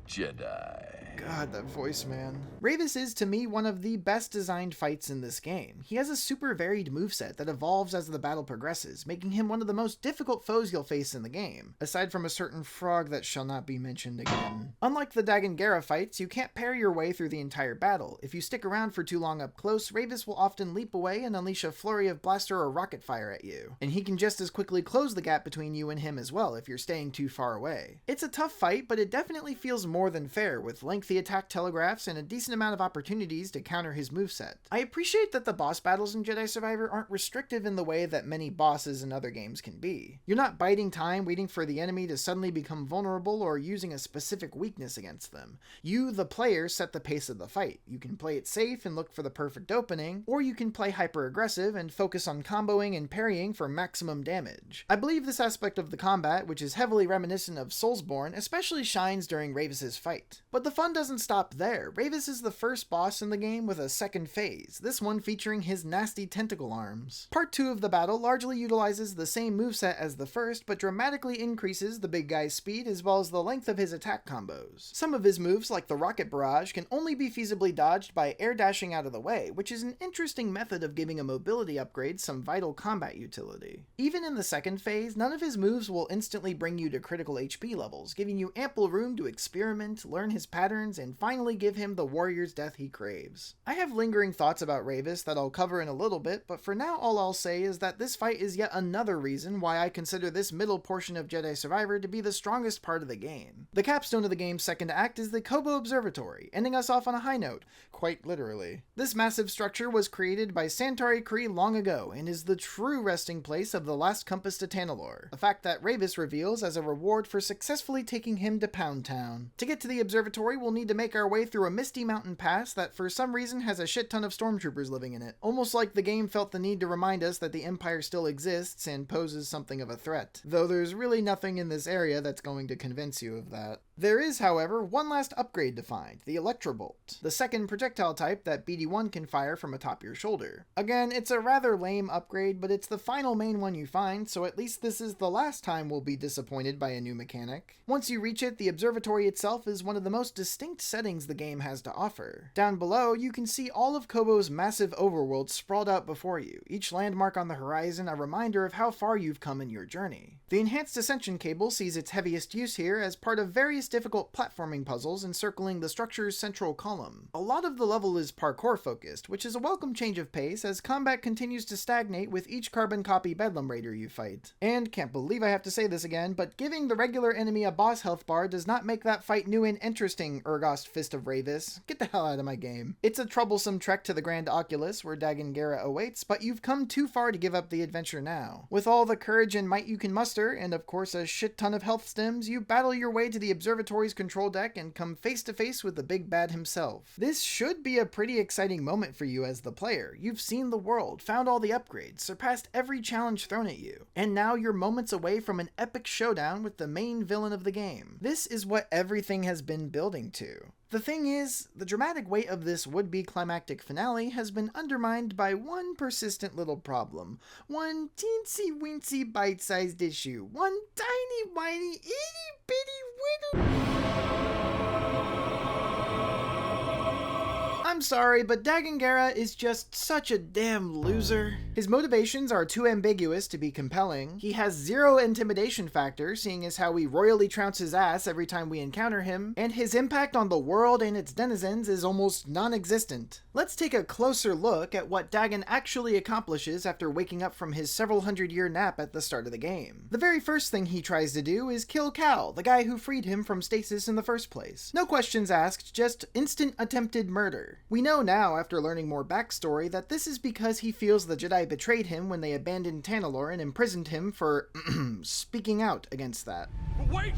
Jedi. God, that voice, man. Ravis is, to me, one of the best designed fights in this game. He has a super varied moveset that evolves as the battle progresses, making him one of the most difficult foes you'll face in the game, aside from a certain frog that shall not be mentioned again. Unlike the Dagan Gera fights, you can't parry your way through the entire battle. If you stick around for too long up close, Ravis will often leap away and unleash a flurry of blaster or rocket fire at you, and he can just as quickly close the gap between you and him as well if you're staying too far away. It's a tough fight, but it definitely feels more than fair, with lengthy lengthy attack telegraphs, and a decent amount of opportunities to counter his moveset. I appreciate that the boss battles in Jedi Survivor aren't restrictive in the way that many bosses in other games can be. You're not biding time waiting for the enemy to suddenly become vulnerable or using a specific weakness against them. You, the player, set the pace of the fight. You can play it safe and look for the perfect opening, or you can play hyper-aggressive and focus on comboing and parrying for maximum damage. I believe this aspect of the combat, which is heavily reminiscent of Soulsborne, especially shines during Ravis's fight. But the fun doesn't stop there. Ravis is the first boss in the game with a second phase, this one featuring his nasty tentacle arms. Part 2 of the battle largely utilizes the same moveset as the first, but dramatically increases the big guy's speed as well as the length of his attack combos. Some of his moves, like the rocket barrage, can only be feasibly dodged by air dashing out of the way, which is an interesting method of giving a mobility upgrade some vital combat utility. Even in the second phase, none of his moves will instantly bring you to critical HP levels, giving you ample room to experiment, learn his patterns, and finally give him the warrior's death he craves. I have lingering thoughts about Ravis that I'll cover in a little bit, but for now all I'll say is that this fight is yet another reason why I consider this middle portion of Jedi Survivor to be the strongest part of the game. The capstone of the game's second act is the Koboh Observatory, ending us off on a high note, quite literally. This massive structure was created by Santari Khri long ago, and is the true resting place of the last compass to Tanalorr, a fact that Ravis reveals as a reward for successfully taking him to Pound Town. To get to the observatory, we'll need to make our way through a misty mountain pass that for some reason has a shit ton of stormtroopers living in it, almost like the game felt the need to remind us that the Empire still exists and poses something of a threat, though there's really nothing in this area that's going to convince you of that. There is, however, one last upgrade to find, the Electrobolt, the second projectile type that BD-1 can fire from atop your shoulder. Again, it's a rather lame upgrade, but it's the final main one you find, so at least this is the last time we'll be disappointed by a new mechanic. Once you reach it, the observatory itself is one of the most distinct settings the game has to offer. Down below, you can see all of Koboh's massive overworld sprawled out before you, each landmark on the horizon a reminder of how far you've come in your journey. The Enhanced Ascension cable sees its heaviest use here as part of various difficult platforming puzzles encircling the structure's central column. A lot of the level is parkour focused, which is a welcome change of pace as combat continues to stagnate with each carbon copy Bedlam Raider you fight. And can't believe I have to say this again, but giving the regular enemy a boss health bar does not make that fight new and interesting, Urgost Fist of Ravis. Get the hell out of my game. It's a troublesome trek to the Grand Oculus where Dagan Gera awaits, but you've come too far to give up the adventure now. With all the courage and might you can muster, and of course a shit ton of health stems, you battle your way to the observatory's control deck and come face to face with the big bad himself. This should be a pretty exciting moment for you as the player. You've seen the world, found all the upgrades, surpassed every challenge thrown at you, and now you're moments away from an epic showdown with the main villain of the game. This is what everything has been building to. The thing is, the dramatic weight of this would-be climactic finale has been undermined by one persistent little problem. One teensy-weensy bite-sized issue. One tiny, whiny, itty-bitty whittle... I'm sorry, but Dagan Gera is just such a damn loser. His motivations are too ambiguous to be compelling. He has zero intimidation factor, seeing as how we royally trounce his ass every time we encounter him, and his impact on the world and its denizens is almost non-existent. Let's take a closer look at what Dagan actually accomplishes after waking up from his several hundred-year nap at the start of the game. The very first thing he tries to do is kill Cal, the guy who freed him from stasis in the first place. No questions asked, just instant attempted murder. We know now, after learning more backstory, that this is because he feels the Jedi betrayed him when they abandoned Tanalorr and imprisoned him for speaking out against that. Wait!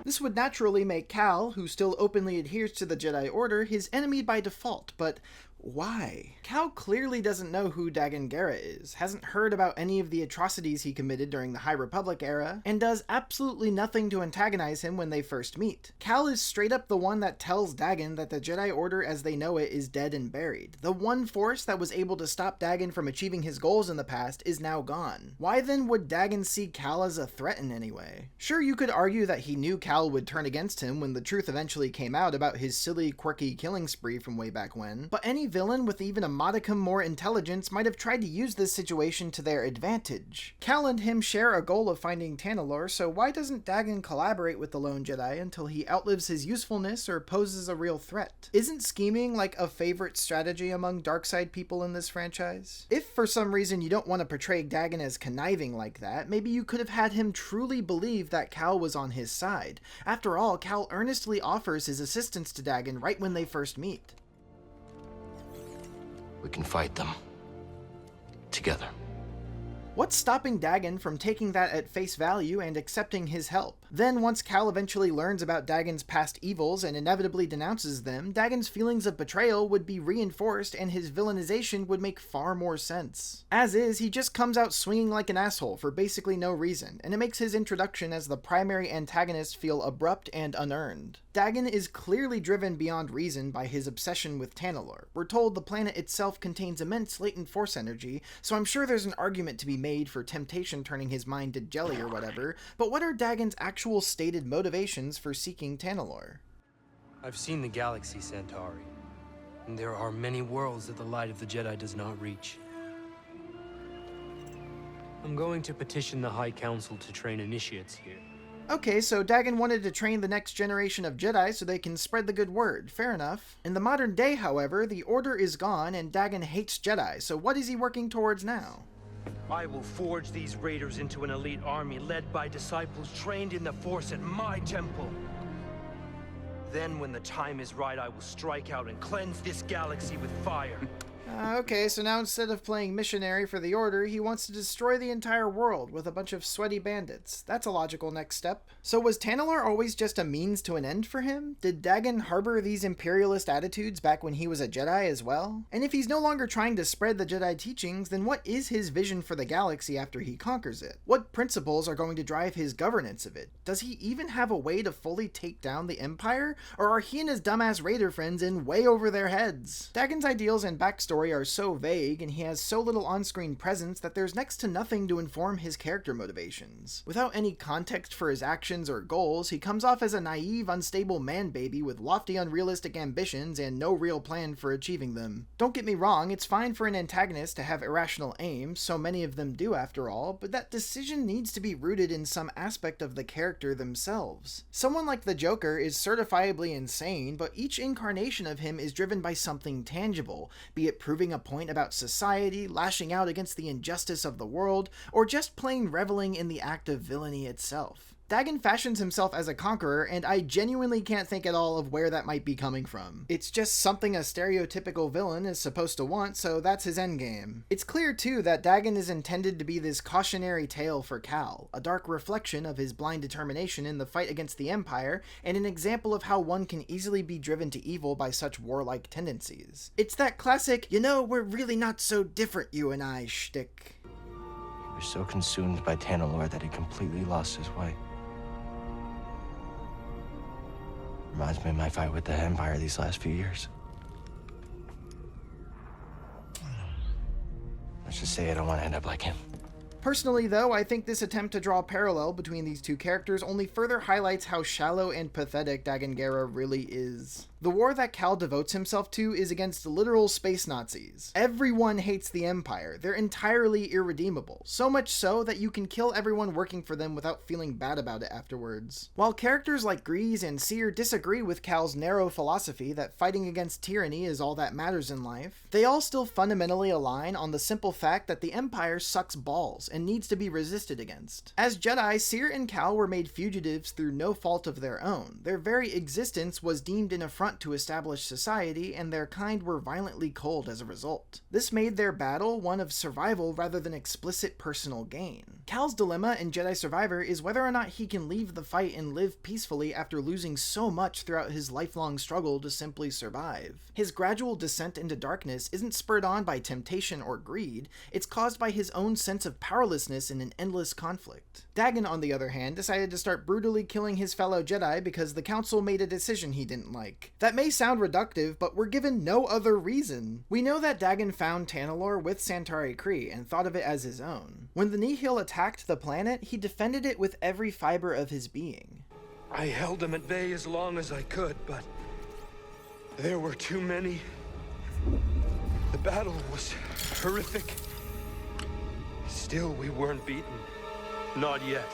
This would naturally make Cal, who still openly adheres to the Jedi Order, his enemy by default, but why? Cal clearly doesn't know who Dagan Gera is, hasn't heard about any of the atrocities he committed during the High Republic era, and does absolutely nothing to antagonize him when they first meet. Cal is straight up the one that tells Dagan that the Jedi Order as they know it is dead and buried. The one force that was able to stop Dagan from achieving his goals in the past is now gone. Why then would Dagan see Cal as a threat in any way? Sure, you could argue that he knew Cal would turn against him when the truth eventually came out about his silly, quirky killing spree from way back when, but any villain with even a modicum more intelligence might have tried to use this situation to their advantage. Cal and him share a goal of finding Tanalorr, so why doesn't Dagan collaborate with the lone Jedi until he outlives his usefulness or poses a real threat? Isn't scheming like a favorite strategy among darkside people in this franchise? If for some reason you don't want to portray Dagan as conniving like that, maybe you could have had him truly believe that Cal was on his side. After all, Cal earnestly offers his assistance to Dagan right when they first meet. We can fight them. Together. What's stopping Dagan from taking that at face value and accepting his help? Then, once Cal eventually learns about Dagan's past evils and inevitably denounces them, Dagan's feelings of betrayal would be reinforced and his villainization would make far more sense. As is, he just comes out swinging like an asshole for basically no reason, and it makes his introduction as the primary antagonist feel abrupt and unearned. Dagan is clearly driven beyond reason by his obsession with Tanalorr. We're told the planet itself contains immense latent force energy, so I'm sure there's an argument to be made for temptation turning his mind to jelly or whatever, but what are Dagan's actual stated motivations for seeking Tanalorr? I've seen the galaxy, Centauri, and there are many worlds that the light of the Jedi does not reach. I'm going to petition the High Council to train initiates here. Okay, so Dagan wanted to train the next generation of Jedi so they can spread the good word. Fair enough. In the modern day, however, the Order is gone and Dagan hates Jedi, so what is he working towards now? I will forge these raiders into an elite army led by disciples trained in the Force at my temple. Then, when the time is right, I will strike out and cleanse this galaxy with fire. Okay, so now instead of playing missionary for the Order, he wants to destroy the entire world with a bunch of sweaty bandits. That's a logical next step. So was Tanalorr always just a means to an end for him? Did Dagan harbor these imperialist attitudes back when he was a Jedi as well? And if he's no longer trying to spread the Jedi teachings, then what is his vision for the galaxy after he conquers it? What principles are going to drive his governance of it? Does he even have a way to fully take down the Empire? Or are he and his dumbass Raider friends in way over their heads? Dagan's ideals and backstory are so vague, and he has so little on-screen presence that there's next to nothing to inform his character motivations. Without any context for his actions or goals, he comes off as a naive, unstable man-baby with lofty, unrealistic ambitions and no real plan for achieving them. Don't get me wrong, it's fine for an antagonist to have irrational aims, so many of them do after all, but that decision needs to be rooted in some aspect of the character themselves. Someone like the Joker is certifiably insane, but each incarnation of him is driven by something tangible, be it proving a point about society, lashing out against the injustice of the world, or just plain reveling in the act of villainy itself. Dagan fashions himself as a conqueror, and I genuinely can't think at all of where that might be coming from. It's just something a stereotypical villain is supposed to want, so that's his endgame. It's clear, too, that Dagan is intended to be this cautionary tale for Cal, a dark reflection of his blind determination in the fight against the Empire, and an example of how one can easily be driven to evil by such warlike tendencies. It's that classic, you know, we're really not so different, you and I, shtick. He was so consumed by Tanalorr that he completely lost his way. Reminds me of my fight with the Empire these last few years. Let's just say I don't want to end up like him. Personally, though, I think this attempt to draw a parallel between these two characters only further highlights how shallow and pathetic Dagan Gera really is. The war that Cal devotes himself to is against literal space Nazis. Everyone hates the Empire. They're entirely irredeemable, so much so that you can kill everyone working for them without feeling bad about it afterwards. While characters like Grease and Seer disagree with Cal's narrow philosophy that fighting against tyranny is all that matters in life, they all still fundamentally align on the simple fact that the Empire sucks balls and needs to be resisted against. As Jedi, Seer and Cal were made fugitives through no fault of their own. Their very existence was deemed an affront to establish society, and their kind were violently cold as a result. This made their battle one of survival rather than explicit personal gain. Cal's dilemma in Jedi Survivor is whether or not he can leave the fight and live peacefully after losing so much throughout his lifelong struggle to simply survive. His gradual descent into darkness isn't spurred on by temptation or greed, it's caused by his own sense of powerlessness in an endless conflict. Dagan, on the other hand, decided to start brutally killing his fellow Jedi because the Council made a decision he didn't like. That may sound reductive, but we're given no other reason. We know that Dagan found Tanalorr with Santari Khri and thought of it as his own. When the Nihil attacked the planet, he defended it with every fiber of his being. I held them at bay as long as I could, but there were too many. battle was horrific. Still, we weren't beaten. Not yet.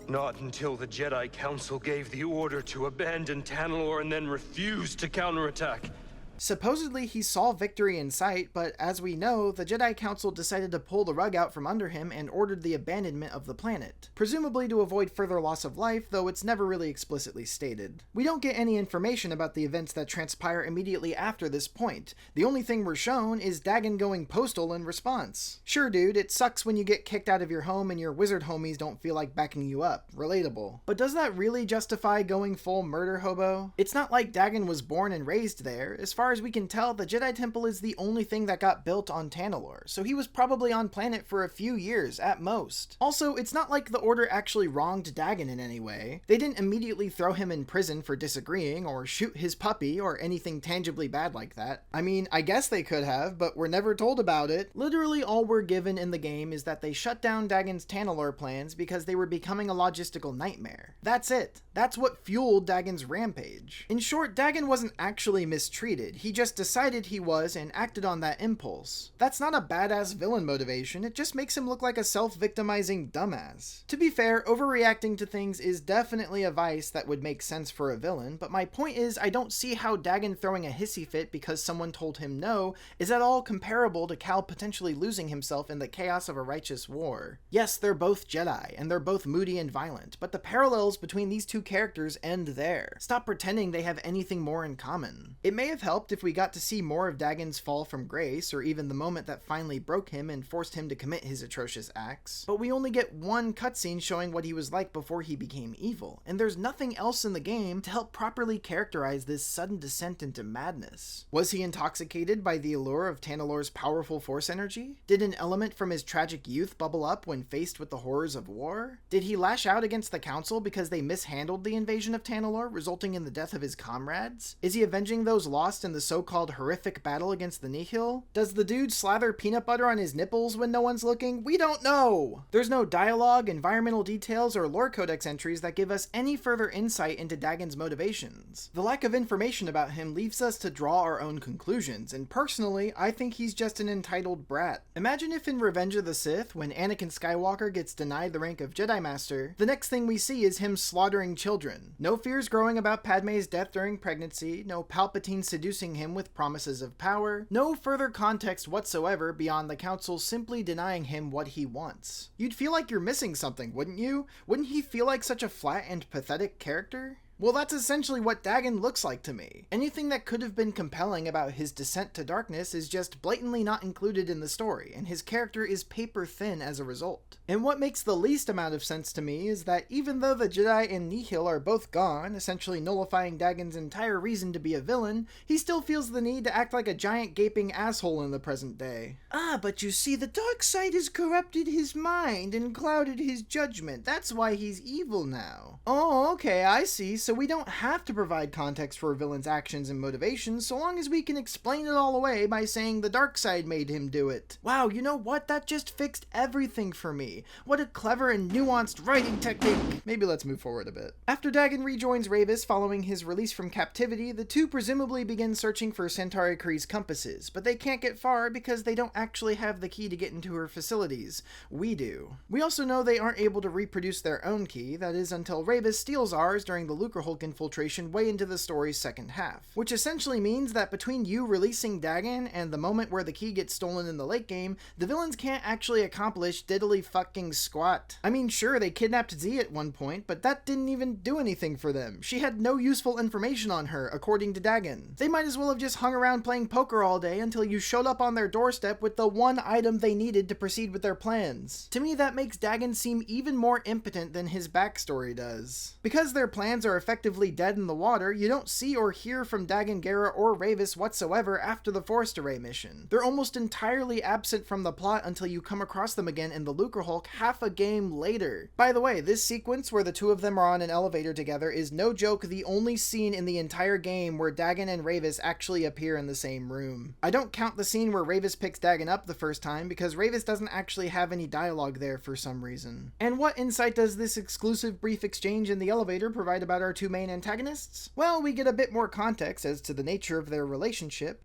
Not until the Jedi Council gave the order to abandon Tanalorr and then refused to counterattack. Supposedly he saw victory in sight, but as we know, the Jedi Council decided to pull the rug out from under him and ordered the abandonment of the planet, presumably to avoid further loss of life, though it's never really explicitly stated. We don't get any information about the events that transpire immediately after this point. The only thing we're shown is Dagan going postal in response. Sure dude, it sucks when you get kicked out of your home and your wizard homies don't feel like backing you up. Relatable. But does that really justify going full murder hobo? It's not like Dagan was born and raised there. As far as we can tell, the Jedi Temple is the only thing that got built on Tanalorr, so he was probably on planet for a few years at most. Also, it's not like the Order actually wronged Dagan in any way. They didn't immediately throw him in prison for disagreeing, or shoot his puppy, or anything tangibly bad like that. I mean, I guess they could have, but we're never told about it. Literally all we're given in the game is that they shut down Dagan's Tanalorr plans because they were becoming a logistical nightmare. That's it. That's what fueled Dagan's rampage. In short, Dagan wasn't actually mistreated. He just decided he was and acted on that impulse. That's not a badass villain motivation, it just makes him look like a self-victimizing dumbass. To be fair, overreacting to things is definitely a vice that would make sense for a villain, but my point is I don't see how Dagan throwing a hissy fit because someone told him no is at all comparable to Cal potentially losing himself in the chaos of a righteous war. Yes, they're both Jedi, and they're both moody and violent, but the parallels between these two characters end there. Stop pretending they have anything more in common. It may have helped if we got to see more of Dagan's fall from grace, or even the moment that finally broke him and forced him to commit his atrocious acts, but we only get one cutscene showing what he was like before he became evil, and there's nothing else in the game to help properly characterize this sudden descent into madness. Was he intoxicated by the allure of Tanalorr's powerful force energy? Did an element from his tragic youth bubble up when faced with the horrors of war? Did he lash out against the Council because they mishandled the invasion of Tanalorr, resulting in the death of his comrades? Is he avenging those lost in the so-called horrific battle against the Nihil? Does the dude slather peanut butter on his nipples when no one's looking? We don't know! There's no dialogue, environmental details, or lore codex entries that give us any further insight into Dagan's motivations. The lack of information about him leaves us to draw our own conclusions, and personally, I think he's just an entitled brat. Imagine if in Revenge of the Sith, when Anakin Skywalker gets denied the rank of Jedi Master, the next thing we see is him slaughtering children. No fears growing about Padme's death during pregnancy, no Palpatine seducing him with promises of power, no further context whatsoever beyond the Council simply denying him what he wants. You'd feel like you're missing something, wouldn't you? Wouldn't he feel like such a flat and pathetic character? Well, that's essentially what Dagan looks like to me. Anything that could have been compelling about his descent to darkness is just blatantly not included in the story, and his character is paper thin as a result. And what makes the least amount of sense to me is that even though the Jedi and Nihil are both gone, essentially nullifying Dagan's entire reason to be a villain, he still feels the need to act like a giant gaping asshole in the present day. Ah, but you see, the dark side has corrupted his mind and clouded his judgment. That's why he's evil now. Oh, okay, I see. So we don't have to provide context for a villain's actions and motivations so long as we can explain it all away by saying the dark side made him do it. Wow, you know what? That just fixed everything for me. What a clever and nuanced writing technique. Maybe let's move forward a bit. After Dagan rejoins Ravis following his release from captivity, the two presumably begin searching for Centauri Kree's compasses, but they can't get far because they don't actually have the key to get into her facilities. We do. We also know they aren't able to reproduce their own key, that is until Ravis steals ours during the Lucrehulk infiltration way into the story's second half, which essentially means that between you releasing Dagan and the moment where the key gets stolen in the late game, the villains can't actually accomplish diddly fucking squat. I mean, sure, they kidnapped Z at one point, but that didn't even do anything for them. She had no useful information on her, according to Dagan. They might as well have just hung around playing poker all day until you showed up on their doorstep with the one item they needed to proceed with their plans. To me, that makes Dagan seem even more impotent than his backstory does. Because their plans are effectively dead in the water, you don't see or hear from Dagan Gera or Ravis whatsoever after the Forest Array mission. They're almost entirely absent from the plot until you come across them again in the Lucrehulk half a game later. By the way, this sequence where the two of them are on an elevator together is no joke the only scene in the entire game where Dagan and Ravis actually appear in the same room. I don't count the scene where Ravis picks Dagan up the first time because Ravis doesn't actually have any dialogue there for some reason. And what insight does this exclusive brief exchange in the elevator provide about our two main antagonists? Well, we get a bit more context as to the nature of their relationship.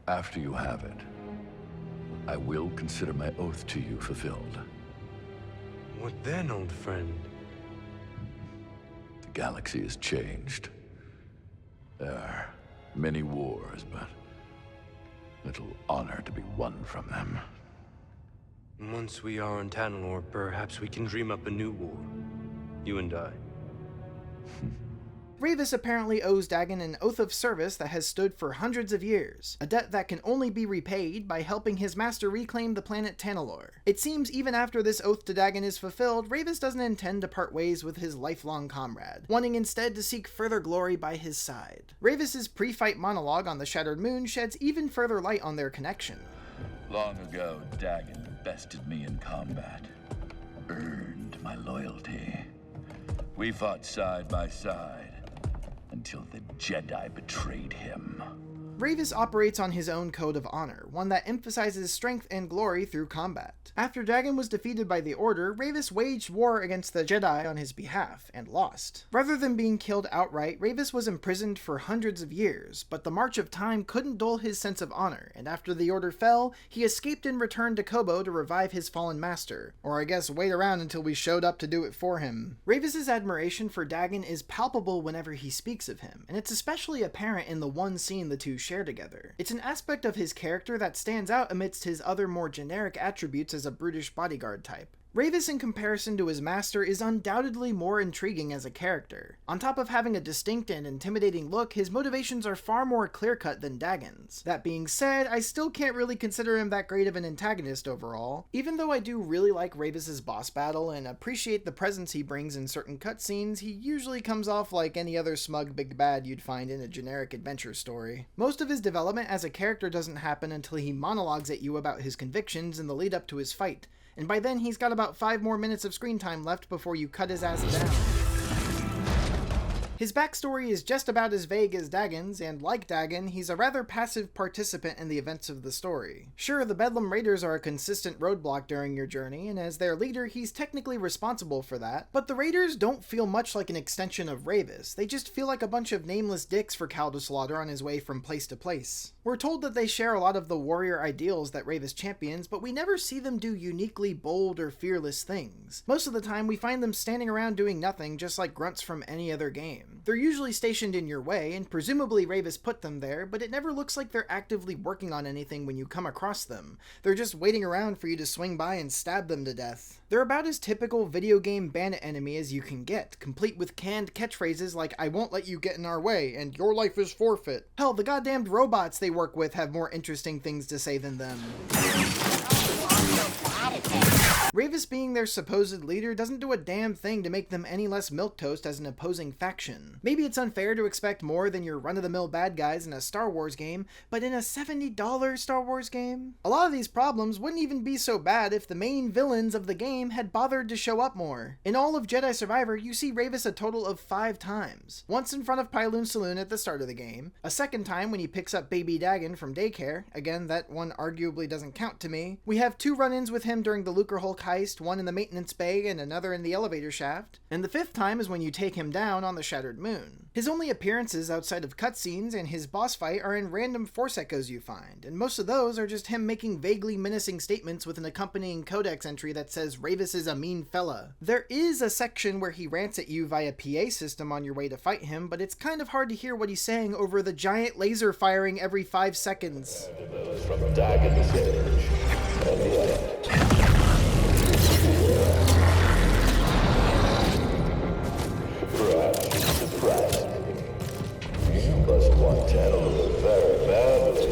After you have it, I will consider my oath to you fulfilled. What then, old friend? The galaxy has changed. There are many wars, but little honor to be won from them. Once we are on Tanalorr, perhaps we can dream up a new war. You and I. Rayvis apparently owes Dagan an oath of service that has stood for hundreds of years, a debt that can only be repaid by helping his master reclaim the planet Tanalorr. It seems even after this oath to Dagan is fulfilled, Rayvis doesn't intend to part ways with his lifelong comrade, wanting instead to seek further glory by his side. Rayvis's pre-fight monologue on the Shattered Moon sheds even further light on their connection. Long ago, Dagan bested me in combat, earned my loyalty. We fought side by side until the Jedi betrayed him. Rayvis operates on his own code of honor, one that emphasizes strength and glory through combat. After Dagan was defeated by the Order, Rayvis waged war against the Jedi on his behalf, and lost. Rather than being killed outright, Rayvis was imprisoned for hundreds of years, but the march of time couldn't dull his sense of honor, and after the Order fell, he escaped and returned to Koboh to revive his fallen master, or I guess wait around until we showed up to do it for him. Rayvis's admiration for Dagan is palpable whenever he speaks of him, and it's especially apparent in the one scene the two share together. It's an aspect of his character that stands out amidst his other more generic attributes as a brutish bodyguard type. Rayvis, in comparison to his master, is undoubtedly more intriguing as a character. On top of having a distinct and intimidating look, his motivations are far more clear-cut than Dagan's. That being said, I still can't really consider him that great of an antagonist overall. Even though I do really like Rayvis's boss battle and appreciate the presence he brings in certain cutscenes, he usually comes off like any other smug big bad you'd find in a generic adventure story. Most of his development as a character doesn't happen until he monologues at you about his convictions in the lead up to his fight, and by then he's got about 5 more minutes of screen time left before you cut his ass down. His backstory is just about as vague as Dagan's, and like Dagan, he's a rather passive participant in the events of the story. Sure, the Bedlam Raiders are a consistent roadblock during your journey, and as their leader, he's technically responsible for that, but the Raiders don't feel much like an extension of Rayvis. They just feel like a bunch of nameless dicks for Cal to slaughter on his way from place to place. We're told that they share a lot of the warrior ideals that Rayvis champions, but we never see them do uniquely bold or fearless things. Most of the time, we find them standing around doing nothing, just like grunts from any other game. They're usually stationed in your way, and presumably Rayvis put them there, but it never looks like they're actively working on anything when you come across them. They're just waiting around for you to swing by and stab them to death. They're about as typical video game bandit enemy as you can get, complete with canned catchphrases like "I won't let you get in our way" and "your life is forfeit." Hell, the goddamned robots they work with have more interesting things to say than them. Rayvis being their supposed leader doesn't do a damn thing to make them any less milquetoast as an opposing faction. Maybe it's unfair to expect more than your run-of-the-mill bad guys in a Star Wars game, but in a $70 Star Wars game? A lot of these problems wouldn't even be so bad if the main villains of the game had bothered to show up more. In all of Jedi Survivor, you see Rayvis a total of 5 times. Once in front of Pyloon's saloon at the start of the game, a second time when he picks up baby Dagan from daycare, again that one arguably doesn't count to me. We have 2 run-ins with him during the Lucre Hulk heist, one in the maintenance bay and another in the elevator shaft, and the 5th time is when you take him down on the Shattered Moon. His only appearances outside of cutscenes and his boss fight are in random Force echoes you find, and most of those are just him making vaguely menacing statements with an accompanying codex entry that says Rayvis is a mean fella. There is a section where he rants at you via PA system on your way to fight him, but it's kind of hard to hear what he's saying over the giant laser firing every 5 seconds. From Dagan's age, and yet perhaps surprised me. You must want Tanalorr very badly.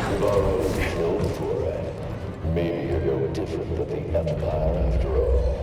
You've already killed for it. Maybe you're no different than the Empire after all.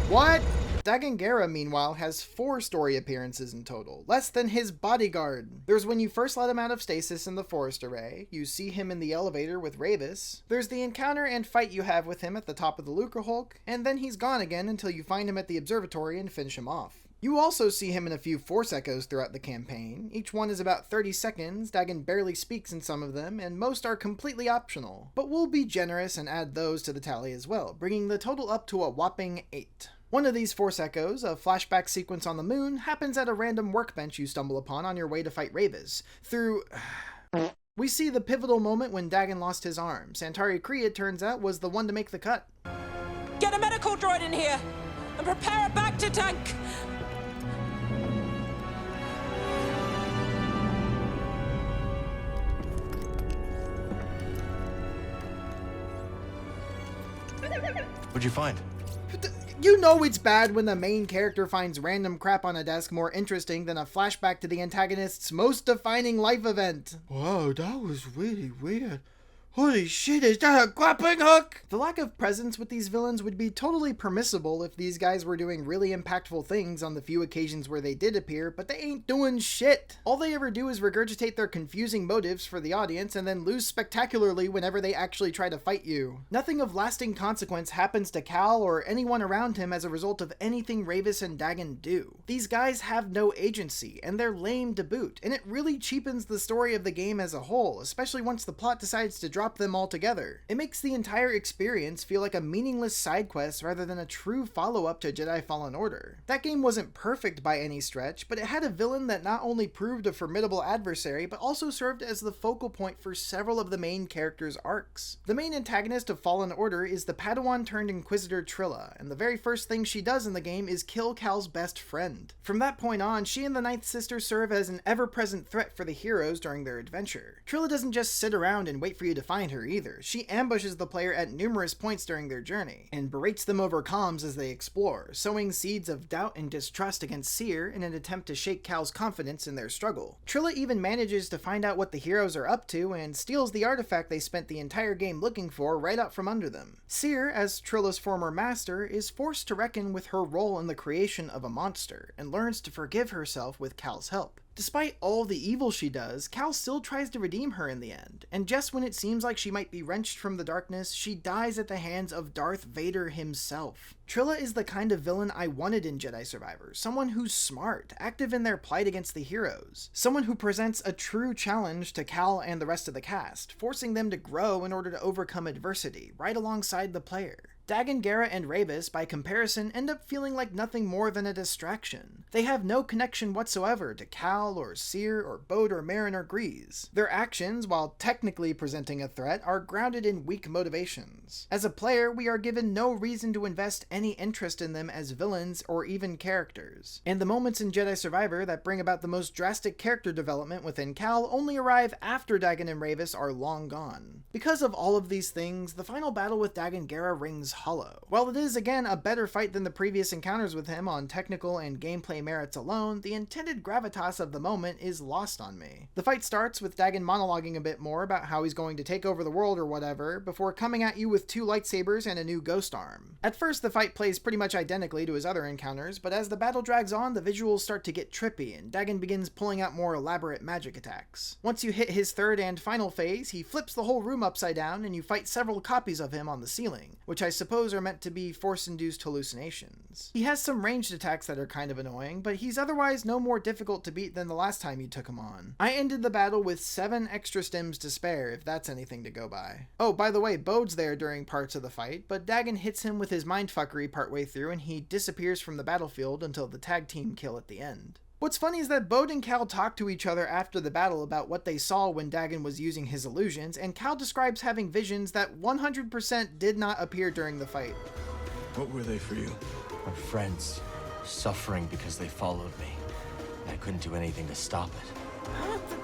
What? Dagan Gera, meanwhile, has 4 story appearances in total, less than his bodyguard. There's when you first let him out of stasis in the forest array, you see him in the elevator with Rayvis, there's the encounter and fight you have with him at the top of the Lucre Hulk, and then he's gone again until you find him at the observatory and finish him off. You also see him in a few Force echoes throughout the campaign. Each one is about 30 seconds, Dagan barely speaks in some of them, and most are completely optional. But we'll be generous and add those to the tally as well, bringing the total up to a whopping 8. One of these Force Echoes, a flashback sequence on the moon, happens at a random workbench you stumble upon on your way to fight Rayvis. We see the pivotal moment when Dagan lost his arm. Santari Khri, it turns out, was the one to make the cut. Get a medical droid in here and prepare a back to tank. What'd you find? You know it's bad when the main character finds random crap on a desk more interesting than a flashback to the antagonist's most defining life event. Whoa, that was really weird. Holy shit, is that a grappling hook? The lack of presence with these villains would be totally permissible if these guys were doing really impactful things on the few occasions where they did appear, but they ain't doing shit. All they ever do is regurgitate their confusing motives for the audience and then lose spectacularly whenever they actually try to fight you. Nothing of lasting consequence happens to Cal or anyone around him as a result of anything Rayvis and Dagan do. These guys have no agency, and they're lame to boot, and it really cheapens the story of the game as a whole, especially once the plot decides to drop them all together. It makes the entire experience feel like a meaningless side quest rather than a true follow-up to Jedi Fallen Order. That game wasn't perfect by any stretch, but it had a villain that not only proved a formidable adversary, but also served as the focal point for several of the main characters' arcs. The main antagonist of Fallen Order is the Padawan-turned-Inquisitor Trilla, and the very first thing she does in the game is kill Cal's best friend. From that point on, she and the Ninth Sister serve as an ever-present threat for the heroes during their adventure. Trilla doesn't just sit around and wait for you to find her either. She ambushes the player at numerous points during their journey, and berates them over comms as they explore, sowing seeds of doubt and distrust against Cere in an attempt to shake Cal's confidence in their struggle. Trilla even manages to find out what the heroes are up to, and steals the artifact they spent the entire game looking for right out from under them. Cere, as Trilla's former master, is forced to reckon with her role in the creation of a monster, and learns to forgive herself with Cal's help. Despite all the evil she does, Cal still tries to redeem her in the end, and just when it seems like she might be wrenched from the darkness, she dies at the hands of Darth Vader himself. Trilla is the kind of villain I wanted in Jedi Survivor, someone who's smart, active in their plight against the heroes, someone who presents a true challenge to Cal and the rest of the cast, forcing them to grow in order to overcome adversity, right alongside the player. Dagan Gera and Rayvis, by comparison, end up feeling like nothing more than a distraction. They have no connection whatsoever to Cal or Cere or Bode or Merrin or Grease. Their actions, while technically presenting a threat, are grounded in weak motivations. As a player, we are given no reason to invest any interest in them as villains or even characters. And the moments in Jedi Survivor that bring about the most drastic character development within Cal only arrive after Dagan and Rayvis are long gone. Because of all of these things, the final battle with Dagan Gera rings hollow. While it is again a better fight than the previous encounters with him on technical and gameplay merits alone, the intended gravitas of the moment is lost on me. The fight starts with Dagan monologuing a bit more about how he's going to take over the world or whatever, before coming at you with 2 lightsabers and a new ghost arm. At first the fight plays pretty much identically to his other encounters, but as the battle drags on, the visuals start to get trippy and Dagan begins pulling out more elaborate magic attacks. Once you hit his third and final phase, he flips the whole room upside down and you fight several copies of him on the ceiling, which I suppose are meant to be Force-induced hallucinations. He has some ranged attacks that are kind of annoying, but he's otherwise no more difficult to beat than the last time you took him on. I ended the battle with 7 extra stims to spare, if that's anything to go by. Oh, by the way, Bode's there during parts of the fight, but Dagan hits him with his mindfuckery partway through and he disappears from the battlefield until the tag team kill at the end. What's funny is that Bode and Cal talk to each other after the battle about what they saw when Dagan was using his illusions, and Cal describes having visions that 100% did not appear during the fight. What were they for you? My friends, suffering because they followed me. I couldn't do anything to stop it.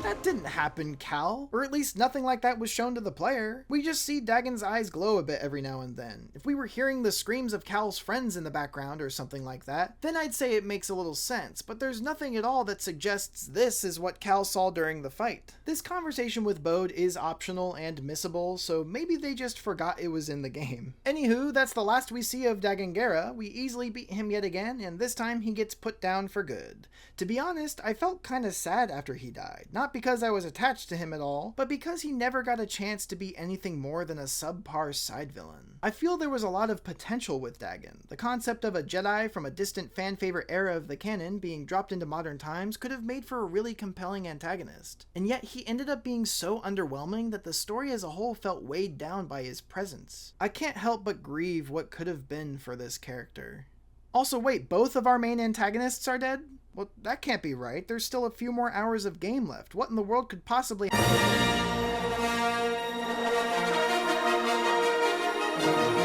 That didn't happen, Cal. Or at least nothing like that was shown to the player. We just see Dagan's eyes glow a bit every now and then. If we were hearing the screams of Cal's friends in the background or something like that, then I'd say it makes a little sense, but there's nothing at all that suggests this is what Cal saw during the fight. This conversation with Bode is optional and missable, so maybe they just forgot it was in the game. Anywho, that's the last we see of Dagan Gera. We easily beat him yet again, and this time he gets put down for good. To be honest, I felt kinda sad after he died. Not because I was attached to him at all, but because he never got a chance to be anything more than a subpar side villain. I feel there was a lot of potential with Dagan. The concept of a Jedi from a distant fan favorite era of the canon being dropped into modern times could have made for a really compelling antagonist. And yet he ended up being so underwhelming that the story as a whole felt weighed down by his presence. I can't help but grieve what could have been for this character. Also, wait, both of our main antagonists are dead? Well, that can't be right. There's still a few more hours of game left. What in the world could possibly...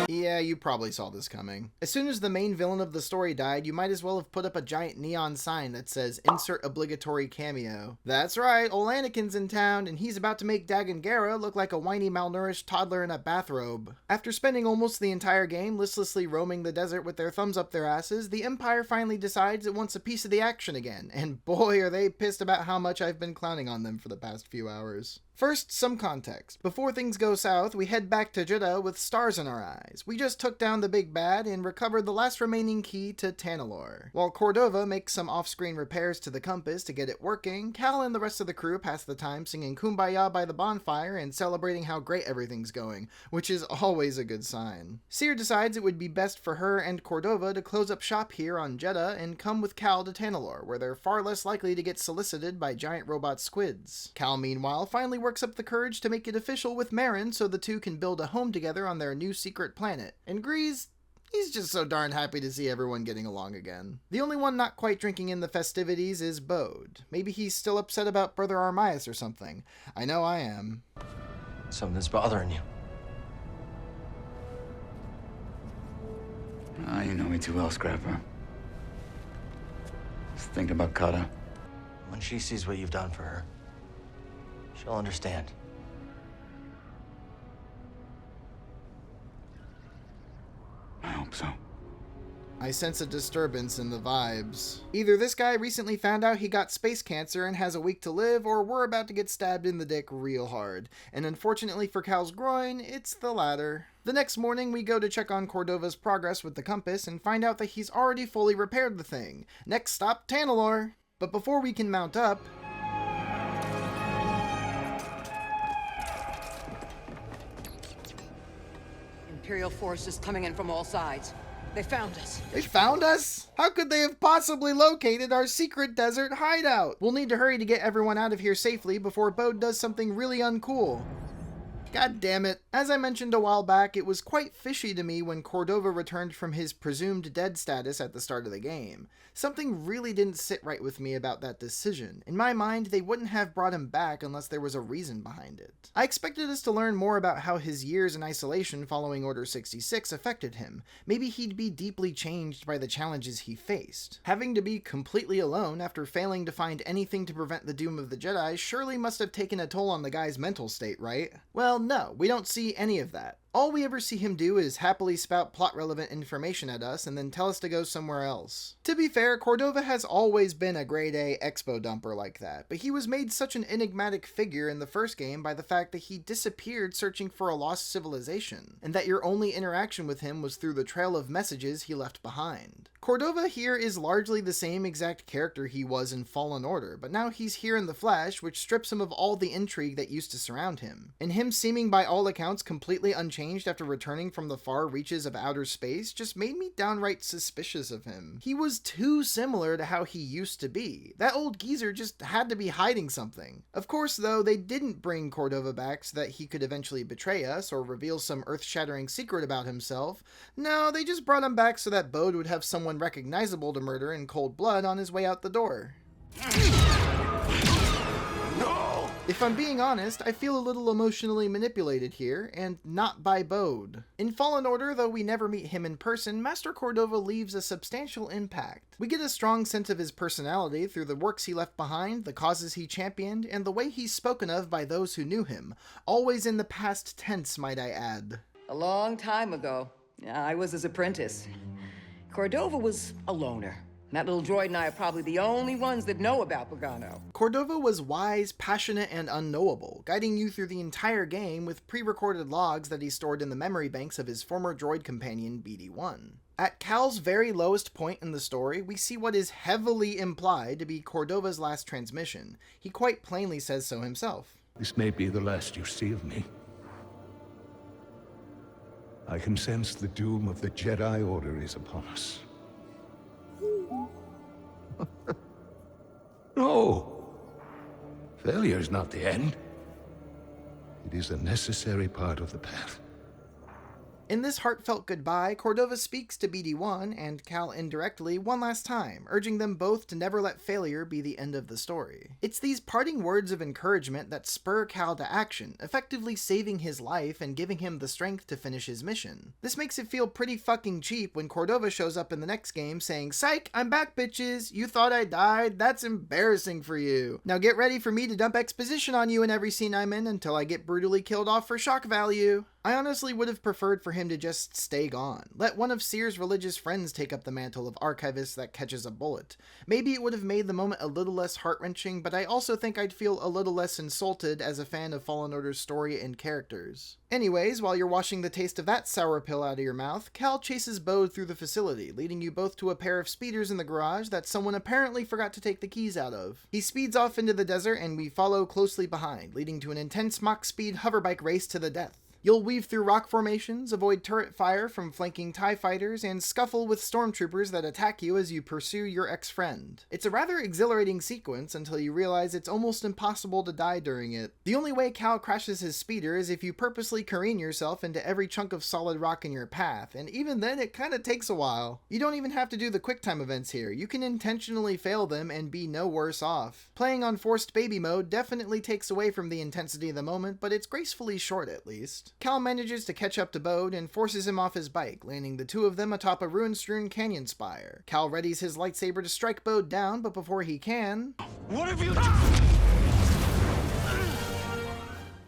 Yeah, you probably saw this coming. As soon as the main villain of the story died, you might as well have put up a giant neon sign that says, "Insert obligatory cameo." That's right, old Anakin's in town, and he's about to make Dagan Gera look like a whiny, malnourished toddler in a bathrobe. After spending almost the entire game listlessly roaming the desert with their thumbs up their asses, the Empire finally decides it wants a piece of the action again, and boy are they pissed about how much I've been clowning on them for the past few hours. First, some context. Before things go south, we head back to Jeddah with stars in our eyes. We just took down the big bad and recovered the last remaining key to Tanalorr. While Cordova makes some off-screen repairs to the compass to get it working, Cal and the rest of the crew pass the time singing Kumbaya by the bonfire and celebrating how great everything's going, which is always a good sign. Seer decides it would be best for her and Cordova to close up shop here on Jeddah and come with Cal to Tanalorr, where they're far less likely to get solicited by giant robot squids. Cal, meanwhile, finally works up the courage to make it official with Marin so the two can build a home together on their new secret planet. And Grease, he's just so darn happy to see everyone getting along again. The only one not quite drinking in the festivities is Bode. Maybe he's still upset about Brother Armias or something. I know I am. Something's bothering you. You know me too well, Scrapper. Just thinking about Kata. When she sees what you've done for her, she'll understand. I hope so. I sense a disturbance in the vibes. Either this guy recently found out he got space cancer and has a week to live, or we're about to get stabbed in the dick real hard. And unfortunately for Cal's groin, it's the latter. The next morning, we go to check on Cordova's progress with the compass and find out that he's already fully repaired the thing. Next stop, Tanalorr. But before we can mount up... Imperial forces coming in from all sides. They found us. They found us? How could they have possibly located our secret desert hideout? We'll need to hurry to get everyone out of here safely before Bode does something really uncool. God damn it. As I mentioned a while back, it was quite fishy to me when Cordova returned from his presumed dead status at the start of the game. Something really didn't sit right with me about that decision. In my mind, they wouldn't have brought him back unless there was a reason behind it. I expected us to learn more about how his years in isolation following Order 66 affected him. Maybe he'd be deeply changed by the challenges he faced. Having to be completely alone after failing to find anything to prevent the doom of the Jedi surely must have taken a toll on the guy's mental state, right? Well, no, we don't see any of that. All we ever see him do is happily spout plot-relevant information at us and then tell us to go somewhere else. To be fair, Cordova has always been a grade-A expo dumper like that, but he was made such an enigmatic figure in the first game by the fact that he disappeared searching for a lost civilization, and that your only interaction with him was through the trail of messages he left behind. Cordova here is largely the same exact character he was in Fallen Order, but now he's here in the flesh, which strips him of all the intrigue that used to surround him. And him seeming by all accounts completely unchanged after returning from the far reaches of outer space just made me downright suspicious of him. He was too similar to how he used to be. That old geezer just had to be hiding something. Of course, though, they didn't bring Cordova back so that he could eventually betray us or reveal some earth-shattering secret about himself. No, they just brought him back so that Bode would have someone recognizable to murder in cold blood on his way out the door. If I'm being honest, I feel a little emotionally manipulated here, and not by Bode. In Fallen Order, though we never meet him in person, Master Cordova leaves a substantial impact. We get a strong sense of his personality through the works he left behind, the causes he championed, and the way he's spoken of by those who knew him. Always in the past tense, might I add. A long time ago, I was his apprentice. Cordova was a loner. That little droid and I are probably the only ones that know about Pagano. Cordova was wise, passionate, and unknowable, guiding you through the entire game with pre-recorded logs that he stored in the memory banks of his former droid companion, BD-1. At Cal's very lowest point in the story, we see what is heavily implied to be Cordova's last transmission. He quite plainly says so himself. This may be the last you see of me. I can sense the doom of the Jedi Order is upon us. No! Failure is not the end. It is a necessary part of the path. In this heartfelt goodbye, Cordova speaks to BD-1 and Cal indirectly one last time, urging them both to never let failure be the end of the story. It's these parting words of encouragement that spur Cal to action, effectively saving his life and giving him the strength to finish his mission. This makes it feel pretty fucking cheap when Cordova shows up in the next game saying, "Psych, I'm back bitches, you thought I died? That's embarrassing for you. Now get ready for me to dump exposition on you in every scene I'm in until I get brutally killed off for shock value." I honestly would have preferred for him to just stay gone. Let one of Cere's religious friends take up the mantle of archivist that catches a bullet. Maybe it would have made the moment a little less heart-wrenching, but I also think I'd feel a little less insulted as a fan of Fallen Order's story and characters. Anyways, while you're washing the taste of that sour pill out of your mouth, Cal chases Bode through the facility, leading you both to a pair of speeders in the garage that someone apparently forgot to take the keys out of. He speeds off into the desert and we follow closely behind, leading to an intense Mach-speed hoverbike race to the death. You'll weave through rock formations, avoid turret fire from flanking TIE fighters, and scuffle with stormtroopers that attack you as you pursue your ex-friend. It's a rather exhilarating sequence until you realize it's almost impossible to die during it. The only way Cal crashes his speeder is if you purposely careen yourself into every chunk of solid rock in your path, and even then it kinda takes a while. You don't even have to do the QuickTime events here, you can intentionally fail them and be no worse off. Playing on forced baby mode definitely takes away from the intensity of the moment, but it's gracefully short at least. Cal manages to catch up to Bode and forces him off his bike, landing the two of them atop a ruin-strewn canyon spire. Cal readies his lightsaber to strike Bode down, but before he can... What have you done?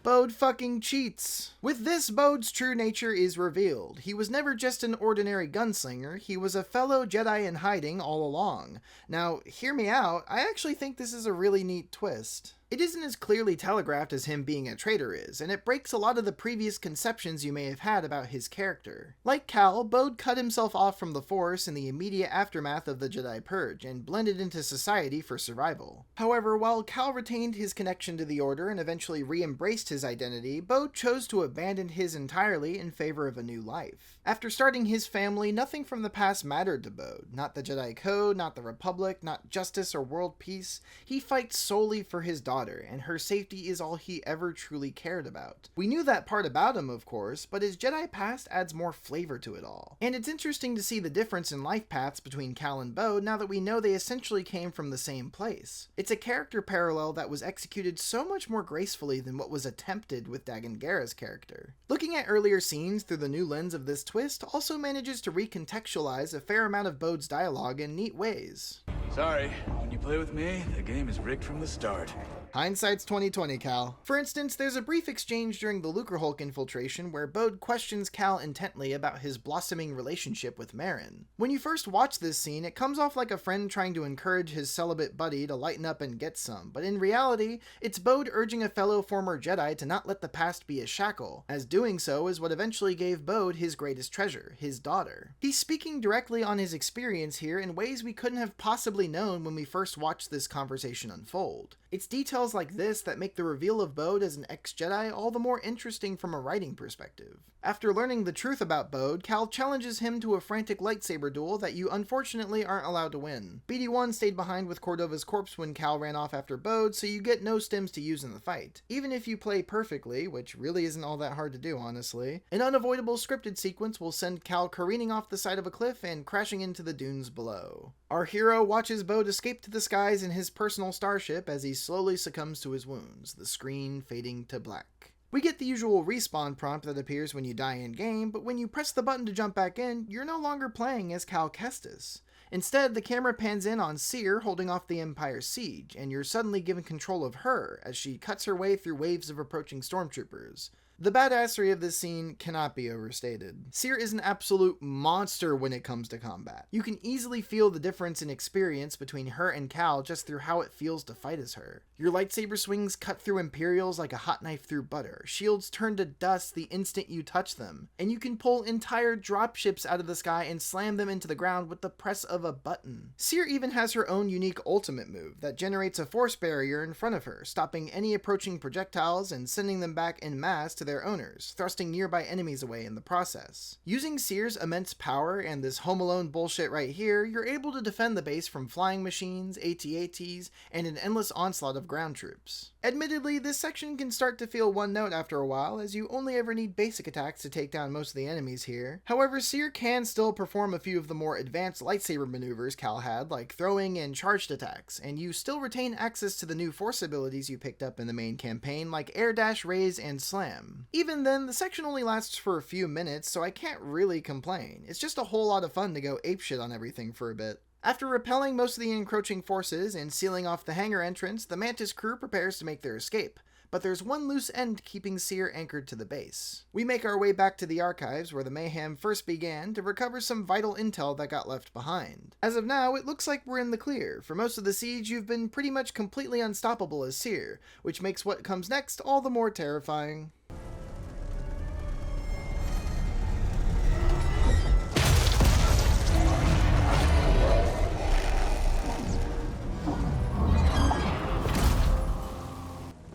Bode fucking cheats. With this, Bode's true nature is revealed. He was never just an ordinary gunslinger, he was a fellow Jedi in hiding all along. Now, hear me out, I actually think this is a really neat twist. It isn't as clearly telegraphed as him being a traitor is, and it breaks a lot of the previous conceptions you may have had about his character. Like Cal, Bode cut himself off from the Force in the immediate aftermath of the Jedi Purge, and blended into society for survival. However, while Cal retained his connection to the Order and eventually re-embraced his identity, Bode chose to abandon his entirely in favor of a new life. After starting his family, nothing from the past mattered to Bode. Not the Jedi Code, not the Republic, not justice or world peace. He fights solely for his daughter, and her safety is all he ever truly cared about. We knew that part about him, of course, but his Jedi past adds more flavor to it all. And it's interesting to see the difference in life paths between Cal and Bode now that we know they essentially came from the same place. It's a character parallel that was executed so much more gracefully than what was attempted with Dagan Gera's character. Looking at earlier scenes through the new lens of this twist also manages to recontextualize a fair amount of Bode's dialogue in neat ways. Sorry, when you play with me, the game is rigged from the start. Hindsight's 20/20, Cal. For instance, there's a brief exchange during the Lucrehulk infiltration where Bode questions Cal intently about his blossoming relationship with Merrin. When you first watch this scene, it comes off like a friend trying to encourage his celibate buddy to lighten up and get some, but in reality, it's Bode urging a fellow former Jedi to not let the past be a shackle, as doing so is what eventually gave Bode his greatest treasure, his daughter. He's speaking directly on his experience here in ways we couldn't have possibly known when we first watched this conversation unfold. It's details like this that make the reveal of Bode as an ex-Jedi all the more interesting from a writing perspective. After learning the truth about Bode, Cal challenges him to a frantic lightsaber duel that you unfortunately aren't allowed to win. BD-1 stayed behind with Cordova's corpse when Cal ran off after Bode, so you get no stims to use in the fight. Even if you play perfectly, which really isn't all that hard to do honestly, an unavoidable scripted sequence will send Cal careening off the side of a cliff and crashing into the dunes below. Our hero watches Bode escape to the skies in his personal starship as he slowly succumbs to his wounds, the screen fading to black. We get the usual respawn prompt that appears when you die in-game, but when you press the button to jump back in, you're no longer playing as Cal Kestis. Instead, the camera pans in on Cere holding off the Empire's siege, and you're suddenly given control of her as she cuts her way through waves of approaching stormtroopers. The badassery of this scene cannot be overstated. Cere is an absolute monster when it comes to combat. You can easily feel the difference in experience between her and Cal just through how it feels to fight as her. Your lightsaber swings cut through Imperials like a hot knife through butter, shields turn to dust the instant you touch them, and you can pull entire dropships out of the sky and slam them into the ground with the press of a button. Cere even has her own unique ultimate move that generates a force barrier in front of her, stopping any approaching projectiles and sending them back en masse to their owners, thrusting nearby enemies away in the process. Using Cere's immense power and this Home Alone bullshit right here, you're able to defend the base from flying machines, AT-ATs, and an endless onslaught of ground troops. Admittedly, this section can start to feel one note after a while, as you only ever need basic attacks to take down most of the enemies here. However, Cere can still perform a few of the more advanced lightsaber maneuvers Cal had, like throwing and charged attacks, and you still retain access to the new force abilities you picked up in the main campaign, like air dash, raise, and slam. Even then, the section only lasts for a few minutes, so I can't really complain. It's just a whole lot of fun to go apeshit on everything for a bit. After repelling most of the encroaching forces and sealing off the hangar entrance, the Mantis crew prepares to make their escape. But there's one loose end keeping Cere anchored to the base. We make our way back to the archives where the mayhem first began to recover some vital intel that got left behind. As of now, it looks like we're in the clear. For most of the siege, you've been pretty much completely unstoppable as Cere, which makes what comes next all the more terrifying.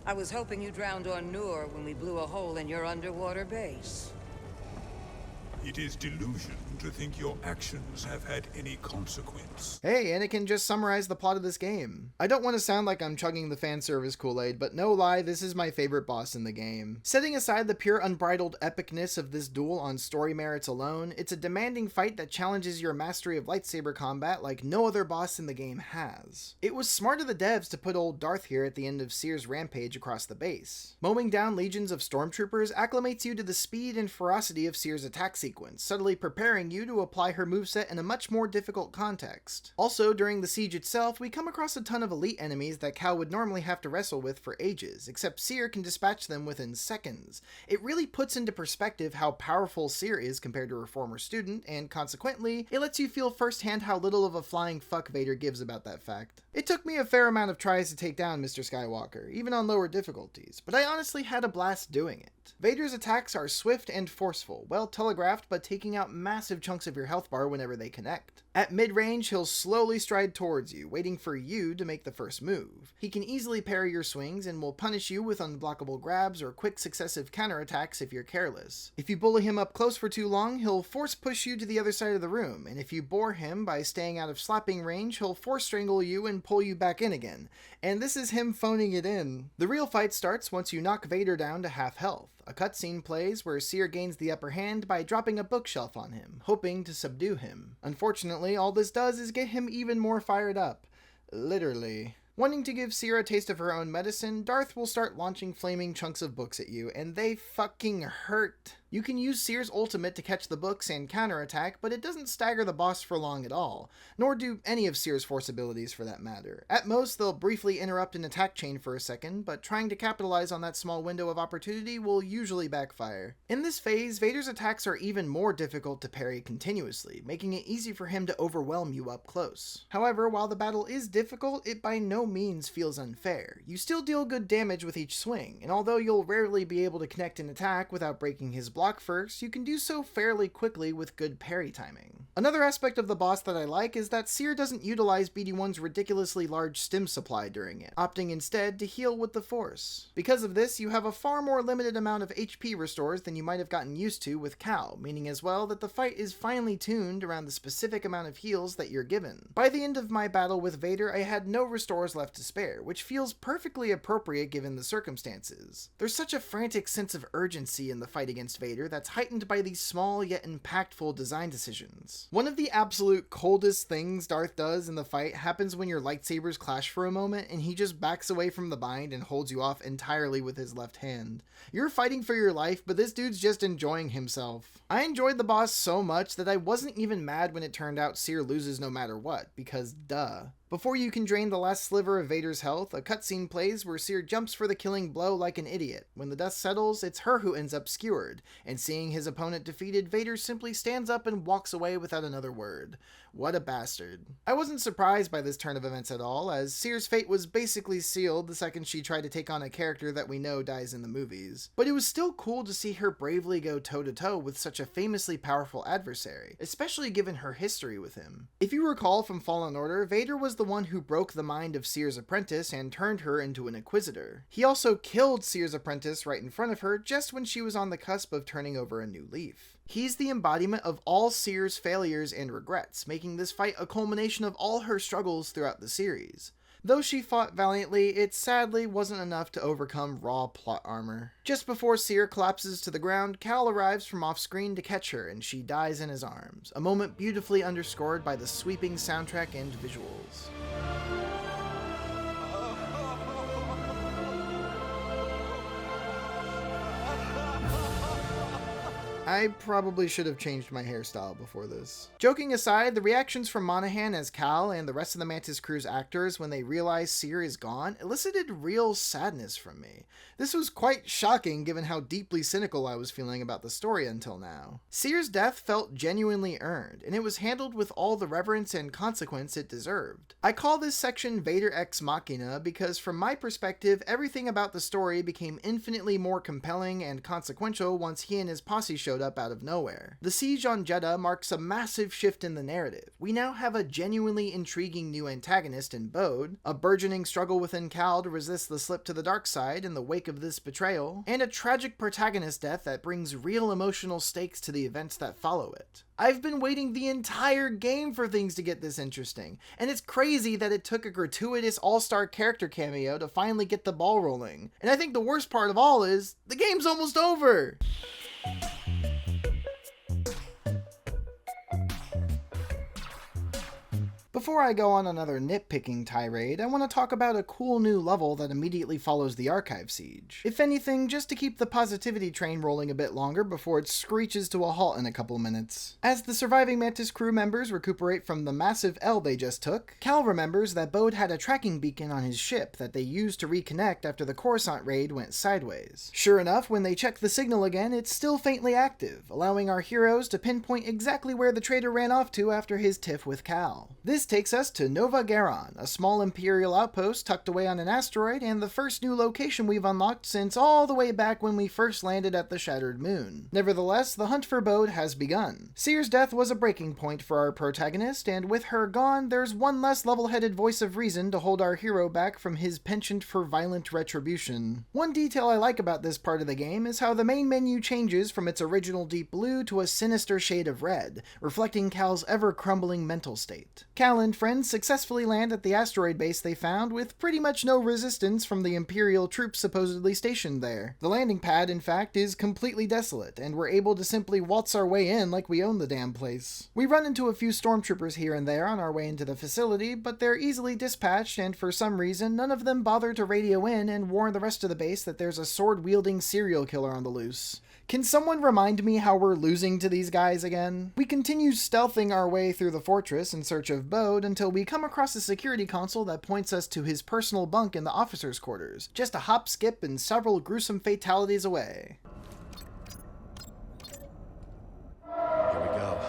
I was hoping you drowned on Noor when we blew a hole in your underwater base. It is delusion to think your actions have had any consequence. Hey, Anakin just summarized the plot of this game. I don't want to sound like I'm chugging the fan service Kool-Aid, but no lie, this is my favorite boss in the game. Setting aside the pure unbridled epicness of this duel on story merits alone, it's a demanding fight that challenges your mastery of lightsaber combat like no other boss in the game has. It was smart of the devs to put old Darth here at the end of Cere's rampage across the base. Mowing down legions of stormtroopers acclimates you to the speed and ferocity of Cere's attack sequence, subtly preparing you to apply her moveset in a much more difficult context. Also, during the siege itself, we come across a ton of elite enemies that Cal would normally have to wrestle with for ages, except Cere can dispatch them within seconds. It really puts into perspective how powerful Cere is compared to her former student, and consequently, it lets you feel firsthand how little of a flying fuck Vader gives about that fact. It took me a fair amount of tries to take down Mr. Skywalker, even on lower difficulties, but I honestly had a blast doing it. Vader's attacks are swift and forceful, well telegraphed, but taking out massive chunks of your health bar whenever they connect. At mid-range, he'll slowly stride towards you, waiting for you to make the first move. He can easily parry your swings and will punish you with unblockable grabs or quick successive counterattacks if you're careless. If you bully him up close for too long, he'll force push you to the other side of the room, and if you bore him by staying out of slapping range, he'll force strangle you and pull you back in again. And this is him phoning it in. The real fight starts once you knock Vader down to half health. A cutscene plays where Cere gains the upper hand by dropping a bookshelf on him, hoping to subdue him. Unfortunately, all this does is get him even more fired up. Literally. Wanting to give Cere a taste of her own medicine, Darth will start launching flaming chunks of books at you, and they fucking hurt. You can use Cere's ultimate to catch the books and counterattack, but it doesn't stagger the boss for long at all, nor do any of Cere's force abilities for that matter. At most, they'll briefly interrupt an attack chain for a second, but trying to capitalize on that small window of opportunity will usually backfire. In this phase, Vader's attacks are even more difficult to parry continuously, making it easy for him to overwhelm you up close. However, while the battle is difficult, it by no means feels unfair. You still deal good damage with each swing, and although you'll rarely be able to connect an attack without breaking his block first, you can do so fairly quickly with good parry timing. Another aspect of the boss that I like is that Cere doesn't utilize BD-1's ridiculously large stim supply during it, opting instead to heal with the Force. Because of this, you have a far more limited amount of HP restores than you might have gotten used to with Cal, meaning as well that the fight is finely tuned around the specific amount of heals that you're given. By the end of my battle with Vader, I had no restores left to spare, which feels perfectly appropriate given the circumstances. There's such a frantic sense of urgency in the fight against Vader that's heightened by these small yet impactful design decisions. One of the absolute coldest things Darth does in the fight happens when your lightsabers clash for a moment and he just backs away from the bind and holds you off entirely with his left hand. You're fighting for your life, but this dude's just enjoying himself. I enjoyed the boss so much that I wasn't even mad when it turned out Cere loses no matter what, because duh. Before you can drain the last sliver of Vader's health, a cutscene plays where Cere jumps for the killing blow like an idiot. When the dust settles, it's her who ends up skewered, and seeing his opponent defeated, Vader simply stands up and walks away without another word. What a bastard. I wasn't surprised by this turn of events at all, as Cere's fate was basically sealed the second she tried to take on a character that we know dies in the movies. But it was still cool to see her bravely go toe-to-toe with such a famously powerful adversary, especially given her history with him. If you recall from Fallen Order, Vader was the the one who broke the mind of Cere's apprentice and turned her into an Inquisitor. He also killed Cere's apprentice right in front of her just when she was on the cusp of turning over a new leaf. He's the embodiment of all Cere's failures and regrets, making this fight a culmination of all her struggles throughout the series. Though she fought valiantly, it sadly wasn't enough to overcome raw plot armor. Just before Cere collapses to the ground, Cal arrives from off-screen to catch her, and she dies in his arms, a moment beautifully underscored by the sweeping soundtrack and visuals. I probably should have changed my hairstyle before this. Joking aside, the reactions from Monaghan as Cal and the rest of the Mantis Crew's actors when they realize Cere is gone elicited real sadness from me. This was quite shocking given how deeply cynical I was feeling about the story until now. Cere's death felt genuinely earned, and it was handled with all the reverence and consequence it deserved. I call this section Vader Ex Machina because from my perspective, everything about the story became infinitely more compelling and consequential once he and his posse showed up out of nowhere. The siege on Jeddah marks a massive shift in the narrative. We now have a genuinely intriguing new antagonist in Bode, a burgeoning struggle within Cal to resist the slip to the dark side in the wake of this betrayal, and a tragic protagonist death that brings real emotional stakes to the events that follow it. I've been waiting the entire game for things to get this interesting, and it's crazy that it took a gratuitous all-star character cameo to finally get the ball rolling. And I think the worst part of all is, the game's almost over! Before I go on another nitpicking tirade, I want to talk about a cool new level that immediately follows the Archive siege. If anything, just to keep the positivity train rolling a bit longer before it screeches to a halt in a couple minutes. As the surviving Mantis crew members recuperate from the massive L they just took, Cal remembers that Bode had a tracking beacon on his ship that they used to reconnect after the Coruscant raid went sideways. Sure enough, when they check the signal again, it's still faintly active, allowing our heroes to pinpoint exactly where the traitor ran off to after his tiff with Cal. This takes us to Nova Garon, a small Imperial outpost tucked away on an asteroid and the first new location we've unlocked since all the way back when we first landed at the Shattered Moon. Nevertheless, the hunt for Bode has begun. Cere's death was a breaking point for our protagonist, and with her gone, there's one less level-headed voice of reason to hold our hero back from his penchant for violent retribution. One detail I like about this part of the game is how the main menu changes from its original deep blue to a sinister shade of red, reflecting Cal's ever-crumbling mental state. Cal and friends successfully land at the asteroid base they found with pretty much no resistance from the Imperial troops supposedly stationed there. The landing pad, in fact, is completely desolate, and we're able to simply waltz our way in like we own the damn place. We run into a few stormtroopers here and there on our way into the facility, but they're easily dispatched, and for some reason, none of them bother to radio in and warn the rest of the base that there's a sword-wielding serial killer on the loose. Can someone remind me how we're losing to these guys again? We continue stealthing our way through the fortress in search of Bode until we come across a security console that points us to his personal bunk in the officers' quarters, just a hop, skip, and several gruesome fatalities away. Here we go.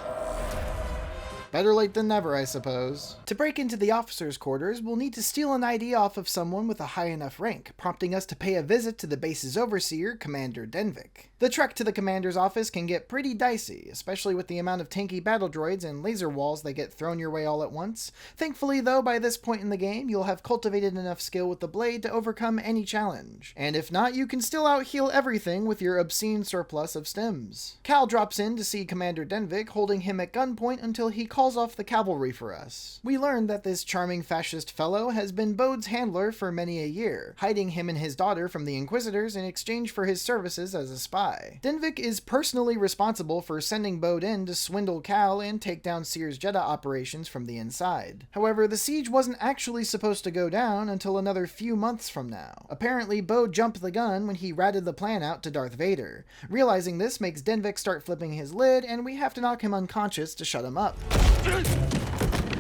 Better late than never, I suppose. To break into the officers' quarters, we'll need to steal an ID off of someone with a high enough rank, prompting us to pay a visit to the base's overseer, Commander Denvik. The trek to the commander's office can get pretty dicey, especially with the amount of tanky battle droids and laser walls that get thrown your way all at once. Thankfully, though, by this point in the game, you'll have cultivated enough skill with the blade to overcome any challenge. And if not, you can still out-heal everything with your obscene surplus of stims. Cal drops in to see Commander Denvik, holding him at gunpoint until he calls off the cavalry for us. We learn that this charming fascist fellow has been Bode's handler for many a year, hiding him and his daughter from the Inquisitors in exchange for his services as a spy. Denvik is personally responsible for sending Bode in to swindle Cal and take down Cere's Jedi operations from the inside. However, the siege wasn't actually supposed to go down until another few months from now. Apparently, Bode jumped the gun when he ratted the plan out to Darth Vader. Realizing this makes Denvik start flipping his lid, and we have to knock him unconscious to shut him up.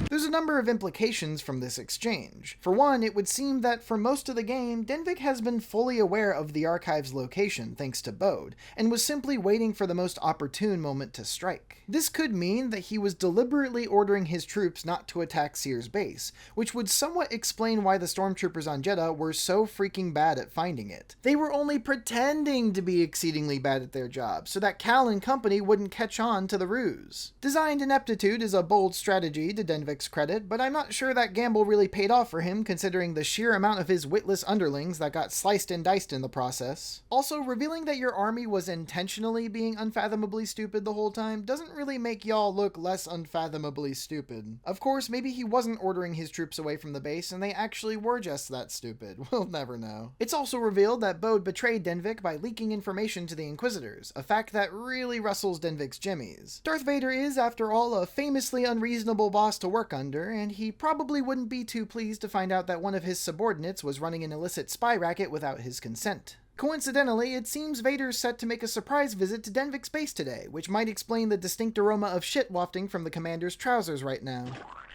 There's a number of implications from this exchange. For one, it would seem that for most of the game, Denvik has been fully aware of the Archive's location thanks to Bode, and was simply waiting for the most opportune moment to strike. This could mean that he was deliberately ordering his troops not to attack Cere's base, which would somewhat explain why the stormtroopers on Jeddah were so freaking bad at finding it. They were only pretending to be exceedingly bad at their job, so that Cal and company wouldn't catch on to the ruse. Designed ineptitude is a bold strategy to Denvik's Denvik's credit, but I'm not sure that gamble really paid off for him considering the sheer amount of his witless underlings that got sliced and diced in the process. Also, revealing that your army was intentionally being unfathomably stupid the whole time doesn't really make y'all look less unfathomably stupid. Of course, maybe he wasn't ordering his troops away from the base and they actually were just that stupid. We'll never know. It's also revealed that Bode betrayed Denvik by leaking information to the Inquisitors, a fact that really rustles Denvik's jimmies. Darth Vader is, after all, a famously unreasonable boss to work under, and he probably wouldn't be too pleased to find out that one of his subordinates was running an illicit spy racket without his consent. Coincidentally, it seems Vader's set to make a surprise visit to Denvik's base today, which might explain the distinct aroma of shit wafting from the commander's trousers right now.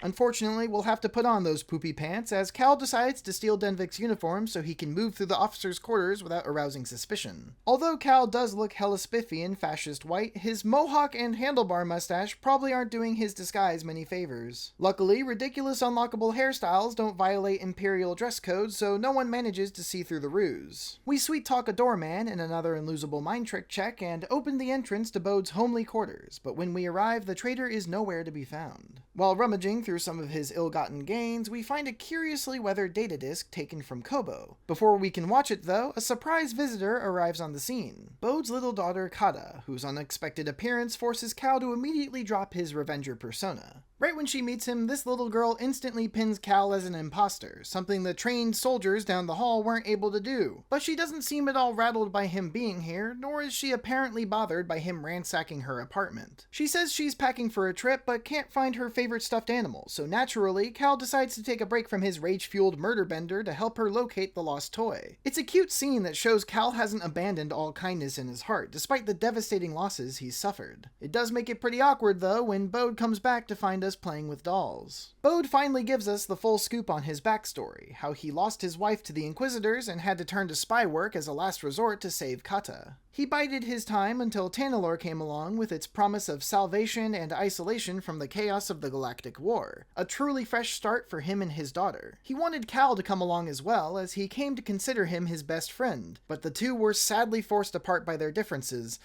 Unfortunately, we'll have to put on those poopy pants as Cal decides to steal Denvik's uniform so he can move through the officers' quarters without arousing suspicion. Although Cal does look hella spiffy in fascist white, his mohawk and handlebar mustache probably aren't doing his disguise many favors. Luckily, ridiculous unlockable hairstyles don't violate Imperial dress codes, so no one manages to see through the ruse. We sweet talk a doorman in another unlosable mind trick check and open the entrance to Bode's homely quarters, but when we arrive, the traitor is nowhere to be found. While rummaging through some of his ill-gotten gains, we find a curiously weathered data disk taken from Kobo. Before we can watch it though, a surprise visitor arrives on the scene. Bode's little daughter Kata, whose unexpected appearance forces Cal to immediately drop his Revenger persona. Right when she meets him, this little girl instantly pins Cal as an imposter, something the trained soldiers down the hall weren't able to do. But she doesn't seem at all rattled by him being here, nor is she apparently bothered by him ransacking her apartment. She says she's packing for a trip, but can't find her favorite stuffed animal, so naturally, Cal decides to take a break from his rage-fueled murder bender to help her locate the lost toy. It's a cute scene that shows Cal hasn't abandoned all kindness in his heart, despite the devastating losses he's suffered. It does make it pretty awkward though when Bode comes back to find us playing with dolls. Bode finally gives us the full scoop on his backstory, how he lost his wife to the Inquisitors and had to turn to spy work as a last resort to save Kata. He bided his time until Tanalorr came along with its promise of salvation and isolation from the chaos of the Galactic War, a truly fresh start for him and his daughter. He wanted Cal to come along as well, as he came to consider him his best friend, but the two were sadly forced apart by their differences.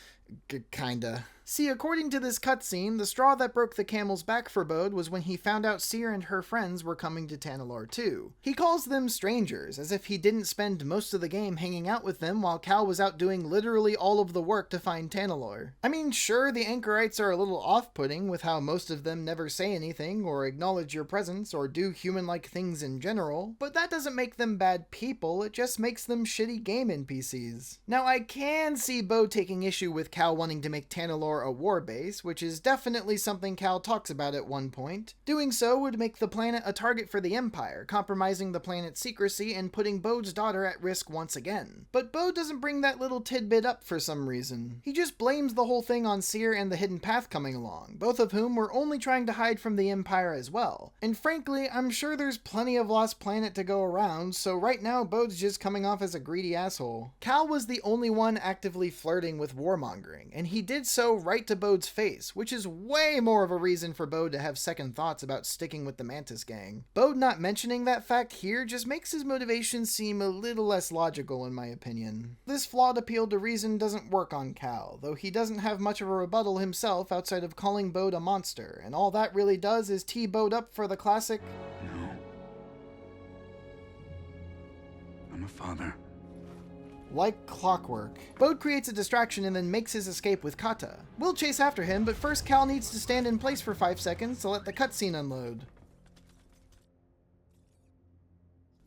Kinda. See, according to this cutscene, the straw that broke the camel's back for Bode was when he found out Cere and her friends were coming to Tanalorr too. He calls them strangers, as if he didn't spend most of the game hanging out with them while Cal was out doing literally all of the work to find Tanalorr. I mean, sure, the Anchorites are a little off-putting with how most of them never say anything or acknowledge your presence or do human-like things in general, but that doesn't make them bad people, it just makes them shitty game NPCs. Now, I can see Bode taking issue with Cal wanting to make Tanalorr a war base, which is definitely something Cal talks about at one point. Doing so would make the planet a target for the Empire, compromising the planet's secrecy and putting Bode's daughter at risk once again. But Bode doesn't bring that little tidbit up for some reason. He just blames the whole thing on Cere and the Hidden Path coming along, both of whom were only trying to hide from the Empire as well. And frankly, I'm sure there's plenty of Lost Planet to go around, so right now Bode's just coming off as a greedy asshole. Cal was the only one actively flirting with warmongering, and he did so right to Bode's face, which is way more of a reason for Bode to have second thoughts about sticking with the Mantis gang. Bode not mentioning that fact here just makes his motivation seem a little less logical in my opinion. This flawed appeal to reason doesn't work on Cal, though he doesn't have much of a rebuttal himself outside of calling Bode a monster, and all that really does is tee Bode up for the classic, No. I'm a father. Like clockwork. Bode creates a distraction and then makes his escape with Kata. We'll chase after him, but first Cal needs to stand in place for 5 seconds to let the cutscene unload.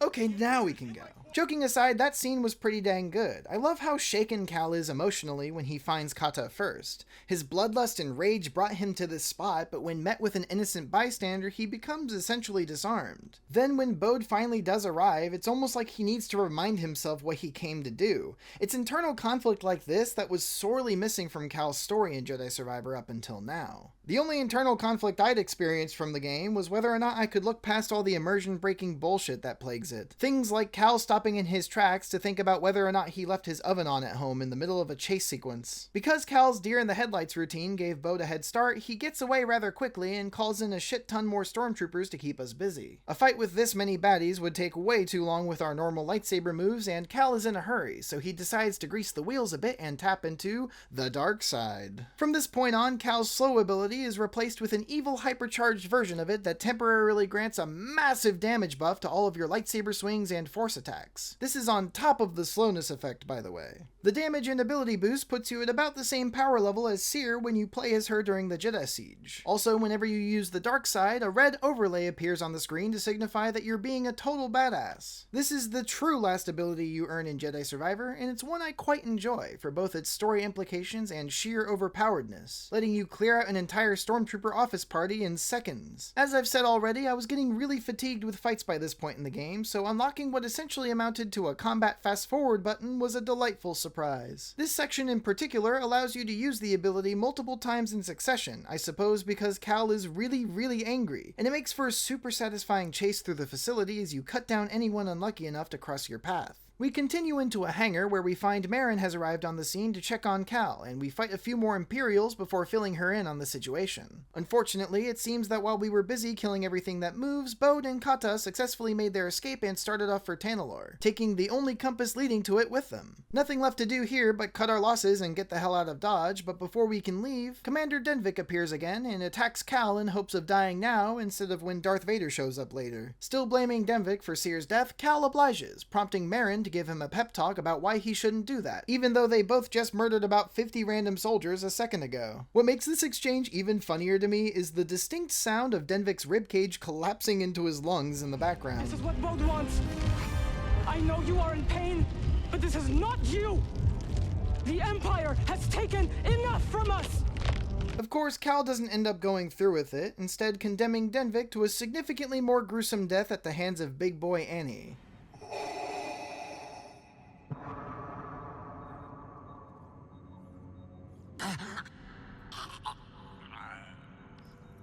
Okay, now we can go. Joking aside, that scene was pretty dang good. I love how shaken Cal is emotionally when he finds Kata first. His bloodlust and rage brought him to this spot, but when met with an innocent bystander, he becomes essentially disarmed. Then when Bode finally does arrive, it's almost like he needs to remind himself what he came to do. It's internal conflict like this that was sorely missing from Cal's story in Jedi Survivor up until now. The only internal conflict I'd experienced from the game was whether or not I could look past all the immersion-breaking bullshit that plagues it. Things like Cal stopping in his tracks to think about whether or not he left his oven on at home in the middle of a chase sequence. Because Cal's deer in the headlights routine gave Bode a head start, he gets away rather quickly and calls in a shit ton more stormtroopers to keep us busy. A fight with this many baddies would take way too long with our normal lightsaber moves, and Cal is in a hurry, so he decides to grease the wheels a bit and tap into the dark side. From this point on, Cal's slow ability ability is replaced with an evil hypercharged version of it that temporarily grants a massive damage buff to all of your lightsaber swings and force attacks. This is on top of the slowness effect, by the way. The damage and ability boost puts you at about the same power level as Seer when you play as her during the Jedi Siege. Also, whenever you use the dark side, a red overlay appears on the screen to signify that you're being a total badass. This is the true last ability you earn in Jedi Survivor, and it's one I quite enjoy for both its story implications and sheer overpoweredness, letting you clear out an entire stormtrooper office party in seconds. As I've said already, I was getting really fatigued with fights by this point in the game, so unlocking what essentially amounted to a combat fast forward button was a delightful surprise. This section in particular allows you to use the ability multiple times in succession, I suppose because Cal is really angry, and it makes for a super satisfying chase through the facility as you cut down anyone unlucky enough to cross your path. We continue into a hangar where we find Merrin has arrived on the scene to check on Cal, and we fight a few more Imperials before filling her in on the situation. Unfortunately, it seems that while we were busy killing everything that moves, Bode and Kata successfully made their escape and started off for Tanalorr, taking the only compass leading to it with them. Nothing left to do here but cut our losses and get the hell out of Dodge, but before we can leave, Commander Denvik appears again and attacks Cal in hopes of dying now instead of when Darth Vader shows up later. Still blaming Denvik for Seer's death, Cal obliges, prompting Merrin to give him a pep talk about why he shouldn't do that, even though they both just murdered about 50 random soldiers a second ago. What makes this exchange even funnier to me is the distinct sound of Denvik's ribcage collapsing into his lungs in the background. This is what Bode wants. I know you are in pain, but this is not you. The Empire has taken enough from us. Of course, Cal doesn't end up going through with it, instead condemning Denvik to a significantly more gruesome death at the hands of Big Boy Annie.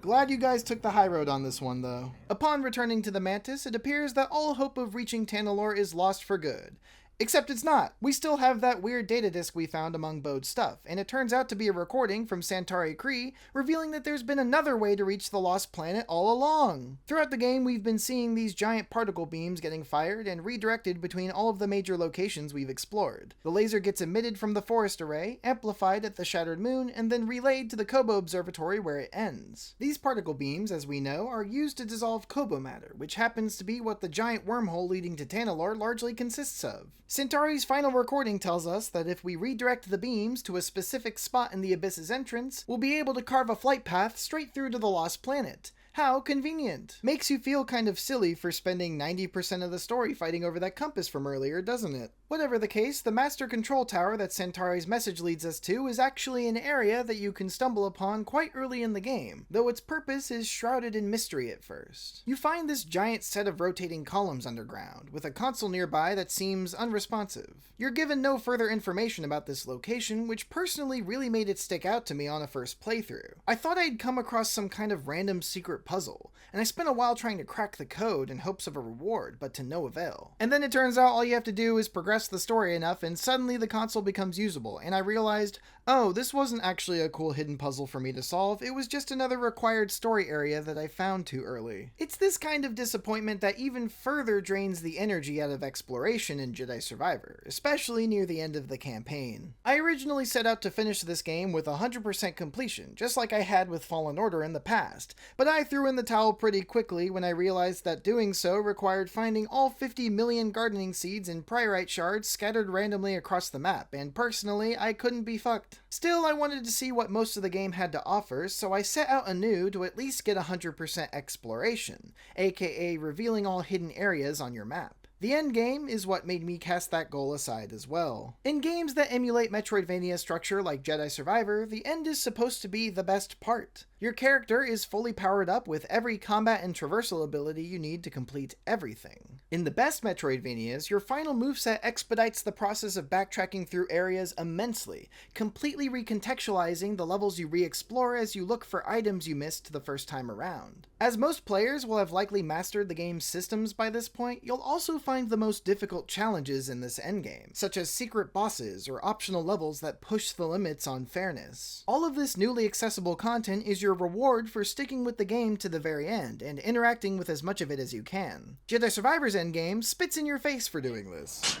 Glad you guys took the high road on this one, though. Upon returning to the Mantis, it appears that all hope of reaching Tanalorr is lost for good. Except it's not. We still have that weird data disk we found among Bode's stuff, and it turns out to be a recording from Santari Khri, revealing that there's been another way to reach the lost planet all along. Throughout the game, we've been seeing these giant particle beams getting fired and redirected between all of the major locations we've explored. The laser gets emitted from the forest array, amplified at the Shattered Moon, and then relayed to the Kobo Observatory where it ends. These particle beams, as we know, are used to dissolve Kobo matter, which happens to be what the giant wormhole leading to Tanalorr largely consists of. Centauri's final recording tells us that if we redirect the beams to a specific spot in the Abyss's entrance, we'll be able to carve a flight path straight through to the lost planet. How convenient. Makes you feel kind of silly for spending 90% of the story fighting over that compass from earlier, doesn't it? Whatever the case, the Master Control Tower that Centauri's message leads us to is actually an area that you can stumble upon quite early in the game, though its purpose is shrouded in mystery at first. You find this giant set of rotating columns underground, with a console nearby that seems unresponsive. You're given no further information about this location, which personally really made it stick out to me on a first playthrough. I thought I'd come across some kind of random secret puzzle, and I spent a while trying to crack the code in hopes of a reward, but to no avail. And then it turns out all you have to do is progress the story enough and suddenly the console becomes usable, and I realized, oh, this wasn't actually a cool hidden puzzle for me to solve, it was just another required story area that I found too early. It's this kind of disappointment that even further drains the energy out of exploration in Jedi Survivor, especially near the end of the campaign. I originally set out to finish this game with 100% completion, just like I had with Fallen Order in the past, but I threw in the towel pretty quickly when I realized that doing so required finding all 50 million gardening seeds and priorite shards scattered randomly across the map, and personally, I couldn't be fucked. Still, I wanted to see what most of the game had to offer, so I set out anew to at least get 100% exploration, aka revealing all hidden areas on your map. The end game is what made me cast that goal aside as well. In games that emulate Metroidvania structure like Jedi Survivor, the end is supposed to be the best part. Your character is fully powered up with every combat and traversal ability you need to complete everything. In the best Metroidvanias, your final moveset expedites the process of backtracking through areas immensely, completely recontextualizing the levels you re-explore as you look for items you missed the first time around. As most players will have likely mastered the game's systems by this point, you'll also find the most difficult challenges in this endgame, such as secret bosses or optional levels that push the limits on fairness. All of this newly accessible content is your reward for sticking with the game to the very end and interacting with as much of it as you can. Jedi Survivor's endgame spits in your face for doing this.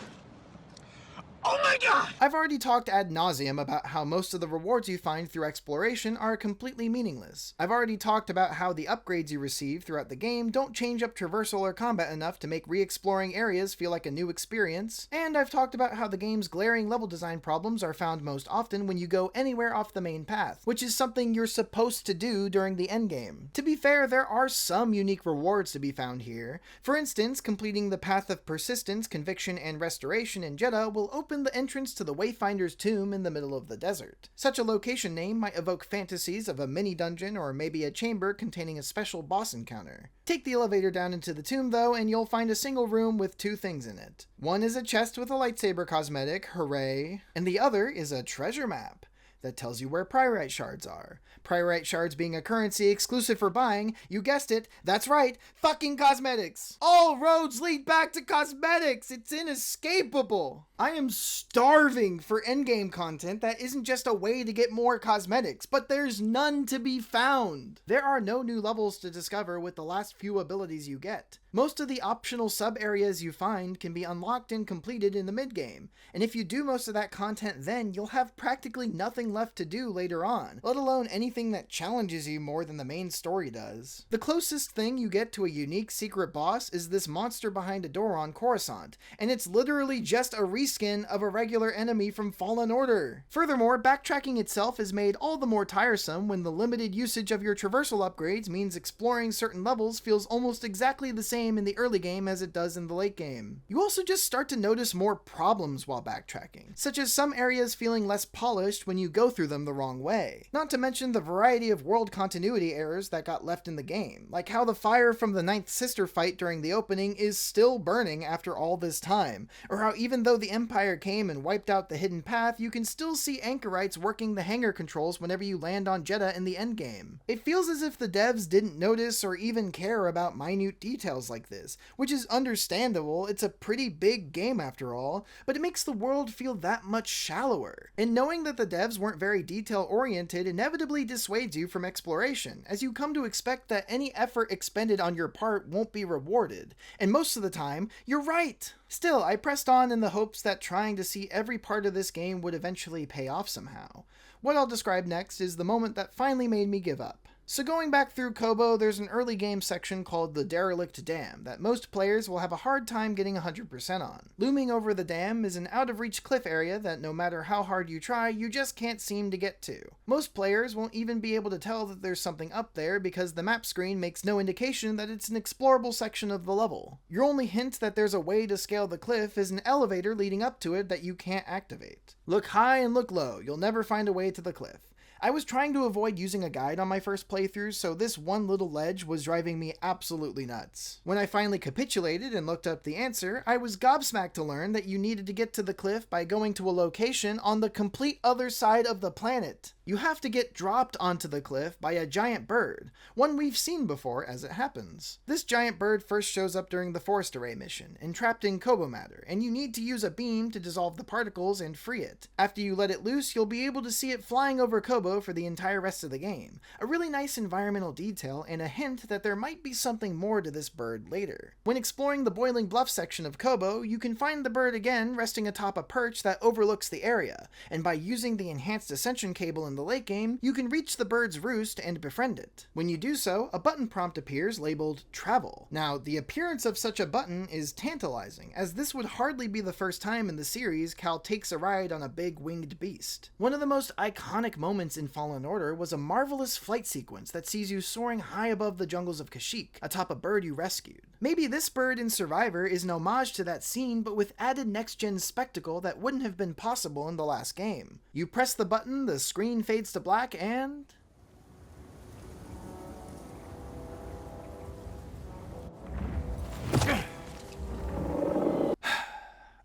Oh my god! I've already talked ad nauseum about how most of the rewards you find through exploration are completely meaningless. I've already talked about how the upgrades you receive throughout the game don't change up traversal or combat enough to make re-exploring areas feel like a new experience, and I've talked about how the game's glaring level design problems are found most often when you go anywhere off the main path, which is something you're supposed to do during the endgame. To be fair, there are some unique rewards to be found here. For instance, completing the Path of Persistence, Conviction, and Restoration in Jeddah will open the entrance to the Wayfinder's tomb in the middle of the desert. Such a location name might evoke fantasies of a mini-dungeon or maybe a chamber containing a special boss encounter. Take the elevator down into the tomb though, and you'll find a single room with two things in it. One is a chest with a lightsaber cosmetic, hooray, and the other is a treasure map that tells you where Priorite shards are. Priorite shards being a currency exclusive for buying, you guessed it, that's right, fucking cosmetics! All roads lead back to cosmetics! It's inescapable! I am starving for endgame content that isn't just a way to get more cosmetics, but there's none to be found! There are no new levels to discover with the last few abilities you get. Most of the optional sub-areas you find can be unlocked and completed in the mid-game, and if you do most of that content then, you'll have practically nothing left to do later on, let alone anything that challenges you more than the main story does. The closest thing you get to a unique secret boss is this monster behind a door on Coruscant, and it's literally just a reskin of a regular enemy from Fallen Order. Furthermore, backtracking itself is made all the more tiresome when the limited usage of your traversal upgrades means exploring certain levels feels almost exactly the same in the early game as it does in the late game. You also just start to notice more problems while backtracking, such as some areas feeling less polished when you go through them the wrong way. Not to mention the variety of world continuity errors that got left in the game, like how the fire from the Ninth Sister fight during the opening is still burning after all this time, or how even though the Empire came and wiped out the hidden path, you can still see anchorites working the hangar controls whenever you land on Jeddah in the endgame. It feels as if the devs didn't notice or even care about minute details like this, which is understandable, it's a pretty big game after all, but it makes the world feel that much shallower. And knowing that the devs weren't very detail-oriented inevitably dissuades you from exploration, as you come to expect that any effort expended on your part won't be rewarded, and most of the time, you're right! Still, I pressed on in the hopes that trying to see every part of this game would eventually pay off somehow. What I'll describe next is the moment that finally made me give up. So going back through Koboh, there's an early game section called the Derelict Dam that most players will have a hard time getting 100% on. Looming over the dam is an out-of-reach cliff area that no matter how hard you try, you just can't seem to get to. Most players won't even be able to tell that there's something up there because the map screen makes no indication that it's an explorable section of the level. Your only hint that there's a way to scale the cliff is an elevator leading up to it that you can't activate. Look high and look low, you'll never find a way to the cliff. I was trying to avoid using a guide on my first playthrough, so this one little ledge was driving me absolutely nuts. When I finally capitulated and looked up the answer, I was gobsmacked to learn that you needed to get to the cliff by going to a location on the complete other side of the planet. You have to get dropped onto the cliff by a giant bird, one we've seen before as it happens. This giant bird first shows up during the Forest Array mission, entrapped in Koboh matter, and you need to use a beam to dissolve the particles and free it. After you let it loose, you'll be able to see it flying over Koboh for the entire rest of the game. A really nice environmental detail and a hint that there might be something more to this bird later. When exploring the Boiling Bluff section of Koboh, you can find the bird again resting atop a perch that overlooks the area, and by using the enhanced ascension cable in the late game, you can reach the bird's roost and befriend it. When you do so, a button prompt appears labeled Travel. Now, the appearance of such a button is tantalizing, as this would hardly be the first time in the series Cal takes a ride on a big winged beast. One of the most iconic moments in Fallen Order was a marvelous flight sequence that sees you soaring high above the jungles of Kashyyyk, atop a bird you rescued. Maybe this bird in Survivor is an homage to that scene, but with added next-gen spectacle that wouldn't have been possible in the last game. You press the button, the screen fades to black, and...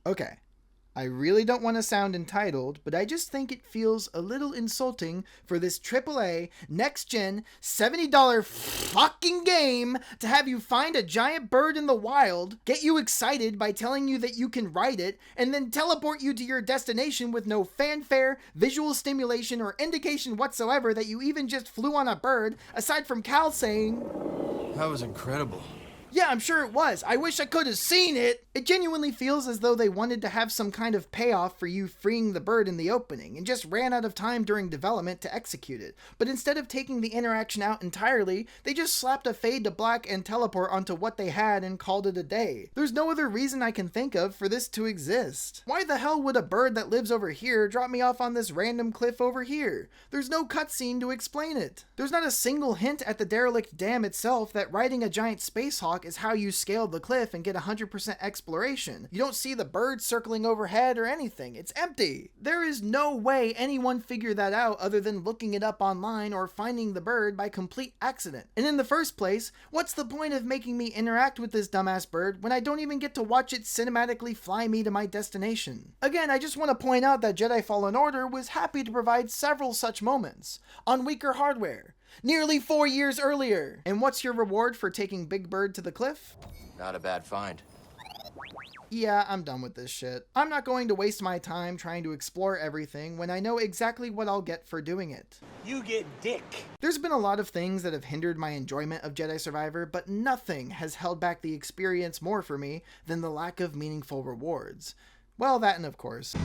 Okay. I really don't want to sound entitled, but I just think it feels a little insulting for this AAA, next-gen, $70 fucking game to have you find a giant bird in the wild, get you excited by telling you that you can ride it, and then teleport you to your destination with no fanfare, visual stimulation, or indication whatsoever that you even just flew on a bird, aside from Cal saying, "That was incredible. Yeah, I'm sure it was. I wish I could have seen it. It genuinely feels as though they wanted to have some kind of payoff for you freeing the bird in the opening and just ran out of time during development to execute it. But instead of taking the interaction out entirely, they just slapped a fade to black and teleport onto what they had and called it a day. There's no other reason I can think of for this to exist. Why the hell would a bird that lives over here drop me off on this random cliff over here? There's no cutscene to explain it. There's not a single hint at the derelict dam itself that riding a giant space hawk is how you scale the cliff and get 100% exploration. You don't see the bird circling overhead or anything. It's empty. There is no way anyone figured that out other than looking it up online or finding the bird by complete accident. And in the first place, what's the point of making me interact with this dumbass bird when I don't even get to watch it cinematically fly me to my destination? Again, I just want to point out that Jedi Fallen Order was happy to provide several such moments on weaker hardware, nearly 4 years earlier. And what's your reward for taking Big Bird to the cliff? Not a bad find. Yeah, I'm done with this shit. I'm not going to waste my time trying to explore everything when I know exactly what I'll get for doing it. You get dick. There's been a lot of things that have hindered my enjoyment of Jedi Survivor, but nothing has held back the experience more for me than the lack of meaningful rewards. Well, that and of course...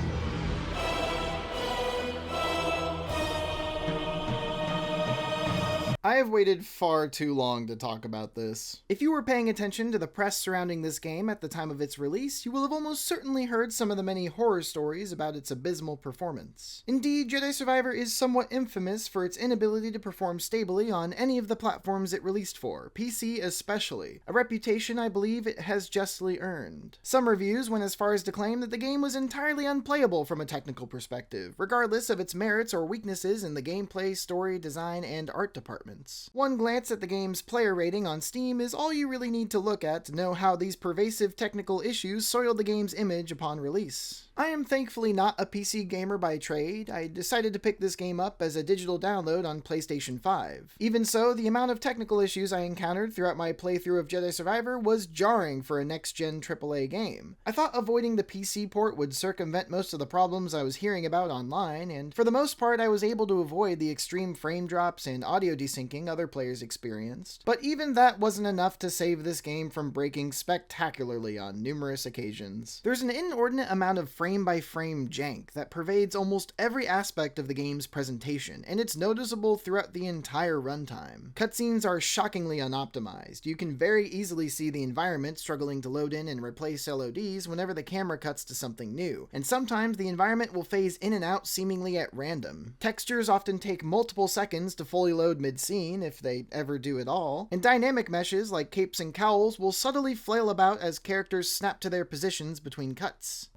I have waited far too long to talk about this. If you were paying attention to the press surrounding this game at the time of its release, you will have almost certainly heard some of the many horror stories about its abysmal performance. Indeed, Jedi Survivor is somewhat infamous for its inability to perform stably on any of the platforms it released for, PC especially, a reputation I believe it has justly earned. Some reviews went as far as to claim that the game was entirely unplayable from a technical perspective, regardless of its merits or weaknesses in the gameplay, story, design, and art department. One glance at the game's player rating on Steam is all you really need to look at to know how these pervasive technical issues soiled the game's image upon release. I am thankfully not a PC gamer by trade. I decided to pick this game up as a digital download on PlayStation 5. Even so, the amount of technical issues I encountered throughout my playthrough of Jedi Survivor was jarring for a next-gen AAA game. I thought avoiding the PC port would circumvent most of the problems I was hearing about online, and for the most part I was able to avoid the extreme frame drops and audio desyncing other players experienced. But even that wasn't enough to save this game from breaking spectacularly on numerous occasions. There's an inordinate amount of frame-by-frame jank that pervades almost every aspect of the game's presentation, and it's noticeable throughout the entire runtime. Cutscenes are shockingly unoptimized. You can very easily see the environment struggling to load in and replace LODs whenever the camera cuts to something new, and sometimes the environment will phase in and out seemingly at random. Textures often take multiple seconds to fully load mid-scene, if they ever do at all, and dynamic meshes like capes and cowls will subtly flail about as characters snap to their positions between cuts.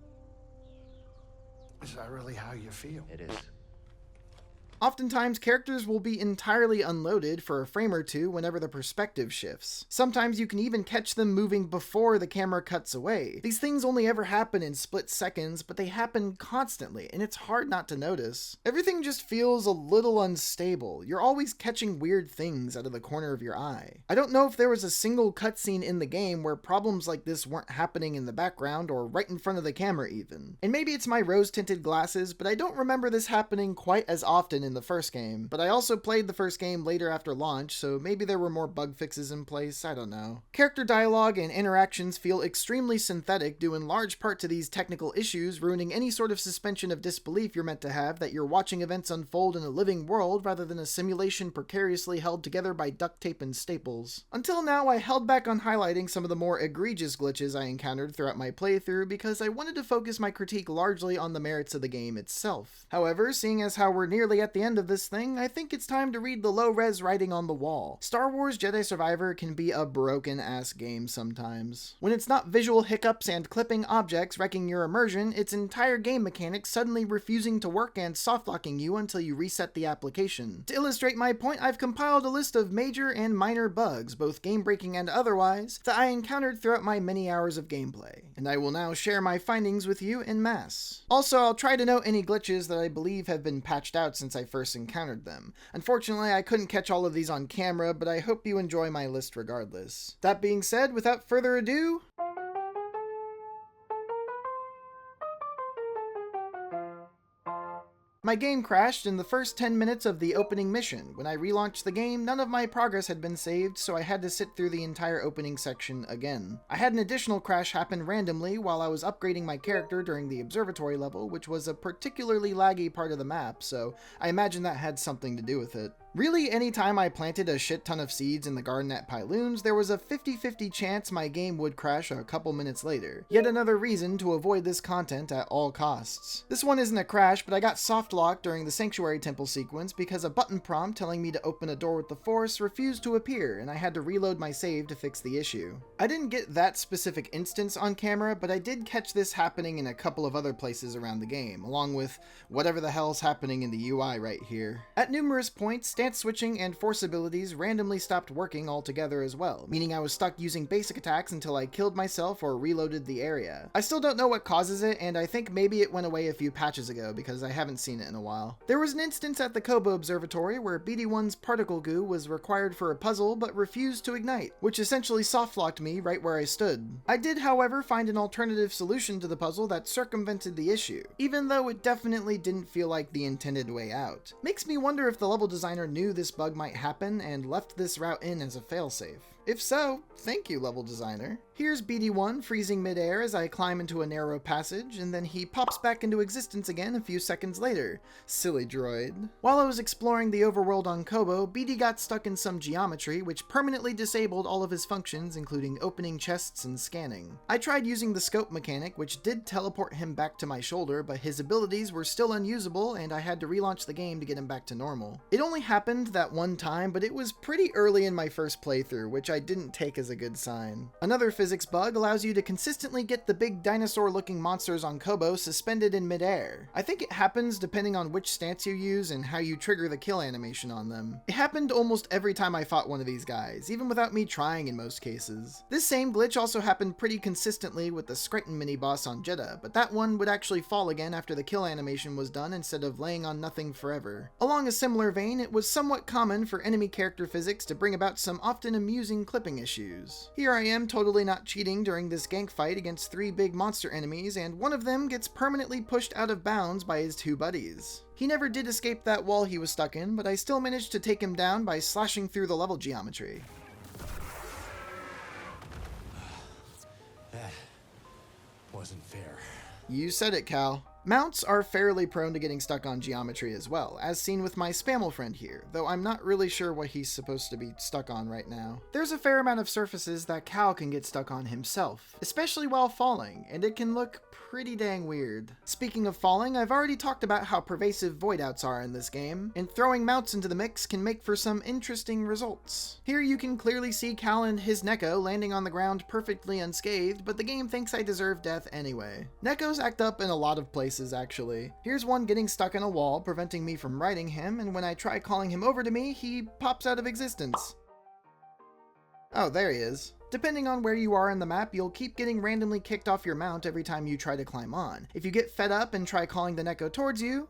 Is that really how you feel? It is. Oftentimes, characters will be entirely unloaded for a frame or two whenever the perspective shifts. Sometimes you can even catch them moving before the camera cuts away. These things only ever happen in split seconds, but they happen constantly, and it's hard not to notice. Everything just feels a little unstable. You're always catching weird things out of the corner of your eye. I don't know if there was a single cutscene in the game where problems like this weren't happening in the background or right in front of the camera even. And maybe it's my rose-tinted glasses, but I don't remember this happening quite as often in the first game, but I also played the first game later after launch, so maybe there were more bug fixes in place, I don't know. Character dialogue and interactions feel extremely synthetic due in large part to these technical issues ruining any sort of suspension of disbelief you're meant to have that you're watching events unfold in a living world rather than a simulation precariously held together by duct tape and staples. Until now, I held back on highlighting some of the more egregious glitches I encountered throughout my playthrough because I wanted to focus my critique largely on the merits of the game itself. However, seeing as how we're nearly at the end of this thing, I think it's time to read the low-res writing on the wall. Star Wars Jedi Survivor can be a broken-ass game sometimes. When it's not visual hiccups and clipping objects wrecking your immersion, it's entire game mechanics suddenly refusing to work and soft-locking you until you reset the application. To illustrate my point, I've compiled a list of major and minor bugs, both game-breaking and otherwise, that I encountered throughout my many hours of gameplay, and I will now share my findings with you en masse. Also, I'll try to note any glitches that I believe have been patched out since I first encountered them. Unfortunately, I couldn't catch all of these on camera, but I hope you enjoy my list regardless. That being said, without further ado, My game crashed in the first 10 minutes of the opening mission. When I relaunched the game, none of my progress had been saved, so I had to sit through the entire opening section again. I had an additional crash happen randomly while I was upgrading my character during the observatory level, which was a particularly laggy part of the map, so I imagine that had something to do with it. Really, anytime I planted a shit ton of seeds in the garden at Pyloon's, there was a 50-50 chance my game would crash a couple minutes later. Yet another reason to avoid this content at all costs. This one isn't a crash, but I got soft locked during the Sanctuary Temple sequence because a button prompt telling me to open a door with the Force refused to appear, and I had to reload my save to fix the issue. I didn't get that specific instance on camera, but I did catch this happening in a couple of other places around the game, along with whatever the hell's happening in the UI right here. At numerous points, stance switching and force abilities randomly stopped working altogether as well, meaning I was stuck using basic attacks until I killed myself or reloaded the area. I still don't know what causes it, and I think maybe it went away a few patches ago because I haven't seen it in a while. There was an instance at the Kobo Observatory where BD1's particle goo was required for a puzzle but refused to ignite, which essentially softlocked me right where I stood. I did, however, find an alternative solution to the puzzle that circumvented the issue, even though it definitely didn't feel like the intended way out. Makes me wonder if the level designer knew this bug might happen and left this route in as a failsafe. If so, thank you, level designer. Here's BD1 freezing midair as I climb into a narrow passage, and then he pops back into existence again a few seconds later. Silly droid. While I was exploring the overworld on Kobo, BD got stuck in some geometry, which permanently disabled all of his functions, including opening chests and scanning. I tried using the scope mechanic, which did teleport him back to my shoulder, but his abilities were still unusable, and I had to relaunch the game to get him back to normal. It only happened that one time, but it was pretty early in my first playthrough, which I didn't take as a good sign. Another physics bug allows you to consistently get the big dinosaur-looking monsters on Kobo suspended in midair. I think it happens depending on which stance you use and how you trigger the kill animation on them. It happened almost every time I fought one of these guys, even without me trying in most cases. This same glitch also happened pretty consistently with the Scryton mini-boss on Jedha, but that one would actually fall again after the kill animation was done instead of laying on nothing forever. Along a similar vein, it was somewhat common for enemy character physics to bring about some often amusing clipping issues. Here I am totally not cheating during this gank fight against 3 big monster enemies, and one of them gets permanently pushed out of bounds by his 2 buddies. He never did escape that wall he was stuck in, but I still managed to take him down by slashing through the level geometry. That wasn't fair. You said it, Cal. Mounts are fairly prone to getting stuck on geometry as well, as seen with my Spammel friend here, though I'm not really sure what he's supposed to be stuck on right now. There's a fair amount of surfaces that Cal can get stuck on himself, especially while falling, and it can look pretty dang weird. Speaking of falling, I've already talked about how pervasive void outs are in this game, and throwing mounts into the mix can make for some interesting results. Here you can clearly see Cal and his Neko landing on the ground perfectly unscathed, but the game thinks I deserve death anyway. Nekos act up in a lot of places, actually. Here's one getting stuck in a wall, preventing me from riding him, and when I try calling him over to me, he pops out of existence. Oh, there he is. Depending on where you are in the map, you'll keep getting randomly kicked off your mount every time you try to climb on. If you get fed up and try calling the Neko towards you,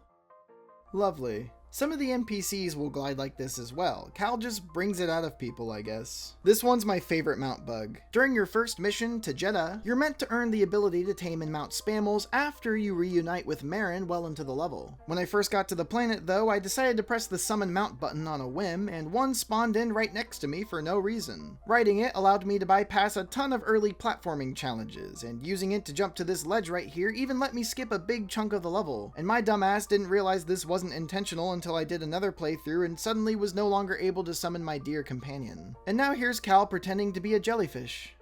lovely. Some of the NPCs will glide like this as well. Cal just brings it out of people, I guess. This one's my favorite mount bug. During your first mission to Jedha, you're meant to earn the ability to tame and mount Spammels after you reunite with Marin well into the level. When I first got to the planet though, I decided to press the summon mount button on a whim, and one spawned in right next to me for no reason. Riding it allowed me to bypass a ton of early platforming challenges, and using it to jump to this ledge right here even let me skip a big chunk of the level, and my dumbass didn't realize this wasn't intentional until I did another playthrough and suddenly was no longer able to summon my dear companion. And now here's Cal pretending to be a jellyfish.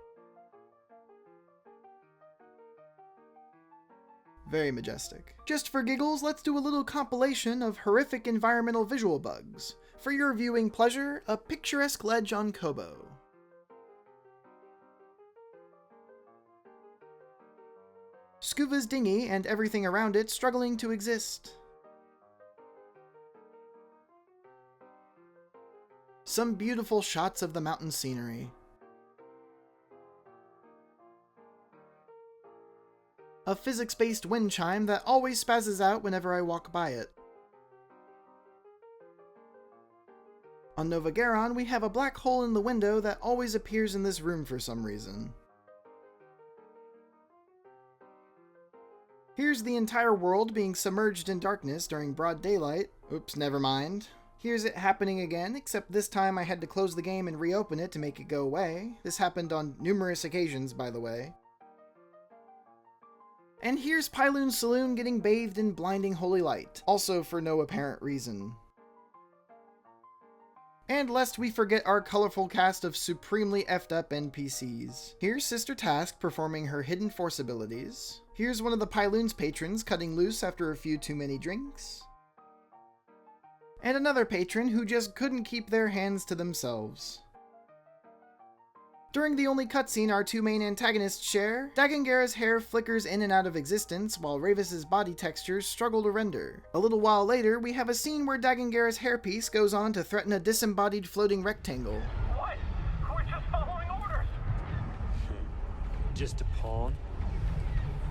Very majestic. Just for giggles, let's do a little compilation of horrific environmental visual bugs. For your viewing pleasure, a picturesque ledge on Kobo. Scuva's dinghy and everything around it struggling to exist. Some beautiful shots of the mountain scenery. A physics-based wind chime that always spazzes out whenever I walk by it. On Nova Garon, we have a black hole in the window that always appears in this room for some reason. Here's the entire world being submerged in darkness during broad daylight. Oops, never mind. Here's it happening again, except this time I had to close the game and reopen it to make it go away. This happened on numerous occasions, by the way. And here's Pyloon's saloon getting bathed in blinding holy light, also for no apparent reason. And lest we forget our colorful cast of supremely effed up NPCs. Here's Sister Task performing her hidden force abilities. Here's one of the Pyloon's patrons cutting loose after a few too many drinks. And another patron who just couldn't keep their hands to themselves. During the only cutscene our two main antagonists share, Dagan Gera's hair flickers in and out of existence while Ravis's body textures struggle to render. A little while later, we have a scene where Dagan Gera's hairpiece goes on to threaten a disembodied floating rectangle. What? We're just following orders. Just a pawn?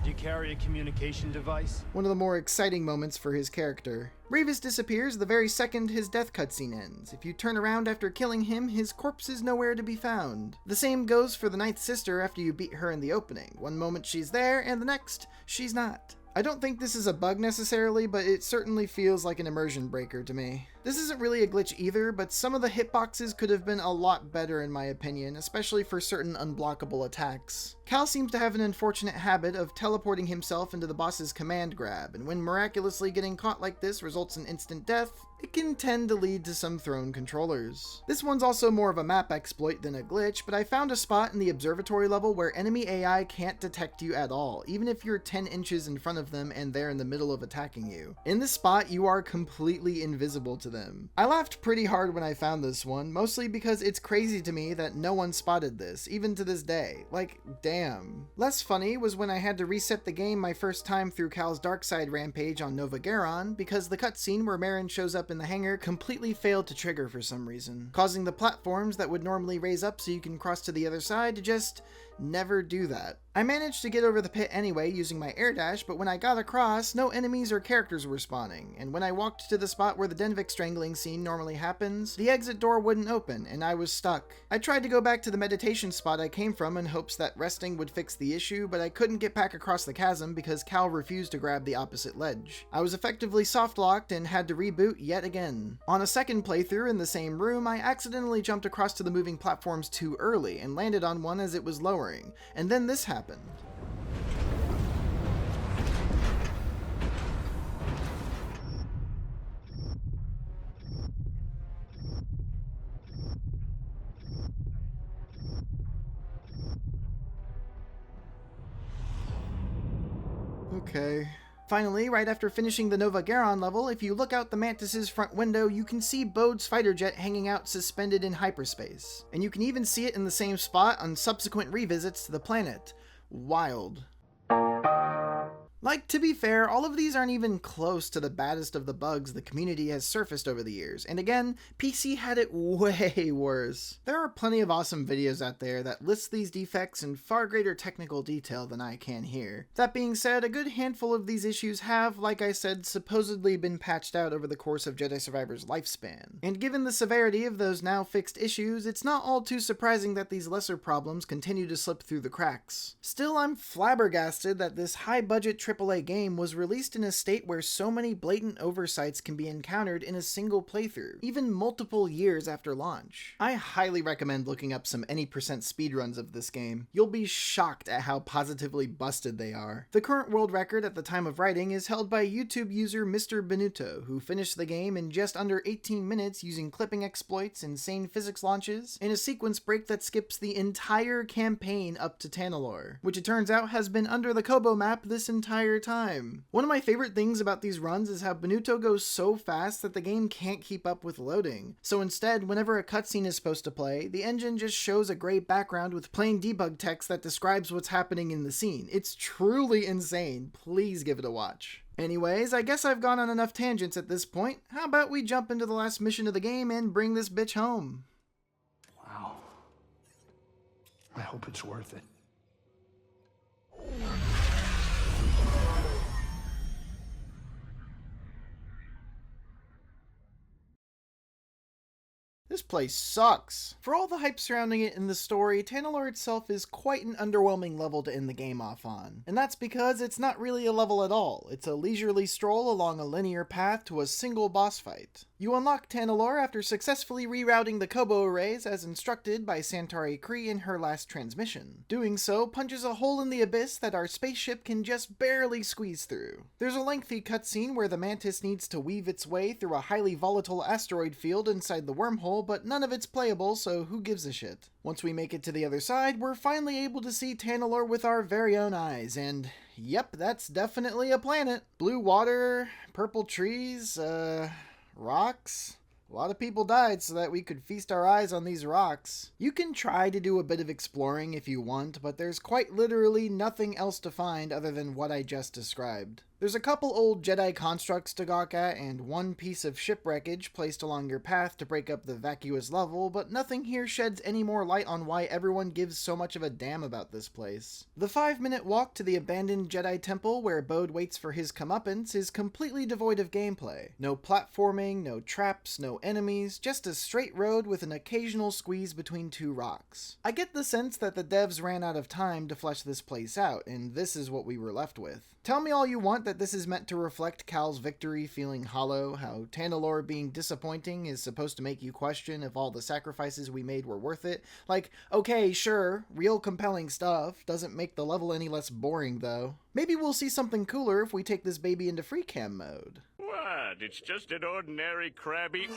Do you carry a communication device? One of the more exciting moments for his character. Ravis disappears the very second his death cutscene ends. If you turn around after killing him, his corpse is nowhere to be found. The same goes for the Ninth Sister after you beat her in the opening. One moment she's there, and the next, she's not. I don't think this is a bug necessarily, but it certainly feels like an immersion breaker to me. This isn't really a glitch either, but some of the hitboxes could have been a lot better in my opinion, especially for certain unblockable attacks. Cal seems to have an unfortunate habit of teleporting himself into the boss's command grab, and when miraculously getting caught like this results in instant death, it can tend to lead to some thrown controllers. This one's also more of a map exploit than a glitch, but I found a spot in the observatory level where enemy AI can't detect you at all, even if you're 10 inches in front of them and they're in the middle of attacking you. In this spot, you are completely invisible to them. I laughed pretty hard when I found this one, mostly because it's crazy to me that no one spotted this, even to this day. Like, damn. Less funny was when I had to reset the game my first time through Cal's Darkside rampage on Nova Garon, because the cutscene where Marin shows up in the hangar completely failed to trigger for some reason, causing the platforms that would normally raise up so you can cross to the other side to just never do that. I managed to get over the pit anyway using my air dash, but when I got across, no enemies or characters were spawning, and when I walked to the spot where the Denvik strangling scene normally happens, the exit door wouldn't open, and I was stuck. I tried to go back to the meditation spot I came from in hopes that resting would fix the issue, but I couldn't get back across the chasm because Cal refused to grab the opposite ledge. I was effectively soft-locked and had to reboot yet again. On a second playthrough in the same room, I accidentally jumped across to the moving platforms too early and landed on one as it was lowering, and then this happened. Okay. Finally, right after finishing the Nova Garon level, if you look out the Mantis's front window, you can see Bode's fighter jet hanging out suspended in hyperspace. And you can even see it in the same spot on subsequent revisits to the planet. Wild. Like, to be fair, all of these aren't even close to the baddest of the bugs the community has surfaced over the years, and again, PC had it way worse. There are plenty of awesome videos out there that list these defects in far greater technical detail than I can here. That being said, a good handful of these issues have, like I said, supposedly been patched out over the course of Jedi Survivor's lifespan. And given the severity of those now fixed issues, it's not all too surprising that these lesser problems continue to slip through the cracks. Still, I'm flabbergasted that this high-budget AAA game was released in a state where so many blatant oversights can be encountered in a single playthrough, even multiple years after launch. I highly recommend looking up some any % speedruns of this game. You'll be shocked at how positively busted they are. The current world record at the time of writing is held by YouTube user Mr. Benuto, who finished the game in just under 18 minutes using clipping exploits, insane physics launches, and a sequence break that skips the entire campaign up to Tanalorr, which it turns out has been under the Kobo map this entire time. One of my favorite things about these runs is how Benuto goes so fast that the game can't keep up with loading. So instead, whenever a cutscene is supposed to play, the engine just shows a gray background with plain debug text that describes what's happening in the scene. It's truly insane. Please give it a watch. Anyways, I guess I've gone on enough tangents at this point. How about we jump into the last mission of the game and bring this bitch home? Wow. I hope it's worth it. This place sucks. For all the hype surrounding it in the story, Tanalorr itself is quite an underwhelming level to end the game off on. And that's because it's not really a level at all. It's a leisurely stroll along a linear path to a single boss fight. You unlock Tanalorr after successfully rerouting the Kobo arrays as instructed by Santari Khri in her last transmission. Doing so punches a hole in the abyss that our spaceship can just barely squeeze through. There's a lengthy cutscene where the Mantis needs to weave its way through a highly volatile asteroid field inside the wormhole, but none of it's playable, so who gives a shit? Once we make it to the other side, we're finally able to see Tanalorr with our very own eyes, and yep, that's definitely a planet. Blue water, purple trees, rocks. A lot of people died so that we could feast our eyes on these rocks. You can try to do a bit of exploring if you want, but there's quite literally nothing else to find other than what I just described. There's a couple old Jedi constructs to gawk at and one piece of shipwreckage placed along your path to break up the vacuous level, but nothing here sheds any more light on why everyone gives so much of a damn about this place. The 5-minute walk to the abandoned Jedi temple where Bode waits for his comeuppance is completely devoid of gameplay. No platforming, no traps, no enemies, just a straight road with an occasional squeeze between two rocks. I get the sense that the devs ran out of time to flesh this place out, and this is what we were left with. Tell me all you want that this is meant to reflect Cal's victory feeling hollow, how Tanalorr being disappointing is supposed to make you question if all the sacrifices we made were worth it. Like, okay, sure, real compelling stuff, doesn't make the level any less boring though. Maybe we'll see something cooler if we take this baby into free cam mode. What? It's just an ordinary crabby...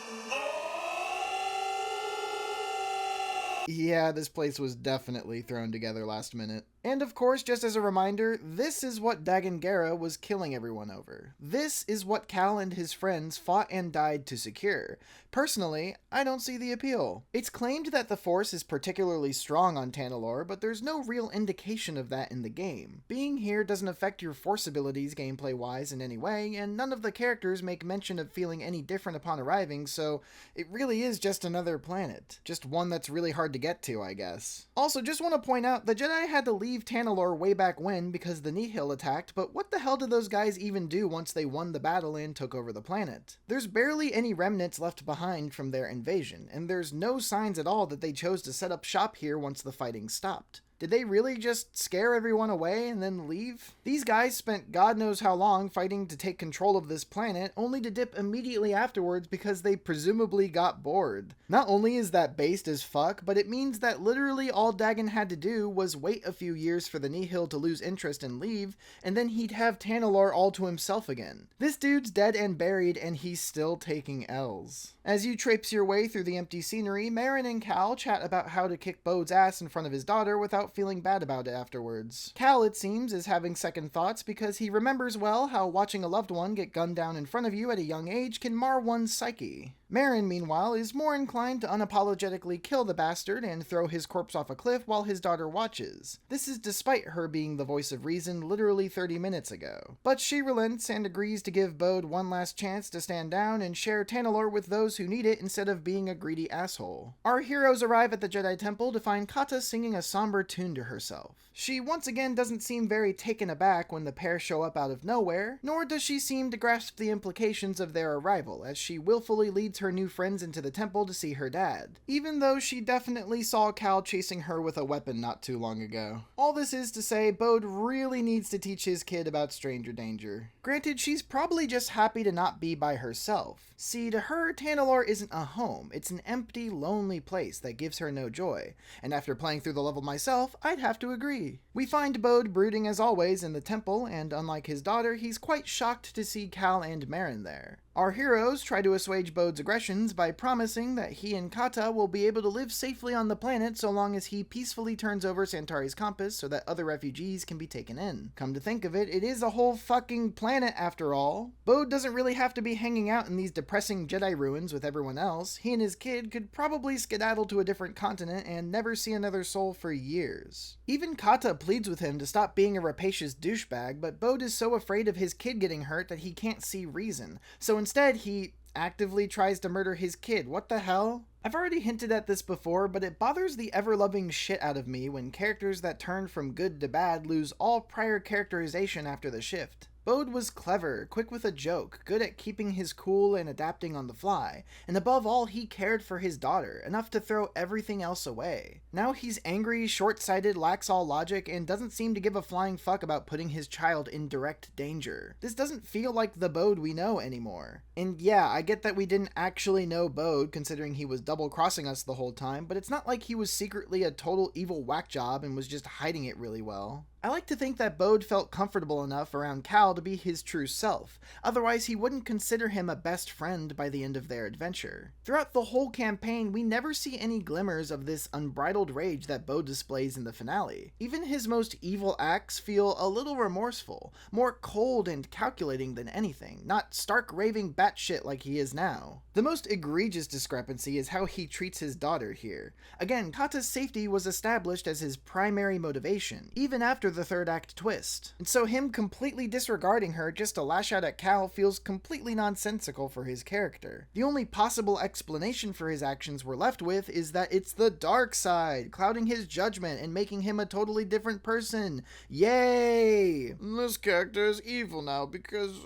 Yeah, this place was definitely thrown together last minute. And of course, just as a reminder, this is what Dagan Gera was killing everyone over. This is what Cal and his friends fought and died to secure. Personally, I don't see the appeal. It's claimed that the Force is particularly strong on Tanalorr, but there's no real indication of that in the game. Being here doesn't affect your Force abilities gameplay-wise in any way, and none of the characters make mention of feeling any different upon arriving, so it really is just another planet. Just one that's really hard to get to, I guess. Also, just want to point out, the Jedi had to leave Tanalorr way back when because the Nihil attacked, but what the hell did those guys even do once they won the battle and took over the planet? There's barely any remnants left behind from their invasion, and there's no signs at all that they chose to set up shop here once the fighting stopped. Did they really just scare everyone away and then leave? These guys spent God knows how long fighting to take control of this planet, only to dip immediately afterwards because they presumably got bored. Not only is that based as fuck, but it means that literally all Dagan had to do was wait a few years for the Nihil to lose interest and leave, and then he'd have Tanalorr all to himself again. This dude's dead and buried, and he's still taking L's. As you traipse your way through the empty scenery, Merrin and Cal chat about how to kick Bode's ass in front of his daughter without feeling bad about it afterwards. Cal, it seems, is having second thoughts because he remembers well how watching a loved one get gunned down in front of you at a young age can mar one's psyche. Merrin, meanwhile, is more inclined to unapologetically kill the bastard and throw his corpse off a cliff while his daughter watches. This is despite her being the voice of reason literally 30 minutes ago. But she relents and agrees to give Bode one last chance to stand down and share Tanalorr with those who need it instead of being a greedy asshole. Our heroes arrive at the Jedi Temple to find Kata singing a somber tune to herself. She once again doesn't seem very taken aback when the pair show up out of nowhere, nor does she seem to grasp the implications of their arrival, as she willfully leads her new friends into the temple to see her dad, even though she definitely saw Cal chasing her with a weapon not too long ago. All this is to say, Bode really needs to teach his kid about stranger danger. Granted, she's probably just happy to not be by herself. See, to her, Tanalorr isn't a home, it's an empty, lonely place that gives her no joy, and after playing through the level myself, I'd have to agree. We find Bode brooding as always in the temple, and unlike his daughter, he's quite shocked to see Cal and Merrin there. Our heroes try to assuage Bode's aggressions by promising that he and Kata will be able to live safely on the planet so long as he peacefully turns over Santari's compass so that other refugees can be taken in. Come to think of it, it is a whole fucking planet after all. Bode doesn't really have to be hanging out in these depressing Jedi ruins with everyone else. He and his kid could probably skedaddle to a different continent and never see another soul for years. Even Kata pleads with him to stop being a rapacious douchebag, but Bode is so afraid of his kid getting hurt that he can't see reason. So instead, he actively tries to murder his kid. What the hell? I've already hinted at this before, but it bothers the ever-loving shit out of me when characters that turn from good to bad lose all prior characterization after the shift. Bode was clever, quick with a joke, good at keeping his cool and adapting on the fly, and above all he cared for his daughter, enough to throw everything else away. Now he's angry, short-sighted, lacks all logic, and doesn't seem to give a flying fuck about putting his child in direct danger. This doesn't feel like the Bode we know anymore. And yeah, I get that we didn't actually know Bode, considering he was double-crossing us the whole time, but it's not like he was secretly a total evil whack job and was just hiding it really well. I like to think that Bode felt comfortable enough around Cal to be his true self, otherwise he wouldn't consider him a best friend by the end of their adventure. Throughout the whole campaign, we never see any glimmers of this unbridled rage that Bode displays in the finale. Even his most evil acts feel a little remorseful, more cold and calculating than anything, not stark raving batshit like he is now. The most egregious discrepancy is how he treats his daughter here. Again, Kata's safety was established as his primary motivation, even after the third act twist. And so him completely disregarding her just to lash out at Cal feels completely nonsensical for his character. The only possible explanation for his actions we're left with is that it's the dark side, clouding his judgment and making him a totally different person. Yay! This character is evil now because,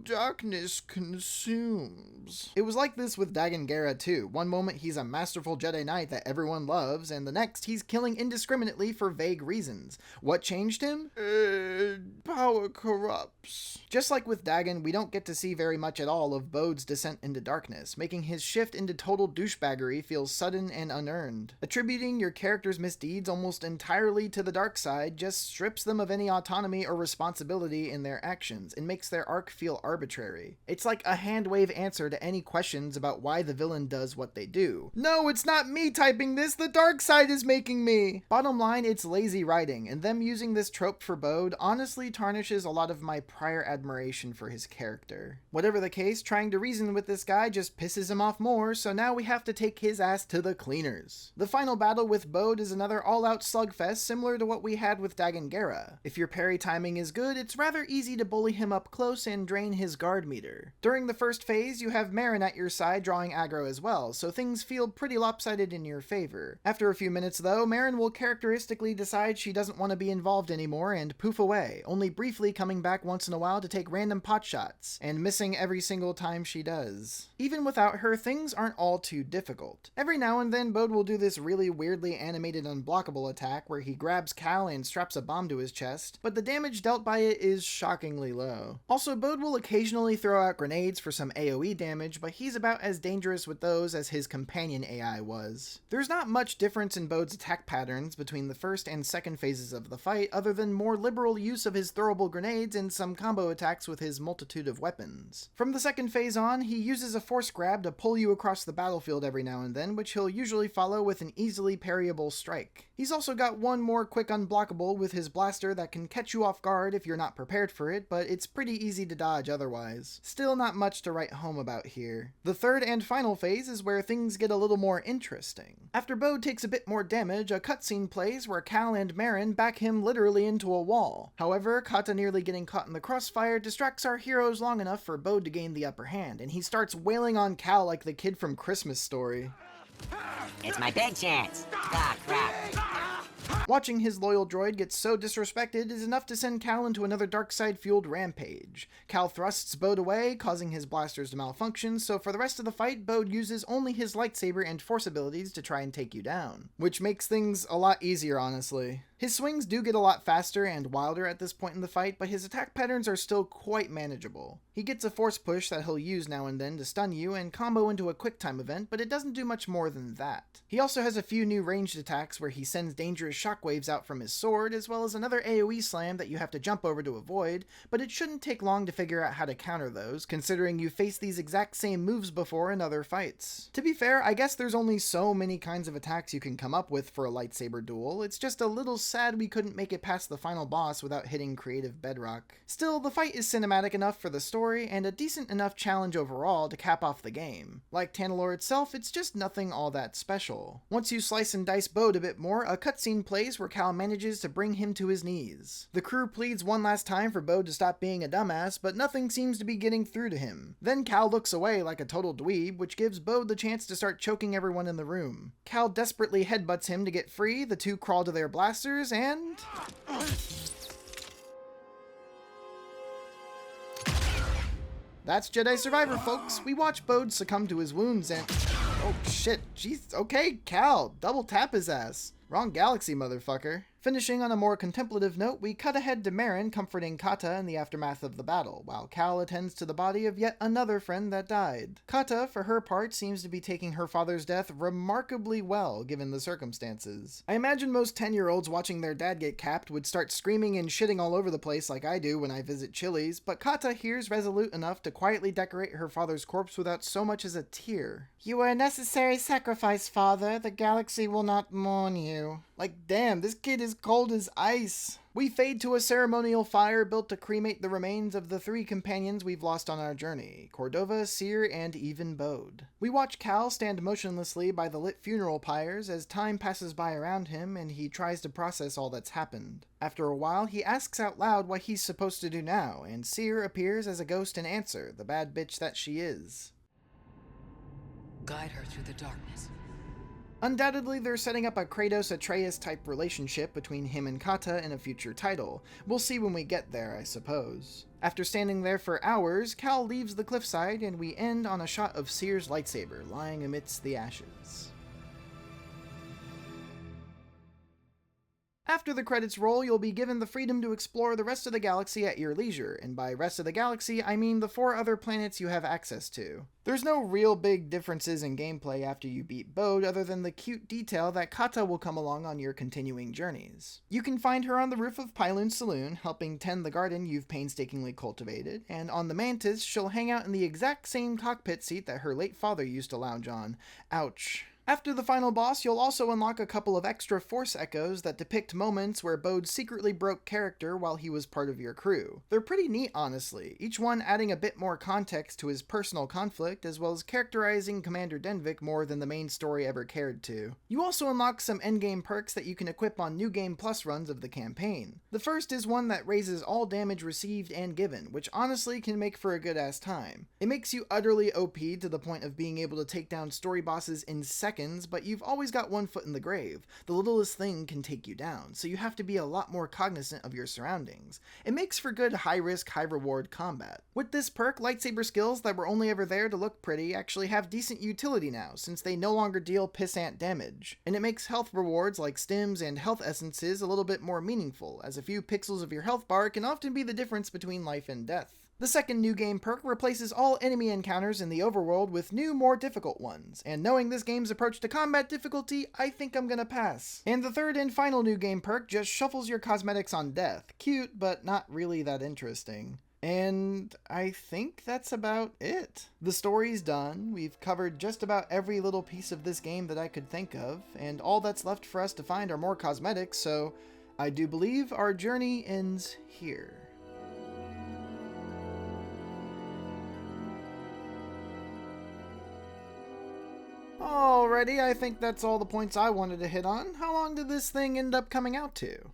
darkness consumes. It was like this with Dagan Gera too. One moment he's a masterful Jedi Knight that everyone loves, and the next he's killing indiscriminately for vague reasons. What changed him? Power corrupts. Just like with Dagan, we don't get to see very much at all of Bode's descent into darkness, making his shift into total douchebaggery feel sudden and unearned. Attributing your character's misdeeds almost entirely to the dark side just strips them of any autonomy or responsibility in their actions and makes their arc feel arbitrary. It's like a hand-wave answer to any questions about why the villain does what they do. No, it's not me typing this, the dark side is making me! Bottom line, it's lazy writing, and them using this trope for Bode honestly tarnishes a lot of my prior admiration for his character. Whatever the case, trying to reason with this guy just pisses him off more, so now we have to take his ass to the cleaners. The final battle with Bode is another all-out slugfest similar to what we had with Dagan Gera. If your parry timing is good, it's rather easy to bully him up close and drain his guard meter. During the first phase, you have Merrin at your side drawing aggro as well, so things feel pretty lopsided in your favor. After a few minutes though, Merrin will characteristically decide she doesn't want to be involved anymore and poof away, only briefly coming back once in a while to take random pot shots, and missing every single time she does. Even without her, things aren't all too difficult. Every now and then, Bode will do this really weirdly animated unblockable attack where he grabs Cal and straps a bomb to his chest, but the damage dealt by it is shockingly low. Also, Bode will occasionally throw out grenades for some AoE damage, but he's about as dangerous with those as his companion AI was. There's not much difference in Bode's attack patterns between the first and second phases of the fight, other than more liberal use of his throwable grenades and some combo attacks with his multitude of weapons. From the second phase on, he uses a force grab to pull you across the battlefield every now and then, which he'll usually follow with an easily parryable strike. He's also got one more quick unblockable with his blaster that can catch you off guard if you're not prepared for it, but it's pretty easy to dodge otherwise. Still not much to write home about here. The third and final phase is where things get a little more interesting. After Bode takes a bit more damage, a cutscene plays where Cal and Merrin back him literally into a wall. However, Kata nearly getting caught in the crossfire distracts our heroes long enough for Bode to gain the upper hand, and he starts wailing on Cal like the kid from Christmas Story. It's my big chance. Ah, crap. Watching his loyal droid get so disrespected is enough to send Cal into another dark side-fueled rampage. Cal thrusts Bode away, causing his blasters to malfunction, so for the rest of the fight, Bode uses only his lightsaber and force abilities to try and take you down. Which makes things a lot easier, honestly. His swings do get a lot faster and wilder at this point in the fight, but his attack patterns are still quite manageable. He gets a force push that he'll use now and then to stun you and combo into a quick time event, but it doesn't do much more than that. He also has a few new ranged attacks where he sends dangerous shockwaves out from his sword, as well as another AoE slam that you have to jump over to avoid, but it shouldn't take long to figure out how to counter those, considering you faced these exact same moves before in other fights. To be fair, I guess there's only so many kinds of attacks you can come up with for a lightsaber duel. It's just a little sad we couldn't make it past the final boss without hitting creative bedrock. Still, the fight is cinematic enough for the story, and a decent enough challenge overall to cap off the game. Like Tanalorr itself, it's just nothing all that special. Once you slice and dice Bode a bit more, a cutscene plays where Cal manages to bring him to his knees. The crew pleads one last time for Bode to stop being a dumbass, but nothing seems to be getting through to him. Then Cal looks away like a total dweeb, which gives Bode the chance to start choking everyone in the room. Cal desperately headbutts him to get free, the two crawl to their blasters, and That's Jedi Survivor, folks. We watch Bode succumb to his wounds and... Oh shit, jeez, okay, Cal, double tap his ass. Wrong galaxy, motherfucker. Finishing on a more contemplative note, we cut ahead to Marin comforting Kata in the aftermath of the battle, while Cal attends to the body of yet another friend that died. Kata, for her part, seems to be taking her father's death remarkably well, given the circumstances. I imagine most 10-year-olds watching their dad get capped would start screaming and shitting all over the place like I do when I visit Chili's, but Kata here's resolute enough to quietly decorate her father's corpse without so much as a tear. "You are a necessary sacrifice, father. The galaxy will not mourn you." Like, damn, this kid is cold as ice. We fade to a ceremonial fire built to cremate the remains of the 3 companions we've lost on our journey, Cordova, Seer, and even Bode. We watch Cal stand motionlessly by the lit funeral pyres as time passes by around him and he tries to process all that's happened. After a while, he asks out loud what he's supposed to do now, and Seer appears as a ghost in answer, the bad bitch that she is. Guide her through the darkness. Undoubtedly, they're setting up a Kratos-Atreus type relationship between him and Kata in a future title. We'll see when we get there, I suppose. After standing there for hours, Cal leaves the cliffside and we end on a shot of Seer's lightsaber lying amidst the ashes. After the credits roll, you'll be given the freedom to explore the rest of the galaxy at your leisure, and by rest of the galaxy, I mean the 4 other planets you have access to. There's no real big differences in gameplay after you beat Bode other than the cute detail that Kata will come along on your continuing journeys. You can find her on the roof of Pyloon's saloon, helping tend the garden you've painstakingly cultivated, and on the Mantis, she'll hang out in the exact same cockpit seat that her late father used to lounge on. Ouch. After the final boss, you'll also unlock a couple of extra Force Echoes that depict moments where Bode secretly broke character while he was part of your crew. They're pretty neat, honestly, each one adding a bit more context to his personal conflict, as well as characterizing Commander Denvik more than the main story ever cared to. You also unlock some endgame perks that you can equip on New Game Plus runs of the campaign. The first is one that raises all damage received and given, which honestly can make for a good-ass time. It makes you utterly OP to the point of being able to take down story bosses in seconds, but you've always got one foot in the grave. The littlest thing can take you down, so you have to be a lot more cognizant of your surroundings. It makes for good high-risk, high-reward combat. With this perk, lightsaber skills that were only ever there to look pretty actually have decent utility now, since they no longer deal pissant damage. And it makes health rewards like stims and health essences a little bit more meaningful, as a few pixels of your health bar can often be the difference between life and death. The second new game perk replaces all enemy encounters in the overworld with new, more difficult ones, and knowing this game's approach to combat difficulty, I think I'm gonna pass. And the third and final new game perk just shuffles your cosmetics on death. Cute, but not really that interesting. And I think that's about it. The story's done, we've covered just about every little piece of this game that I could think of, and all that's left for us to find are more cosmetics, so I do believe our journey ends here. Alrighty, I think that's all the points I wanted to hit on. How long did this thing end up coming out to?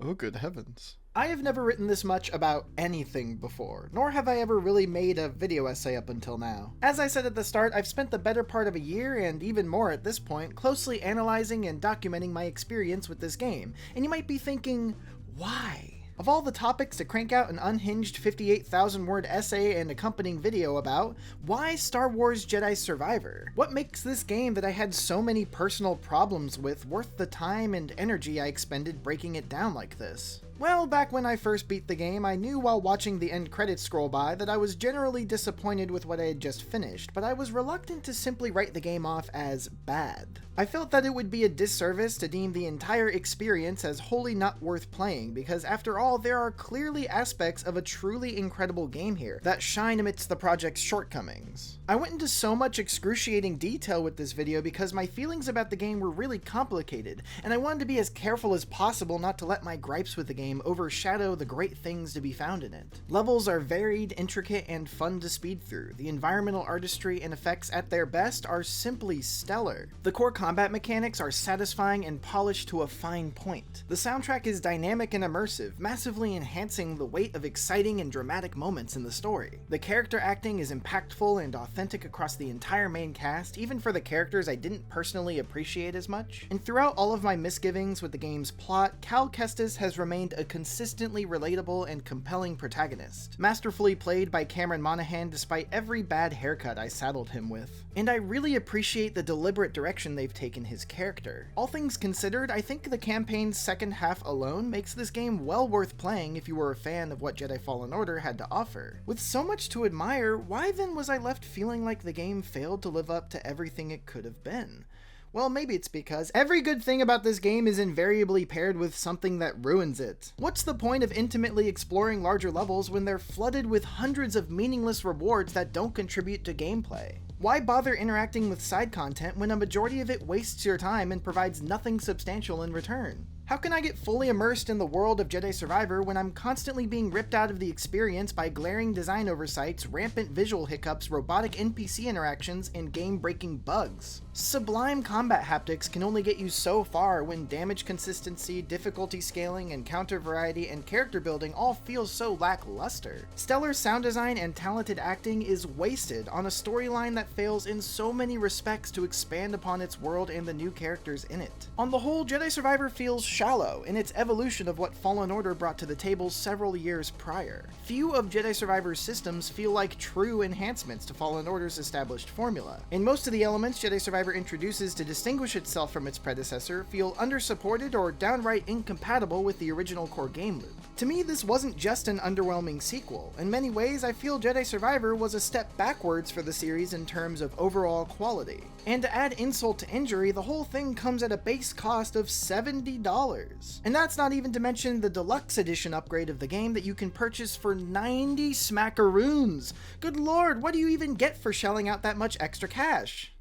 Oh, good heavens. I have never written this much about anything before, nor have I ever really made a video essay up until now. As I said at the start, I've spent the better part of a year, and even more at this point, closely analyzing and documenting my experience with this game, and you might be thinking, why? Of all the topics to crank out an unhinged 58,000-word essay and accompanying video about, why Star Wars Jedi Survivor? What makes this game that I had so many personal problems with worth the time and energy I expended breaking it down like this? Well, back when I first beat the game, I knew while watching the end credits scroll by that I was generally disappointed with what I had just finished, but I was reluctant to simply write the game off as bad. I felt that it would be a disservice to deem the entire experience as wholly not worth playing, because after all, there are clearly aspects of a truly incredible game here that shine amidst the project's shortcomings. I went into so much excruciating detail with this video because my feelings about the game were really complicated, and I wanted to be as careful as possible not to let my gripes with the game overshadow the great things to be found in it. Levels are varied, intricate, and fun to speed through. The environmental artistry and effects at their best are simply stellar. The core combat mechanics are satisfying and polished to a fine point. The soundtrack is dynamic and immersive, massively enhancing the weight of exciting and dramatic moments in the story. The character acting is impactful and authentic across the entire main cast, even for the characters I didn't personally appreciate as much. And throughout all of my misgivings with the game's plot, Cal Kestis has remained a consistently relatable and compelling protagonist, masterfully played by Cameron Monaghan despite every bad haircut I saddled him with. And I really appreciate the deliberate direction they've taken his character. All things considered, I think the campaign's second half alone makes this game well worth playing if you were a fan of what Jedi Fallen Order had to offer. With so much to admire, why then was I left feeling like the game failed to live up to everything it could have been? Well, maybe it's because every good thing about this game is invariably paired with something that ruins it. What's the point of intimately exploring larger levels when they're flooded with hundreds of meaningless rewards that don't contribute to gameplay? Why bother interacting with side content when a majority of it wastes your time and provides nothing substantial in return? How can I get fully immersed in the world of Jedi Survivor when I'm constantly being ripped out of the experience by glaring design oversights, rampant visual hiccups, robotic NPC interactions, and game-breaking bugs? Sublime combat haptics can only get you so far when damage consistency, difficulty scaling, encounter variety, and character building all feel so lackluster. Stellar sound design and talented acting is wasted on a storyline that fails in so many respects to expand upon its world and the new characters in it. On the whole, Jedi Survivor feels shallow in its evolution of what Fallen Order brought to the table several years prior. Few of Jedi Survivor's systems feel like true enhancements to Fallen Order's established formula, and most of the elements Jedi Survivor introduces to distinguish itself from its predecessor feel undersupported or downright incompatible with the original core game loop. To me, this wasn't just an underwhelming sequel. In many ways, I feel Jedi Survivor was a step backwards for the series in terms of overall quality. And to add insult to injury, the whole thing comes at a base cost of $70. And that's not even to mention the deluxe edition upgrade of the game that you can purchase for 90 smackaroons. Good lord, what do you even get for shelling out that much extra cash?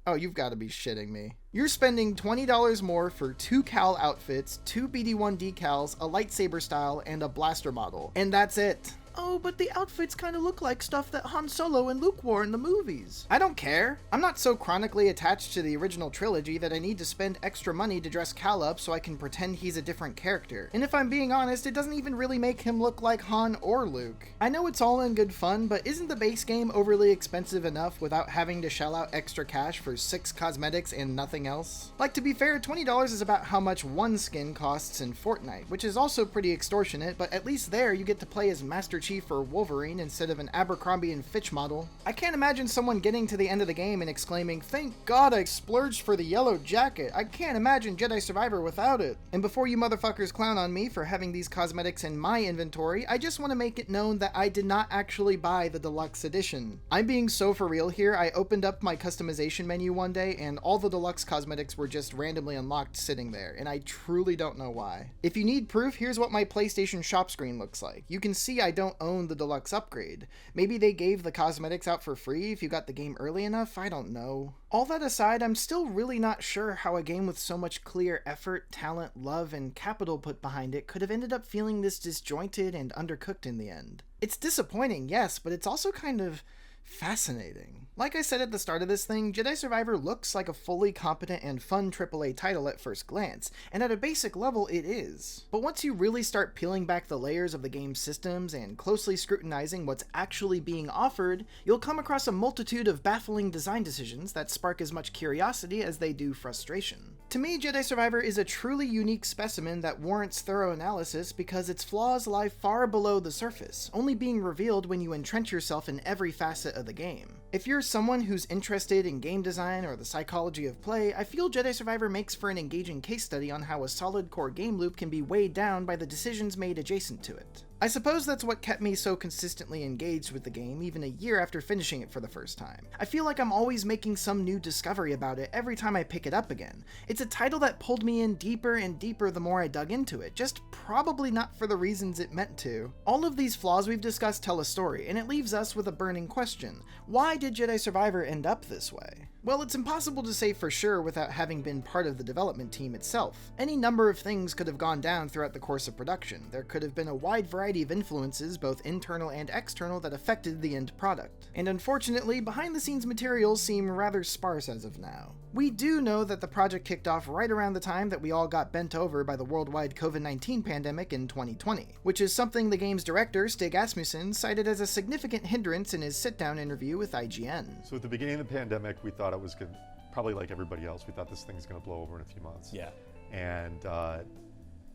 Oh, you've got to be shitting me. You're spending $20 more for 2 Cal outfits, 2 BD-1 decals, a lightsaber style, and a blaster model. And that's it. Oh, but the outfits kind of look like stuff that Han Solo and Luke wore in the movies. I don't care. I'm not so chronically attached to the original trilogy that I need to spend extra money to dress Cal up so I can pretend he's a different character. And if I'm being honest, it doesn't even really make him look like Han or Luke. I know it's all in good fun, but isn't the base game overly expensive enough without having to shell out extra cash for 6 cosmetics and nothing else? Like, to be fair, $20 is about how much one skin costs in Fortnite, which is also pretty extortionate, but at least there you get to play as Master Chief for Wolverine instead of an Abercrombie & Fitch model. I can't imagine someone getting to the end of the game and exclaiming, "Thank God I splurged for the yellow jacket. I can't imagine Jedi Survivor without it." And before you motherfuckers clown on me for having these cosmetics in my inventory, I just want to make it known that I did not actually buy the deluxe edition. I'm being so for real here. I opened up my customization menu one day and all the deluxe cosmetics were just randomly unlocked sitting there, and I truly don't know why. If you need proof, here's what my PlayStation shop screen looks like. You can see I don't own the deluxe upgrade. Maybe they gave the cosmetics out for free if you got the game early enough, I don't know. All that aside, I'm still really not sure how a game with so much clear effort, talent, love, and capital put behind it could have ended up feeling this disjointed and undercooked in the end. It's disappointing, yes, but it's also kind of fascinating. Like I said at the start of this thing, Jedi Survivor looks like a fully competent and fun AAA title at first glance, and at a basic level it is. But once you really start peeling back the layers of the game's systems and closely scrutinizing what's actually being offered, you'll come across a multitude of baffling design decisions that spark as much curiosity as they do frustration. To me, Jedi Survivor is a truly unique specimen that warrants thorough analysis because its flaws lie far below the surface, only being revealed when you entrench yourself in every facet of the game. If you're someone who's interested in game design or the psychology of play, I feel Jedi Survivor makes for an engaging case study on how a solid core game loop can be weighed down by the decisions made adjacent to it. I suppose that's what kept me so consistently engaged with the game even a year after finishing it for the first time. I feel like I'm always making some new discovery about it every time I pick it up again. It's a title that pulled me in deeper and deeper the more I dug into it, just probably not for the reasons it meant to. All of these flaws we've discussed tell a story, and it leaves us with a burning question. Why did Jedi Survivor end up this way? Well, it's impossible to say for sure without having been part of the development team itself. Any number of things could have gone down throughout the course of production. There could have been a wide variety of influences, both internal and external, that affected the end product. And unfortunately, behind-the-scenes materials seem rather sparse as of now. We do know that the project kicked off right around the time that we all got bent over by the worldwide COVID-19 pandemic in 2020, which is something the game's director, Stig Asmussen, cited as a significant hindrance in his sit-down interview with IGN. So at the beginning of the pandemic, we thought it was good, probably like everybody else, we thought this thing's going to blow over in a few months. Yeah. And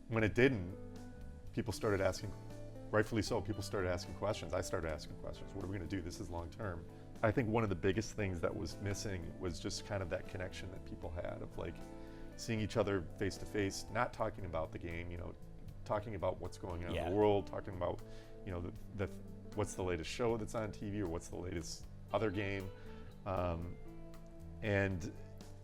when it didn't, people started asking, rightfully so, people started asking questions. I started asking questions. What are we going to do? This is long term. I think one of the biggest things that was missing was just kind of that connection that people had of like seeing each other face to face, not talking about the game, you know, talking about what's going on in the world, talking about, you know, what's the latest show that's on TV or what's the latest other game. And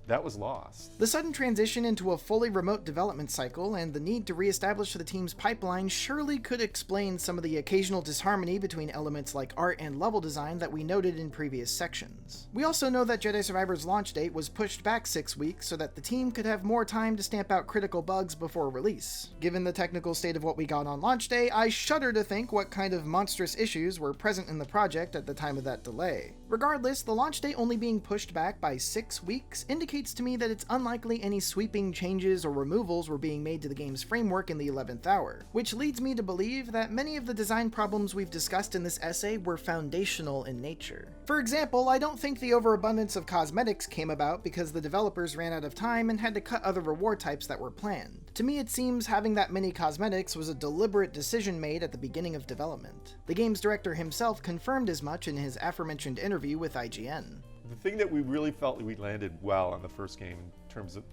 that was lost. The sudden transition into a fully remote development cycle and the need to reestablish the team's pipeline surely could explain some of the occasional disharmony between elements like art and level design that we noted in previous sections. We also know that Jedi Survivor's launch date was pushed back 6 weeks so that the team could have more time to stamp out critical bugs before release. Given the technical state of what we got on launch day, I shudder to think what kind of monstrous issues were present in the project at the time of that delay. Regardless, the launch date only being pushed back by 6 weeks indicates to me that it's unlikely any sweeping changes or removals were being made to the game's framework in the 11th hour, which leads me to believe that many of the design problems we've discussed in this essay were foundational in nature. For example, I don't think the overabundance of cosmetics came about because the developers ran out of time and had to cut other reward types that were planned. To me, it seems having that many cosmetics was a deliberate decision made at the beginning of development. The game's director himself confirmed as much in his aforementioned interview with IGN. The thing that we really felt we landed well on the first game in terms of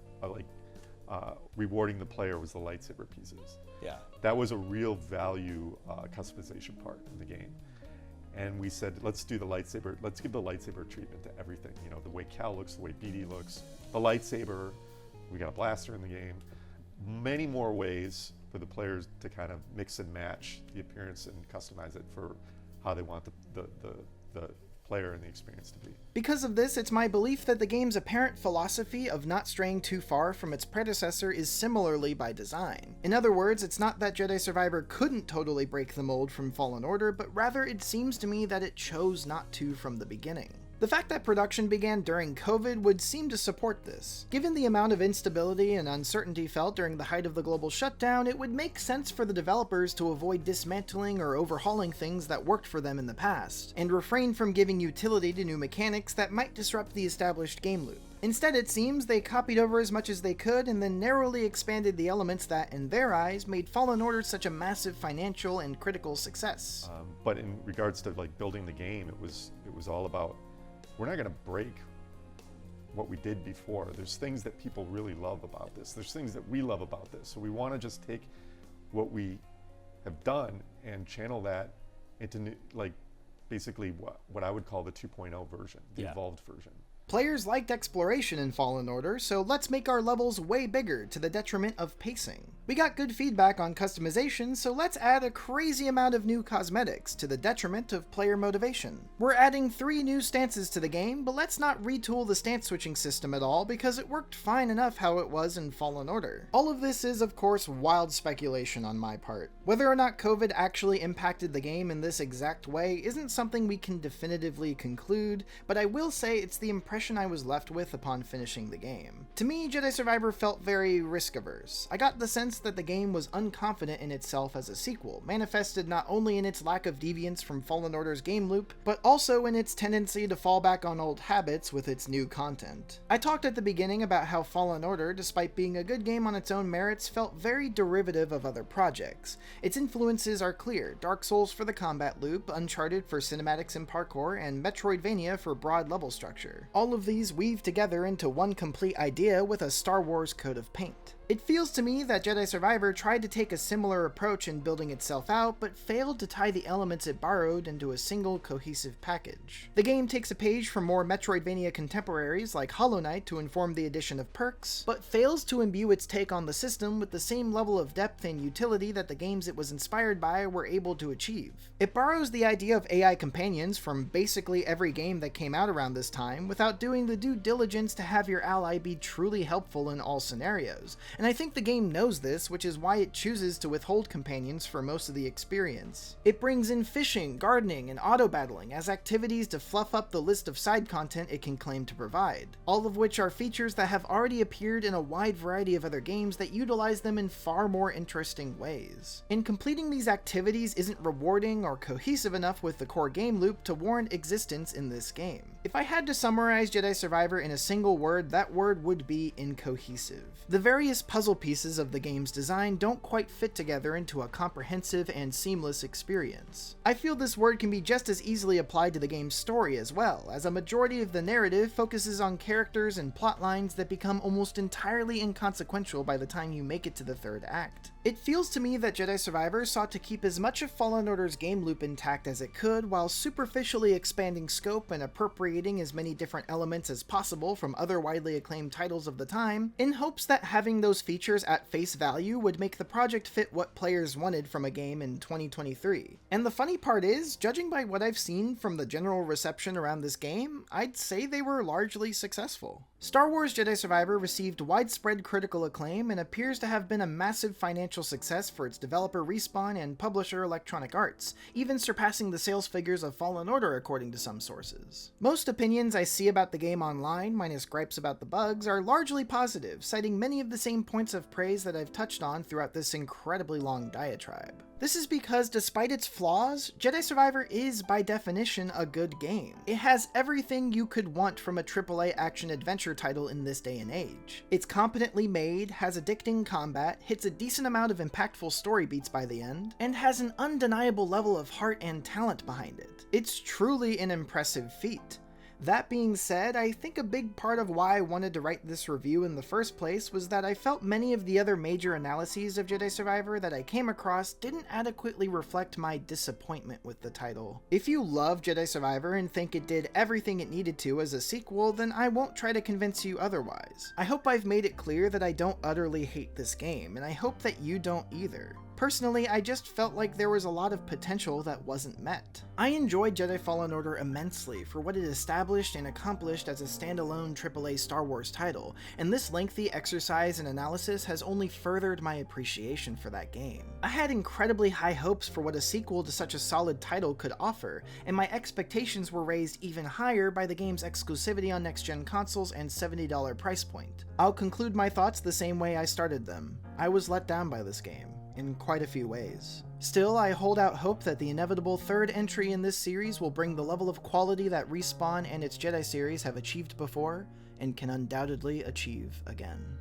rewarding the player was the lightsaber pieces. Yeah. That was a real value customization part in the game. And we said, let's do the lightsaber, let's give the lightsaber treatment to everything. You know, the way Cal looks, the way BD looks, the lightsaber, we got a blaster in the game. Many more ways for the players to kind of mix and match the appearance and customize it for how they want the player and the experience to be. Because of this, it's my belief that the game's apparent philosophy of not straying too far from its predecessor is similarly by design. In other words, it's not that Jedi Survivor couldn't totally break the mold from Fallen Order, but rather it seems to me that it chose not to from the beginning. The fact that production began during COVID would seem to support this. Given the amount of instability and uncertainty felt during the height of the global shutdown, it would make sense for the developers to avoid dismantling or overhauling things that worked for them in the past, and refrain from giving utility to new mechanics that might disrupt the established game loop. Instead, it seems they copied over as much as they could and then narrowly expanded the elements that, in their eyes, made Fallen Order such a massive financial and critical success. But in regards to like building the game, it was all about, we're not going to break what we did before. There's things that people really love about this. There's things that we love about this. So we want to just take what we have done and channel that into new, like basically what I would call the 2.0 version, the evolved version. Players liked exploration in Fallen Order, so let's make our levels way bigger to the detriment of pacing. We got good feedback on customization, so let's add a crazy amount of new cosmetics to the detriment of player motivation. We're adding 3 new stances to the game, but let's not retool the stance switching system at all because it worked fine enough how it was in Fallen Order. All of this is, of course, wild speculation on my part. Whether or not COVID actually impacted the game in this exact way isn't something we can definitively conclude, but I will say it's the impression I was left with upon finishing the game. To me, Jedi Survivor felt very risk-averse. I got the sense that the game was unconfident in itself as a sequel, manifested not only in its lack of deviance from Fallen Order's game loop, but also in its tendency to fall back on old habits with its new content. I talked at the beginning about how Fallen Order, despite being a good game on its own merits, felt very derivative of other projects. Its influences are clear: Dark Souls for the combat loop, Uncharted for cinematics and parkour, and Metroidvania for broad level structure. All of these weave together into one complete idea with a Star Wars coat of paint. It feels to me that Jedi Survivor tried to take a similar approach in building itself out, but failed to tie the elements it borrowed into a single cohesive package. The game takes a page from more Metroidvania contemporaries like Hollow Knight to inform the addition of perks, but fails to imbue its take on the system with the same level of depth and utility that the games it was inspired by were able to achieve. It borrows the idea of AI companions from basically every game that came out around this time, without doing the due diligence to have your ally be truly helpful in all scenarios, and I think the game knows this, which is why it chooses to withhold companions for most of the experience. It brings in fishing, gardening, and auto-battling as activities to fluff up the list of side content it can claim to provide, all of which are features that have already appeared in a wide variety of other games that utilize them in far more interesting ways. And completing these activities isn't rewarding or cohesive enough with the core game loop to warrant existence in this game. If I had to summarize Jedi Survivor in a single word, that word would be incohesive. The various puzzle pieces of the game's design don't quite fit together into a comprehensive and seamless experience. I feel this word can be just as easily applied to the game's story as well, as a majority of the narrative focuses on characters and plot lines that become almost entirely inconsequential by the time you make it to the third act. It feels to me that Jedi Survivor sought to keep as much of Fallen Order's game loop intact as it could, while superficially expanding scope and appropriating as many different elements as possible from other widely acclaimed titles of the time, in hopes that having those features at face value would make the project fit what players wanted from a game in 2023. And the funny part is, judging by what I've seen from the general reception around this game, I'd say they were largely successful. Star Wars Jedi Survivor received widespread critical acclaim and appears to have been a massive financial success for its developer Respawn and publisher Electronic Arts, even surpassing the sales figures of Fallen Order according to some sources. Most opinions I see about the game online, minus gripes about the bugs, are largely positive, citing many of the same points of praise that I've touched on throughout this incredibly long diatribe. This is because, despite its flaws, Jedi Survivor is, by definition, a good game. It has everything you could want from a AAA action-adventure title in this day and age. It's competently made, has addicting combat, hits a decent amount of impactful story beats by the end, and has an undeniable level of heart and talent behind it. It's truly an impressive feat. That being said, I think a big part of why I wanted to write this review in the first place was that I felt many of the other major analyses of Jedi Survivor that I came across didn't adequately reflect my disappointment with the title. If you love Jedi Survivor and think it did everything it needed to as a sequel, then I won't try to convince you otherwise. I hope I've made it clear that I don't utterly hate this game, and I hope that you don't either. Personally, I just felt like there was a lot of potential that wasn't met. I enjoyed Jedi Fallen Order immensely for what it established and accomplished as a standalone AAA Star Wars title, and this lengthy exercise and analysis has only furthered my appreciation for that game. I had incredibly high hopes for what a sequel to such a solid title could offer, and my expectations were raised even higher by the game's exclusivity on next-gen consoles and $70 price point. I'll conclude my thoughts the same way I started them. I was let down by this game, in quite a few ways. Still, I hold out hope that the inevitable third entry in this series will bring the level of quality that Respawn and its Jedi series have achieved before, and can undoubtedly achieve again.